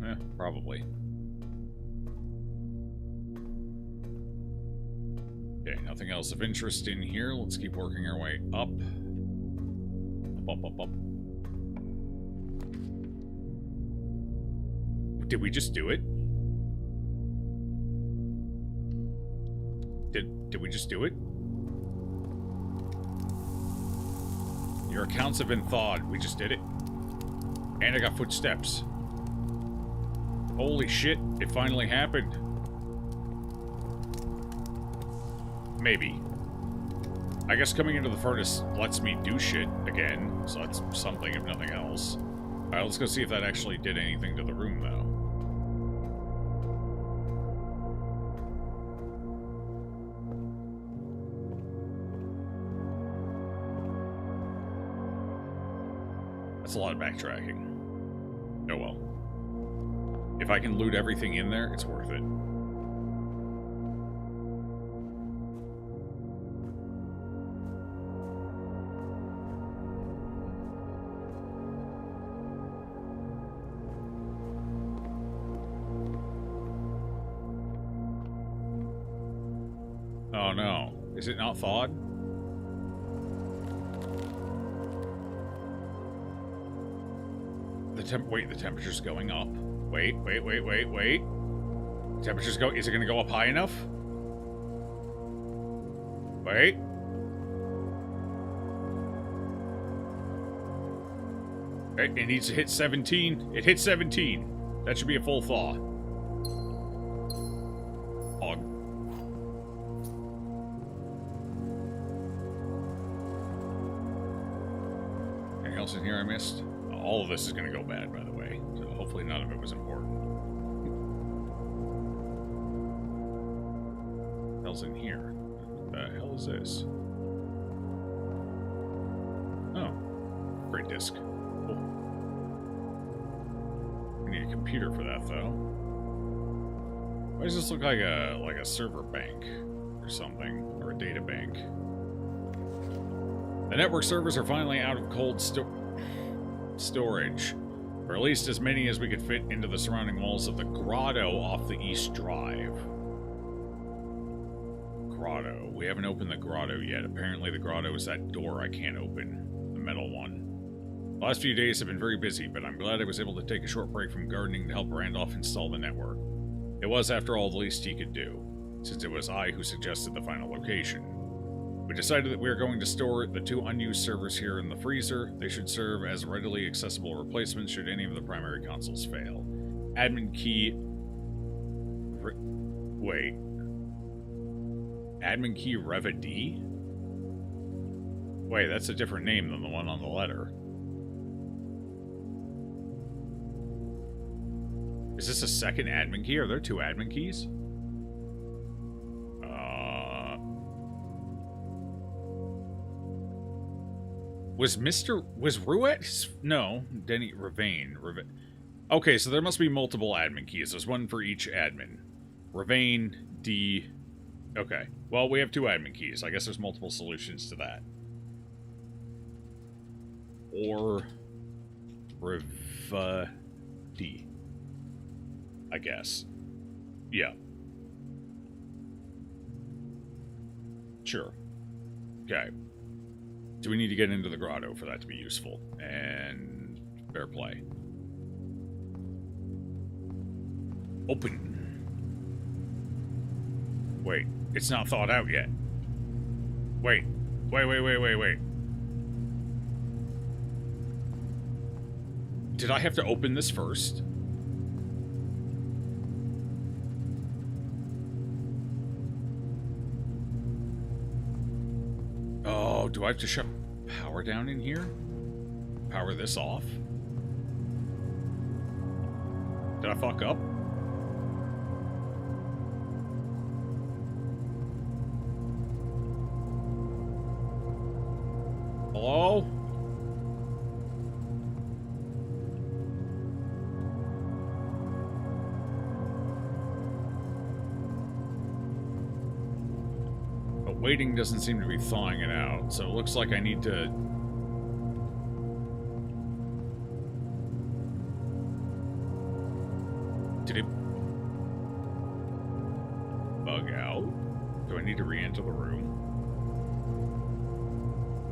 Yeah, probably. Okay, nothing else of interest in here. Let's keep working our way up. Up. Did we just do it? Did we just do it? Your accounts have been thawed. We just did it. And I got footsteps. Holy shit, it finally happened. Maybe. I guess coming into the furnace lets me do shit again, so that's something if nothing else. Alright, let's go see if that actually did anything to the room, though. That's a lot of backtracking. Oh well. If I can loot everything in there, it's worth it. Oh no. Is it not thawed? Wait, the temperature's going up. Wait. Temperature's go. Is it going to go up high enough? Wait. It needs to hit 17. It hit 17. That should be a full thaw. Hog. Anything else in here I missed? All of this is going to go bad, by the way. So hopefully none of it was important. What the hell's in here? What the hell is this? Oh. Great disc. Cool. We need a computer for that, though. Why does this look like a server bank or something? Or a data bank? The network servers are finally out of cold storage, or at least as many as we could fit into the surrounding walls of the grotto off the East Drive. Grotto. We haven't opened the grotto yet. Apparently the grotto is that door I can't open. The metal one. The last few days have been very busy, but I'm glad I was able to take a short break from gardening to help Randolph install the network. It was, after all, the least he could do, since it was I who suggested the final location. We decided that we are going to store the 2 unused servers here in the freezer. They should serve as readily accessible replacements should any of the primary consoles fail. Admin key... Wait. Admin key Reva-D? Wait, that's a different name than the one on the letter. Is this a second admin key? Are there 2 admin keys? Was Ruet? No, Denny Ravane. Okay, so there must be multiple admin keys. There's one for each admin. Ravane, D. Okay. Well, we have 2 admin keys. I guess there's multiple solutions to that. Or Reva-D. I guess. Yeah. Sure. Okay. Do we need to get into the grotto for that to be useful? And fair play. Open. Wait, it's not thawed out yet. Wait. Did I have to open this first? Oh, do I have to shut power down in here? Power this off? Did I fuck up? Hello? Waiting doesn't seem to be thawing it out, so it looks like I need to... Did it bug out? Do I need to re-enter the room?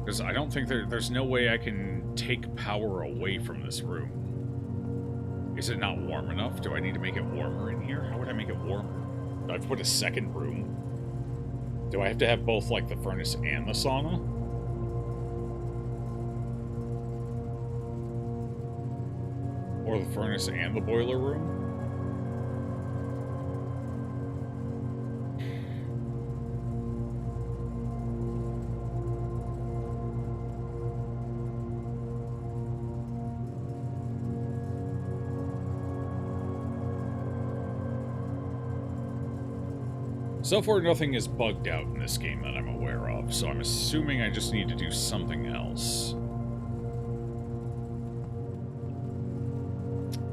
Because I don't think there's no way I can take power away from this room. Is it not warm enough? Do I need to make it warmer in here? How would I make it warmer? Do I have to put a second room? Do I have to have both, like, the furnace and the sauna? Or the furnace and the boiler room? So far, nothing is bugged out in this game that I'm aware of, so I'm assuming I just need to do something else.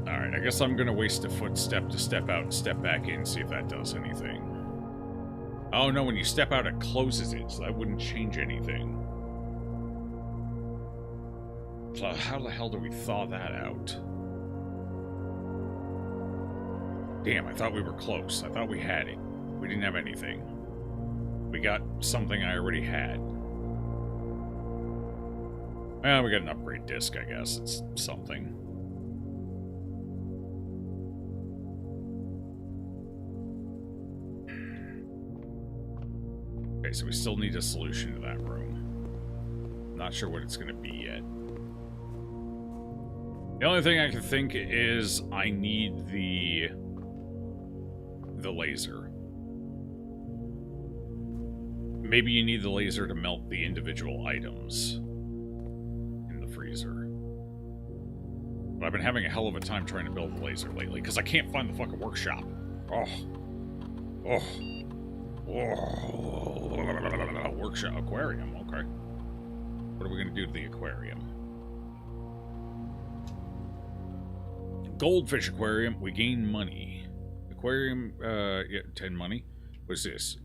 Alright, I guess I'm gonna waste a footstep to step out and step back in, see if that does anything. Oh no, when you step out it closes it, so that wouldn't change anything. So how the hell do we thaw that out? Damn, I thought we were close. I thought we had it. We didn't have anything. We got something I already had. Well, we got an upgrade disc, I guess. It's something. Okay, so we still need a solution to that room. Not sure what it's going to be yet. The only thing I can think is I need the laser. Maybe you need the laser to melt the individual items in the freezer. But I've been having a hell of a time trying to build the laser lately, because I can't find the fucking workshop. Oh. Workshop. Aquarium, okay. What are we going to do to the aquarium? Goldfish aquarium, we gain money. Aquarium, yeah, 10 money. What's this?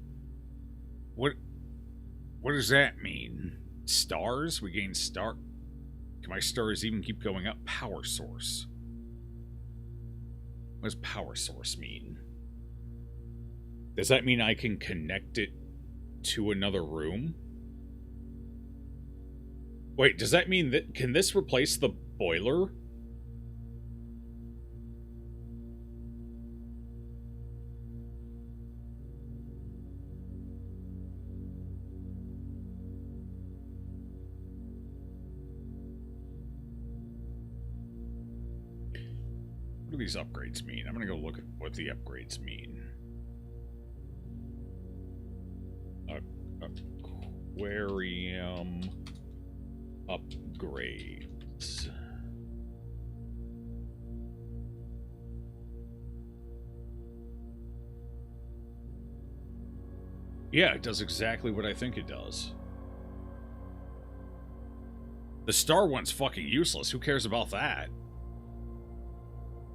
What does that mean? Stars? We gain star... Can my stars even keep going up? Power source. What does power source mean? Does that mean I can connect it to another room? Wait, does that mean that... Can this replace the boiler? What do these upgrades mean? I'm gonna go look at what the upgrades mean. Aquarium upgrades. Yeah, it does exactly what I think it does. The star one's fucking useless. Who cares about that?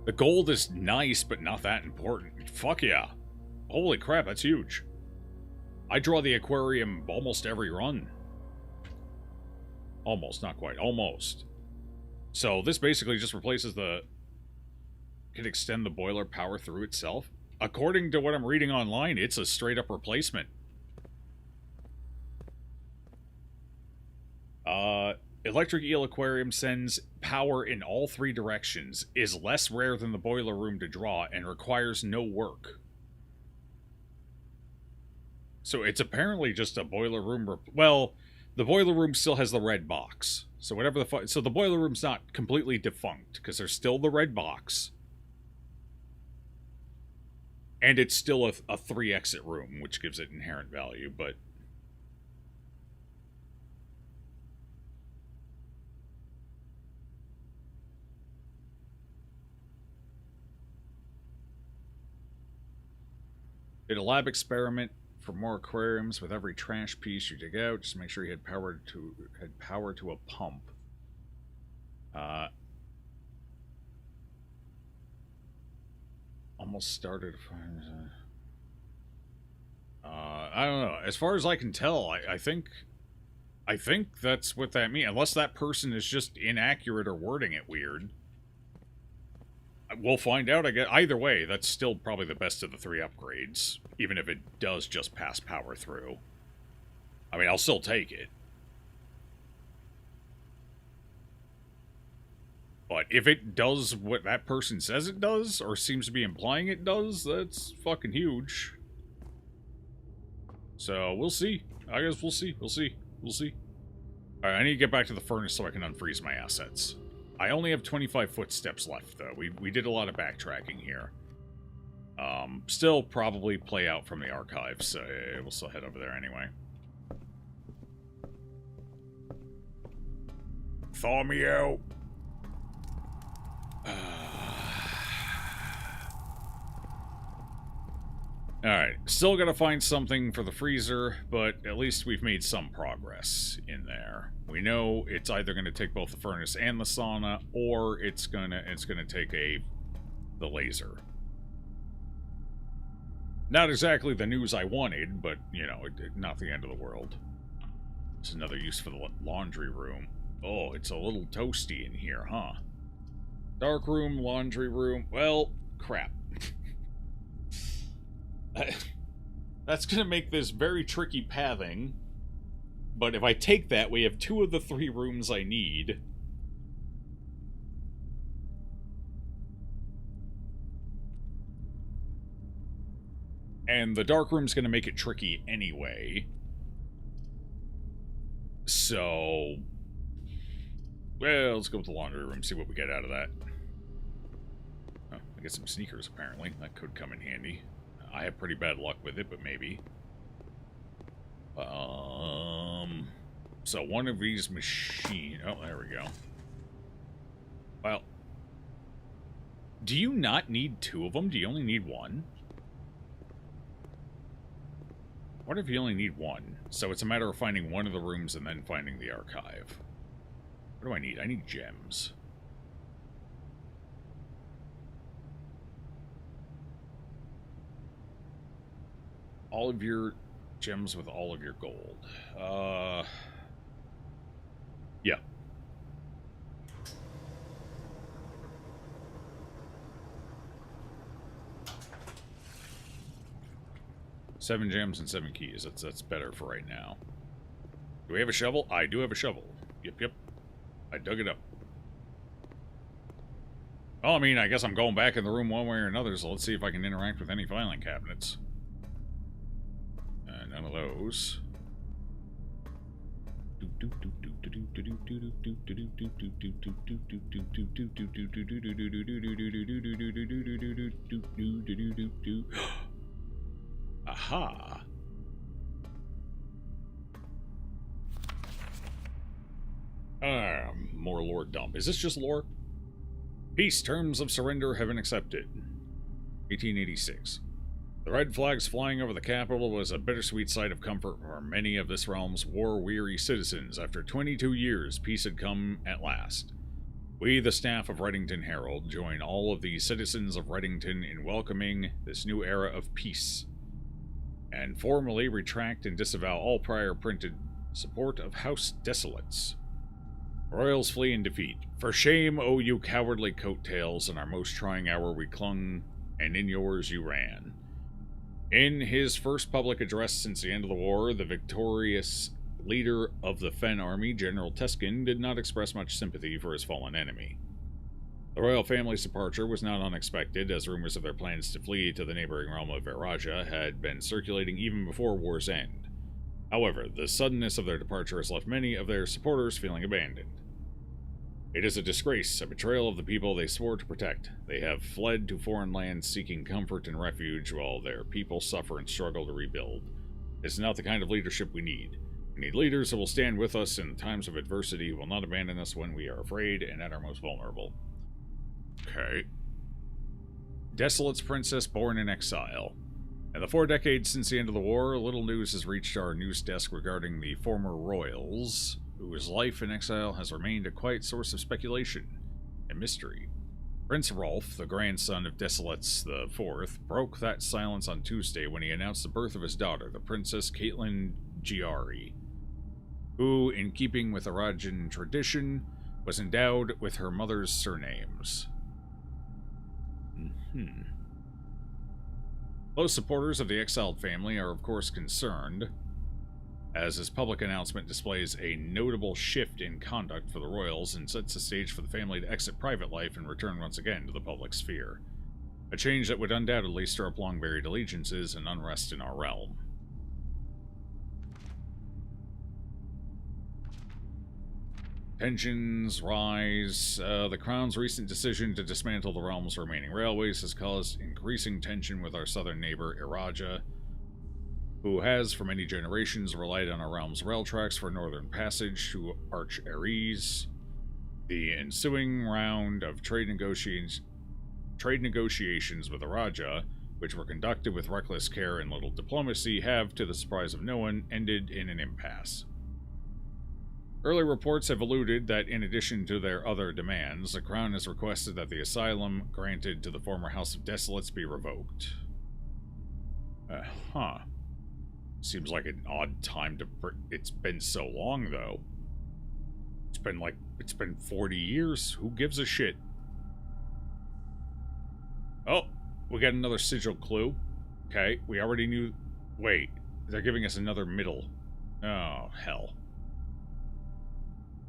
The gold is nice, but not that important. Fuck yeah. Holy crap, that's huge. I draw the aquarium almost every run. Almost, not quite. Almost. So this basically just replaces the... Can extend the boiler power through itself. According to what I'm reading online, it's a straight-up replacement. Electric eel aquarium sends power in all 3 directions, is less rare than the boiler room to draw, and requires no work. So it's apparently just a boiler room... Well, the boiler room still has the red box. So whatever the... So the boiler room's not completely defunct, because there's still the red box. And it's still a 3-exit room, which gives it inherent value, but... Did a lab experiment for more aquariums. With every trash piece you dig out, just make sure you had power to a pump. Almost started. I don't know. As far as I can tell, I think that's what that means. Unless that person is just inaccurate or wording it weird. We'll find out, I guess. Either way, that's still probably the best of the 3 upgrades, even if it does just pass power through. I mean, I'll still take it. But if it does what that person says it does, or seems to be implying it does, that's fucking huge. So, we'll see. I guess we'll see. We'll see. We'll see. Alright, I need to get back to the furnace so I can unfreeze my assets. I only have 25 footsteps left, though. We did a lot of backtracking here. Still probably play out from the archives, so we'll still head over there anyway. Thaw me out. Alright, still gotta find something for the freezer, but at least we've made some progress in there. We know it's either gonna take both the furnace and the sauna, or it's gonna take the laser. Not exactly the news I wanted, but, you know, not the end of the world. It's another use for the laundry room. Oh, it's a little toasty in here, huh? Dark room, laundry room. Well, crap. That's going to make this very tricky pathing. But if I take that, we have 2 of the 3 rooms I need. And the dark room's going to make it tricky anyway. So... well, let's go with the laundry room, see what we get out of that. Oh, I get some sneakers, apparently. That could come in handy. I have pretty bad luck with it, but maybe. So one of these machine... oh, there we go. Well... do you not need 2 of them? Do you only need 1? What if you only need 1? So it's a matter of finding one of the rooms and then finding the archive. What do I need? I need gems. All of your gems with all of your gold. Yeah. Seven gems and 7 keys. That's better for right now. Do we have a shovel? I do have a shovel. Yep. I dug it up. Well, I mean, I guess I'm going back in the room one way or another, so let's see if I can interact with any filing cabinets. None of those. Aha! More lore dump. Is this just lore? Peace. Terms of surrender have been accepted. 1886. The red flags flying over the capital was a bittersweet sight of comfort for many of this realm's war-weary citizens. After 22 years, peace had come at last. We, the staff of Reddington Herald, join all of the citizens of Reddington in welcoming this new era of peace, and formally retract and disavow all prior printed support of House Desolates. Royals flee in defeat. For shame, O you cowardly coattails, in our most trying hour we clung, and in yours you ran. In his first public address since the end of the war, the victorious leader of the Fen army, General Teskin, did not express much sympathy for his fallen enemy. The royal family's departure was not unexpected, as rumors of their plans to flee to the neighboring realm of Veraja had been circulating even before war's end. However, the suddenness of their departure has left many of their supporters feeling abandoned. It is a disgrace, a betrayal of the people they swore to protect. They have fled to foreign lands seeking comfort and refuge while their people suffer and struggle to rebuild. It's not the kind of leadership we need. We need leaders who will stand with us in times of adversity, who will not abandon us when we are afraid and at our most vulnerable. Okay. Desolate's princess born in exile. In the 4 decades since the end of the war, little news has reached our news desk regarding the former royals, whose life in exile has remained a quiet source of speculation and mystery. Prince Rolf, the grandson of Desolates IV, broke that silence on Tuesday when he announced the birth of his daughter, the Princess Caitlin Giari, who, in keeping with Arajan tradition, was endowed with her mother's surnames. Close supporters of the exiled family are of course concerned, as his public announcement displays a notable shift in conduct for the royals and sets the stage for the family to exit private life and return once again to the public sphere. A change that would undoubtedly stir up long-buried allegiances and unrest in our realm. Tensions rise. The Crown's recent decision to dismantle the realm's remaining railways has caused increasing tension with our southern neighbor, Iraja, who has, for many generations, relied on our realm's rail tracks for northern passage to Arch Ares. The ensuing round of trade negotiations with Iraja, which were conducted with reckless care and little diplomacy, have, to the surprise of no one, ended in an impasse. Early reports have alluded that, in addition to their other demands, the Crown has requested that the asylum granted to the former House of Desolates be revoked. Seems like an odd time to... It's been so long, though. It's been 40 years. Who gives a shit? Oh, we got another sigil clue. Okay, we already knew... Wait, they're giving us another middle. Oh, hell.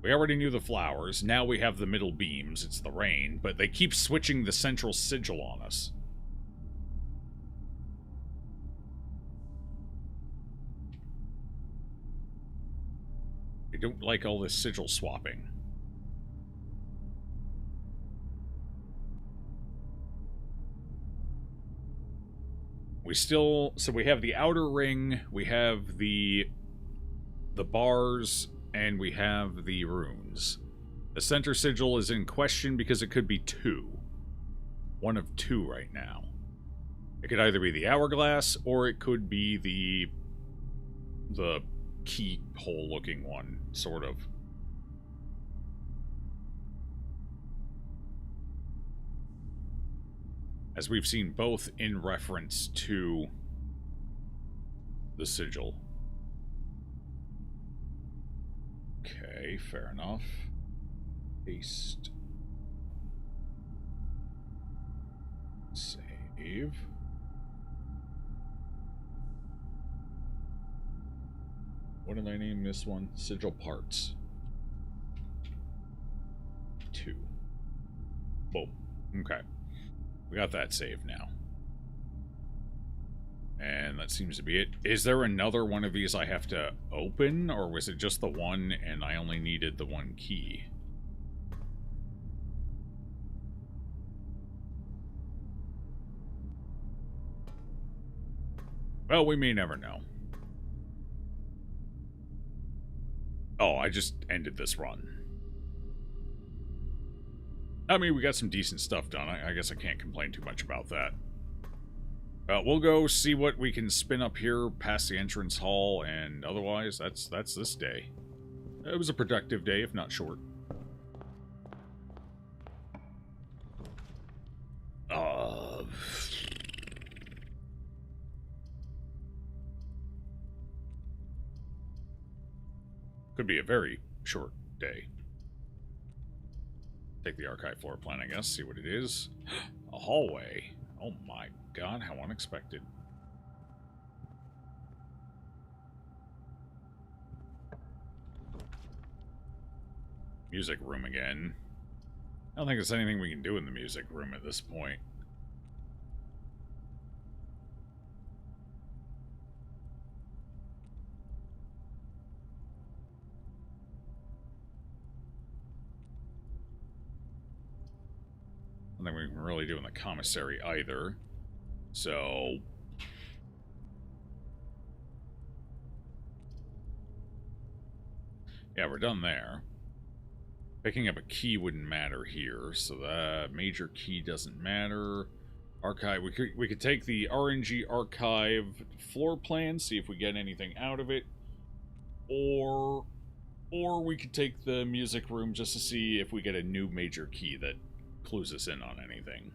We already knew the flowers. Now we have the middle beams. It's the rain, but they keep switching the central sigil on us. I don't like all this sigil swapping. So we have the outer ring, we have the bars, and we have the runes. The center sigil is in question because it could be two. One of two right now. It could either be the hourglass, or it could be the keyhole looking one, sort of. As we've seen both in reference to the sigil. Okay, fair enough. Paste. Save. What did I name this one? Sigil parts. 2. Boom. Okay. We got that saved now. And that seems to be it. Is there another one of these I have to open? Or was it just the one and I only needed the one key? Well, we may never know. Oh, I just ended this run. I mean, we got some decent stuff done. I guess I can't complain too much about that. We'll go see what we can spin up here past the entrance hall, and otherwise, that's this day. It was a productive day, if not short. Could be a very short day. Take the archive floor plan, I guess, see what it is. A hallway. Oh my god, how unexpected. Music room again. I don't think there's anything we can do in the music room at this point. I don't think we can really do in the commissary either. So... yeah, we're done there. Picking up a key wouldn't matter here, so the major key doesn't matter. Archive, we could take the RNG archive floor plan, see if we get anything out of it. Or we could take the music room just to see if we get a new major key that clues us in on anything.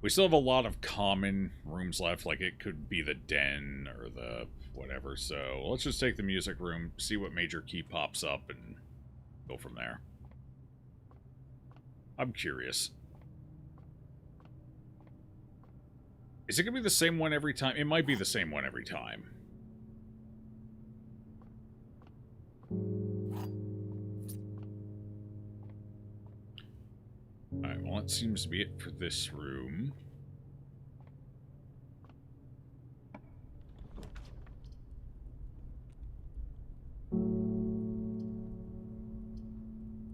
We still have a lot of common rooms left, like it could be the den or the whatever, so let's just take the music room, see what major key pops up, and go from there. I'm curious. Is it going to be the same one every time? It might be the same one every time. Alright, well, that seems to be it for this room.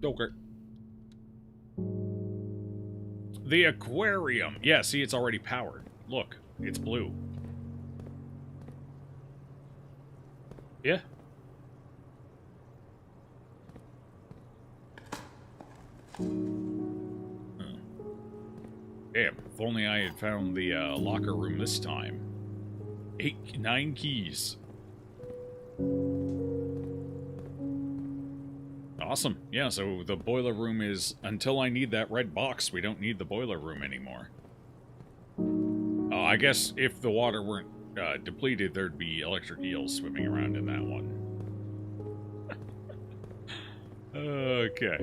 Okay. The aquarium. Yeah, see, it's already powered. Look, it's blue. Yeah. Damn, if only I had found the locker room this time. 9 keys. Awesome. Yeah, so the boiler room is, until I need that red box, we don't need the boiler room anymore. I guess if the water weren't depleted, there'd be electric eels swimming around in that one. Okay.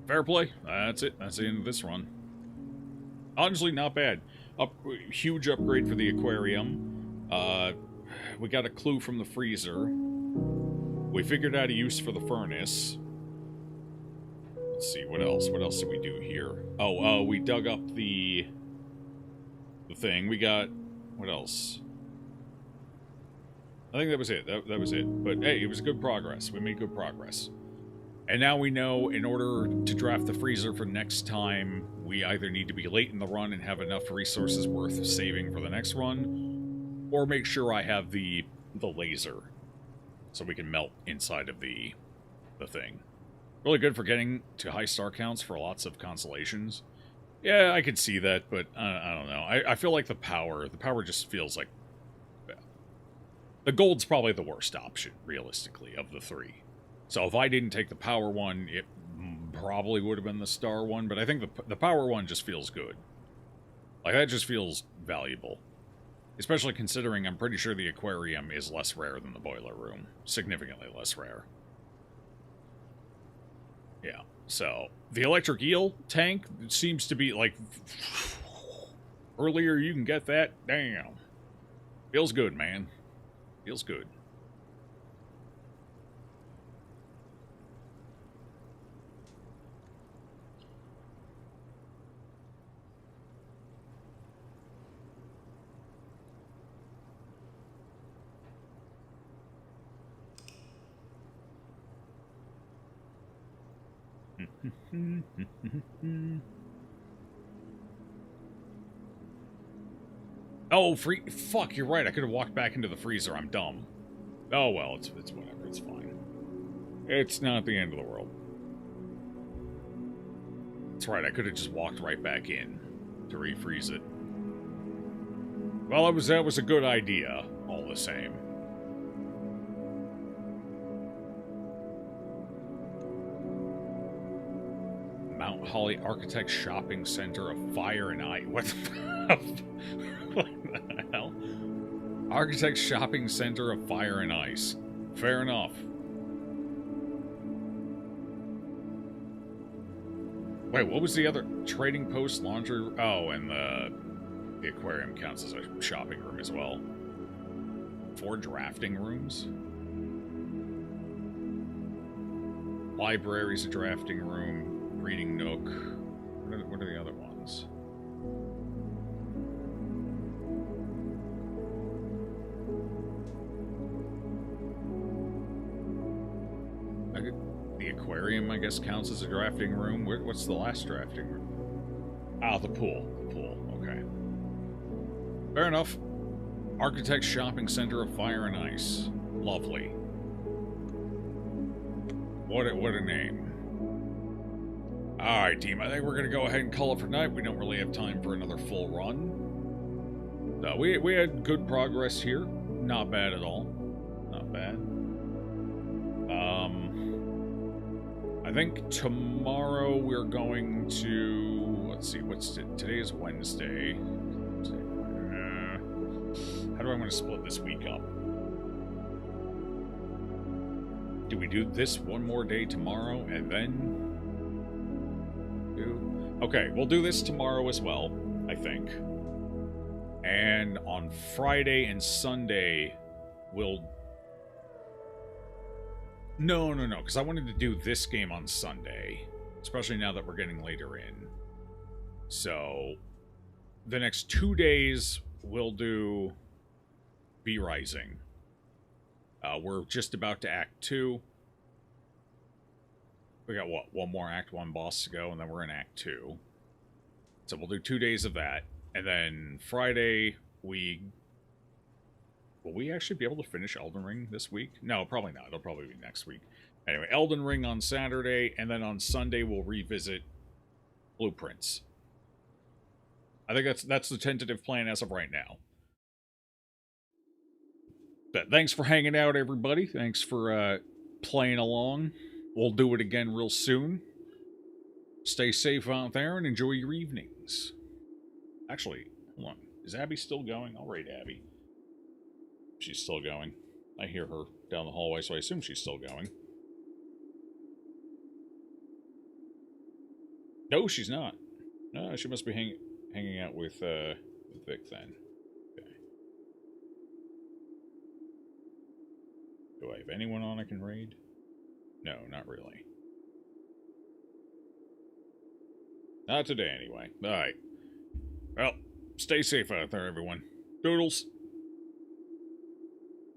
Fair play. That's it. That's the end of this run. Honestly, not bad. Huge upgrade for the aquarium. We got a clue from the freezer. We figured out a use for the furnace. Let's see, what else? What else did we do here? Oh, we dug up the thing. We got... What else? I think that was it. That was it. But hey, it was good progress. We made good progress. And now we know in order to draft the freezer for next time, we either need to be late in the run and have enough resources worth saving for the next run, or make sure I have the laser so we can melt inside of the thing. Really good for getting to high star counts for lots of constellations. Yeah, I could see that, but I don't know. I feel like the power just feels like... The gold's probably the worst option, realistically, of the 3. So if I didn't take the power one, it probably would have been the star one, but I think the power one just feels good. Like, that just feels valuable. Especially considering I'm pretty sure the aquarium is less rare than the boiler room. Significantly less rare. Yeah, so the electric eel tank seems to be, like, earlier you can get that, damn. Feels good, man. Feels good. Oh, fuck, you're right. I could have walked back into the freezer. I'm dumb. Oh, well, it's whatever. It's fine. It's not the end of the world. That's right. I could have just walked right back in to refreeze it. Well, that was a good idea, all the same. Mount Holly Architects Shopping Center of Fire and Ice. What the hell? Architects Shopping Center of Fire and Ice. Fair enough. Wait, what was the other? Trading Post, Laundry... Oh, and the aquarium counts as a shopping room as well. 4 drafting rooms? Library's a drafting room. Reading nook. What are the other ones? The aquarium, I guess, counts as a drafting room. What's the last drafting room? Ah, the pool. The pool. Okay. Fair enough. Architects Shopping Center of Fire and Ice. Lovely. What a name. Alright, team, I think we're going to go ahead and call it for night. We don't really have time for another full run. No, we had good progress here. Not bad at all. Not bad. I think tomorrow we're going to... Let's see, today is Wednesday. How do I want to split this week up? Do we do this one more day tomorrow and then... Okay, we'll do this tomorrow as well, I think. And on Friday and Sunday, we'll... No, because I wanted to do this game on Sunday. Especially now that we're getting later in. So, the next 2 days, we'll do V-Rising. We're just about to Act 2. We got, what, one more Act 1 boss to go, and then we're in Act 2. So we'll do 2 days of that. And then Friday, will we actually be able to finish Elden Ring this week? No, probably not. It'll probably be next week. Anyway, Elden Ring on Saturday, and then on Sunday we'll revisit Blueprints. I think that's the tentative plan as of right now. But thanks for hanging out, everybody. Thanks for playing along. We'll do it again real soon. Stay safe out there and enjoy your evenings. Actually, hold on. Is Abby still going? I'll raid Abby. She's still going. I hear her down the hallway, so I assume she's still going. No, she's not. No, she must be hanging out with Vic then. Okay. Do I have anyone on I can raid? No, not really. Not today, anyway. Alright. Well, stay safe out there, everyone. Doodles.